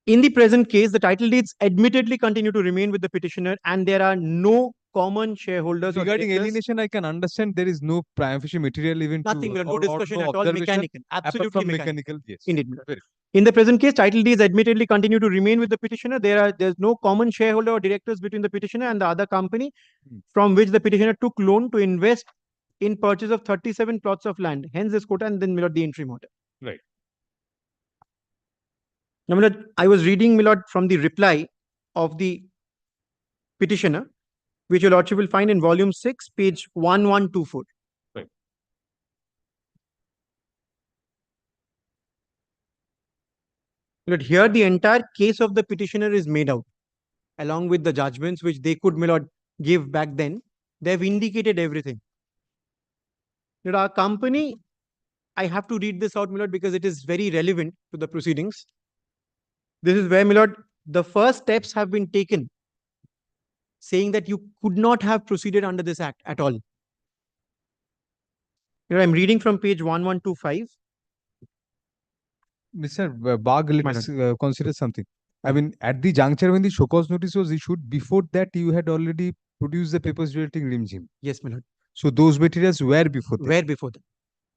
[SPEAKER 3] In the present case, the title deeds admittedly continue to remain with the petitioner, and there are no common shareholders.
[SPEAKER 2] Regarding
[SPEAKER 3] or directors.
[SPEAKER 2] alienation, I can understand there is no prima facie material even
[SPEAKER 3] Nothing,
[SPEAKER 2] to
[SPEAKER 3] no discussion at all,
[SPEAKER 2] observation,
[SPEAKER 3] mechanical,
[SPEAKER 2] apart
[SPEAKER 3] absolutely
[SPEAKER 2] from
[SPEAKER 3] mechanical.
[SPEAKER 2] Yes.
[SPEAKER 3] Indeed.
[SPEAKER 2] Very.
[SPEAKER 3] In the present case, title deeds admittedly continue to remain with the petitioner. There's no common shareholder or directors between the petitioner and the other company from which the petitioner took loan to invest in purchase of 37 plots of land. Hence this quota and then the interim order.
[SPEAKER 2] Right.
[SPEAKER 3] Now, my lord, I was reading, my lord, from the reply of the petitioner, which your lordship will find in volume 6, page 1124.
[SPEAKER 2] Right.
[SPEAKER 3] But here the entire case of the petitioner is made out, along with the judgments which they could, my lord, give back then. They have indicated everything. That our company, I have to read this out, my lord, because it is very relevant to the proceedings. This is where, my lord, the first steps have been taken, saying that you could not have proceeded under this act at all. Here I'm reading from page 1125.
[SPEAKER 2] Mr. Bagh, let's consider something. I mean, at the juncture when the show cause notice was issued, before that you had already produced the papers relating regime.
[SPEAKER 3] Yes, my lord.
[SPEAKER 2] So those materials were before that.
[SPEAKER 3] Were before that.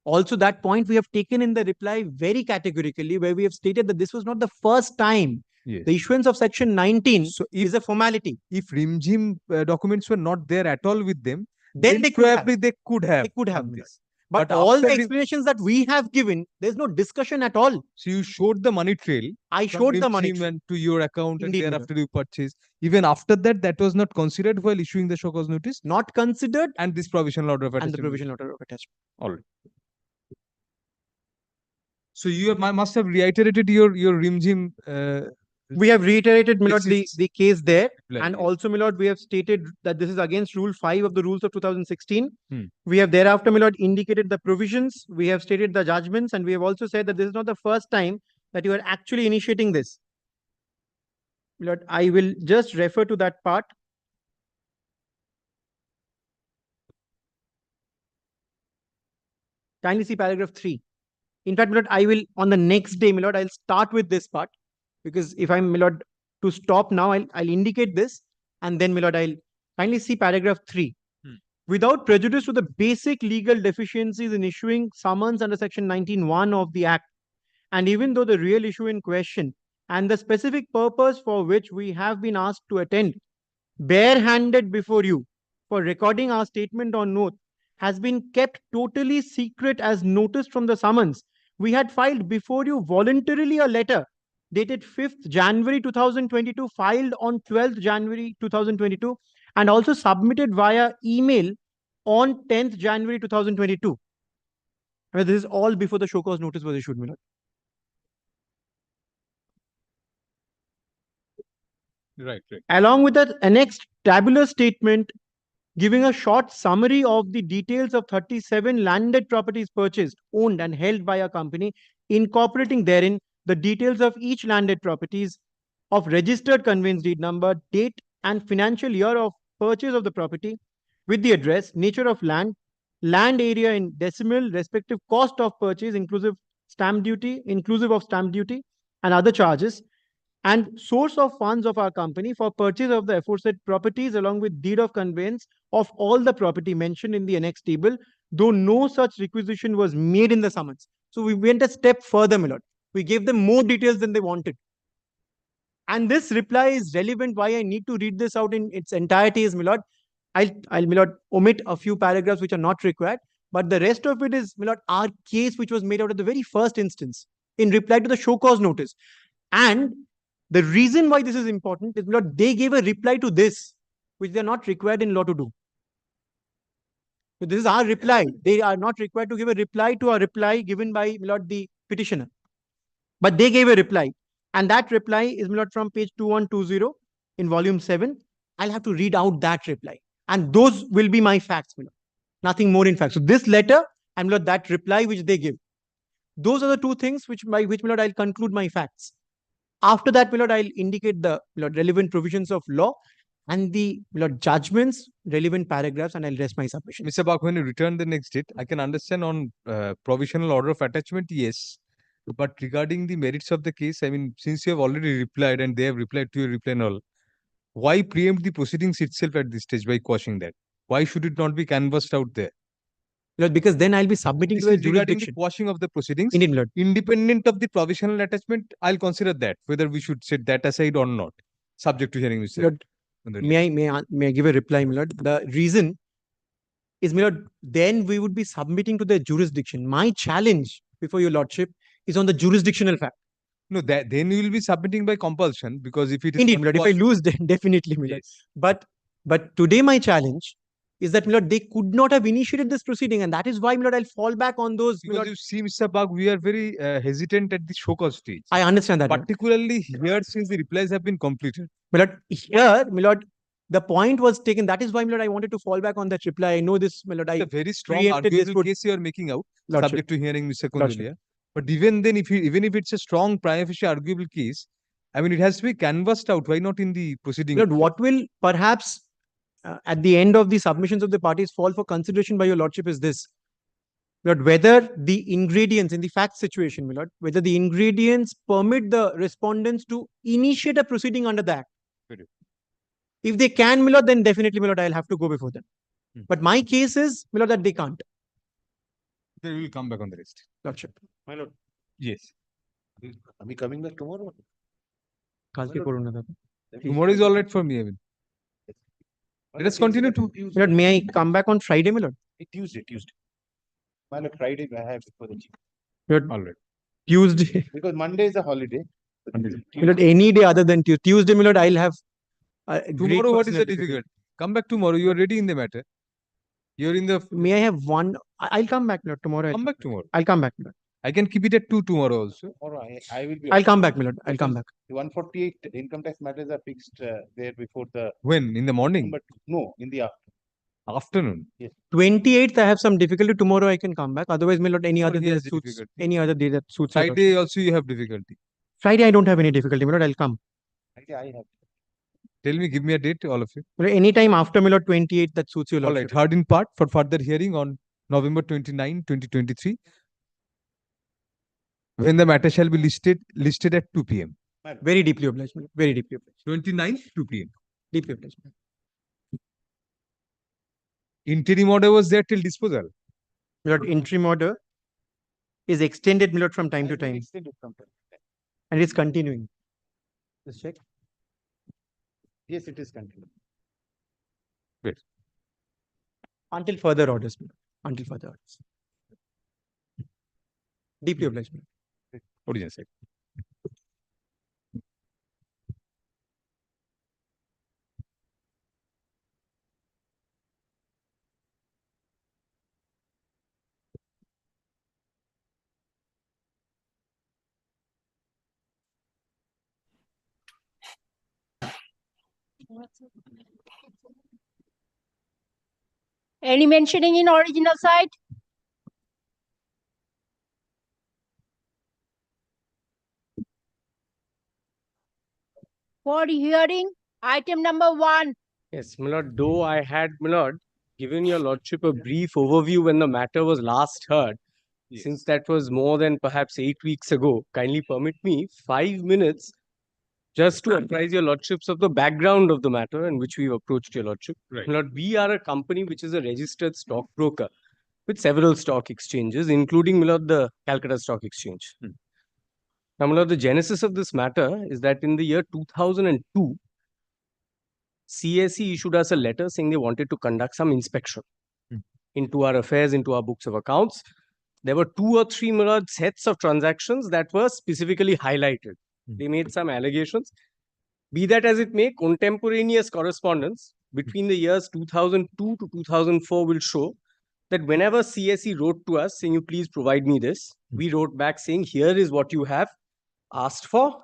[SPEAKER 3] Also, that point we have taken in the reply very categorically, where we have stated that this was not the first time.
[SPEAKER 2] Yes.
[SPEAKER 3] The issuance of section 19 is a formality.
[SPEAKER 2] If regime documents were not there at all with them,
[SPEAKER 3] then they
[SPEAKER 2] probably they could have.
[SPEAKER 3] They could have
[SPEAKER 2] done this.
[SPEAKER 3] But all the explanations that we have given, there's no discussion at all.
[SPEAKER 2] So you showed the money trail.
[SPEAKER 3] I showed the money
[SPEAKER 2] trail and to your account,
[SPEAKER 3] Indeed,
[SPEAKER 2] and thereafter you purchased. Even after that, that was not considered while issuing the show cause notice.
[SPEAKER 3] Not considered.
[SPEAKER 2] And this provisional order of attachment.
[SPEAKER 3] And the provisional order of attachment.
[SPEAKER 2] All right. So you must have reiterated your regime.
[SPEAKER 3] We have reiterated, my lord, the case there.
[SPEAKER 2] Right.
[SPEAKER 3] And also, my lord, we have stated that this is against Rule 5 of the Rules of 2016.
[SPEAKER 2] Hmm.
[SPEAKER 3] We have thereafter, my lord, indicated the provisions. We have stated the judgments. And we have also said that this is not the first time that you are actually initiating this. My lord, I will just refer to that part. Kindly see paragraph 3. In fact, my lord, I will, on the next day, my lord, I'll start with this part. Because if I'm, my lord, to stop now, I'll indicate this. And then, my lord, I'll kindly see paragraph 3. Without prejudice to the basic legal deficiencies in issuing summons under section 19(1) of the Act, and even though the real issue in question and the specific purpose for which we have been asked to attend, barehanded before you for recording our statement on note, has been kept totally secret as noticed from the summons, we had filed before you voluntarily a letter dated 5th January 2022, filed on 12th January 2022, and also submitted via email on 10th January 2022. I mean, this is all before the show cause notice was issued, my lord.
[SPEAKER 2] Right.
[SPEAKER 3] Along with that annexed tabular statement giving a short summary of the details of 37 landed properties purchased, owned and held by a company, incorporating therein the details of each landed properties, of registered conveyance deed number, date and financial year of purchase of the property, with the address, nature of land, land area in decimal, respective cost of purchase, inclusive of stamp duty, and other charges, and source of funds of our company for purchase of the aforesaid properties, along with deed of conveyance of all the property mentioned in the annexed table, though no such requisition was made in the summons. So we went a step further, my lord. We gave them more details than they wanted. And this reply is relevant. Why I need to read this out in its entirety is, my lord, I'll, my lord, omit a few paragraphs which are not required, but the rest of it is, my lord, our case which was made out at the very first instance in reply to the show cause notice. And the reason why this is important is, my lord, they gave a reply to this, which they are not required in law to do. So this is our reply. They are not required to give a reply to a reply given by, my lord, the petitioner. But they gave a reply. And that reply is, my lord, from page 2120 in volume 7. I'll have to read out that reply. And those will be my facts, my lord. Nothing more in fact. So this letter and, my lord, that reply which they give. Those are the two things which, my lord, I'll conclude my facts. After that, my lord, I'll indicate the, my lord, relevant provisions of law and the, my lord, judgments, relevant paragraphs, and I'll rest my submission.
[SPEAKER 2] Mr. Bak, when you return the next date, I can understand on provisional order of attachment, yes. But regarding the merits of the case, I mean, since you have already replied and they have replied to your reply and all, why preempt the proceedings itself at this stage by quashing that? Why should it not be canvassed out there?
[SPEAKER 3] Lord, because then I'll be submitting
[SPEAKER 2] This
[SPEAKER 3] to a
[SPEAKER 2] is regarding the
[SPEAKER 3] jurisdiction.
[SPEAKER 2] quashing of the proceedings.
[SPEAKER 3] Indeed, Lord.
[SPEAKER 2] Independent of the provisional attachment, I'll consider that, whether we should set that aside or not, subject to hearing, Mr.
[SPEAKER 3] Lord, may I give a reply, my lord? The reason is, my lord, then we would be submitting to the jurisdiction. My challenge before your lordship is on the jurisdictional fact.
[SPEAKER 2] No, that then you will be submitting by compulsion, because if it is
[SPEAKER 3] Indeed, my lord, if I lose, then definitely, my lord. But today my challenge is that, my lord, they could not have initiated this proceeding, and that is why, my lord, I'll fall back on those.
[SPEAKER 2] Because you see, Mr. Bag, we are very hesitant at the show cause stage.
[SPEAKER 3] I understand that, my lord.
[SPEAKER 2] Particularly here, since the replies have been completed.
[SPEAKER 3] My lord, here, my lord, the point was taken. That is why, my lord, I wanted to fall back on that reply. I know this, my lord.
[SPEAKER 2] It's a very strong
[SPEAKER 3] preempted this
[SPEAKER 2] arguable case you are making out,
[SPEAKER 3] Lordship.
[SPEAKER 2] subject to hearing, Mr.
[SPEAKER 3] Lordship.
[SPEAKER 2] Kondulia. But even then, even if it's a strong prima facie arguable case, I mean, it has to be canvassed out. Why not in the proceeding?
[SPEAKER 3] Lord, what will perhaps at the end of the submissions of the parties fall for consideration by your lordship is this. Lord, whether the ingredients in the fact situation, my lord, whether the ingredients permit the respondents to initiate a proceeding under the act. If they can, my lord, then definitely, my lord, I'll have to go before them. But my case is, my lord, that they can't.
[SPEAKER 2] Then we will come back on the rest.
[SPEAKER 3] Lordship.
[SPEAKER 15] My lord.
[SPEAKER 2] Yes.
[SPEAKER 15] Are we coming back tomorrow?
[SPEAKER 2] Tomorrow is all right for me, I mean. Let us continue to.
[SPEAKER 3] My lord, may I come back on Friday, my lord?
[SPEAKER 15] Tuesday. My lord, Friday I have before the chief.
[SPEAKER 3] Lord,
[SPEAKER 2] all right.
[SPEAKER 3] Tuesday.
[SPEAKER 15] Because Monday is a holiday.
[SPEAKER 3] My lord, any day other than Tuesday. Tuesday, my lord, I'll have
[SPEAKER 2] tomorrow. What is the difficult? Come back tomorrow. You are ready in the matter. You're in the.
[SPEAKER 3] May I have one? I'll come back, my lord, tomorrow.
[SPEAKER 2] Come back tomorrow.
[SPEAKER 3] I'll come back, my lord.
[SPEAKER 2] I can keep it at 2 tomorrow also.
[SPEAKER 15] Or I will be.
[SPEAKER 3] I'll come back, my lord. I'll come back.
[SPEAKER 15] The 148 income tax matters are fixed there before the.
[SPEAKER 2] When? In the morning?
[SPEAKER 15] But no, in the
[SPEAKER 2] afternoon.
[SPEAKER 15] Yes.
[SPEAKER 3] 28th, I have some difficulty. Tomorrow I can come back. Otherwise, my lord, any other day that suits. Any other day that suits.
[SPEAKER 2] Friday also you have difficulty.
[SPEAKER 3] Friday I don't have any difficulty, my lord. I'll come.
[SPEAKER 15] Friday I have.
[SPEAKER 2] Tell me, give me a date, all of you.
[SPEAKER 3] Anytime after, my lord, 28th that suits you.
[SPEAKER 2] All right. Heard in part for further hearing on November 29, 2023. When the matter shall be listed at 2 p.m.
[SPEAKER 3] Very deeply obliged, my lord. Very deeply obliged.
[SPEAKER 2] 29th, 2 p.m.
[SPEAKER 3] Deeply obliged.
[SPEAKER 2] Interim order was there till disposal.
[SPEAKER 3] My lord, interim order is extended, my lord, from time to time.
[SPEAKER 15] Extended from time to time.
[SPEAKER 3] And it's continuing. Just check.
[SPEAKER 15] Yes, it is continuing.
[SPEAKER 2] Wait.
[SPEAKER 3] Until further orders, my lord. Until further orders. Deeply obliged, my lord.
[SPEAKER 2] What did you say?
[SPEAKER 21] Any mentioning in original side? For hearing, item number 1.
[SPEAKER 10] Yes, my lord, though I had, my lord, given your lordship a brief overview when the matter was last heard, since that was more than perhaps 8 weeks ago, kindly permit me 5 minutes just to apprise your lordships of the background of the matter in which we've approached your lordship.
[SPEAKER 2] Right.
[SPEAKER 10] My lord, we are a company which is a registered stockbroker with several stock exchanges, including, my lord, the Calcutta Stock Exchange. Now, my lord, the genesis of this matter is that in the year 2002, CSE issued us a letter saying they wanted to conduct some inspection into our affairs, into our books of accounts. There were 2 or 3, my lord, sets of transactions that were specifically highlighted. They made some allegations. Be that as it may, contemporaneous correspondence between the years 2002 to 2004 will show that whenever CSE wrote to us saying, you please provide me this, we wrote back saying, here is what you have asked for.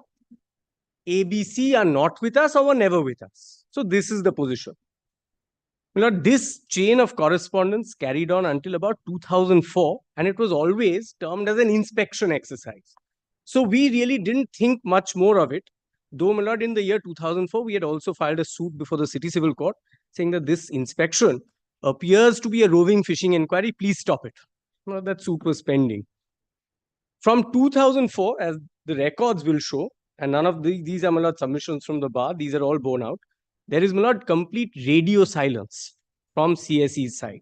[SPEAKER 10] ABC are not with us or were never with us. So this is the position. This chain of correspondence carried on until about 2004, and it was always termed as an inspection exercise. So we really didn't think much more of it. Though, my lord, in the year 2004, we had also filed a suit before the City Civil Court saying that this inspection appears to be a roving fishing inquiry. Please stop it. That suit was pending. From 2004, as the records will show, and none of these are, my lord, submissions from the bar, these are all borne out, there is, my lord, complete radio silence from CSE's side.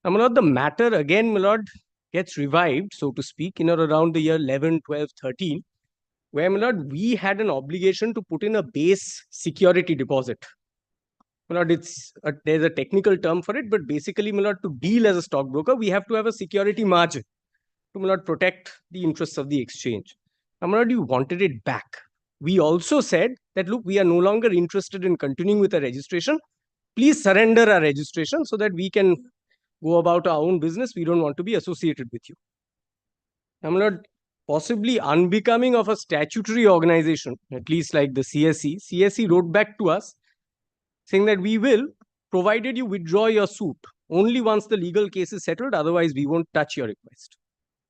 [SPEAKER 10] Now, my lord, the matter again, my lord, gets revived, so to speak, in or around the year 11, 12, 13, where, my lord, we had an obligation to put in a base security deposit. My lord, there's a technical term for it, but basically, my lord, to deal as a stockbroker, we have to have a security margin to, my lord, protect the interests of the exchange. Now, my lord, you wanted it back. We also said that, look, we are no longer interested in continuing with the registration. Please surrender our registration so that we can go about our own business. We don't want to be associated with you. Now, my lord, possibly unbecoming of a statutory organization, at least like the CSE wrote back to us saying that we will, provided you withdraw your suit, only once the legal case is settled, otherwise we won't touch your request.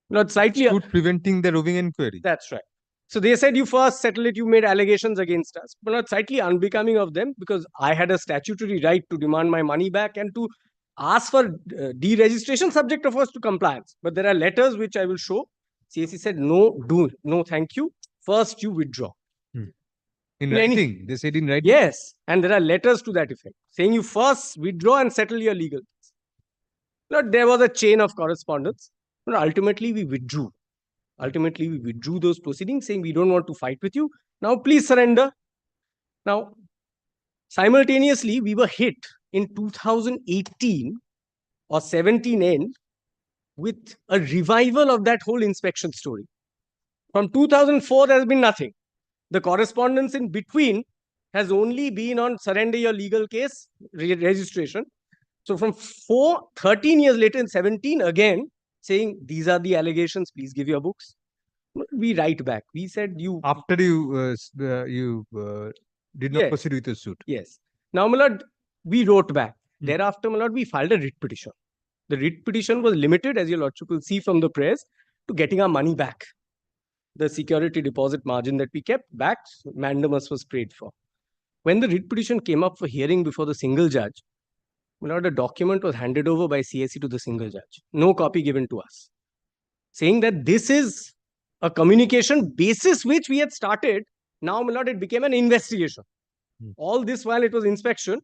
[SPEAKER 10] Not slightly
[SPEAKER 2] preventing the roving inquiry.
[SPEAKER 10] That's right. So they said you first settle it, you made allegations against us, but not slightly unbecoming of them, because I had a statutory right to demand my money back and to ask for deregistration subject of course to compliance. But there are letters which I will show. CSE said, no, thank you. First you withdraw.
[SPEAKER 2] In writing, they said in writing?
[SPEAKER 10] Yes, and there are letters to that effect, saying you first withdraw and settle your legal case. Now, there was a chain of correspondence. But ultimately, we withdrew. Ultimately, we withdrew those proceedings, saying we don't want to fight with you. Now, please surrender. Now, simultaneously, we were hit in 2018 or 17 end with a revival of that whole inspection story. From 2004, there has been nothing. The correspondence in between has only been on surrender your legal case, registration. So from 13 years later in 17, again, saying these are the allegations, please give your books. We write back. We said you...
[SPEAKER 2] After you did not proceed with the suit.
[SPEAKER 10] Yes. Now, my lord, we wrote back. Thereafter, my lord, we filed a writ petition. The writ petition was limited, as your lordship will see from the prayers, to getting our money back. The security deposit margin that we kept back, mandamus was prayed for. When the writ petition came up for hearing before the single judge, my lord, a document was handed over by CSE to the single judge. No copy given to us. Saying that this is a communication basis which we had started. Now, my lord, it became an investigation. All this while it was inspection.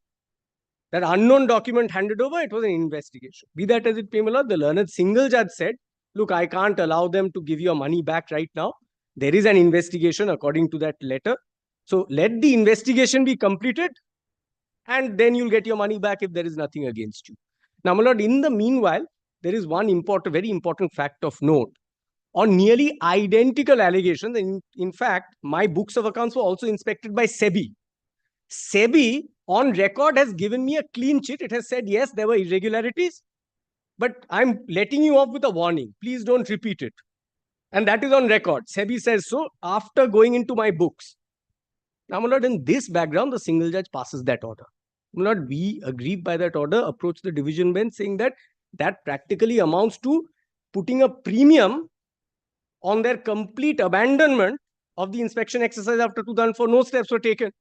[SPEAKER 10] That unknown document handed over, it was an investigation. Be that as it may, my lord, the learned single judge said, look, I can't allow them to give your money back right now. There is an investigation according to that letter. So let the investigation be completed and then you'll get your money back if there is nothing against you. Now, my lord, in the meanwhile, there is one very important fact of note. On nearly identical allegations, and in fact, my books of accounts were also inspected by SEBI. SEBI, on record, has given me a clean chit. It has said, yes, there were irregularities, but I'm letting you off with a warning. Please don't repeat it. And that is on record. SEBI says so after going into my books. Now, my lord, in this background, the single judge passes that order. My lord, we aggrieved by that order, approach the division bench saying that that practically amounts to putting a premium on their complete abandonment of the inspection exercise after 2004. No steps were taken.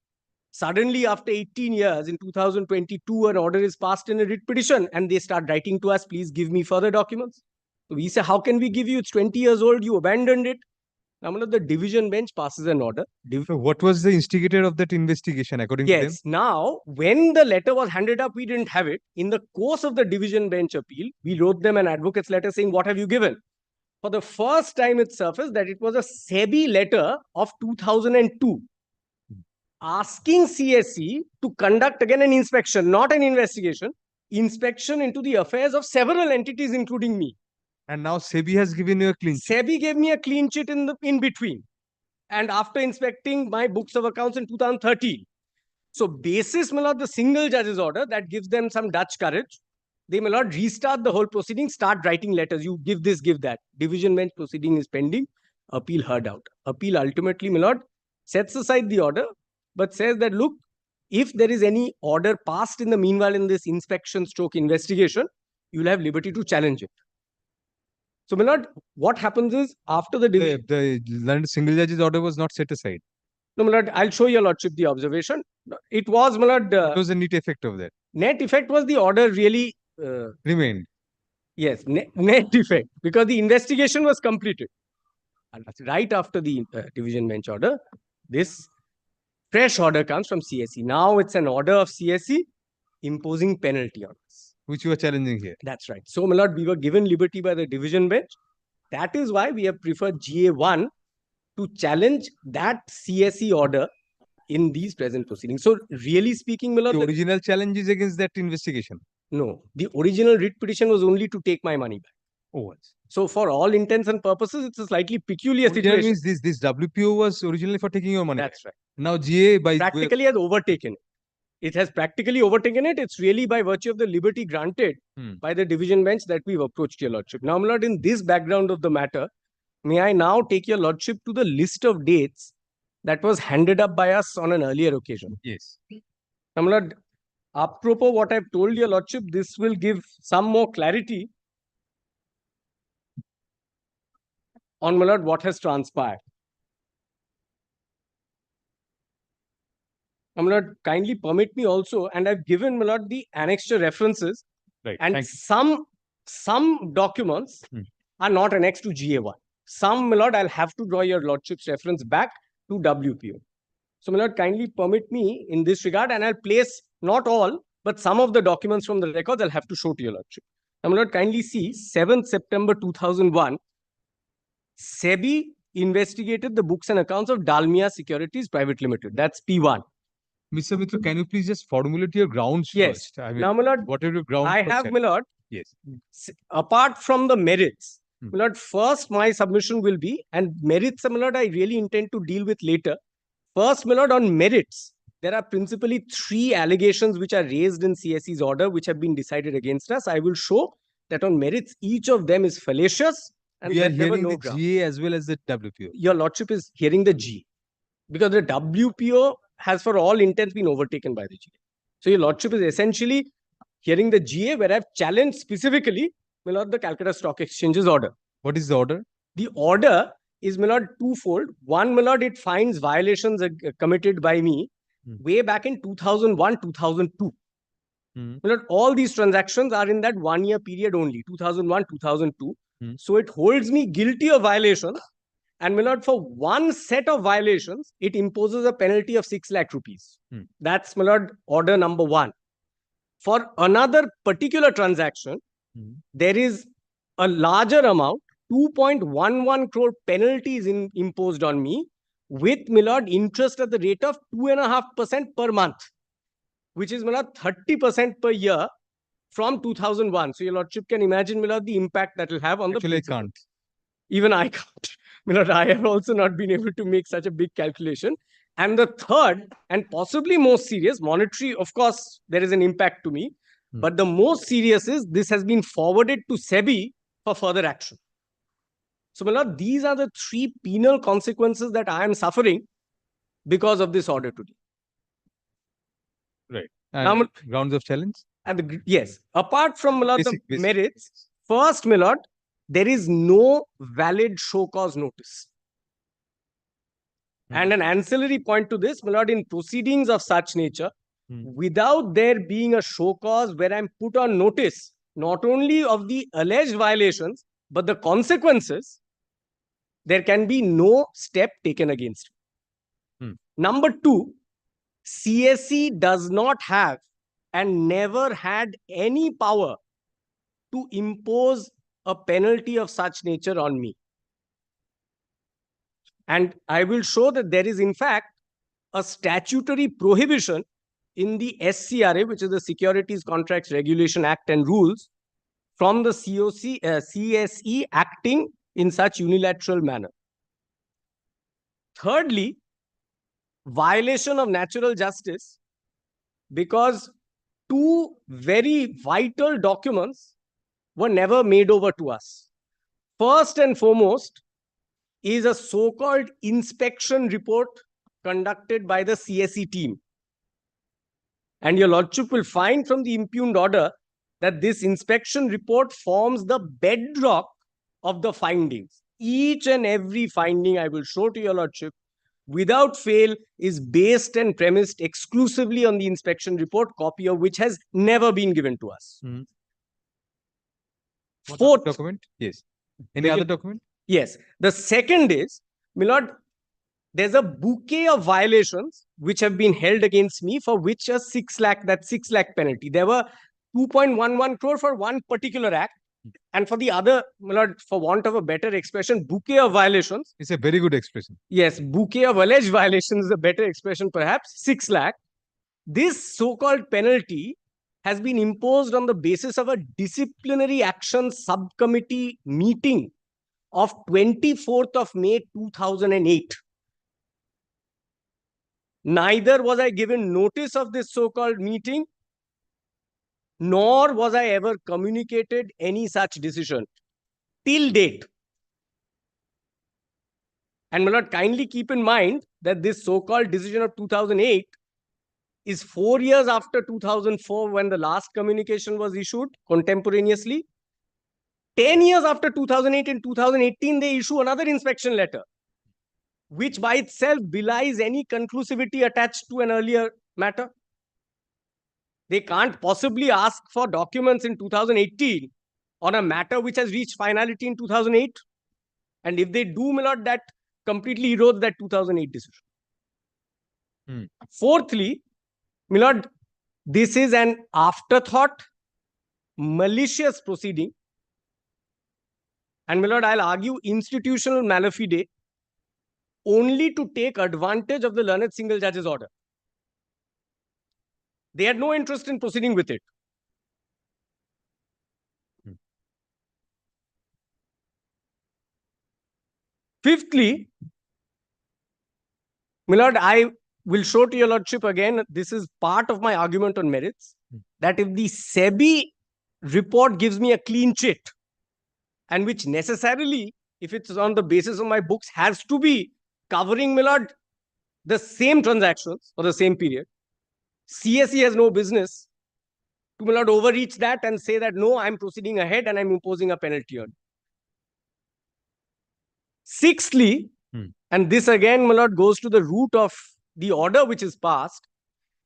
[SPEAKER 10] Suddenly, after 18 years, in 2022, an order is passed in a writ petition and they start writing to us, please give me further documents. So we say, how can we give you? It's 20 years old, you abandoned it. Now, the division bench passes an order.
[SPEAKER 2] So what was the instigator of that investigation according to them?
[SPEAKER 10] Yes. Now, when the letter was handed up, we didn't have it. In the course of the division bench appeal, we wrote them an advocate's letter saying, what have you given? For the first time it surfaced that it was a SEBI letter of 2002 asking CSE to conduct again an inspection, not an investigation, inspection into the affairs of several entities, including me.
[SPEAKER 2] And now SEBI has given you a clean chit.
[SPEAKER 10] SEBI gave me a clean chit in between. And after inspecting my books of accounts in 2013. So basis, my lord, the single judge's order, that gives them some Dutch courage. They, my lord, restart the whole proceeding, start writing letters. You give this, give that. Division bench proceeding is pending. Appeal heard out. Appeal ultimately, my lord,
[SPEAKER 4] sets aside the order, but says that, look, if there is any order passed in the meanwhile in this inspection stroke investigation, you will have liberty to challenge it. So, my lord, what happens is after the division.
[SPEAKER 2] The learned single judge's order was not set aside.
[SPEAKER 4] No, my lord, I'll show your lordship the observation. It was, my lord.
[SPEAKER 2] What was the net effect of that?
[SPEAKER 4] Net effect was the order really
[SPEAKER 2] remained.
[SPEAKER 4] Yes, net effect, because the investigation was completed. And right after the division bench order, this fresh order comes from CSE. Now it's an order of CSE imposing penalty on us.
[SPEAKER 2] Which you are challenging here.
[SPEAKER 4] That's right. So, my lord, we were given liberty by the division bench. That is why we have preferred GA1 to challenge that CSE order in these present proceedings. So, really speaking, my lord,
[SPEAKER 2] the original challenge is against that investigation.
[SPEAKER 4] No, the original writ petition was only to take my money back.
[SPEAKER 2] Oh,
[SPEAKER 4] so for all intents and purposes, it's a slightly peculiar
[SPEAKER 2] original
[SPEAKER 4] situation.
[SPEAKER 2] means this WPO was originally for taking your money.
[SPEAKER 4] That's right.
[SPEAKER 2] Now GA by
[SPEAKER 4] practically has overtaken it. It has practically overtaken it. It's really by virtue of the liberty granted by the division bench that we've approached your lordship. Now, my lord, in this background of the matter, may I now take your lordship to the list of dates that was handed up by us on an earlier occasion?
[SPEAKER 2] Yes.
[SPEAKER 4] Now, my lord, apropos what I've told your lordship, this will give some more clarity on, my lord, what has transpired. Now, my lord, kindly permit me also, and I've given, my lord, the annexure references,
[SPEAKER 2] right,
[SPEAKER 4] and some documents are not annexed to GA1. Some, my lord, I'll have to draw your lordship's reference back to WPO. So, my lord, kindly permit me in this regard, and I'll place not all, but some of the documents from the records I'll have to show to your lordship. Now, my lord, kindly see 7th September 2001, SEBI investigated the books and accounts of Dalmia Securities Private Limited. That's P1.
[SPEAKER 2] Mr. Mitra, can you please just formulate your grounds first? I mean,
[SPEAKER 4] now, my lord,
[SPEAKER 2] what are your grounds?
[SPEAKER 4] I have, my lord,
[SPEAKER 2] yes.
[SPEAKER 4] Apart from the merits, my lord, first my submission will be, and merits, my lord, I really intend to deal with later. First, my lord, on merits, there are principally 3 allegations which are raised in CSE's order, which have been decided against us. I will show that on merits, each of them is fallacious. And
[SPEAKER 2] we are
[SPEAKER 4] there were
[SPEAKER 2] hearing
[SPEAKER 4] no
[SPEAKER 2] the
[SPEAKER 4] grounds.
[SPEAKER 2] GA as well as the WPO.
[SPEAKER 4] Your lordship is hearing the G, because the WPO has for all intents been overtaken by the GA. So your lordship is essentially hearing the GA, where I've challenged specifically, my lord, the Calcutta Stock Exchange's order.
[SPEAKER 2] What is the order?
[SPEAKER 4] The order is, my lord, twofold. One, my lord, it finds violations committed by me way back in 2001, 2002. My lord, all these transactions are in that 1-year period only, 2001, 2002. So it holds me guilty of violations. And, my lord, for one set of violations, it imposes a penalty of 6 lakh rupees. That's, my lord, order number 1. For another particular transaction, there is a larger amount, 2.11 crore penalties imposed on me, with, my lord, interest at the rate of 2.5% per month, which is, my lord, 30% per year from 2001. So your lordship can imagine, my lord, the impact that will have on
[SPEAKER 2] Actually,
[SPEAKER 4] the
[SPEAKER 2] I can't.
[SPEAKER 4] Even I can't. My lord, I have also not been able to make such a big calculation. And the third, and possibly most serious, monetary, of course, there is an impact to me. But the most serious is this has been forwarded to SEBI for further action. So, my lord, these are the 3 penal consequences that I am suffering because of this order today.
[SPEAKER 2] Right. And
[SPEAKER 4] Now,
[SPEAKER 2] grounds of challenge?
[SPEAKER 4] And yes, apart from, my lord, the merits, first, my lord, there is no valid show cause notice. And an ancillary point to this, my lord, in proceedings of such nature, without there being a show cause where I'm put on notice, not only of the alleged violations, but the consequences, there can be no step taken against me. Number 2, CSE does not have and never had any power to impose a penalty of such nature on me. And I will show that there is, in fact, a statutory prohibition in the SCRA, which is the Securities Contracts Regulation Act and Rules, from the CSE acting in such unilateral manner. Thirdly, violation of natural justice, because 2 very vital documents were never made over to us. First and foremost is a so-called inspection report conducted by the CSE team. And your lordship will find from the impugned order that this inspection report forms the bedrock of the findings. Each and every finding I will show to your lordship without fail is based and premised exclusively on the inspection report, copy of which has never been given to us. Fourth
[SPEAKER 2] document? Yes. Any other document?
[SPEAKER 4] Yes. The second is, my lord, there's a bouquet of violations which have been held against me for which a 6 lakh penalty. There were 2.11 crore for one particular act. And for the other, my lord, for want of a better expression, bouquet of violations.
[SPEAKER 2] It's a very good expression.
[SPEAKER 4] Yes, bouquet of alleged violations is a better expression, perhaps. 6 lakh. This so-called penalty has been imposed on the basis of a disciplinary action subcommittee meeting of 24th of May 2008. Neither was I given notice of this so-called meeting, nor was I ever communicated any such decision till date. And my lord, kindly keep in mind that this so-called decision of 2008 is 4 years after 2004 when the last communication was issued contemporaneously. 10 years after 2008, in 2018, they issue another inspection letter, which by itself belies any conclusivity attached to an earlier matter. They can't possibly ask for documents in 2018 on a matter which has reached finality in 2008. And if they do, my lord, that completely erodes that 2008 decision. Fourthly, my lord, this is an afterthought, malicious proceeding. And my lord, I'll argue institutional malafide only to take advantage of the learned single judge's order. They had no interest in proceeding with it. Fifthly, my lord, I will show to your lordship again, this is part of my argument on merits, that if the SEBI report gives me a clean chit, and which necessarily, if it's on the basis of my books, has to be covering, my lord, the same transactions for the same period, CSE has no business to, my lord, overreach that and say that, no, I'm proceeding ahead and I'm imposing a penalty on. Sixthly, and this again, my lord, goes to the root of the order which is passed.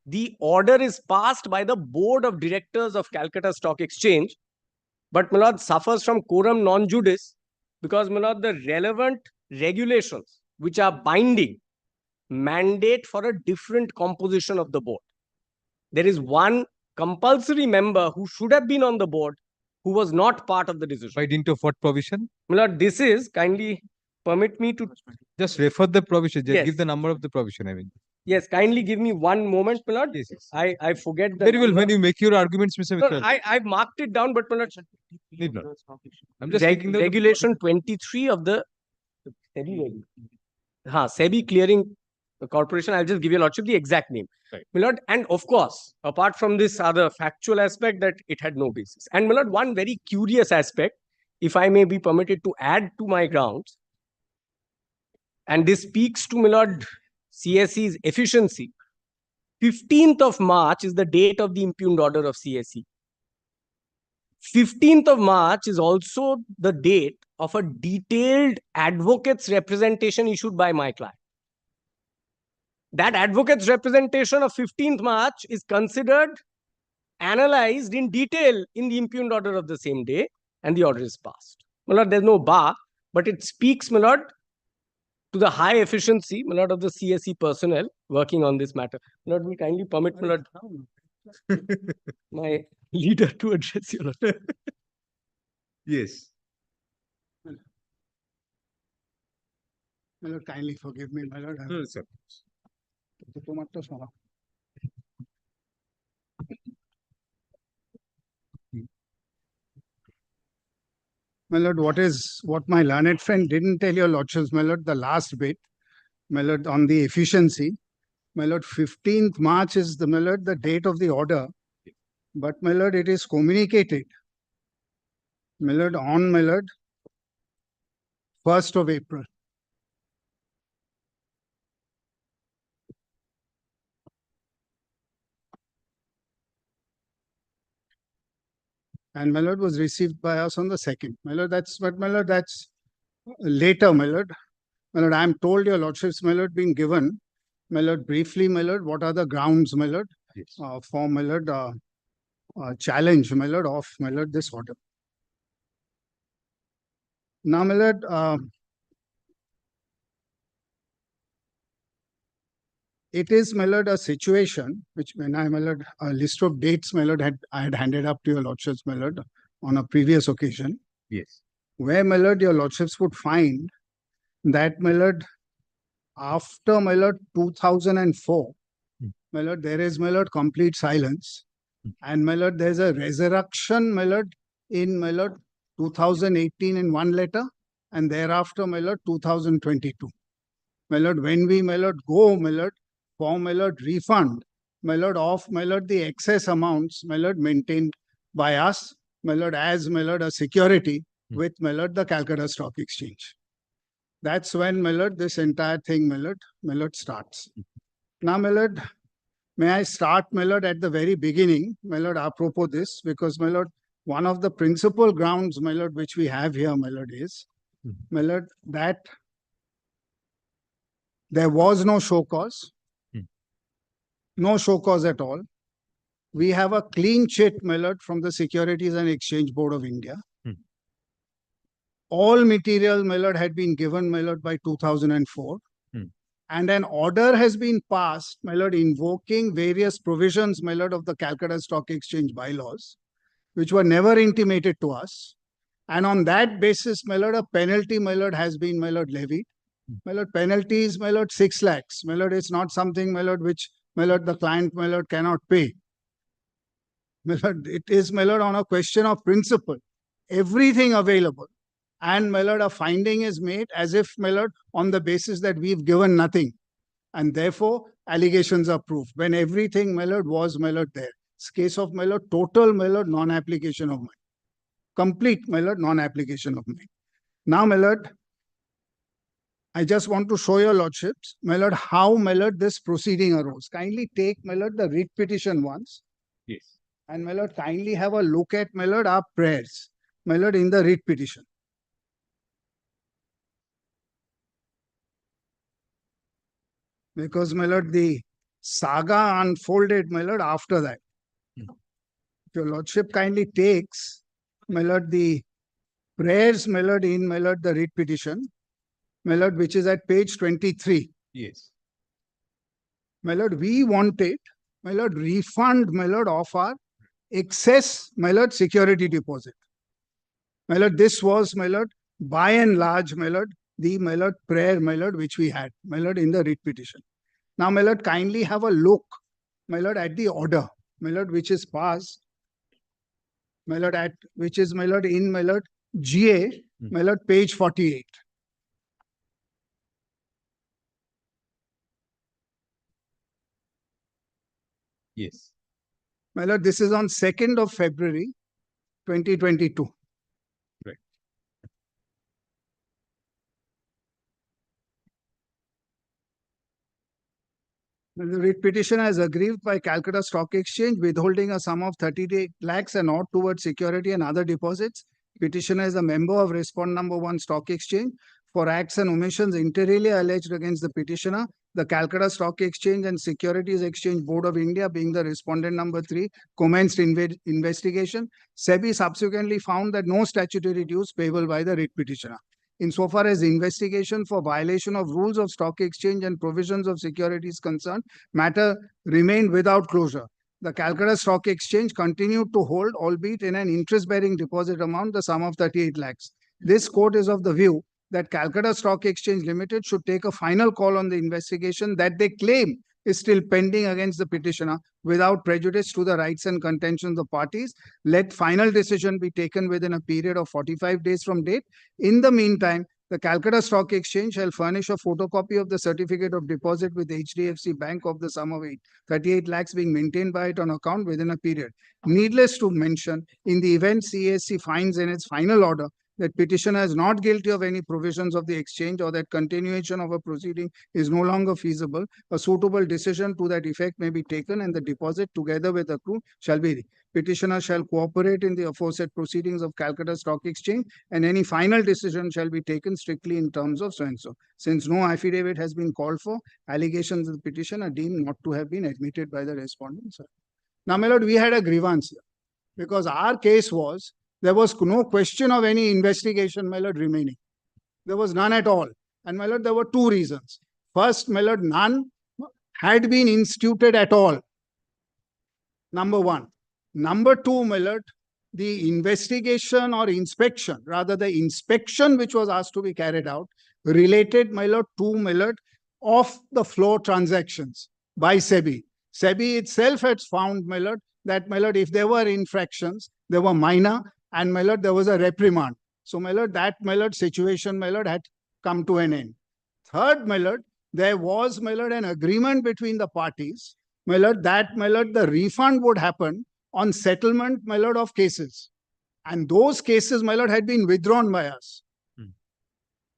[SPEAKER 4] The order is passed by the Board of Directors of Calcutta Stock Exchange, but, my lord, suffers from quorum non judice because, my lord, the relevant regulations which are binding mandate for a different composition of the board. There is one compulsory member who should have been on the board who was not part of the decision.
[SPEAKER 2] By dint of what provision?
[SPEAKER 4] My lord, this is, kindly permit me to
[SPEAKER 2] just refer the provision. Just
[SPEAKER 4] yes.
[SPEAKER 2] Give the number of the provision. I mean.
[SPEAKER 4] Yes, kindly give me one moment, my lord.
[SPEAKER 2] Yes.
[SPEAKER 4] I forget the
[SPEAKER 2] very well.
[SPEAKER 4] number.
[SPEAKER 2] When you make your arguments, Mr. Mittal.
[SPEAKER 4] I've marked it down, but my lord,
[SPEAKER 2] need not. I'm just taking the
[SPEAKER 4] regulation 23 of the SEBI. SEBI Clearing Corporation. I'll just give your lordship the exact name. Right. My lord, and of course, apart from this other factual aspect that it had no basis. And my lord, one very curious aspect, if I may be permitted to add to my grounds, and this speaks to, my lord, CSE's efficiency. 15th of March is the date of the impugned order of CSE. 15th of March is also the date of a detailed advocate's representation issued by my client. That advocate's representation of 15th March is considered, analyzed in detail in the impugned order of the same day, and the order is passed. My lord, there's no bar, but it speaks, my lord, to the high efficiency, my lord, of the CSE personnel working on this matter. My lord, will kindly permit, my lord, my leader to address you.
[SPEAKER 2] Yes.
[SPEAKER 7] My lord, kindly forgive me, my lord.
[SPEAKER 2] No, sir.
[SPEAKER 7] My lord, what my learned friend didn't tell your lordships, my lord, the last bit, my lord, on the efficiency. My lord, 15th March is my lord, the date of the order. But my lord, it is communicated, my lord, on my lord, 1st of April. And my lord was received by us on the 2nd. My lord, that's later, my lord. My lord, I am told your lordships, my lord, being given, my lord, briefly, my lord, what are the grounds, my lord, for my lord, challenge, my lord, of my lord, this order. Now, my lord, it is, my lord, a situation which, when I, my lord, a list of dates, my lord, I had handed up to your lordships, my lord, on a previous occasion.
[SPEAKER 2] Yes.
[SPEAKER 7] Where, my lord, your lordships would find that, my lord, after, my lord, 2004, my lord, there is, my lord, complete silence. And, my lord, there's a resurrection, my lord, in, my lord, 2018 in one letter, and thereafter, my lord, 2022. My lord, when we, my lord, go, my lord, for, my lord, refund, my lord, of, my lord, the excess amounts, my lord, maintained by us, my lord, as, my lord, a security with, my lord, the Calcutta Stock Exchange. That's when, my lord, this entire thing, my lord, starts. Now, my lord, may I start, my lord, at the very beginning, my lord, apropos this, because, my lord, one of the principal grounds, my lord, which we have here, my lord, is, my lord, that there was no show cause, no show cause at all. We have a clean chit, my lord, from the Securities and Exchange Board of India. All material, my lord, had been given, my lord, by 2004. And an order has been passed, my lord, invoking various provisions, my lord, of the Calcutta Stock Exchange bylaws, which were never intimated to us. And on that basis, my lord, a penalty, my lord, has been, my lord, levied. My lord, penalty is, my lord, 6 lakhs. My lord, it's not something, my lord, which, my lord, the client, my lord, cannot pay. My lord, it is, my lord, on a question of principle. Everything available. And, my lord, a finding is made as if, my lord, on the basis that we've given nothing. And therefore, allegations are proved. When everything, my lord, was, my lord, there. It's case of, my lord, total, my lord, non-application of mine. Complete, my lord, non-application of mine. Now, my lord, I just want to show your lordships, my lord, how, my lord, this proceeding arose. Kindly take, my lord, the writ petition once.
[SPEAKER 2] Yes.
[SPEAKER 7] And, my lord, kindly have a look at, my lord, our prayers, my lord, in the writ petition. Because, my lord, the saga unfolded, my lord, after that. If your lordship kindly takes, my lord, the prayers, my lord, in, my lord, the writ petition, my lord, which is at page 23.
[SPEAKER 2] Yes.
[SPEAKER 7] My lord, we wanted, my lord, refund, my lord, of our excess, my lord, security deposit. My lord, this was, my lord, by and large, my lord, the, my lord, prayer, my lord, which we had, my lord, in the writ petition. Now, my lord, kindly have a look, my lord, at the order, my lord, which is passed, my lord, at, which is, my lord, in, my lord, GA, my lord, page 48.
[SPEAKER 2] Yes.
[SPEAKER 7] My lord, this is on 2nd of February, 2022.
[SPEAKER 2] Right.
[SPEAKER 7] The writ petition has aggrieved by Calcutta Stock Exchange withholding a sum of 38 lakhs and not towards security and other deposits. Petitioner is a member of Respond Number 1 Stock Exchange for acts and omissions interiorly alleged against the petitioner. The Calcutta Stock Exchange and Securities Exchange Board of India, being the respondent number 3, commenced investigation. SEBI subsequently found that no statutory dues payable by the writ petitioner. Insofar as investigation for violation of rules of stock exchange and provisions of securities concerned, matter remained without closure. The Calcutta Stock Exchange continued to hold, albeit in an interest-bearing deposit amount, the sum of 38 lakhs. This court is of the view that Calcutta Stock Exchange Limited should take a final call on the investigation that they claim is still pending against the petitioner without prejudice to the rights and contentions of parties. Let final decision be taken within a period of 45 days from date. In the meantime, the Calcutta Stock Exchange shall furnish a photocopy of the certificate of deposit with HDFC Bank of the sum of 38 lakhs being maintained by it on account within a period. Needless to mention, in the event CASC finds in its final order that petitioner is not guilty of any provisions of the exchange or that continuation of a proceeding is no longer feasible, a suitable decision to that effect may be taken and the deposit together with accrue shall be. Petitioner shall cooperate in the aforesaid proceedings of Calcutta Stock Exchange and any final decision shall be taken strictly in terms of so and so. Since no affidavit has been called for, allegations of the petition are deemed not to have been admitted by the respondent. Now, my lord, we had a grievance here because our case was there was no question of any investigation, my lord, remaining. There was none at all. And my lord, there were two reasons. First, my lord, none had been instituted at all. Number one. Number two, my lord, the investigation or inspection, rather the inspection which was asked to be carried out, related, my lord, to, my lord, of the flow transactions by SEBI. SEBI itself had found, my lord, that, my lord, if there were infractions, they were minor, and, my lord, there was a reprimand. So, my lord, that, my lord, situation, my lord, had come to an end. Third, my lord, there was, my lord, an agreement between the parties, my lord, that, my lord, the refund would happen on settlement, my lord, of cases. And those cases, my lord, had been withdrawn by us.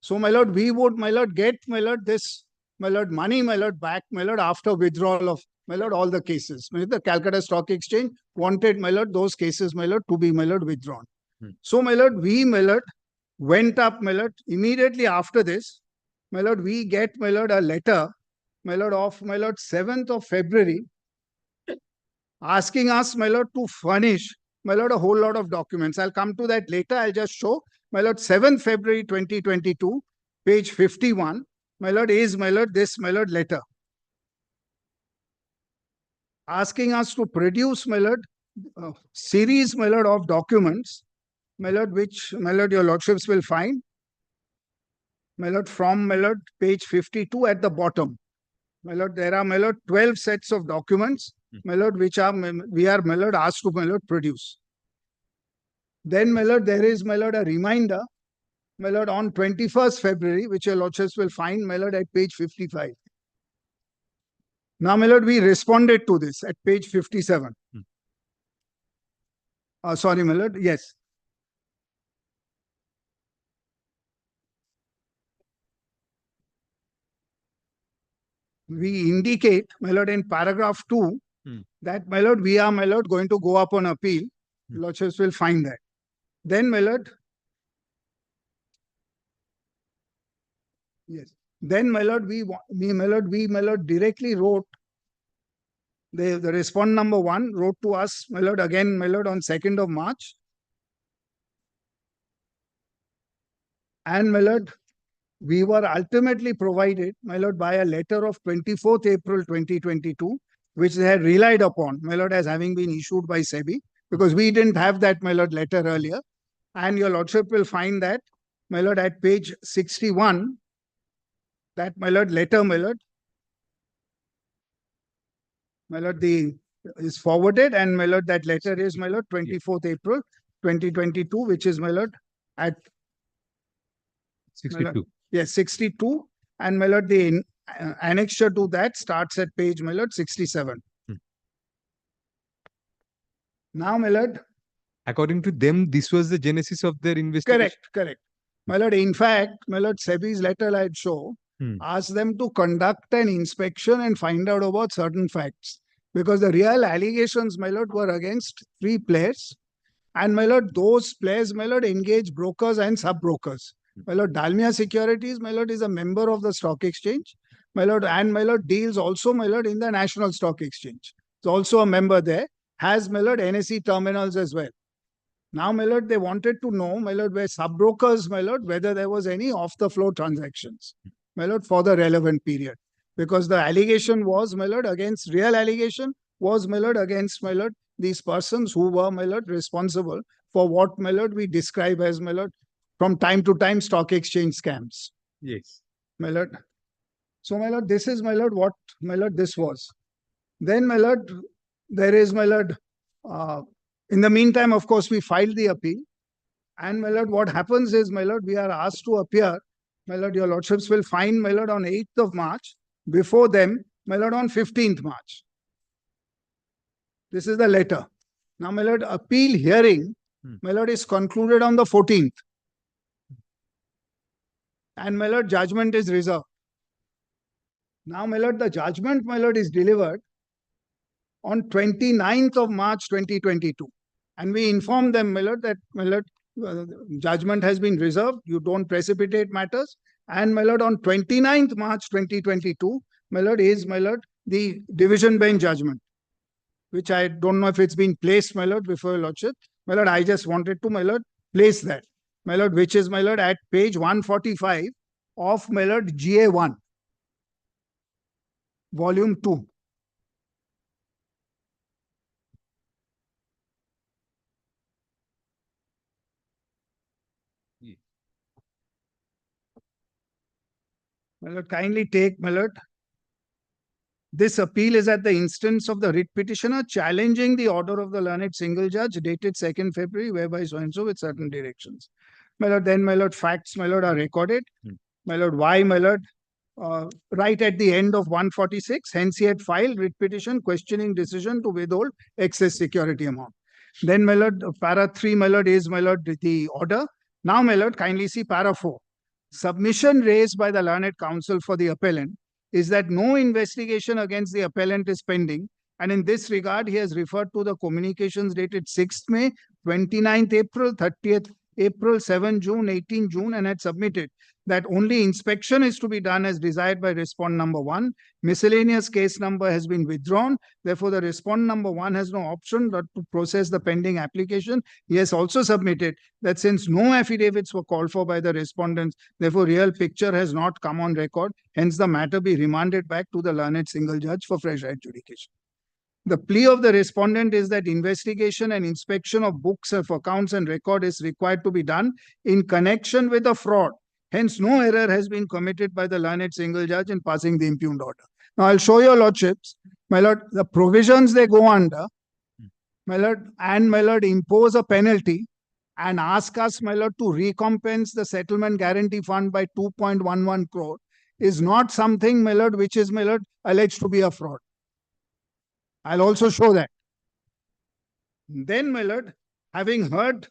[SPEAKER 7] So, my lord, we would, my lord, get, my lord, this, my lord, money, my lord, back, my lord, after withdrawal of, my lord, all the cases. The Calcutta Stock Exchange wanted, my lord, those cases, my lord, to be, my lord, withdrawn. So, my lord, we, my lord, went up, my lord, immediately after this, my lord, we get, my lord, a letter, my lord, of, my lord, 7th of February, asking us, my lord, to furnish, my lord, a whole lot of documents. I'll come to that later. I'll just show, my lord, 7th February 2022, page 51, my lord, is, my lord, this, my lord, letter. Asking us to produce, my lord, series, my lord, of documents, my lord, which, my lord, your lordships will find, my lord, from, my lord, page 52 at the bottom. My lord, there are, my lord, 12 sets of documents, my lord, which are, we are, my lord, asked to, my lord, produce. Then, my lord, there is, my lord, a reminder, my lord, on 21st February, which your lordships will find, my lord, at page 55. Now, my lord, we responded to this at page 57. Sorry, my lord, yes. We indicate, my lord, in paragraph 2, that, my lord, we are, my lord, going to go up on appeal. Lordships will find that. Then, my lord, yes. Then, my lord, my lord, directly wrote, the respondent number 1 wrote to us, my lord, again, my lord, on 2nd of March. And, my lord, we were ultimately provided, my lord, by a letter of 24th April 2022, which they had relied upon, my lord, as having been issued by SEBI, because we didn't have that, my lord, letter earlier. And your lordship will find that, my lord, at page 61, that, my lord, letter, my lord, is forwarded, and, my lord, that letter is, my lord, 24th April 2022, which is, my lord, at
[SPEAKER 2] 62.
[SPEAKER 7] Lord, yes, 62. And, my lord, the annexure to that starts at page, my lord, 67. Now, my lord.
[SPEAKER 2] According to them, this was the genesis of their investigation.
[SPEAKER 7] Correct. My lord, in fact, my lord, SEBI's letter I'd show asked them to conduct an inspection and find out about certain facts. Because the real allegations, my lord, were against 3 players. And, my lord, those players, my lord, engage brokers and sub-brokers. My lord, Dalmia Securities, my lord, is a member of the stock exchange. My lord, and, my lord, deals also, my lord, in the National Stock Exchange. It's also a member there. Has, my lord, NSE terminals as well. Now, my lord, they wanted to know, my lord, where sub-brokers, my lord, whether there was any off-the-floor transactions, my lord, for the relevant period. Because the allegation was, my lord, against, real allegation was, my lord, against, my lord, these persons who were, my lord, responsible for what, my lord, we describe as, my lord, from time to time stock exchange scams.
[SPEAKER 2] Yes.
[SPEAKER 7] My lord. So, my lord, this is, my lord, what, my lord, this was. Then, my lord, there is, my lord, in the meantime, of course, we filed the appeal. And, my lord, what happens is, my lord, we are asked to appear. My lord, your lordships will find, my lord, on 8th of March. Before them, my lord, on 15th March. This is the letter. Now, my lord, appeal hearing, my lord, is concluded on the 14th. and my lord, judgment is reserved. Now, my lord, the judgment, my lord, is delivered on 29th of March 2022. And we inform them, my lord, that, my lord, judgment has been reserved. You don't precipitate matters. And, my lord, on 29th March 2022, my lord, is, my lord, the division bench judgment, which I don't know if it's been placed, my lord, before your lordship. My lord, I just wanted to, my lord, place that, my lord, which is, my lord, at page 145 of, my lord, GA1, volume 2. My lord, kindly take, my lord. This appeal is at the instance of the writ petitioner challenging the order of the learned single judge dated 2nd February, whereby so and so with certain directions. My lord, then, my lord, facts, my lord, are recorded. My lord, why, my lord, right at the end of 146, hence he had filed writ petition questioning decision to withhold excess security amount. Then, my lord, para 3, my lord, is, my lord, the order. Now, my lord, kindly see para 4. Submission raised by the learned counsel for the appellant is that no investigation against the appellant is pending, and in this regard, he has referred to the communications dated 6th May, 29th April, 30th April, 7 June, 18 June, and had submitted that only inspection is to be done as desired by respondent number 1. Miscellaneous case number has been withdrawn. Therefore, the respondent number 1 has no option but to process the pending application. He has also submitted that since no affidavits were called for by the respondents, therefore, real picture has not come on record. Hence, the matter be remanded back to the learned single judge for fresh adjudication. The plea of the respondent is that investigation and inspection of books of accounts and record is required to be done in connection with a fraud. Hence, no error has been committed by the learned single judge in passing the impugned order. Now, I'll show your lordships, my lord, the provisions they go under, my lord, and my lord, impose a penalty and ask us, my lord, to recompense the settlement guarantee fund by 2.11 crore is not something, my lord, which is, my lord, alleged to be a fraud. I'll also show that. Then, my lord, having heard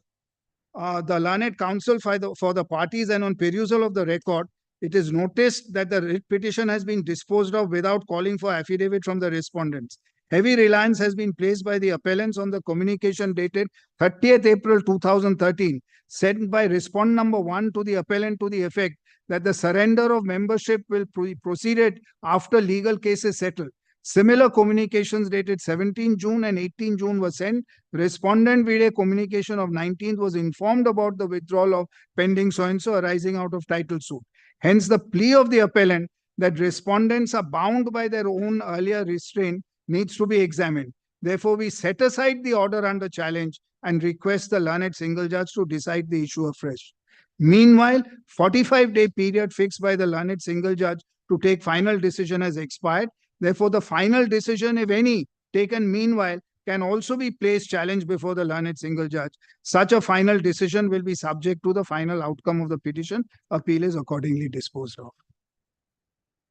[SPEAKER 7] the learned counsel for the parties and on perusal of the record, it is noticed that the writ petition has been disposed of without calling for affidavit from the respondents. Heavy reliance has been placed by the appellants on the communication dated 30th April 2013, sent by respondent number 1 to the appellant to the effect that the surrender of membership will proceed after legal case is settled. Similar communications dated 17 June and 18 June were sent. Respondent with a communication of 19th was informed about the withdrawal of pending so-and-so arising out of title suit. Hence, the plea of the appellant that respondents are bound by their own earlier restraint needs to be examined. Therefore, we set aside the order under challenge and request the learned single judge to decide the issue afresh. Meanwhile, 45-day period fixed by the learned single judge to take final decision has expired. Therefore, the final decision, if any, taken meanwhile, can also be placed challenge before the learned single judge. Such a final decision will be subject to the final outcome of the petition. Appeal is accordingly disposed of.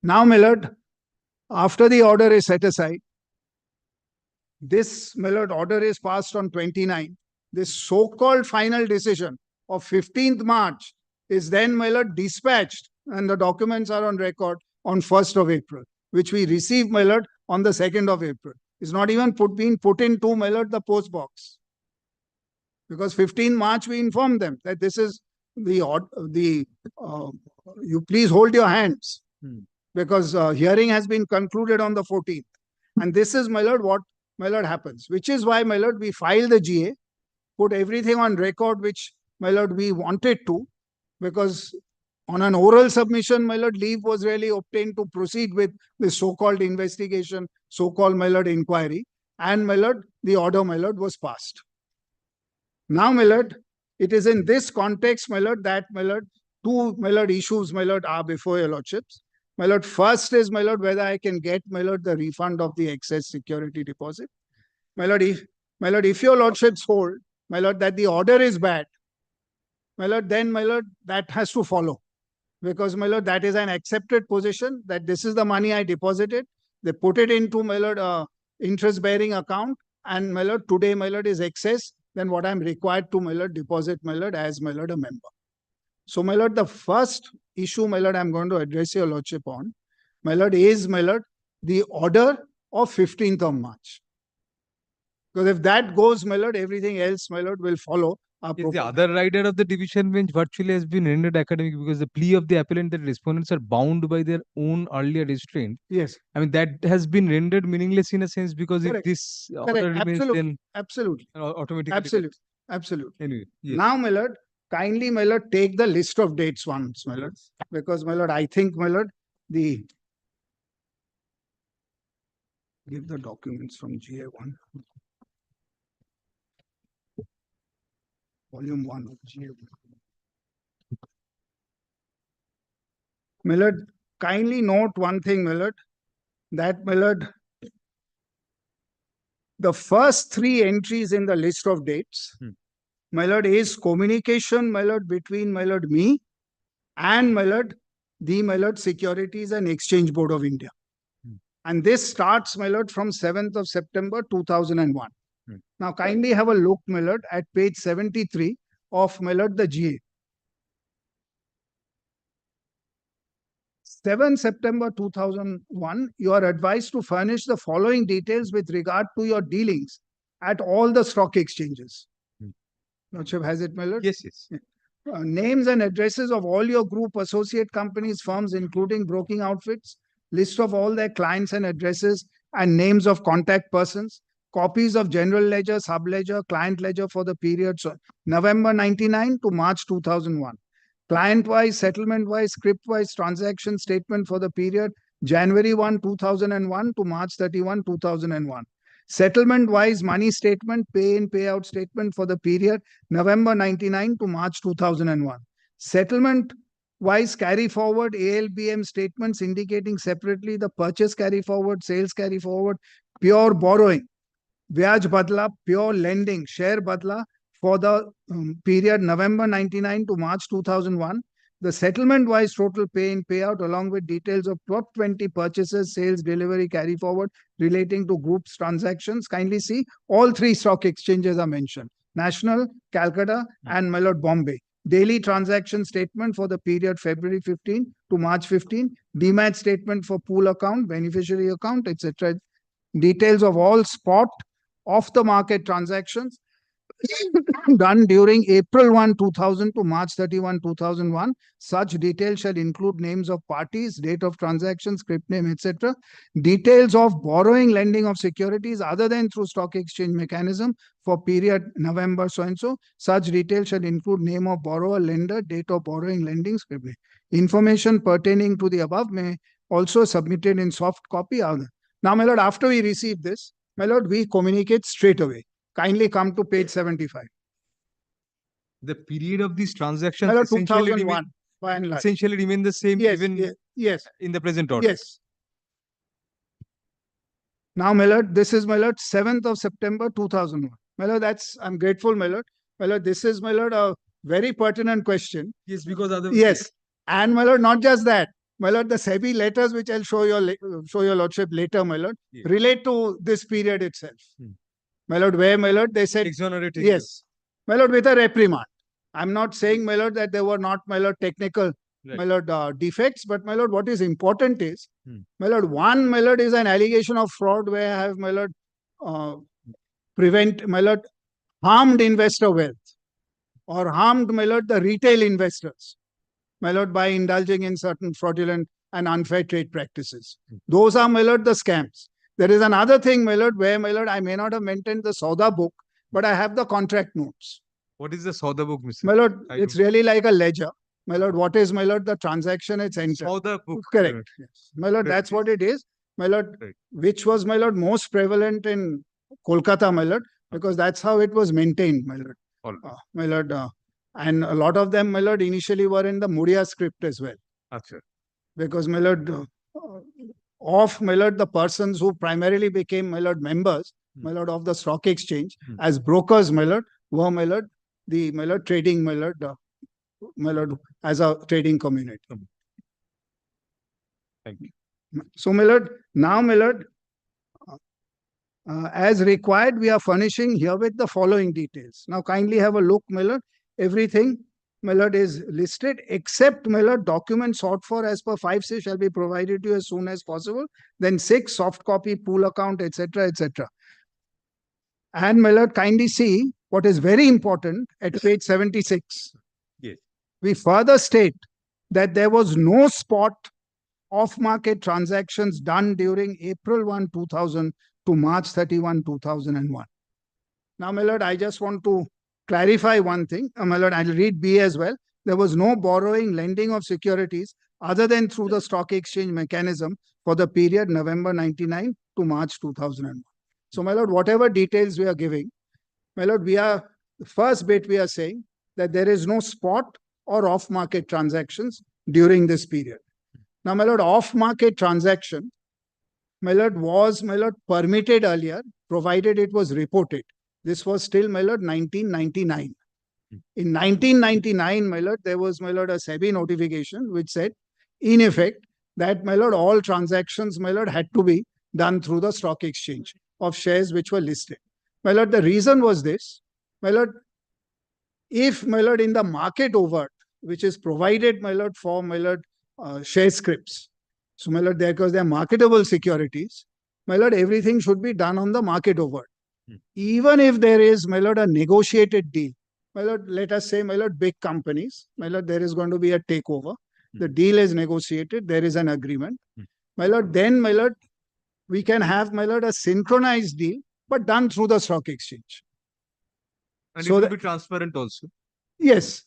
[SPEAKER 7] Now, my lord, after the order is set aside, this, my lord, order is passed on 29. This so-called final decision of 15th March is then, my lord, dispatched, and the documents are on record on 1st of April. Which we received, my lord, on the 2nd of April. It's not even being put into, my lord, the post box. Because 15 March, we informed them that this is you please hold your hands. Because hearing has been concluded on the 14th. And this is, my lord, what, my lord, happens. Which is why, my lord, we filed the GA, put everything on record, which, my lord, we wanted to. Because on an oral submission, my lord, leave was really obtained to proceed with the so-called investigation, so-called, my lord, inquiry. And, my lord, the order, my lord, was passed. Now, my lord, it is in this context, my lord, that, my lord, two, my lord, issues, my lord, are before your lordships. My lord, first is, my lord, whether I can get, my lord, the refund of the excess security deposit. My lord, if your lordships hold, my lord, that the order is bad, my lord, then, my lord, that has to follow. Because, my lord, that is an accepted position that this is the money I deposited. They put it into, my lord, interest-bearing account. And, my lord, today, my lord, is excess than what I'm required to, my lord, deposit, my lord, as, my lord, a member. So, my lord, the first issue, my lord, I'm going to address your lordship on, my lord, is, my lord, the order of 15th of March. Because if that goes, my lord, everything else, my lord, will follow.
[SPEAKER 2] Yes, the other rider of the division bench virtually has been rendered academic because the plea of the appellant that respondents are bound by their own earlier restraint.
[SPEAKER 7] Yes.
[SPEAKER 2] I mean, that has been rendered meaningless in a sense because
[SPEAKER 7] Correct.
[SPEAKER 2] if this
[SPEAKER 7] Correct.
[SPEAKER 2] order remains,
[SPEAKER 7] Absolutely.
[SPEAKER 2] then
[SPEAKER 7] Absolutely.
[SPEAKER 2] automatically.
[SPEAKER 7] Absolutely. Absolutely.
[SPEAKER 2] Anyway, yes.
[SPEAKER 7] Now, my lord, kindly, my lord, take the list of dates once, my lord. Because, my lord, I think, my lord, give the documents from GA1. Volume 1 of GA1. My lord, kindly note one thing, my lord, that, my lord, the first 3 entries in the list of dates, my lord, is communication, my lord, between, my lord, me and, my lord, the, my lord, Securities and Exchange Board of India. And this starts, my lord, from 7th of September 2001. Now, kindly have a look, my lord, at page 73 of, my lord, the GA. 7 September 2001, you are advised to furnish the following details with regard to your dealings at all the stock exchanges. Lordship has it, my lord?
[SPEAKER 2] Yes, yes.
[SPEAKER 7] Names and addresses of all your group associate companies, firms, including broking outfits, list of all their clients and addresses, and names of contact persons, copies of general ledger, sub-ledger, client ledger for the periods November 99 to March 2001. Client-wise, settlement-wise, script-wise transaction statement for the period January 1, 2001 to March 31, 2001. Settlement-wise money statement, pay-in, payout statement for the period November 99 to March 2001. Settlement-wise carry-forward ALBM statements indicating separately the purchase carry-forward, sales carry-forward, pure borrowing, vyaj badla, pure lending, share badla, for the period November 99 to March 2001, the settlement-wise total pay-in payout along with details of top 20 purchases, sales, delivery, carry forward relating to groups transactions. Kindly see, all 3 stock exchanges are mentioned. National, Calcutta and, my lord, Bombay. Daily transaction statement for the period February 15 to March 15. Demat statement for pool account, beneficiary account, etc. Details of all spot, off-the-market transactions done during April 1, 2000 to March 31, 2001. Such details shall include names of parties, date of transaction, script name, etc. Details of borrowing, lending of securities other than through stock exchange mechanism for period November so-and-so. Such details shall include name of borrower, lender, date of borrowing, lending, script name. Information pertaining to the above may also submitted in soft copy. Now, my lord, after we receive this, my lord, we communicate straight away. Kindly come to page 75.
[SPEAKER 2] The period of these transactions
[SPEAKER 7] Hello,
[SPEAKER 2] essentially
[SPEAKER 7] 2001, by and large.
[SPEAKER 2] remain the same even in the present order.
[SPEAKER 7] Yes. Now, my lord, this is, my lord, 7th of September 2001. My lord, I'm grateful, my lord. My lord, this is, my lord, a very pertinent question.
[SPEAKER 2] Yes, because other.
[SPEAKER 7] Yes. And, my lord, not just that. My lord, the SEBI letters, which I'll show your lordship later, my lord, relate to this period itself. My lord, where, my lord, they said,
[SPEAKER 2] exonerating.
[SPEAKER 7] yes, my lord, with a reprimand. I'm not saying, my lord, that there were not, my lord, technical, my lord, defects, but, my lord, what is important is, my lord, one, my lord, is an allegation of fraud where I have, my lord, harmed investor wealth or harmed, my lord, the retail investors, my lord, by indulging in certain fraudulent and unfair trade practices. Those are, my lord, the scams. There is another thing, my lord, where, my lord, I may not have maintained the Sauda book, but I have the contract notes.
[SPEAKER 2] What is the Sauda book, Mr.?
[SPEAKER 7] My lord, it's really like a ledger. My lord, what is, my lord, the transaction it's entered?
[SPEAKER 2] Sauda book.
[SPEAKER 7] Correct. Yes. My lord, that's what it is. My lord, which was, my lord, most prevalent in Kolkata, my lord, because that's how it was maintained, my lord. My lord, and a lot of them, my lord, initially were in the Muria script as well.
[SPEAKER 2] Achha.
[SPEAKER 7] Because, my lord, my lord, the persons who primarily became, my lord, members, my lord, of the stock exchange as brokers, my lord, were, my lord, the, my lord, trading, my lord, as a trading community.
[SPEAKER 2] Thank you.
[SPEAKER 7] So, my lord, now, my lord, as required, we are furnishing here with the following details. Now, kindly have a look, my lord. Everything my lord, is listed, except, my lord, documents sought for as per 5C shall be provided to you as soon as possible. Then 6, soft copy, pool account, etc., etc. And, my lord, kindly see what is very important at page 76.
[SPEAKER 2] Yes.
[SPEAKER 7] We further state that there was no spot off-market transactions done during April 1, 2000 to March 31, 2001. Now, my lord, I just want to clarify one thing. My lord, I'll read B as well. There was no borrowing, lending of securities other than through the stock exchange mechanism for the period November 99 to March 2001. So, my lord, whatever details we are giving, my lord, the first bit we are saying that there is no spot or off-market transactions during this period. Now, my lord, off-market transaction, my lord, was, my lord, permitted earlier, provided it was reported. This was still, my lord, 1999. In 1999, my lord, there was, my lord, a SEBI notification which said, in effect, that, my lord, all transactions, my lord, had to be done through the stock exchange of shares which were listed. My lord, the reason was this, my lord, if, my lord, in the market overt, which is provided, my lord, for, my lord, share scripts. So, my lord, because they are marketable securities, my lord, everything should be done on the market overt. Even if there is, my lord, a negotiated deal, my lord, let us say, my lord, big companies, my lord, there is going to be a takeover. The deal is negotiated. There is an agreement. My lord, then, my lord, we can have, my lord, a synchronized deal, but done through the stock exchange.
[SPEAKER 2] And
[SPEAKER 7] So
[SPEAKER 2] it will be transparent also.
[SPEAKER 7] Yes.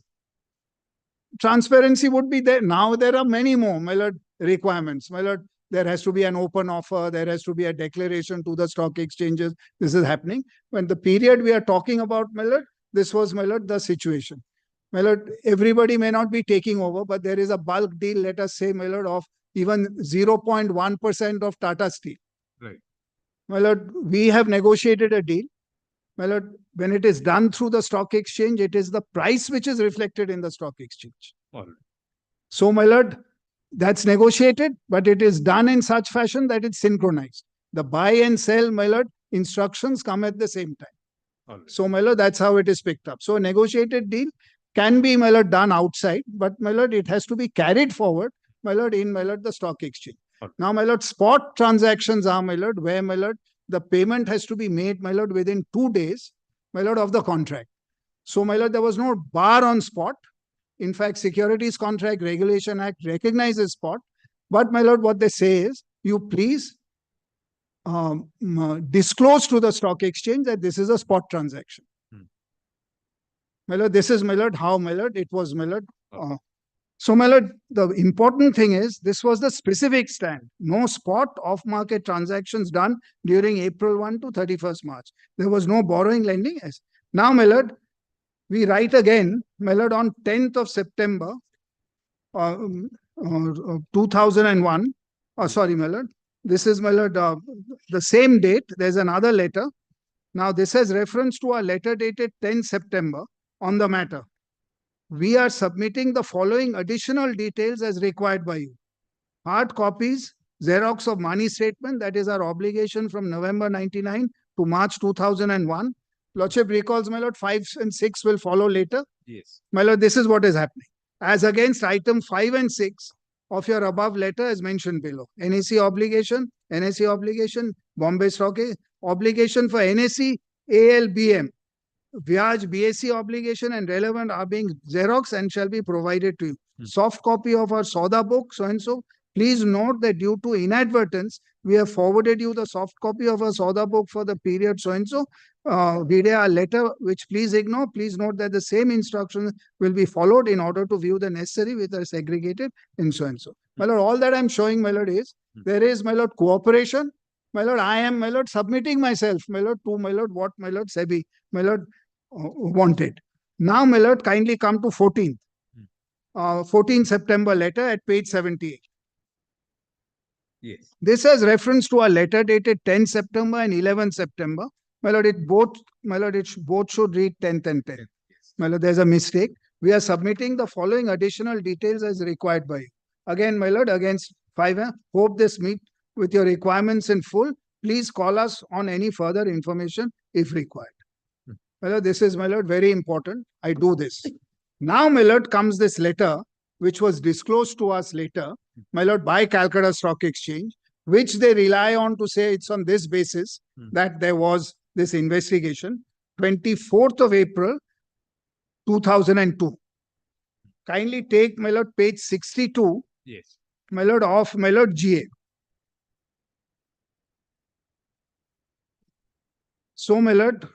[SPEAKER 7] Transparency would be there. Now there are many more, my lord, requirements. My lord, there has to be an open offer. There has to be a declaration to the stock exchanges. This is happening. When the period we are talking about, my lord, this was, my lord, the situation. My lord, everybody may not be taking over, but there is a bulk deal, let us say, my lord, of even 0.1% of Tata Steel.
[SPEAKER 2] Right.
[SPEAKER 7] My lord, we have negotiated a deal. My lord, when it is done through the stock exchange, it is the price which is reflected in the stock exchange.
[SPEAKER 2] All right.
[SPEAKER 7] So, my lord, that's negotiated, but it is done in such fashion that it's synchronized. The buy and sell, my lord, instructions come at the same time.
[SPEAKER 2] All right.
[SPEAKER 7] So, my lord, that's how it is picked up. So, a negotiated deal can be, my lord, done outside, but, my lord, it has to be carried forward, my lord, in, my lord, the stock exchange. Now, my lord, spot transactions are, my lord, where, my lord, the payment has to be made, my lord, within 2 days, my lord, of the contract. So, my lord, there was no bar on spot. In fact, Securities Contract Regulation Act recognizes spot. But, my lord, what they say is, you please disclose to the stock exchange that this is a spot transaction. My lord, this is, my lord, how, my lord, it was, my lord. So, my lord, the important thing is, this was the specific stand. No spot off-market transactions done during April 1 to 31st March. There was no borrowing, lending. Yes. Now, my lord, we write again, my lord, on 10th of September 2001. Sorry, my lord. This is, my lord, the same date. There's another letter. Now, this has reference to a letter dated 10 September on the matter. We are submitting the following additional details as required by you. Hard copies, Xerox of money statement, that is our obligation from November 99 to March 2001. Lordship recalls, my lord, 5 and 6 will follow later.
[SPEAKER 2] Yes.
[SPEAKER 7] My lord, this is what is happening. As against item 5 and 6 of your above letter as mentioned below. NSE obligation, Bombay Stock obligation for NSE, ALBM. Vyaj, BSc obligation and relevant are being Xerox and shall be provided to you. Soft copy of our Sauda book, so and so. Please note that due to inadvertence, we have forwarded you the soft copy of our Sauda book for the period so and so. Video letter, which please ignore. Please note that the same instructions will be followed in order to view the necessary with are segregated in so and so. My lord, all that I'm showing, my lord, is there is, my lord, cooperation. My lord, I am, my lord, submitting myself, my lord, to, my lord, what, my lord, SEBI, my lord, wanted. Now, my lord, kindly come to 14th. 14 September letter at page 78.
[SPEAKER 2] Yes.
[SPEAKER 7] This has reference to a letter dated 10 September and 11 September. My lord, it both should read 10th and 10th. Yes. My lord, there's a mistake. We are submitting the following additional details as required by you. Again, my lord, against 5. Hope this meet with your requirements in full. Please call us on any further information if required. My lord, this is, my lord, very important. I do this. Now, my lord, comes this letter, which was disclosed to us later, my lord, by Calcutta Stock Exchange, which they rely on to say it's on this basis that there was this investigation, 24th of April, 2002. Kindly take, my lord, page 62,
[SPEAKER 2] Yes.
[SPEAKER 7] my lord, of my lord GA. So, my lord,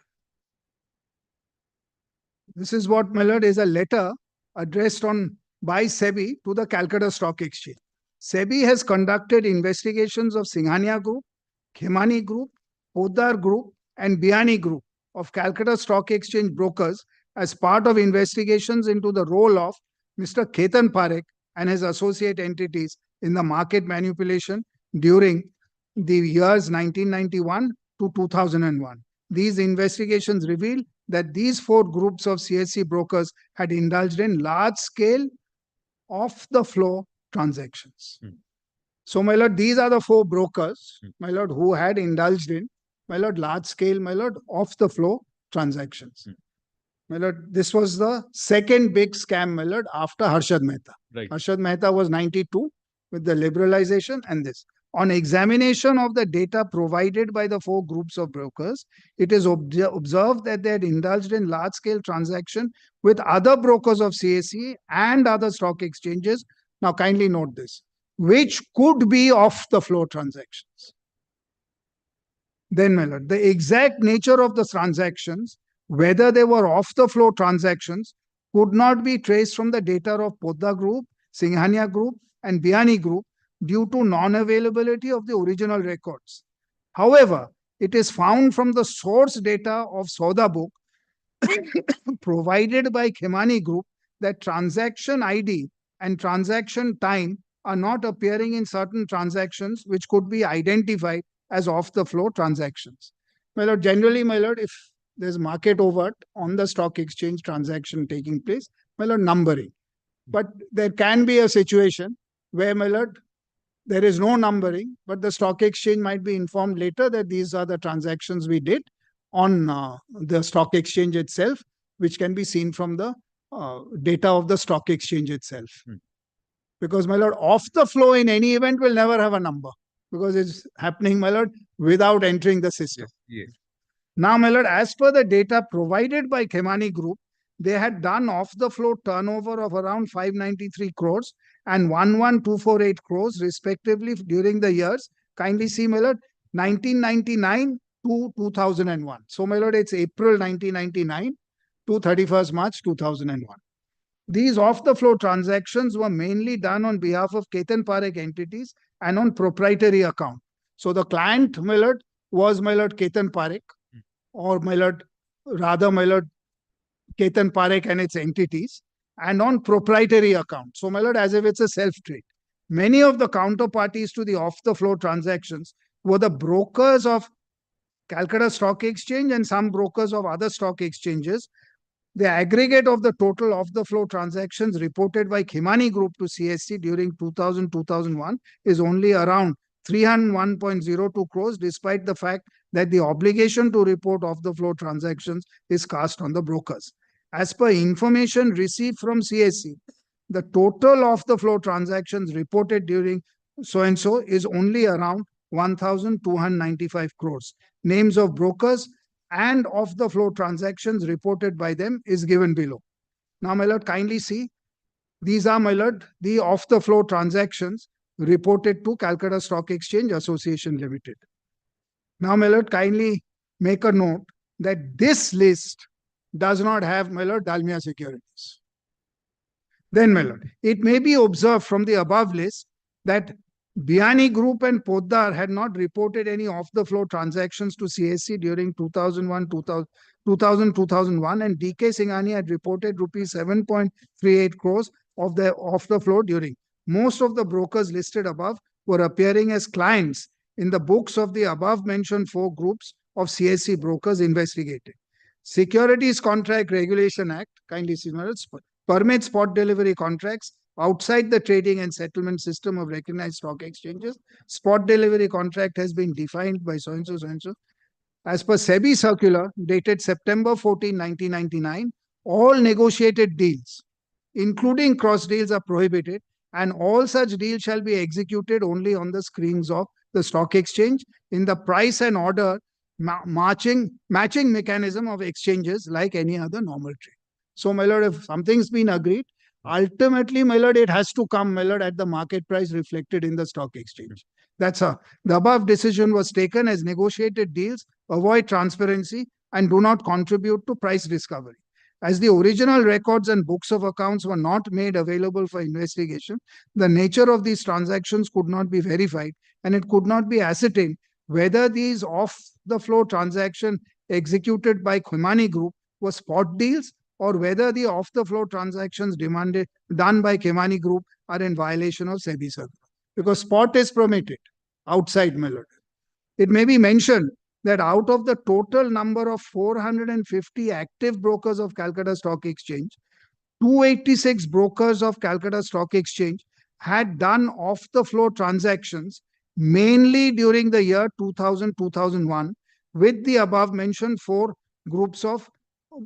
[SPEAKER 7] this is what, my lord, is a letter addressed on by SEBI to the Calcutta Stock Exchange. SEBI has conducted investigations of Singhania Group, Khemani Group, Poddar Group, and Biani Group of Calcutta Stock Exchange brokers as part of investigations into the role of Mr. Ketan Parekh and his associate entities in the market manipulation during the years 1991 to 2001. These investigations reveal that these four groups of CSE brokers had indulged in large-scale off-the-floor transactions. So, my lord, these are the four brokers, my lord, who had indulged in, my lord, large-scale, my lord, off-the-floor transactions. My lord, this was the second big scam, my lord, after Harshad Mehta.
[SPEAKER 2] Right.
[SPEAKER 7] Harshad Mehta was 92 with the liberalization and this. On examination of the data provided by the four groups of brokers, it is observed that they had indulged in large-scale transaction with other brokers of CSE and other stock exchanges. Now, kindly note this, which could be off-the-floor transactions. Then, my lord, the exact nature of the transactions, whether they were off-the-floor transactions, could not be traced from the data of Poddar Group, Singhania Group, and Biani Group due to non-availability of the original records. However, it is found from the source data of Sauda book provided by Khemani Group that transaction ID and transaction time are not appearing in certain transactions which could be identified as off-the-floor transactions. My lord, generally, my lord, if there's market overt on the stock exchange transaction taking place, my lord, numbering. But there can be a situation where, my lord, there is no numbering, but the stock exchange might be informed later that these are the transactions we did on the stock exchange itself, which can be seen from the data of the stock exchange itself. Because, my lord, off the flow in any event will never have a number because it's happening, my lord, without entering the system.
[SPEAKER 2] Yes.
[SPEAKER 7] Now, my lord, as per the data provided by Khemani Group, they had done off-the-floor turnover of around 593 crores and 11,248 crores respectively during the years. Kindly see, my lord, 1999 to 2001. So, my lord, it's April 1999 to 31st March 2001. These off-the-floor transactions were mainly done on behalf of Ketan Parekh entities and on proprietary account. So, the client, my lord, was, my lord, Ketan Parekh, or, my lord, rather, my lord, Ketan Parekh and its entities, and on proprietary account. So, my lord, as if it's a self-trade. Many of the counterparties to the off-the-floor transactions were the brokers of Calcutta Stock Exchange and some brokers of other stock exchanges. The aggregate of the total off-the-floor transactions reported by Khemani Group to CSE during 2000-2001 is only around 301.02 crores, despite the fact that the obligation to report off-the-floor transactions is cast on the brokers. As per information received from CSE, the total off-the-floor transactions reported during so-and-so is only around 1,295 crores. Names of brokers and off-the-floor transactions reported by them is given below. Now, my lord, kindly see, these are, my lord, the off-the-floor transactions reported to Calcutta Stock Exchange Association Limited. Now, my lord, kindly make a note that this list does not have, my lord, Dalmia Securities. Then, my lord, it may be observed from the above list that Biani Group and Poddar had not reported any off-the-floor transactions to CSE during 2001, and DK Singhani had reported rupees 7.38 crores of the off-the-floor during. Most of the brokers listed above were appearing as clients in the books of the above-mentioned four groups of CSE brokers investigated. Securities Contract Regulation Act, kindly see, permits spot delivery contracts outside the trading and settlement system of recognized stock exchanges. Spot delivery contract has been defined by so-and-so, so-and-so. As per SEBI circular dated September 14, 1999, all negotiated deals including cross deals, are prohibited, and all such deals shall be executed only on the screens of the stock exchange in the price and order matching mechanism of exchanges like any other normal trade. So, my lord, if something's been agreed, ultimately, my lord, it has to come, my lord, at the market price reflected in the stock exchange. That's how the above decision was taken as negotiated deals avoid transparency and do not contribute to price discovery. As the original records and books of accounts were not made available for investigation, the nature of these transactions could not be verified, and it could not be ascertained whether these off-the-floor transactions executed by Khemani Group were spot deals or whether the off-the-floor transactions done by Khemani Group are in violation of SEBI circular. Because spot is permitted outside, my lord. It may be mentioned that out of the total number of 450 active brokers of Calcutta Stock Exchange, 286 brokers of Calcutta Stock Exchange had done off-the-floor transactions mainly during the year 2000-2001 with the above mentioned 4 groups of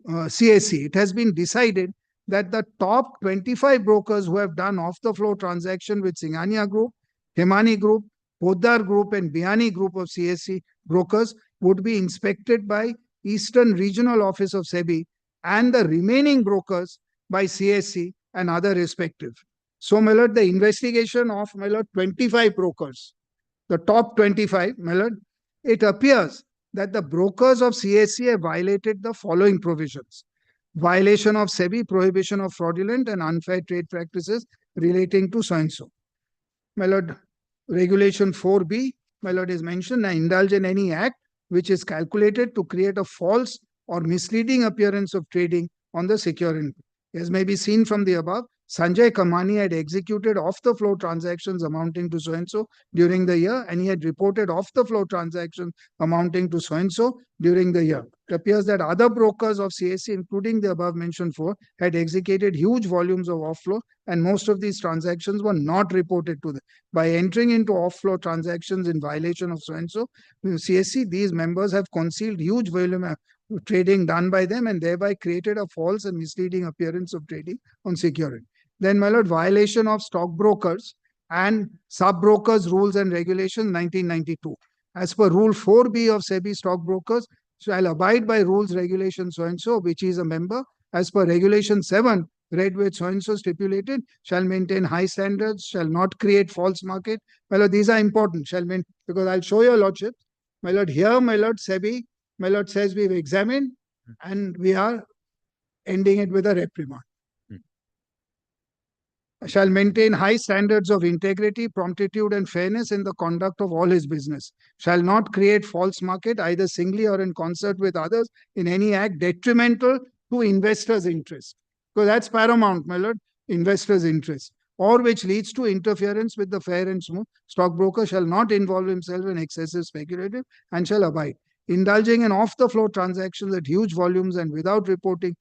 [SPEAKER 7] CSE. It has been decided that the top 25 brokers who have done off-the-floor transaction with Singhania Group, Khemani Group, Poddar Group and Bihani Group of CSE brokers would be inspected by Eastern Regional Office of SEBI and the remaining brokers by CSE and other respective. So, my lord, the investigation of, my lord, 25 brokers, the top 25, my lord, it appears that the brokers of CSE have violated the following provisions. Violation of SEBI, prohibition of fraudulent and unfair trade practices relating to so-and-so. My lord, Regulation 4B, my lord, is mentioned, indulge in any act which is calculated to create a false or misleading appearance of trading on the security. As may be seen from the above, Sanjay Kamani had executed off-the-floor transactions amounting to so-and-so during the year, and he had reported off-the-floor transactions amounting to so-and-so during the year. It appears that other brokers of CSE, including the above-mentioned 4, had executed huge volumes of off-floor, and most of these transactions were not reported to them. By entering into off-floor transactions in violation of so-and-so CSE, these members have concealed huge volume of trading done by them and thereby created a false and misleading appearance of trading on security. Then, my lord, violation of stockbrokers and sub-brokers rules and regulations 1992. As per Rule 4B of SEBI, stockbrokers shall abide by rules, regulations so-and-so, which is a member. As per Regulation 7, read with so-and-so stipulated, shall maintain high standards, shall not create false market. My lord, these are important, because I'll show your lordship. My lord, here, my lord, SEBI, my lord says we've examined and we are ending it with a reprimand. Shall maintain high standards of integrity, promptitude, and fairness in the conduct of all his business. Shall not create false market either singly or in concert with others in any act detrimental to investors' interest. Because that's paramount, my lord, investors' interest. Or which leads to interference with the fair and smooth. Stockbroker shall not involve himself in excessive speculative and shall abide. Indulging in off-the-floor transactions at huge volumes and without reporting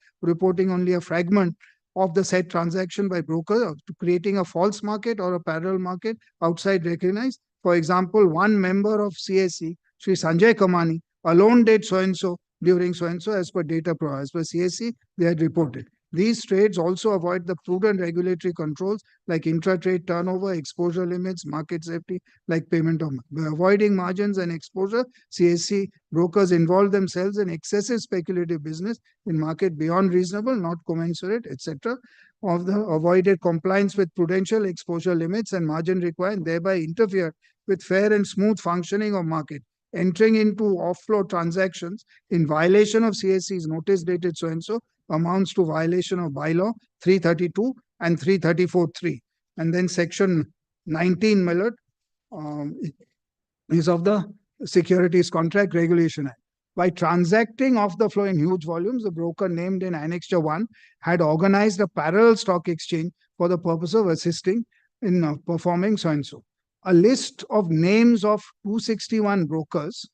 [SPEAKER 7] only a fragment of the said transaction by broker, creating a false market or a parallel market outside recognized. For example, one member of CSE, Sri Sanjay Kamani, alone did so-and-so during so-and-so as per data as per CSE, they had reported. These trades also avoid the prudent regulatory controls like intra-trade turnover, exposure limits, market safety, like payment of. By avoiding margins and exposure, CSE brokers involve themselves in excessive speculative business in market beyond reasonable, not commensurate, etc. of the avoided compliance with prudential exposure limits and margin required, thereby interfere with fair and smooth functioning of market. Entering into off-floor transactions in violation of CSE's notice dated so-and-so amounts to violation of bylaw 332 and 334(3). And then section 19, my lord, is of the Securities Contract Regulation Act. By transacting off the floor in huge volumes, the broker named in Annexure 1 had organized a parallel stock exchange for the purpose of assisting in performing so-and-so. A list of names of 261 brokers,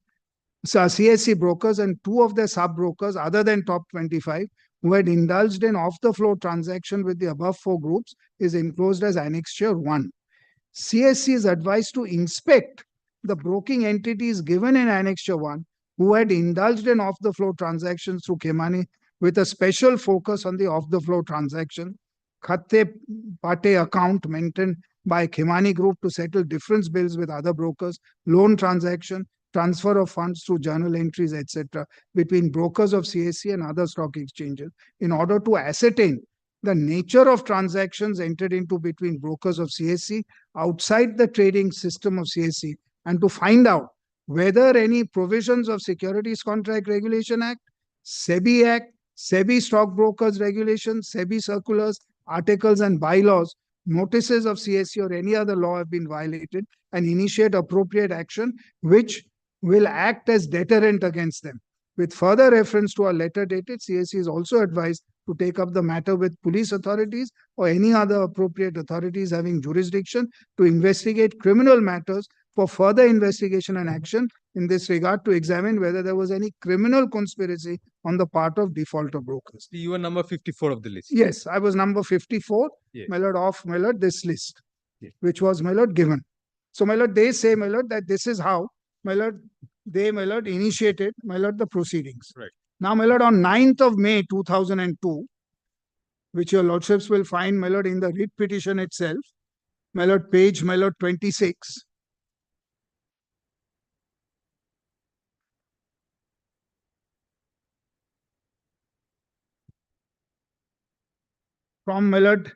[SPEAKER 7] CSE brokers and 2 of their sub-brokers other than top 25 who had indulged in off-the-floor transaction with the above 4 groups is enclosed as Annexure 1. CSE is advised to inspect the broking entities given in Annexure 1 who had indulged in off-the-floor transactions through Khemani with a special focus on the off-the-floor transaction Khatte Pate account maintained by Khimani Group to settle difference bills with other brokers, loan transaction, transfer of funds through journal entries, etc., between brokers of CSE and other stock exchanges in order to ascertain the nature of transactions entered into between brokers of CSE outside the trading system of CSE, and to find out whether any provisions of Securities Contract Regulation Act, SEBI Act, SEBI Stockbrokers Regulations, SEBI circulars, articles and bylaws, notices of CSE or any other law have been violated, and initiate appropriate action which will act as deterrent against them. With further reference to a letter dated, CSE is also advised to take up the matter with police authorities or any other appropriate authorities having jurisdiction to investigate criminal matters for further investigation and action in this regard, to examine whether there was any criminal conspiracy on the part of defaulter brokers.
[SPEAKER 2] You were number 54 of the list.
[SPEAKER 7] Yes, I was number 54,
[SPEAKER 2] Yes.
[SPEAKER 7] my lord, of my lord, this list,
[SPEAKER 2] Yes.
[SPEAKER 7] which was my lord given. So my lord, they say, my lord, that this is how my lord, they, my lord, initiated, my lord, the proceedings.
[SPEAKER 2] Right.
[SPEAKER 7] Now, my lord, on 9th of May 2002, which your lordships will find, my lord, in the writ petition itself, my lord, page, my lord, 26. From my lord,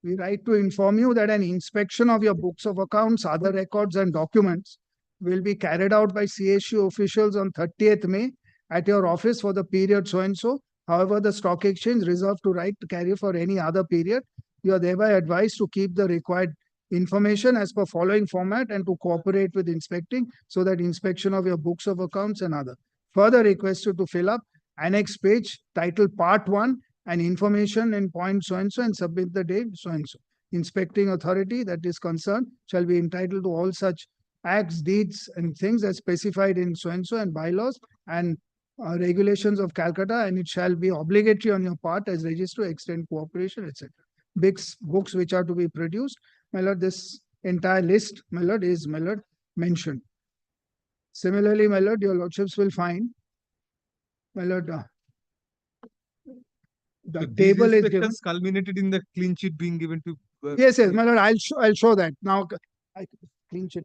[SPEAKER 7] we write to inform you that an inspection of your books of accounts, other records and documents will be carried out by CSU officials on 30th May at your office for the period so-and-so. However, the stock exchange reserved to right to carry for any other period. You are thereby advised to keep the required information as per following format and to cooperate with inspecting so that inspection of your books of accounts and other. Further requested to fill up annex page titled Part 1 and information in point so-and-so and submit the date so-and-so. Inspecting authority that is concerned shall be entitled to all such acts, deeds and things as specified in so-and-so and bylaws and regulations of Calcutta, and it shall be obligatory on your part as register to extend cooperation, etc. Books which are to be produced, my lord, this entire list, my lord, is, my lord, mentioned. Similarly, my lord, your lordships will find, my lord, the table is given.
[SPEAKER 2] Culminated in the clean sheet being given to.
[SPEAKER 7] Yes, my lord, I'll show that. Now, clean sheet,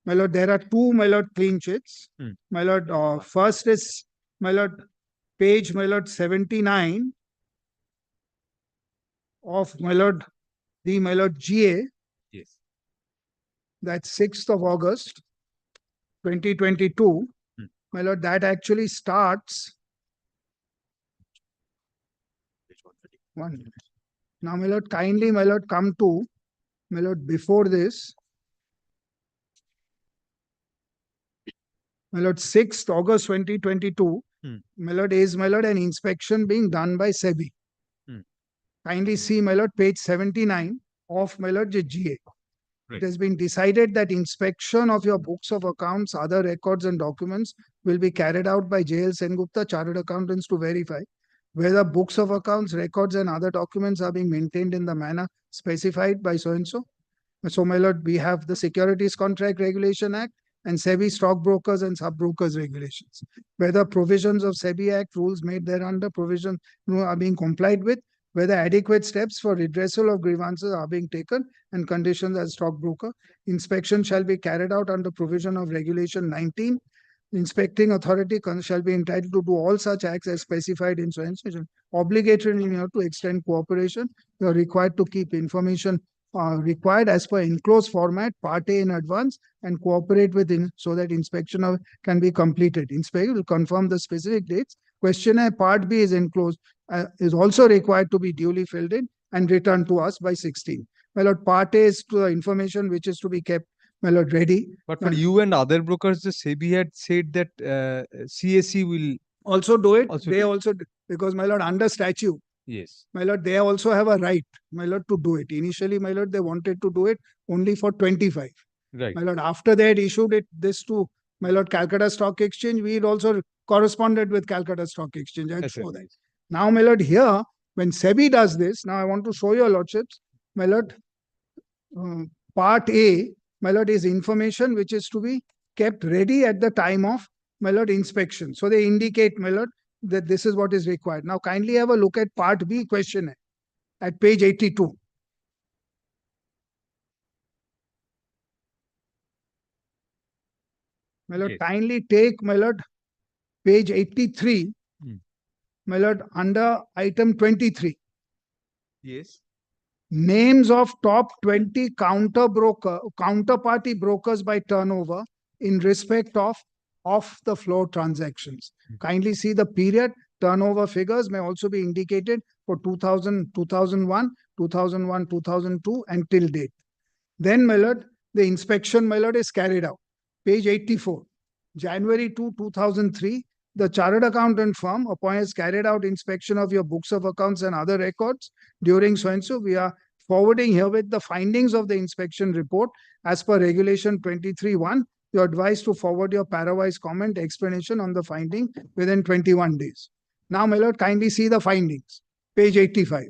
[SPEAKER 7] my lord, there are two, my lord, clean sheets. My lord, first is, my lord, page, my lord, 79 of, my lord, the, my lord, GA.
[SPEAKER 2] Yes.
[SPEAKER 7] That's 6th of August, 2022. My lord, that actually starts. One minute. Now, my lord, kindly, my lord, come to, my lord, before this. My lord, 6th August 2022, my lord, is, my lord, an inspection being done by SEBI. Kindly see, my lord, page 79 of, my lord, GA. It has been decided that inspection of your books of accounts, other records and documents will be carried out by JL Sengupta Chartered Accountants to verify whether books of accounts, records and other documents are being maintained in the manner specified by so-and-so. So, my lord, we have the Securities Contract Regulation Act and SEBI Stockbrokers and Subbrokers Regulations. Whether provisions of SEBI Act rules made thereunder provisions are being complied with, whether adequate steps for redressal of grievances are being taken, and conditions as stockbroker. Inspection shall be carried out under provision of Regulation 19. Inspecting authority shall be entitled to do all such acts as specified in so-and-so. Obligatory to extend cooperation. You are required to keep information required as per enclosed format, Part A in advance, and cooperate with so that inspection can be completed. Inspector will confirm the specific dates. Questionnaire Part B is enclosed, is also required to be duly filled in and returned to us by 16. My lord, Part A is to the information which is to be kept, my lord, ready.
[SPEAKER 2] But for you and other brokers, the SEBI had said that CSE will
[SPEAKER 7] also do it.
[SPEAKER 2] Also
[SPEAKER 7] they
[SPEAKER 2] do.
[SPEAKER 7] also, because my lord, under statute,
[SPEAKER 2] yes,
[SPEAKER 7] my lord, they also have a right, my lord, to do it. Initially, my lord, they wanted to do it only for 25.
[SPEAKER 2] Right.
[SPEAKER 7] My lord, after they had issued this to, my lord, Calcutta Stock Exchange, we had also corresponded with Calcutta Stock Exchange. I'd show that. Now, my lord, here, when SEBI does this, now I want to show your lordships, my lord, Part A, my lord, is information which is to be kept ready at the time of, my lord, inspection. So they indicate, my lord, that this is what is required. Now kindly have a look at part B questionnaire at page 82. My lord, kindly take, my lord, page 83, my lord, under item 23.
[SPEAKER 2] Yes.
[SPEAKER 7] Names of top 20 counterparty brokers by turnover in respect of off-the-floor transactions. Kindly see the period. Turnover figures may also be indicated for 2000, 2001, 2001, 2002 and till date. Then, my lord, the inspection, my lord, is carried out. Page 84. January 2, 2003, the chartered accountant firm has carried out inspection of your books of accounts and other records during so-and-so. We are forwarding herewith the findings of the inspection report as per regulation 23(1). You are advised to forward your parawise comment explanation on the finding within 21 days. Now, my lord, kindly see the findings. Page 85.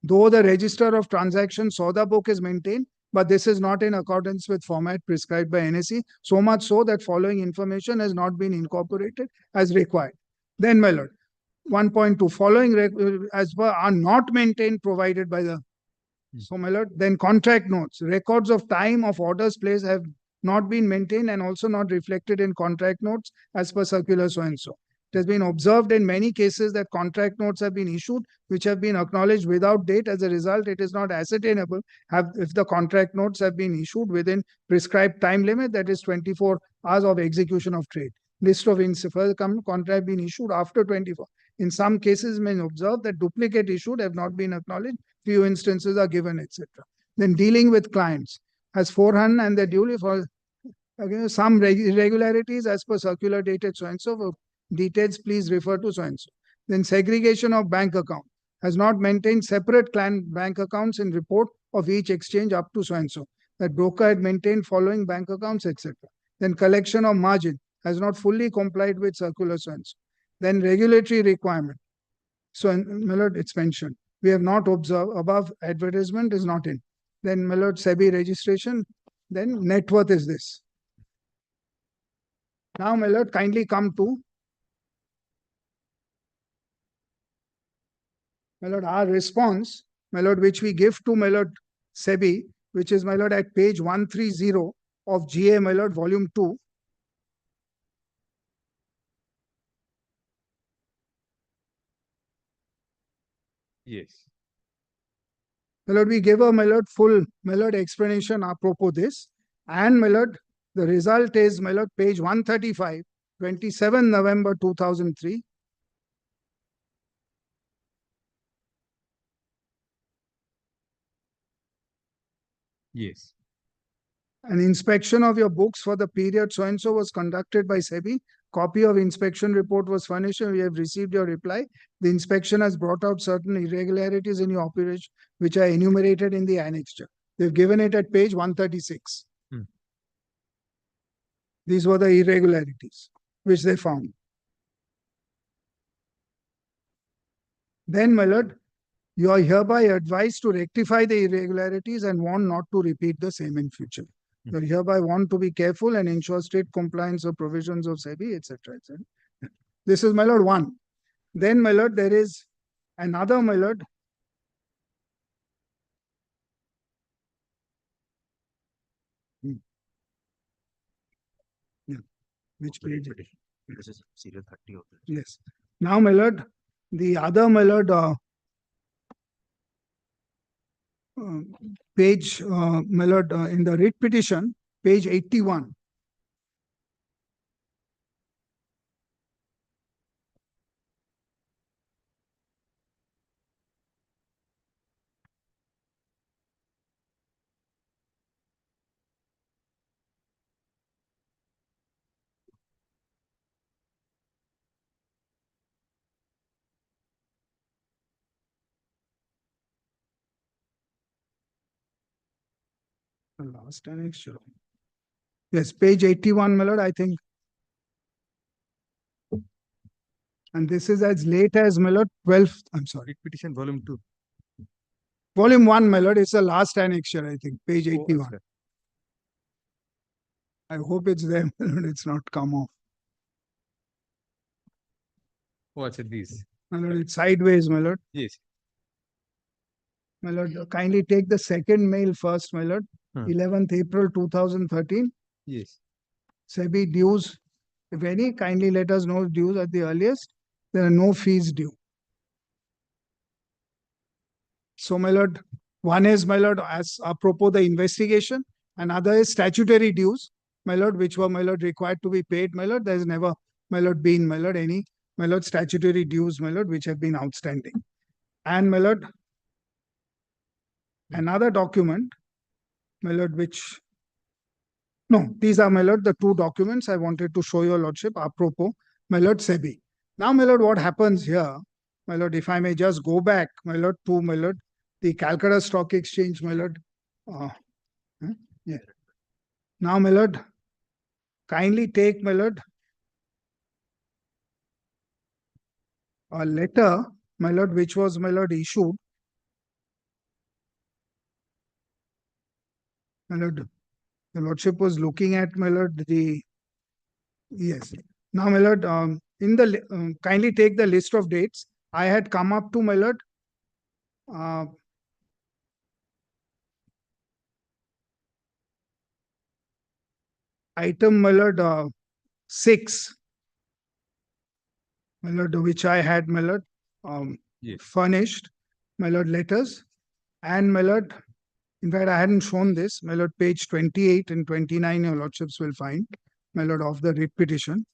[SPEAKER 7] Though the register of transactions SODA book is maintained, but this is not in accordance with format prescribed by NSE, so much so that following information has not been incorporated as required. Then, my lord, 1.2, following as per are not maintained provided by the. So, my lord, then contract notes, records of time of orders placed have not been maintained and also not reflected in contract notes as per circular so-and-so. It has been observed in many cases that contract notes have been issued which have been acknowledged without date. As a result, it is not ascertainable if the contract notes have been issued within prescribed time limit, that is 24 hours of execution of trade. List of contract been issued after 24. In some cases, may observe that duplicate issued have not been acknowledged. Few instances are given, etc. Then dealing with clients has 400 and they duly for again some irregularities as per circular dated so-and-so. For details, please refer to so-and-so. Then segregation of bank account has not maintained separate client bank accounts in report of each exchange up to so-and-so. That broker had maintained following bank accounts, etc. Then collection of margin has not fully complied with circular so-and-so. Then regulatory requirement. So, my lord, it's mentioned. We have not observed above advertisement is not in. Then, my lord, SEBI registration. Then net worth is this. Now, my lord, kindly come to, my lord, our response, my lord, which we give to, my lord, SEBI, which is, my lord, at page 130 of GA, my lord, volume 2.
[SPEAKER 2] Yes.
[SPEAKER 7] My lord, we give a, my lord, full, my lord, explanation apropos this. And, my lord, the result is, my lord, page 135, 27 November 2003.
[SPEAKER 2] Yes.
[SPEAKER 7] An inspection of your books for the period so-and-so was conducted by SEBI. Copy of inspection report was furnished and we have received your reply. The inspection has brought out certain irregularities in your operation, which are enumerated in the annexure. They've given it at page 136. These were the irregularities which they found. Then, my lord, you are hereby advised to rectify the irregularities and warned not to repeat the same in future. You are hereby warned to be careful and ensure strict compliance of provisions of SEBI, etc., etc. This is, my lord, one. Then, my lord, there is another, my lord. Yeah. Which page?
[SPEAKER 12] This is serial 30 of this.
[SPEAKER 7] Yes. Now, my lord, the other, my lord, page, my lord, in the writ petition, page 81. The last annexure. Yes, page 81, my lord, I think. And this is as late as, my lord, 12th, I'm sorry.
[SPEAKER 2] Petition volume 2.
[SPEAKER 7] Volume 1, my lord, is the last annexure, I think, page 81.
[SPEAKER 2] Okay.
[SPEAKER 7] I hope it's there, my lord, it's not come off.
[SPEAKER 2] What's it, this?
[SPEAKER 7] My lord, it's sideways, my lord.
[SPEAKER 2] Yes.
[SPEAKER 7] My lord, kindly take the second mail first, my lord. 11th April 2013.
[SPEAKER 2] Yes.
[SPEAKER 7] SEBI dues, if any, kindly let us know dues at the earliest. There are no fees due. So, my lord, one is, my lord, as apropos the investigation, another is statutory dues, my lord, which were, my lord, required to be paid, my lord. There has never, my lord, been, my lord, any, my lord, statutory dues, my lord, which have been outstanding. And, my lord, another document, my lord, which, no, these are, my lord, the two documents I wanted to show your lordship, apropos, my lord, SEBI. Now, my lord, what happens here, my lord, if I may just go back, my lord, to, my lord, the Calcutta Stock Exchange, my lord. Yeah. Now, my lord, kindly take, my lord, a letter, my lord, which was, my lord, issued. My lord, the lordship was looking at, my lord, the, yes. Now, my lord, in the, kindly take the list of dates. I had come up to, my lord, item, my lord, 6, my lord, which I had, my lord, furnished, my lord, letters. And, my lord, in fact, I hadn't shown this, my lord, page 28 and 29, your lordships will find, my lord, of the writ petition.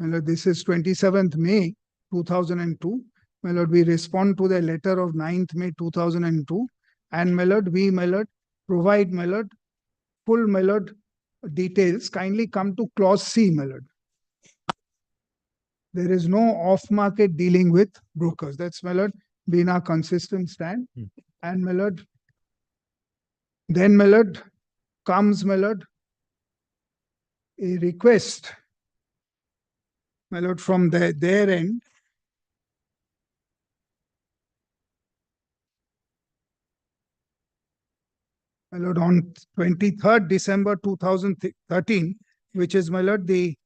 [SPEAKER 7] My lord, this is 27th May 2002. My lord, we respond to the letter of 9th May 2002. And, my lord, we, my lord, provide, my lord, full, my lord, details. Kindly come to clause C, my lord. There is no off-market dealing with brokers. That's, my lord, been our consistent stand. And, my lord, then, my lord, comes, my lord, a request, my lord, from their end. My lord, on 23rd December 2013, which is, my lord, the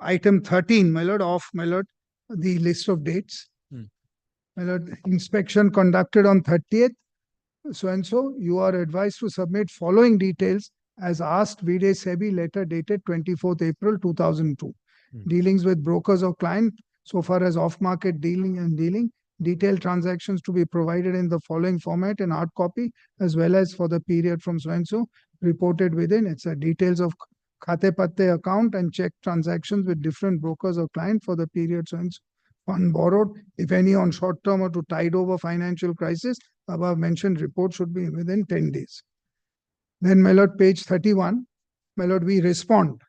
[SPEAKER 7] item 13, my lord, of, my lord, the list of dates. My lord, inspection conducted on 30th. So and so, you are advised to submit following details as asked vide SEBI letter dated 24th April 2002. Dealings with brokers or client, so far as off-market dealing, detailed transactions to be provided in the following format in hard copy, as well as for the period from so and so, reported within. It's a details of khate patte account and check transactions with different brokers or client for the period so and so. Fund borrowed, if any, on short term or to tide over financial crisis, above mentioned report should be within 10 days. Then, my lord, page 31, my lord, we respond.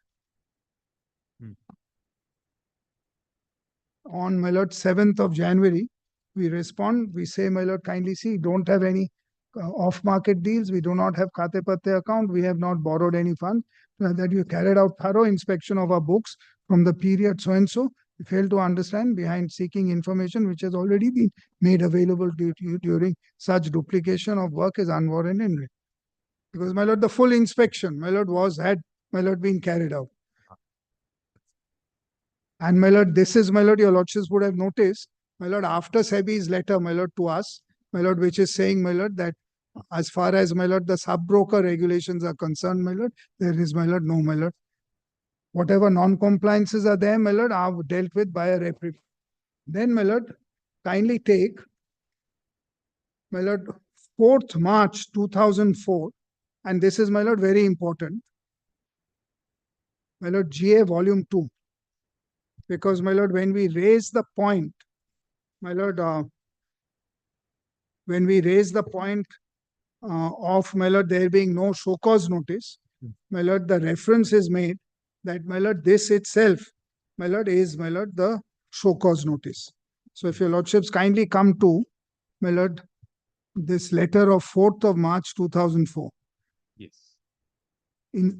[SPEAKER 7] On, my lord, 7th of January, we respond. We say, my lord, kindly see, don't have any off-market deals. We do not have khate patte account. We have not borrowed any fund. That you carried out thorough inspection of our books from the period so and so. We fail to understand behind seeking information which has already been made available to you during such duplication of work is unwarranted. Because, my lord, the full inspection, my lord, had, my lord, been carried out. And, my lord, this is, my lord, your lordships would have noticed, my lord, after SEBI's letter, my lord, to us, my lord, which is saying, my lord, that as far as, my lord, the sub-broker regulations are concerned, my lord, there is, my lord, no, my lord. Whatever non-compliances are there, my lord, are dealt with by a reprimand. Then, my lord, kindly take, my lord, 4th March 2004, and this is, my lord, very important. My lord, GA volume 2. Because, my lord, when we raise the point, my lord, when we raise the point of, my lord, there being no show cause notice, my lord, the reference is made that, my lord, this itself, my lord, is, my lord, the show cause notice. So, if your lordships kindly come to, my lord, this letter of 4th of March 2004.
[SPEAKER 2] Yes.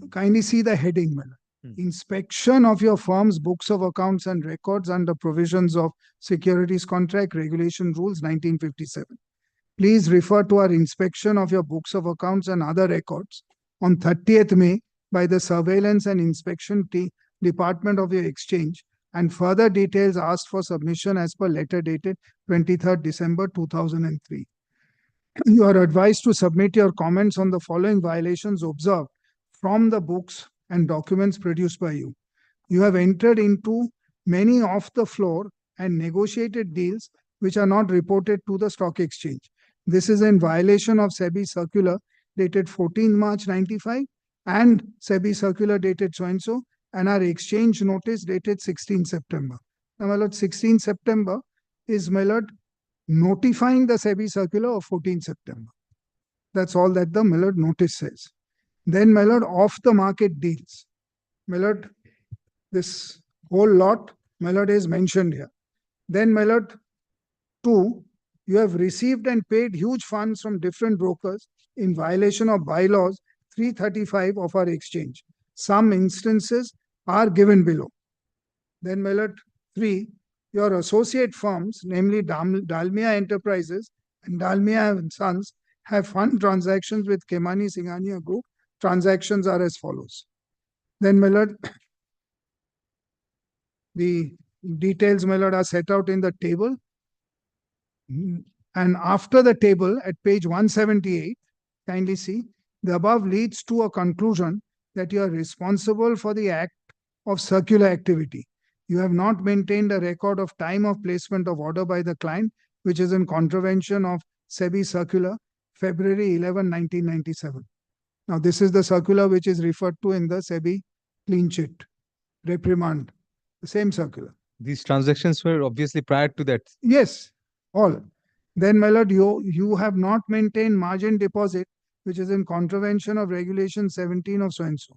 [SPEAKER 7] Kindly see the heading, my lord. Inspection of your firm's books of accounts and records under provisions of Securities Contract Regulation Rules 1957. Please refer to our inspection of your books of accounts and other records on 30th May by the Surveillance and Inspection Department of your exchange, and further details asked for submission as per letter dated 23rd December 2003. You are advised to submit your comments on the following violations observed from the books and documents produced by you. You have entered into many off-the-floor and negotiated deals which are not reported to the stock exchange. This is in violation of SEBI circular dated 14 March 95 and SEBI circular dated so-and-so and our exchange notice dated 16 September. Now, my lord, 16 September is, my lord, notifying the SEBI circular of 14 September. That's all that the, my lord, notice says. Then, my lord, off-the-market deals. My lord, this whole lot, my lord, is mentioned here. Then, my lord, 2, you have received and paid huge funds from different brokers in violation of bylaws 335 of our exchange. Some instances are given below. Then, my lord, 3, your associate firms, namely Dalmia Enterprises and Dalmia and Sons, have fund transactions with Kemani Singhania Group. Transactions are as follows. Then, my lord, the details, my lord, are set out in the table. And after the table at page 178, kindly see, the above leads to a conclusion that you are responsible for the act of circular activity. You have not maintained a record of time of placement of order by the client, which is in contravention of SEBI circular, February 11, 1997. Now, this is the circular which is referred to in the SEBI clean sheet, reprimand, the same circular.
[SPEAKER 2] These transactions were obviously prior to that.
[SPEAKER 7] Yes, all. Then, my lord, you have not maintained margin deposit, which is in contravention of regulation 17 of so-and-so.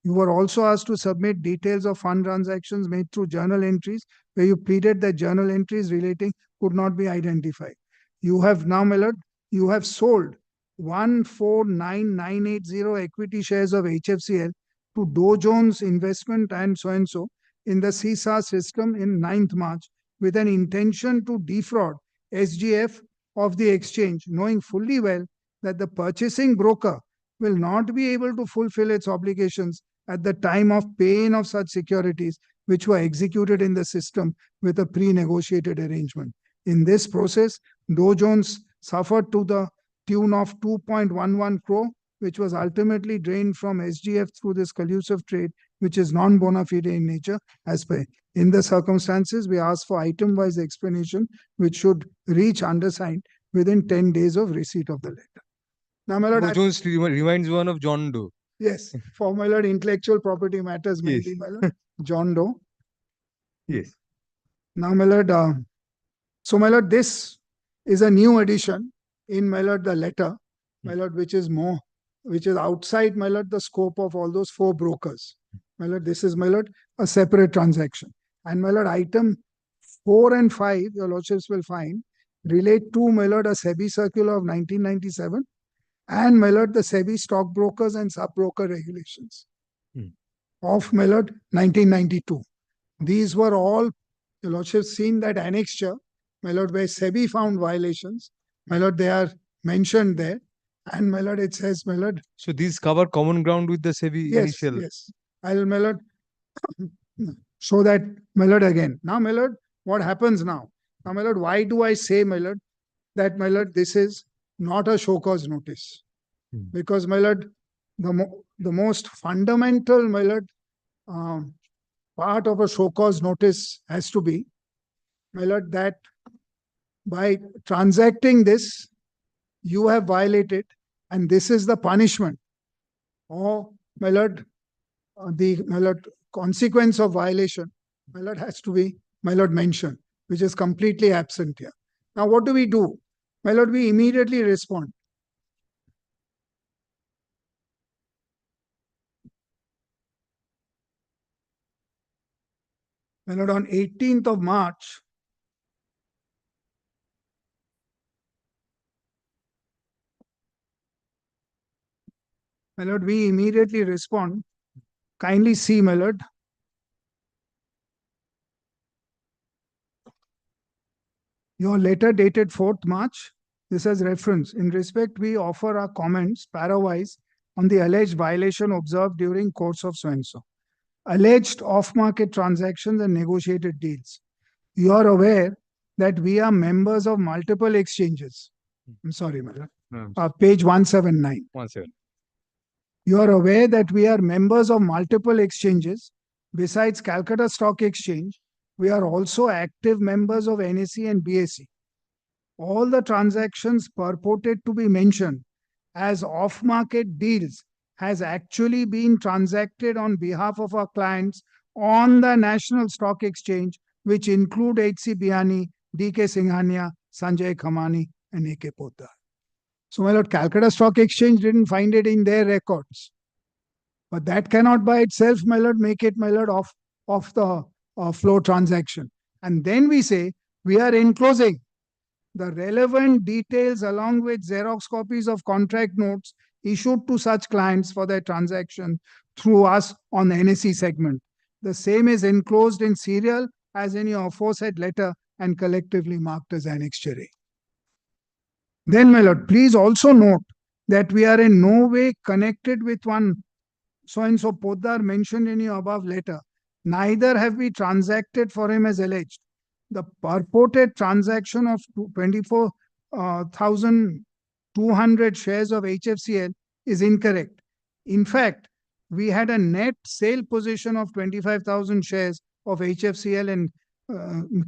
[SPEAKER 7] You were also asked to submit details of fund transactions made through journal entries, where you pleaded that journal entries relating could not be identified. You have now, my lord, you have sold 149,980 equity shares of HFCL to Dow Jones Investment and so-and-so in the CSA system in 9th March with an intention to defraud SGF of the exchange, knowing fully well that the purchasing broker will not be able to fulfill its obligations at the time of pay-in of such securities which were executed in the system with a pre-negotiated arrangement. In this process, Dow Jones suffered to the tune of 2.11 crore, which was ultimately drained from SGF through this collusive trade, which is non-bona fide in nature as per. In the circumstances, we ask for item-wise explanation, which should reach undersigned within 10 days of receipt of the letter. Now, my lord,
[SPEAKER 2] Dow Jones reminds one of John Doe.
[SPEAKER 7] Yes, for my lord, intellectual property matters mainly, my lord, John Doe.
[SPEAKER 2] Yes.
[SPEAKER 7] Now, my lord, so my lord, this is a new addition in, my lord, the letter, my lord, which is outside, my lord, the scope of all those 4 brokers. My lord, this is, my lord, a separate transaction. And, my lord, item 4 and 5, your lordships will find, relate to, my lord, a SEBI circular of 1997 and, my lord, the SEBI stockbrokers and sub-broker regulations of, my lord, 1992. These were all, your lordships seen that annexure, my lord, where SEBI found violations. My lord, they are mentioned there. And, my lord, it says, my lord.
[SPEAKER 2] So these cover common ground with the SEBI initial.
[SPEAKER 7] Yes. I'll, my lord, show that, my lord, again. Now, my lord, what happens now? Now, my lord, why do I say, my lord, that, my lord, this is not a show cause notice? Because, my lord, the most fundamental, my lord, part of a show cause notice has to be, my lord, that by transacting this, you have violated, and this is the punishment. Or, my lord, my lord, consequence of violation, my lord, has to be, my lord, mentioned, which is completely absent here. Now, what do? My lord, we immediately respond. My lord, on 18th of March, my lord, we immediately respond. Kindly see, my lord. Your letter dated 4th March. This has reference. In respect, we offer our comments parawise on the alleged violation observed during course of so-and-so. Alleged off-market transactions and negotiated deals. You are aware that we are members of multiple exchanges. I'm sorry, madam. Page 179.
[SPEAKER 2] 179.
[SPEAKER 7] You are aware that we are members of multiple exchanges. Besides Calcutta Stock Exchange, we are also active members of NSE and BSE. All the transactions purported to be mentioned as off-market deals has actually been transacted on behalf of our clients on the National Stock Exchange, which include H.C. Biyani, D.K. Singhania, Sanjay Khamani, and A.K. Poddar. So, my lord, Calcutta Stock Exchange didn't find it in their records. But that cannot by itself, my lord, make it, my lord, of the flow transaction. And then we say, we are enclosing the relevant details along with Xerox copies of contract notes issued to such clients for their transaction through us on the NSE segment. The same is enclosed in serial as in your aforesaid letter and collectively marked as Annex A. Then, my lord, please also note that we are in no way connected with one so-and-so Poddar mentioned in your above letter. Neither have we transacted for him as alleged. The purported transaction of 24,200 shares of HFCL is incorrect. In fact, we had a net sale position of 25,000 shares of HFCL in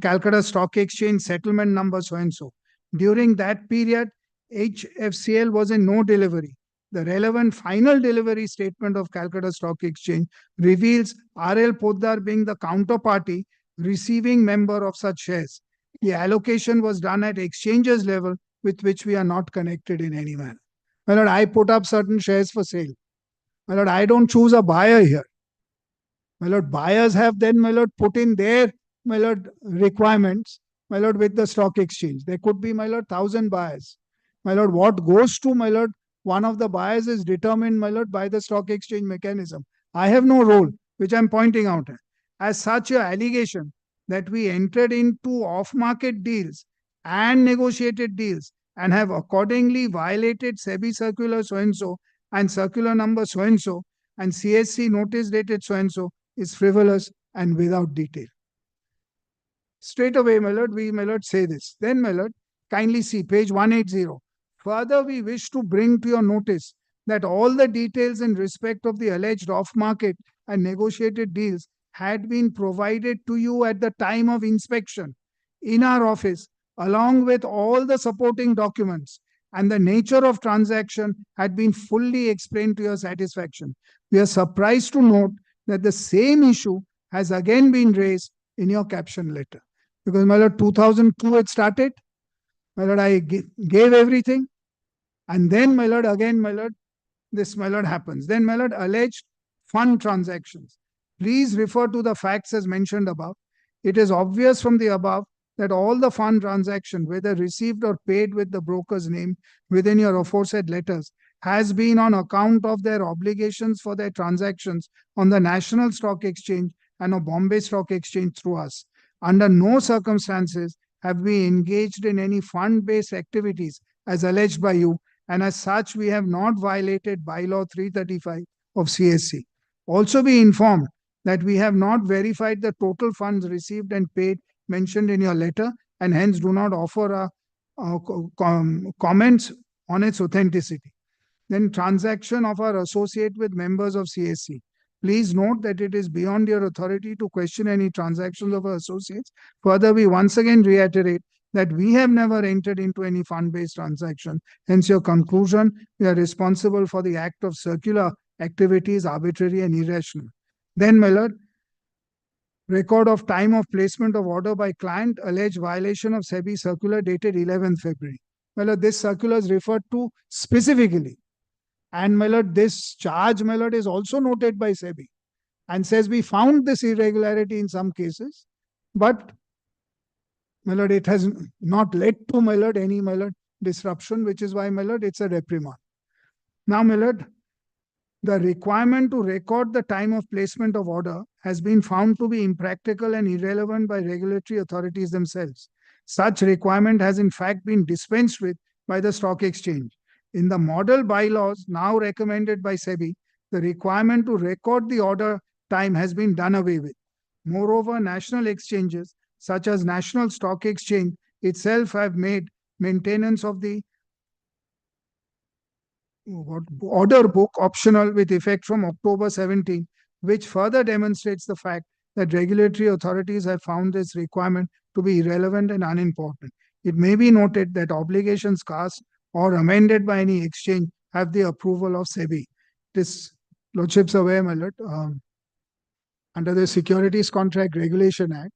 [SPEAKER 7] Calcutta Stock Exchange settlement number so-and-so. During that period, HFCL was in no delivery. The relevant final delivery statement of Calcutta Stock Exchange reveals R.L. Poddar being the counterparty receiving member of such shares. The allocation was done at exchanges level with which we are not connected in any manner. My lord, I put up certain shares for sale. My lord, I don't choose a buyer here. My lord, buyers have then, my lord, put in their, my lord, requirements, my lord, with the stock exchange. There could be, my lord, 1,000 buyers. My lord, what goes to, my lord, one of the buyers is determined, my lord, by the stock exchange mechanism. I have no role, which I'm pointing out. As such, your allegation that we entered into off-market deals and negotiated deals and have accordingly violated SEBI circular so-and-so and circular number so-and-so and CSC notice dated so-and-so is frivolous and without detail. Straight away, my lord, we, my lord, say this. Then, my lord, kindly see page 180. Further, we wish to bring to your notice that all the details in respect of the alleged off-market and negotiated deals had been provided to you at the time of inspection in our office, along with all the supporting documents, and the nature of transaction had been fully explained to your satisfaction. We are surprised to note that the same issue has again been raised in your caption letter. Because, my lord, 2002 it started. My lord, I gave everything. And then, my lord, again, my lord, this, my lord, happens. Then, my lord, alleged fund transactions. Please refer to the facts as mentioned above. It is obvious from the above that all the fund transactions, whether received or paid with the broker's name within your aforesaid letters, has been on account of their obligations for their transactions on the National Stock Exchange and a Bombay Stock Exchange through us. Under no circumstances have we engaged in any fund-based activities as alleged by you, and as such we have not violated bylaw 335 of CSC. Also be informed that we have not verified the total funds received and paid mentioned in your letter, and hence do not offer comments on its authenticity. Then transaction of our associate with members of CSC. Please note that it is beyond your authority to question any transactions of our associates. Further, we once again reiterate that we have never entered into any fund-based transaction. Hence, your conclusion, we are responsible for the act of circular activity is arbitrary and irrational. Then, my lord, record of time of placement of order by client, alleged violation of SEBI circular dated 11th February. My lord, this circular is referred to specifically. And, my lord, this charge, my lord, is also noted by SEBI and says we found this irregularity in some cases, but, my lord, it has not led to, my lord, any, my lord, disruption, which is why, my lord, it's a reprimand. Now, my lord, the requirement to record the time of placement of order has been found to be impractical and irrelevant by regulatory authorities themselves. Such requirement has in fact been dispensed with by the stock exchange. In the model bylaws now recommended by SEBI, the requirement to record the order time has been done away with. Moreover, national exchanges such as National Stock Exchange itself have made maintenance of the order book optional with effect from October 17, which further demonstrates the fact that regulatory authorities have found this requirement to be irrelevant and unimportant. It may be noted that obligations cast or amended by any exchange have the approval of SEBI. This Lordships aware, my lord, under the Securities Contract Regulation Act,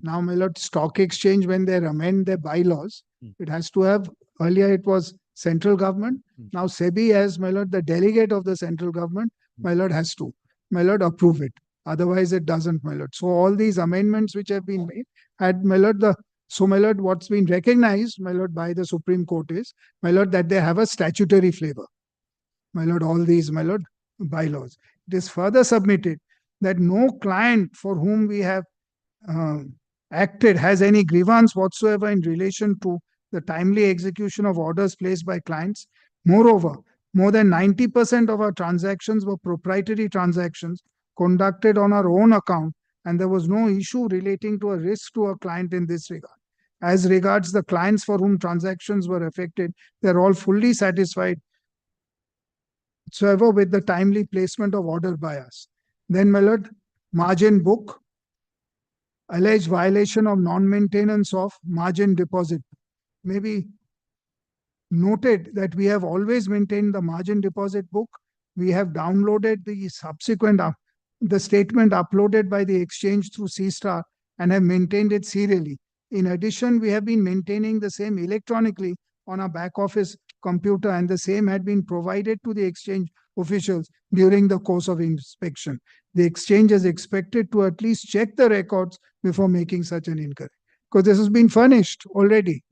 [SPEAKER 7] now, my lord, stock exchange, when they amend their bylaws, it has to have, earlier it was central government. Now SEBI, as my lord, the delegate of the central government, my lord, has to, my lord, approve it. Otherwise it doesn't, my lord. So all these amendments which have been made had, my lord, my lord, what's been recognized, my lord, by the Supreme Court is, my lord, that they have a statutory flavor. My lord, all these, my lord, bylaws. It is further submitted that no client for whom we have acted has any grievance whatsoever in relation to the timely execution of orders placed by clients. Moreover, more than 90% of our transactions were proprietary transactions conducted on our own account, and there was no issue relating to a risk to a client in this regard. As regards the clients for whom transactions were affected, they're all fully satisfied whatsoever with the timely placement of order by us. Then, my lord, margin book, alleged violation of non-maintenance of margin deposit. May be noted that we have always maintained the margin deposit book. We have downloaded the subsequent the statement uploaded by the exchange through C-Star and have maintained it serially. In addition, we have been maintaining the same electronically on our back office computer, and the same had been provided to the exchange officials during the course of inspection. The exchange is expected to at least check the records before making such an inquiry, because this has been furnished already.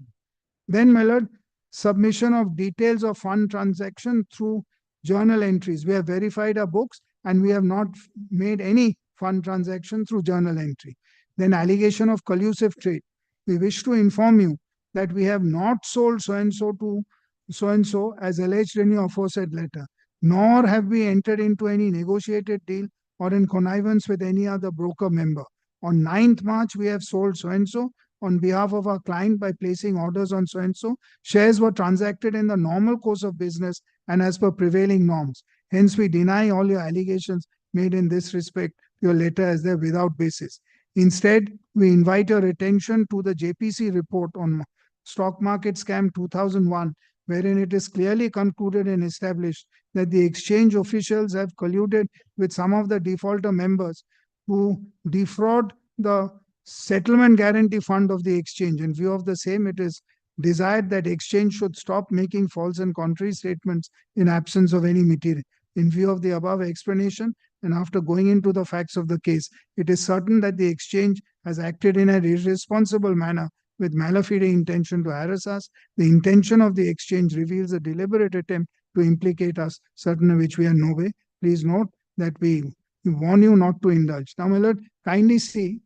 [SPEAKER 7] Then, my lord, submission of details of fund transaction through journal entries. We have verified our books and we have not made any fund transaction through journal entry. Then allegation of collusive trade. We wish to inform you that we have not sold so-and-so to so-and-so as alleged in your aforesaid letter, nor have we entered into any negotiated deal or in connivance with any other broker member. On 9th March, we have sold so-and-so on behalf of our client by placing orders on so-and-so. Shares were transacted in the normal course of business and as per prevailing norms. Hence, we deny all your allegations made in this respect, your letter as they're without basis. Instead, we invite your attention to the JPC report on Stock Market Scam 2001, wherein it is clearly concluded and established that the exchange officials have colluded with some of the defaulter members to defraud the settlement guarantee fund of the exchange. In view of the same, it is desired that exchange should stop making false and contrary statements in absence of any material. In view of the above explanation, and after going into the facts of the case, it is certain that the exchange has acted in an irresponsible manner with malafide intention to harass us. The intention of the exchange reveals a deliberate attempt to implicate us, certain of which we are no way. Please note that we warn you not to indulge. Now, my lord, kindly see,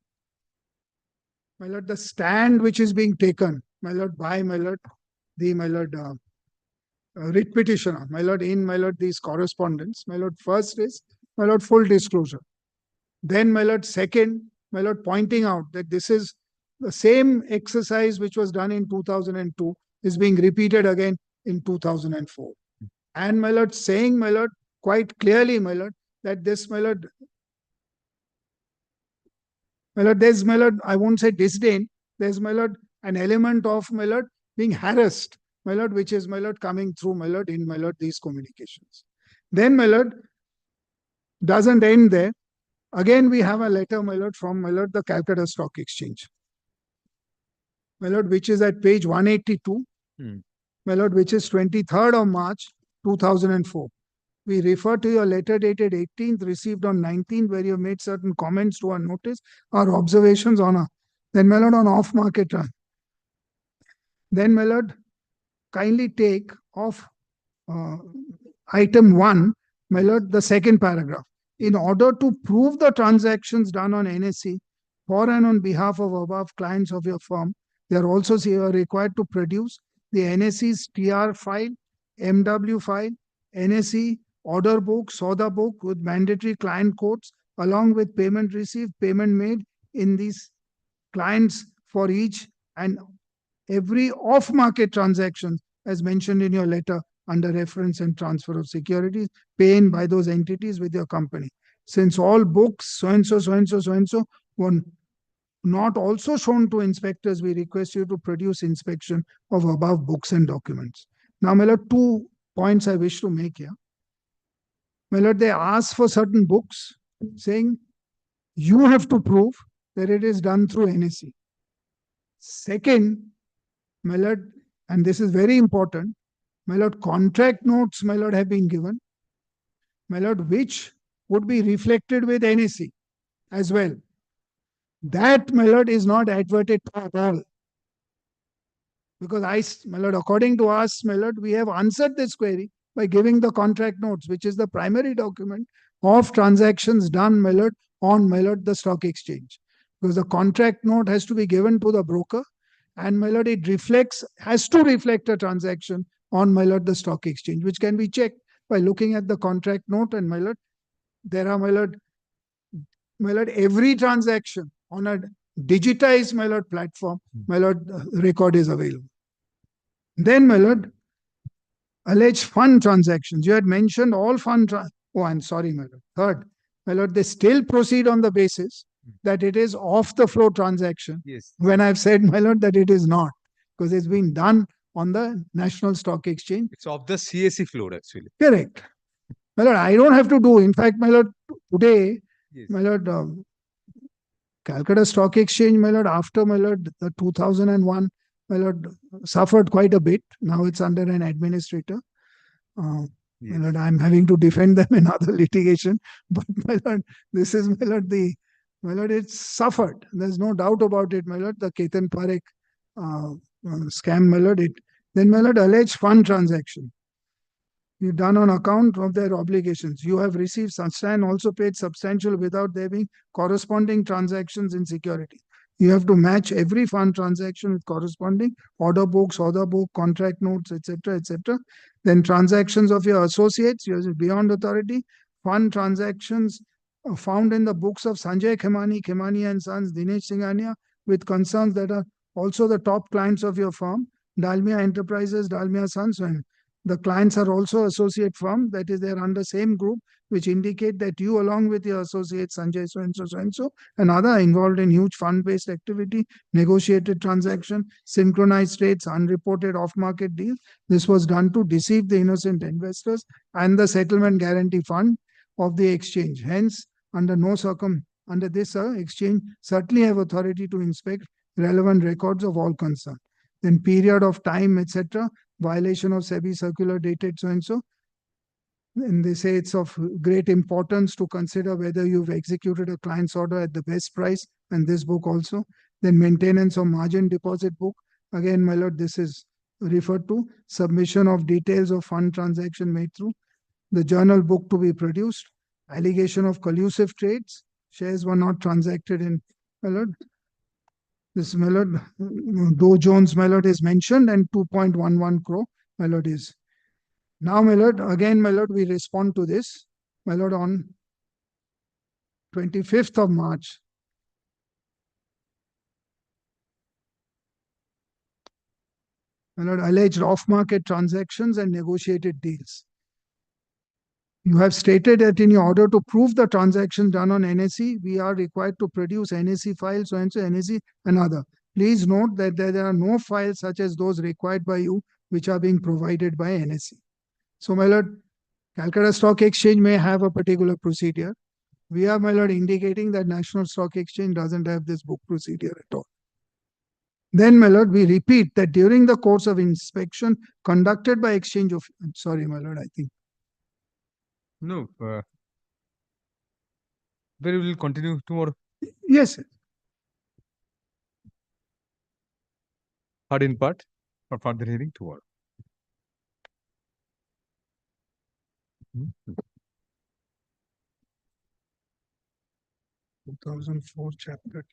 [SPEAKER 7] my lord, the stand which is being taken, my lord, by my lord, writ petitioner, my lord, in my lord, these correspondence. My lord, first is, my lord, full disclosure. Then, my lord, second, my lord, pointing out that this is the same exercise which was done in 2002 is being repeated again in 2004. And, my lord, saying, my lord, quite clearly, my lord, that this, my lord, there's, my lord, I won't say disdain, there's, my lord, an element of, my lord, being harassed, my lord, which is, my lord, coming through, my lord, in, my lord, these communications. Then, my lord, doesn't end there. Again, we have a letter, my lord, from, my lord, the Calcutta Stock Exchange, my lord, which is at page 182, my lord, which is 23rd of March, 2004. We refer to your letter dated 18th, received on 19th, where you have made certain comments to our notice, our observations on our, then, my lord, on off-market run. Then, my lord, kindly take off item 1, my lord, the second paragraph. In order to prove the transactions done on NSE for and on behalf of above clients of your firm, they are also required to produce the NSE's TR file, MW file, NSE, order book, SODA book with mandatory client codes, along with payment received, payment made in these clients for each and every off-market transaction as mentioned in your letter under reference and transfer of securities paid by those entities with your company. Since all books so-and-so, so-and-so, so-and-so were not also shown to inspectors, we request you to produce inspection of above books and documents. Now, my lord, 2 points I wish to make here. My lord, they ask for certain books saying you have to prove that it is done through NSE. Second, my lord, and this is very important, my lord, contract notes, my lord, have been given, my lord, which would be reflected with NSE as well. That, my lord, is not adverted to at all. Because my lord, according to us, my lord, we have answered this query by giving the contract notes, which is the primary document of transactions done, my lord, on, my lord, the stock exchange. Because the contract note has to be given to the broker, and, my lord, it has to reflect a transaction on, my lord, the stock exchange, which can be checked by looking at the contract note. And, my lord, there are, my lord, every transaction on a digitized, my lord, platform, my lord, record is available. Then, my lord, alleged fund transactions. You had mentioned all fund. Oh, I'm sorry, my lord. Third, my lord, they still proceed on the basis that it is off the flow transaction.
[SPEAKER 2] Yes.
[SPEAKER 7] When I've said, my lord, that it is not, because it's been done on the National Stock Exchange.
[SPEAKER 2] It's of the CSE floor, actually.
[SPEAKER 7] Correct. My lord, I don't have to do. In fact, my lord, today,
[SPEAKER 2] Yes.
[SPEAKER 7] my lord, Calcutta Stock Exchange, my lord, after, my lord, the 2001, my lord, suffered quite a bit. Now it's under an administrator. My lord, I'm having to defend them in other litigation. But, my lord, this is, my lord, my lord, it's suffered. There's no doubt about it, my lord. The Ketan Parekh scam, my lord. Then, my lord, alleged fund transaction. You've done on account of their obligations. You have received and also paid substantial without there being corresponding transactions in security. You have to match every fund transaction with corresponding order books, contract notes, etc., etc. Then transactions of your associates, yours beyond authority, fund transactions found in the books of Sanjay Khemani and Sons, Dinesh Singhania, with concerns that are also the top clients of your firm, Dalmia Enterprises, Dalmia Sons. The clients are also associate firm, that is, they are under same group, which indicate that you, along with your associates, Sanjay so-and-so, and other involved in huge fund-based activity, negotiated transaction, synchronized trades, unreported off-market deals. This was done to deceive the innocent investors and the settlement guarantee fund of the exchange. Hence, under this exchange certainly have authority to inspect relevant records of all concerned. Then period of time, etc., violation of SEBI circular dated so-and-so. And they say it's of great importance to consider whether you've executed a client's order at the best price, and this book also. Then maintenance of margin deposit book. Again, my lord, this is referred to. Submission of details of fund transaction made through. The journal book to be produced. Allegation of collusive trades. Shares were not transacted in, my lord. This, my lord, Dow Jones, my lord, is mentioned, and 2.11 crore, my lord, is. Now, my lord, again, my lord, we respond to this, my lord, on 25th of March. My lord, alleged off-market transactions and negotiated deals. You have stated that in your order to prove the transactions done on NSE, we are required to produce NSE files, so-and-so, NSE, and other. Please note that there are no files such as those required by you, which are being provided by NSE. So, my lord, Calcutta Stock Exchange may have a particular procedure. We are, my lord, indicating that National Stock Exchange doesn't have this book procedure at all. Then, my lord, we repeat that during the course of inspection conducted by exchange of... Sorry, my lord, I think.
[SPEAKER 2] No. We will continue tomorrow.
[SPEAKER 7] Yes, sir.
[SPEAKER 2] Part in part for further hearing tomorrow.
[SPEAKER 7] 2004 chapter.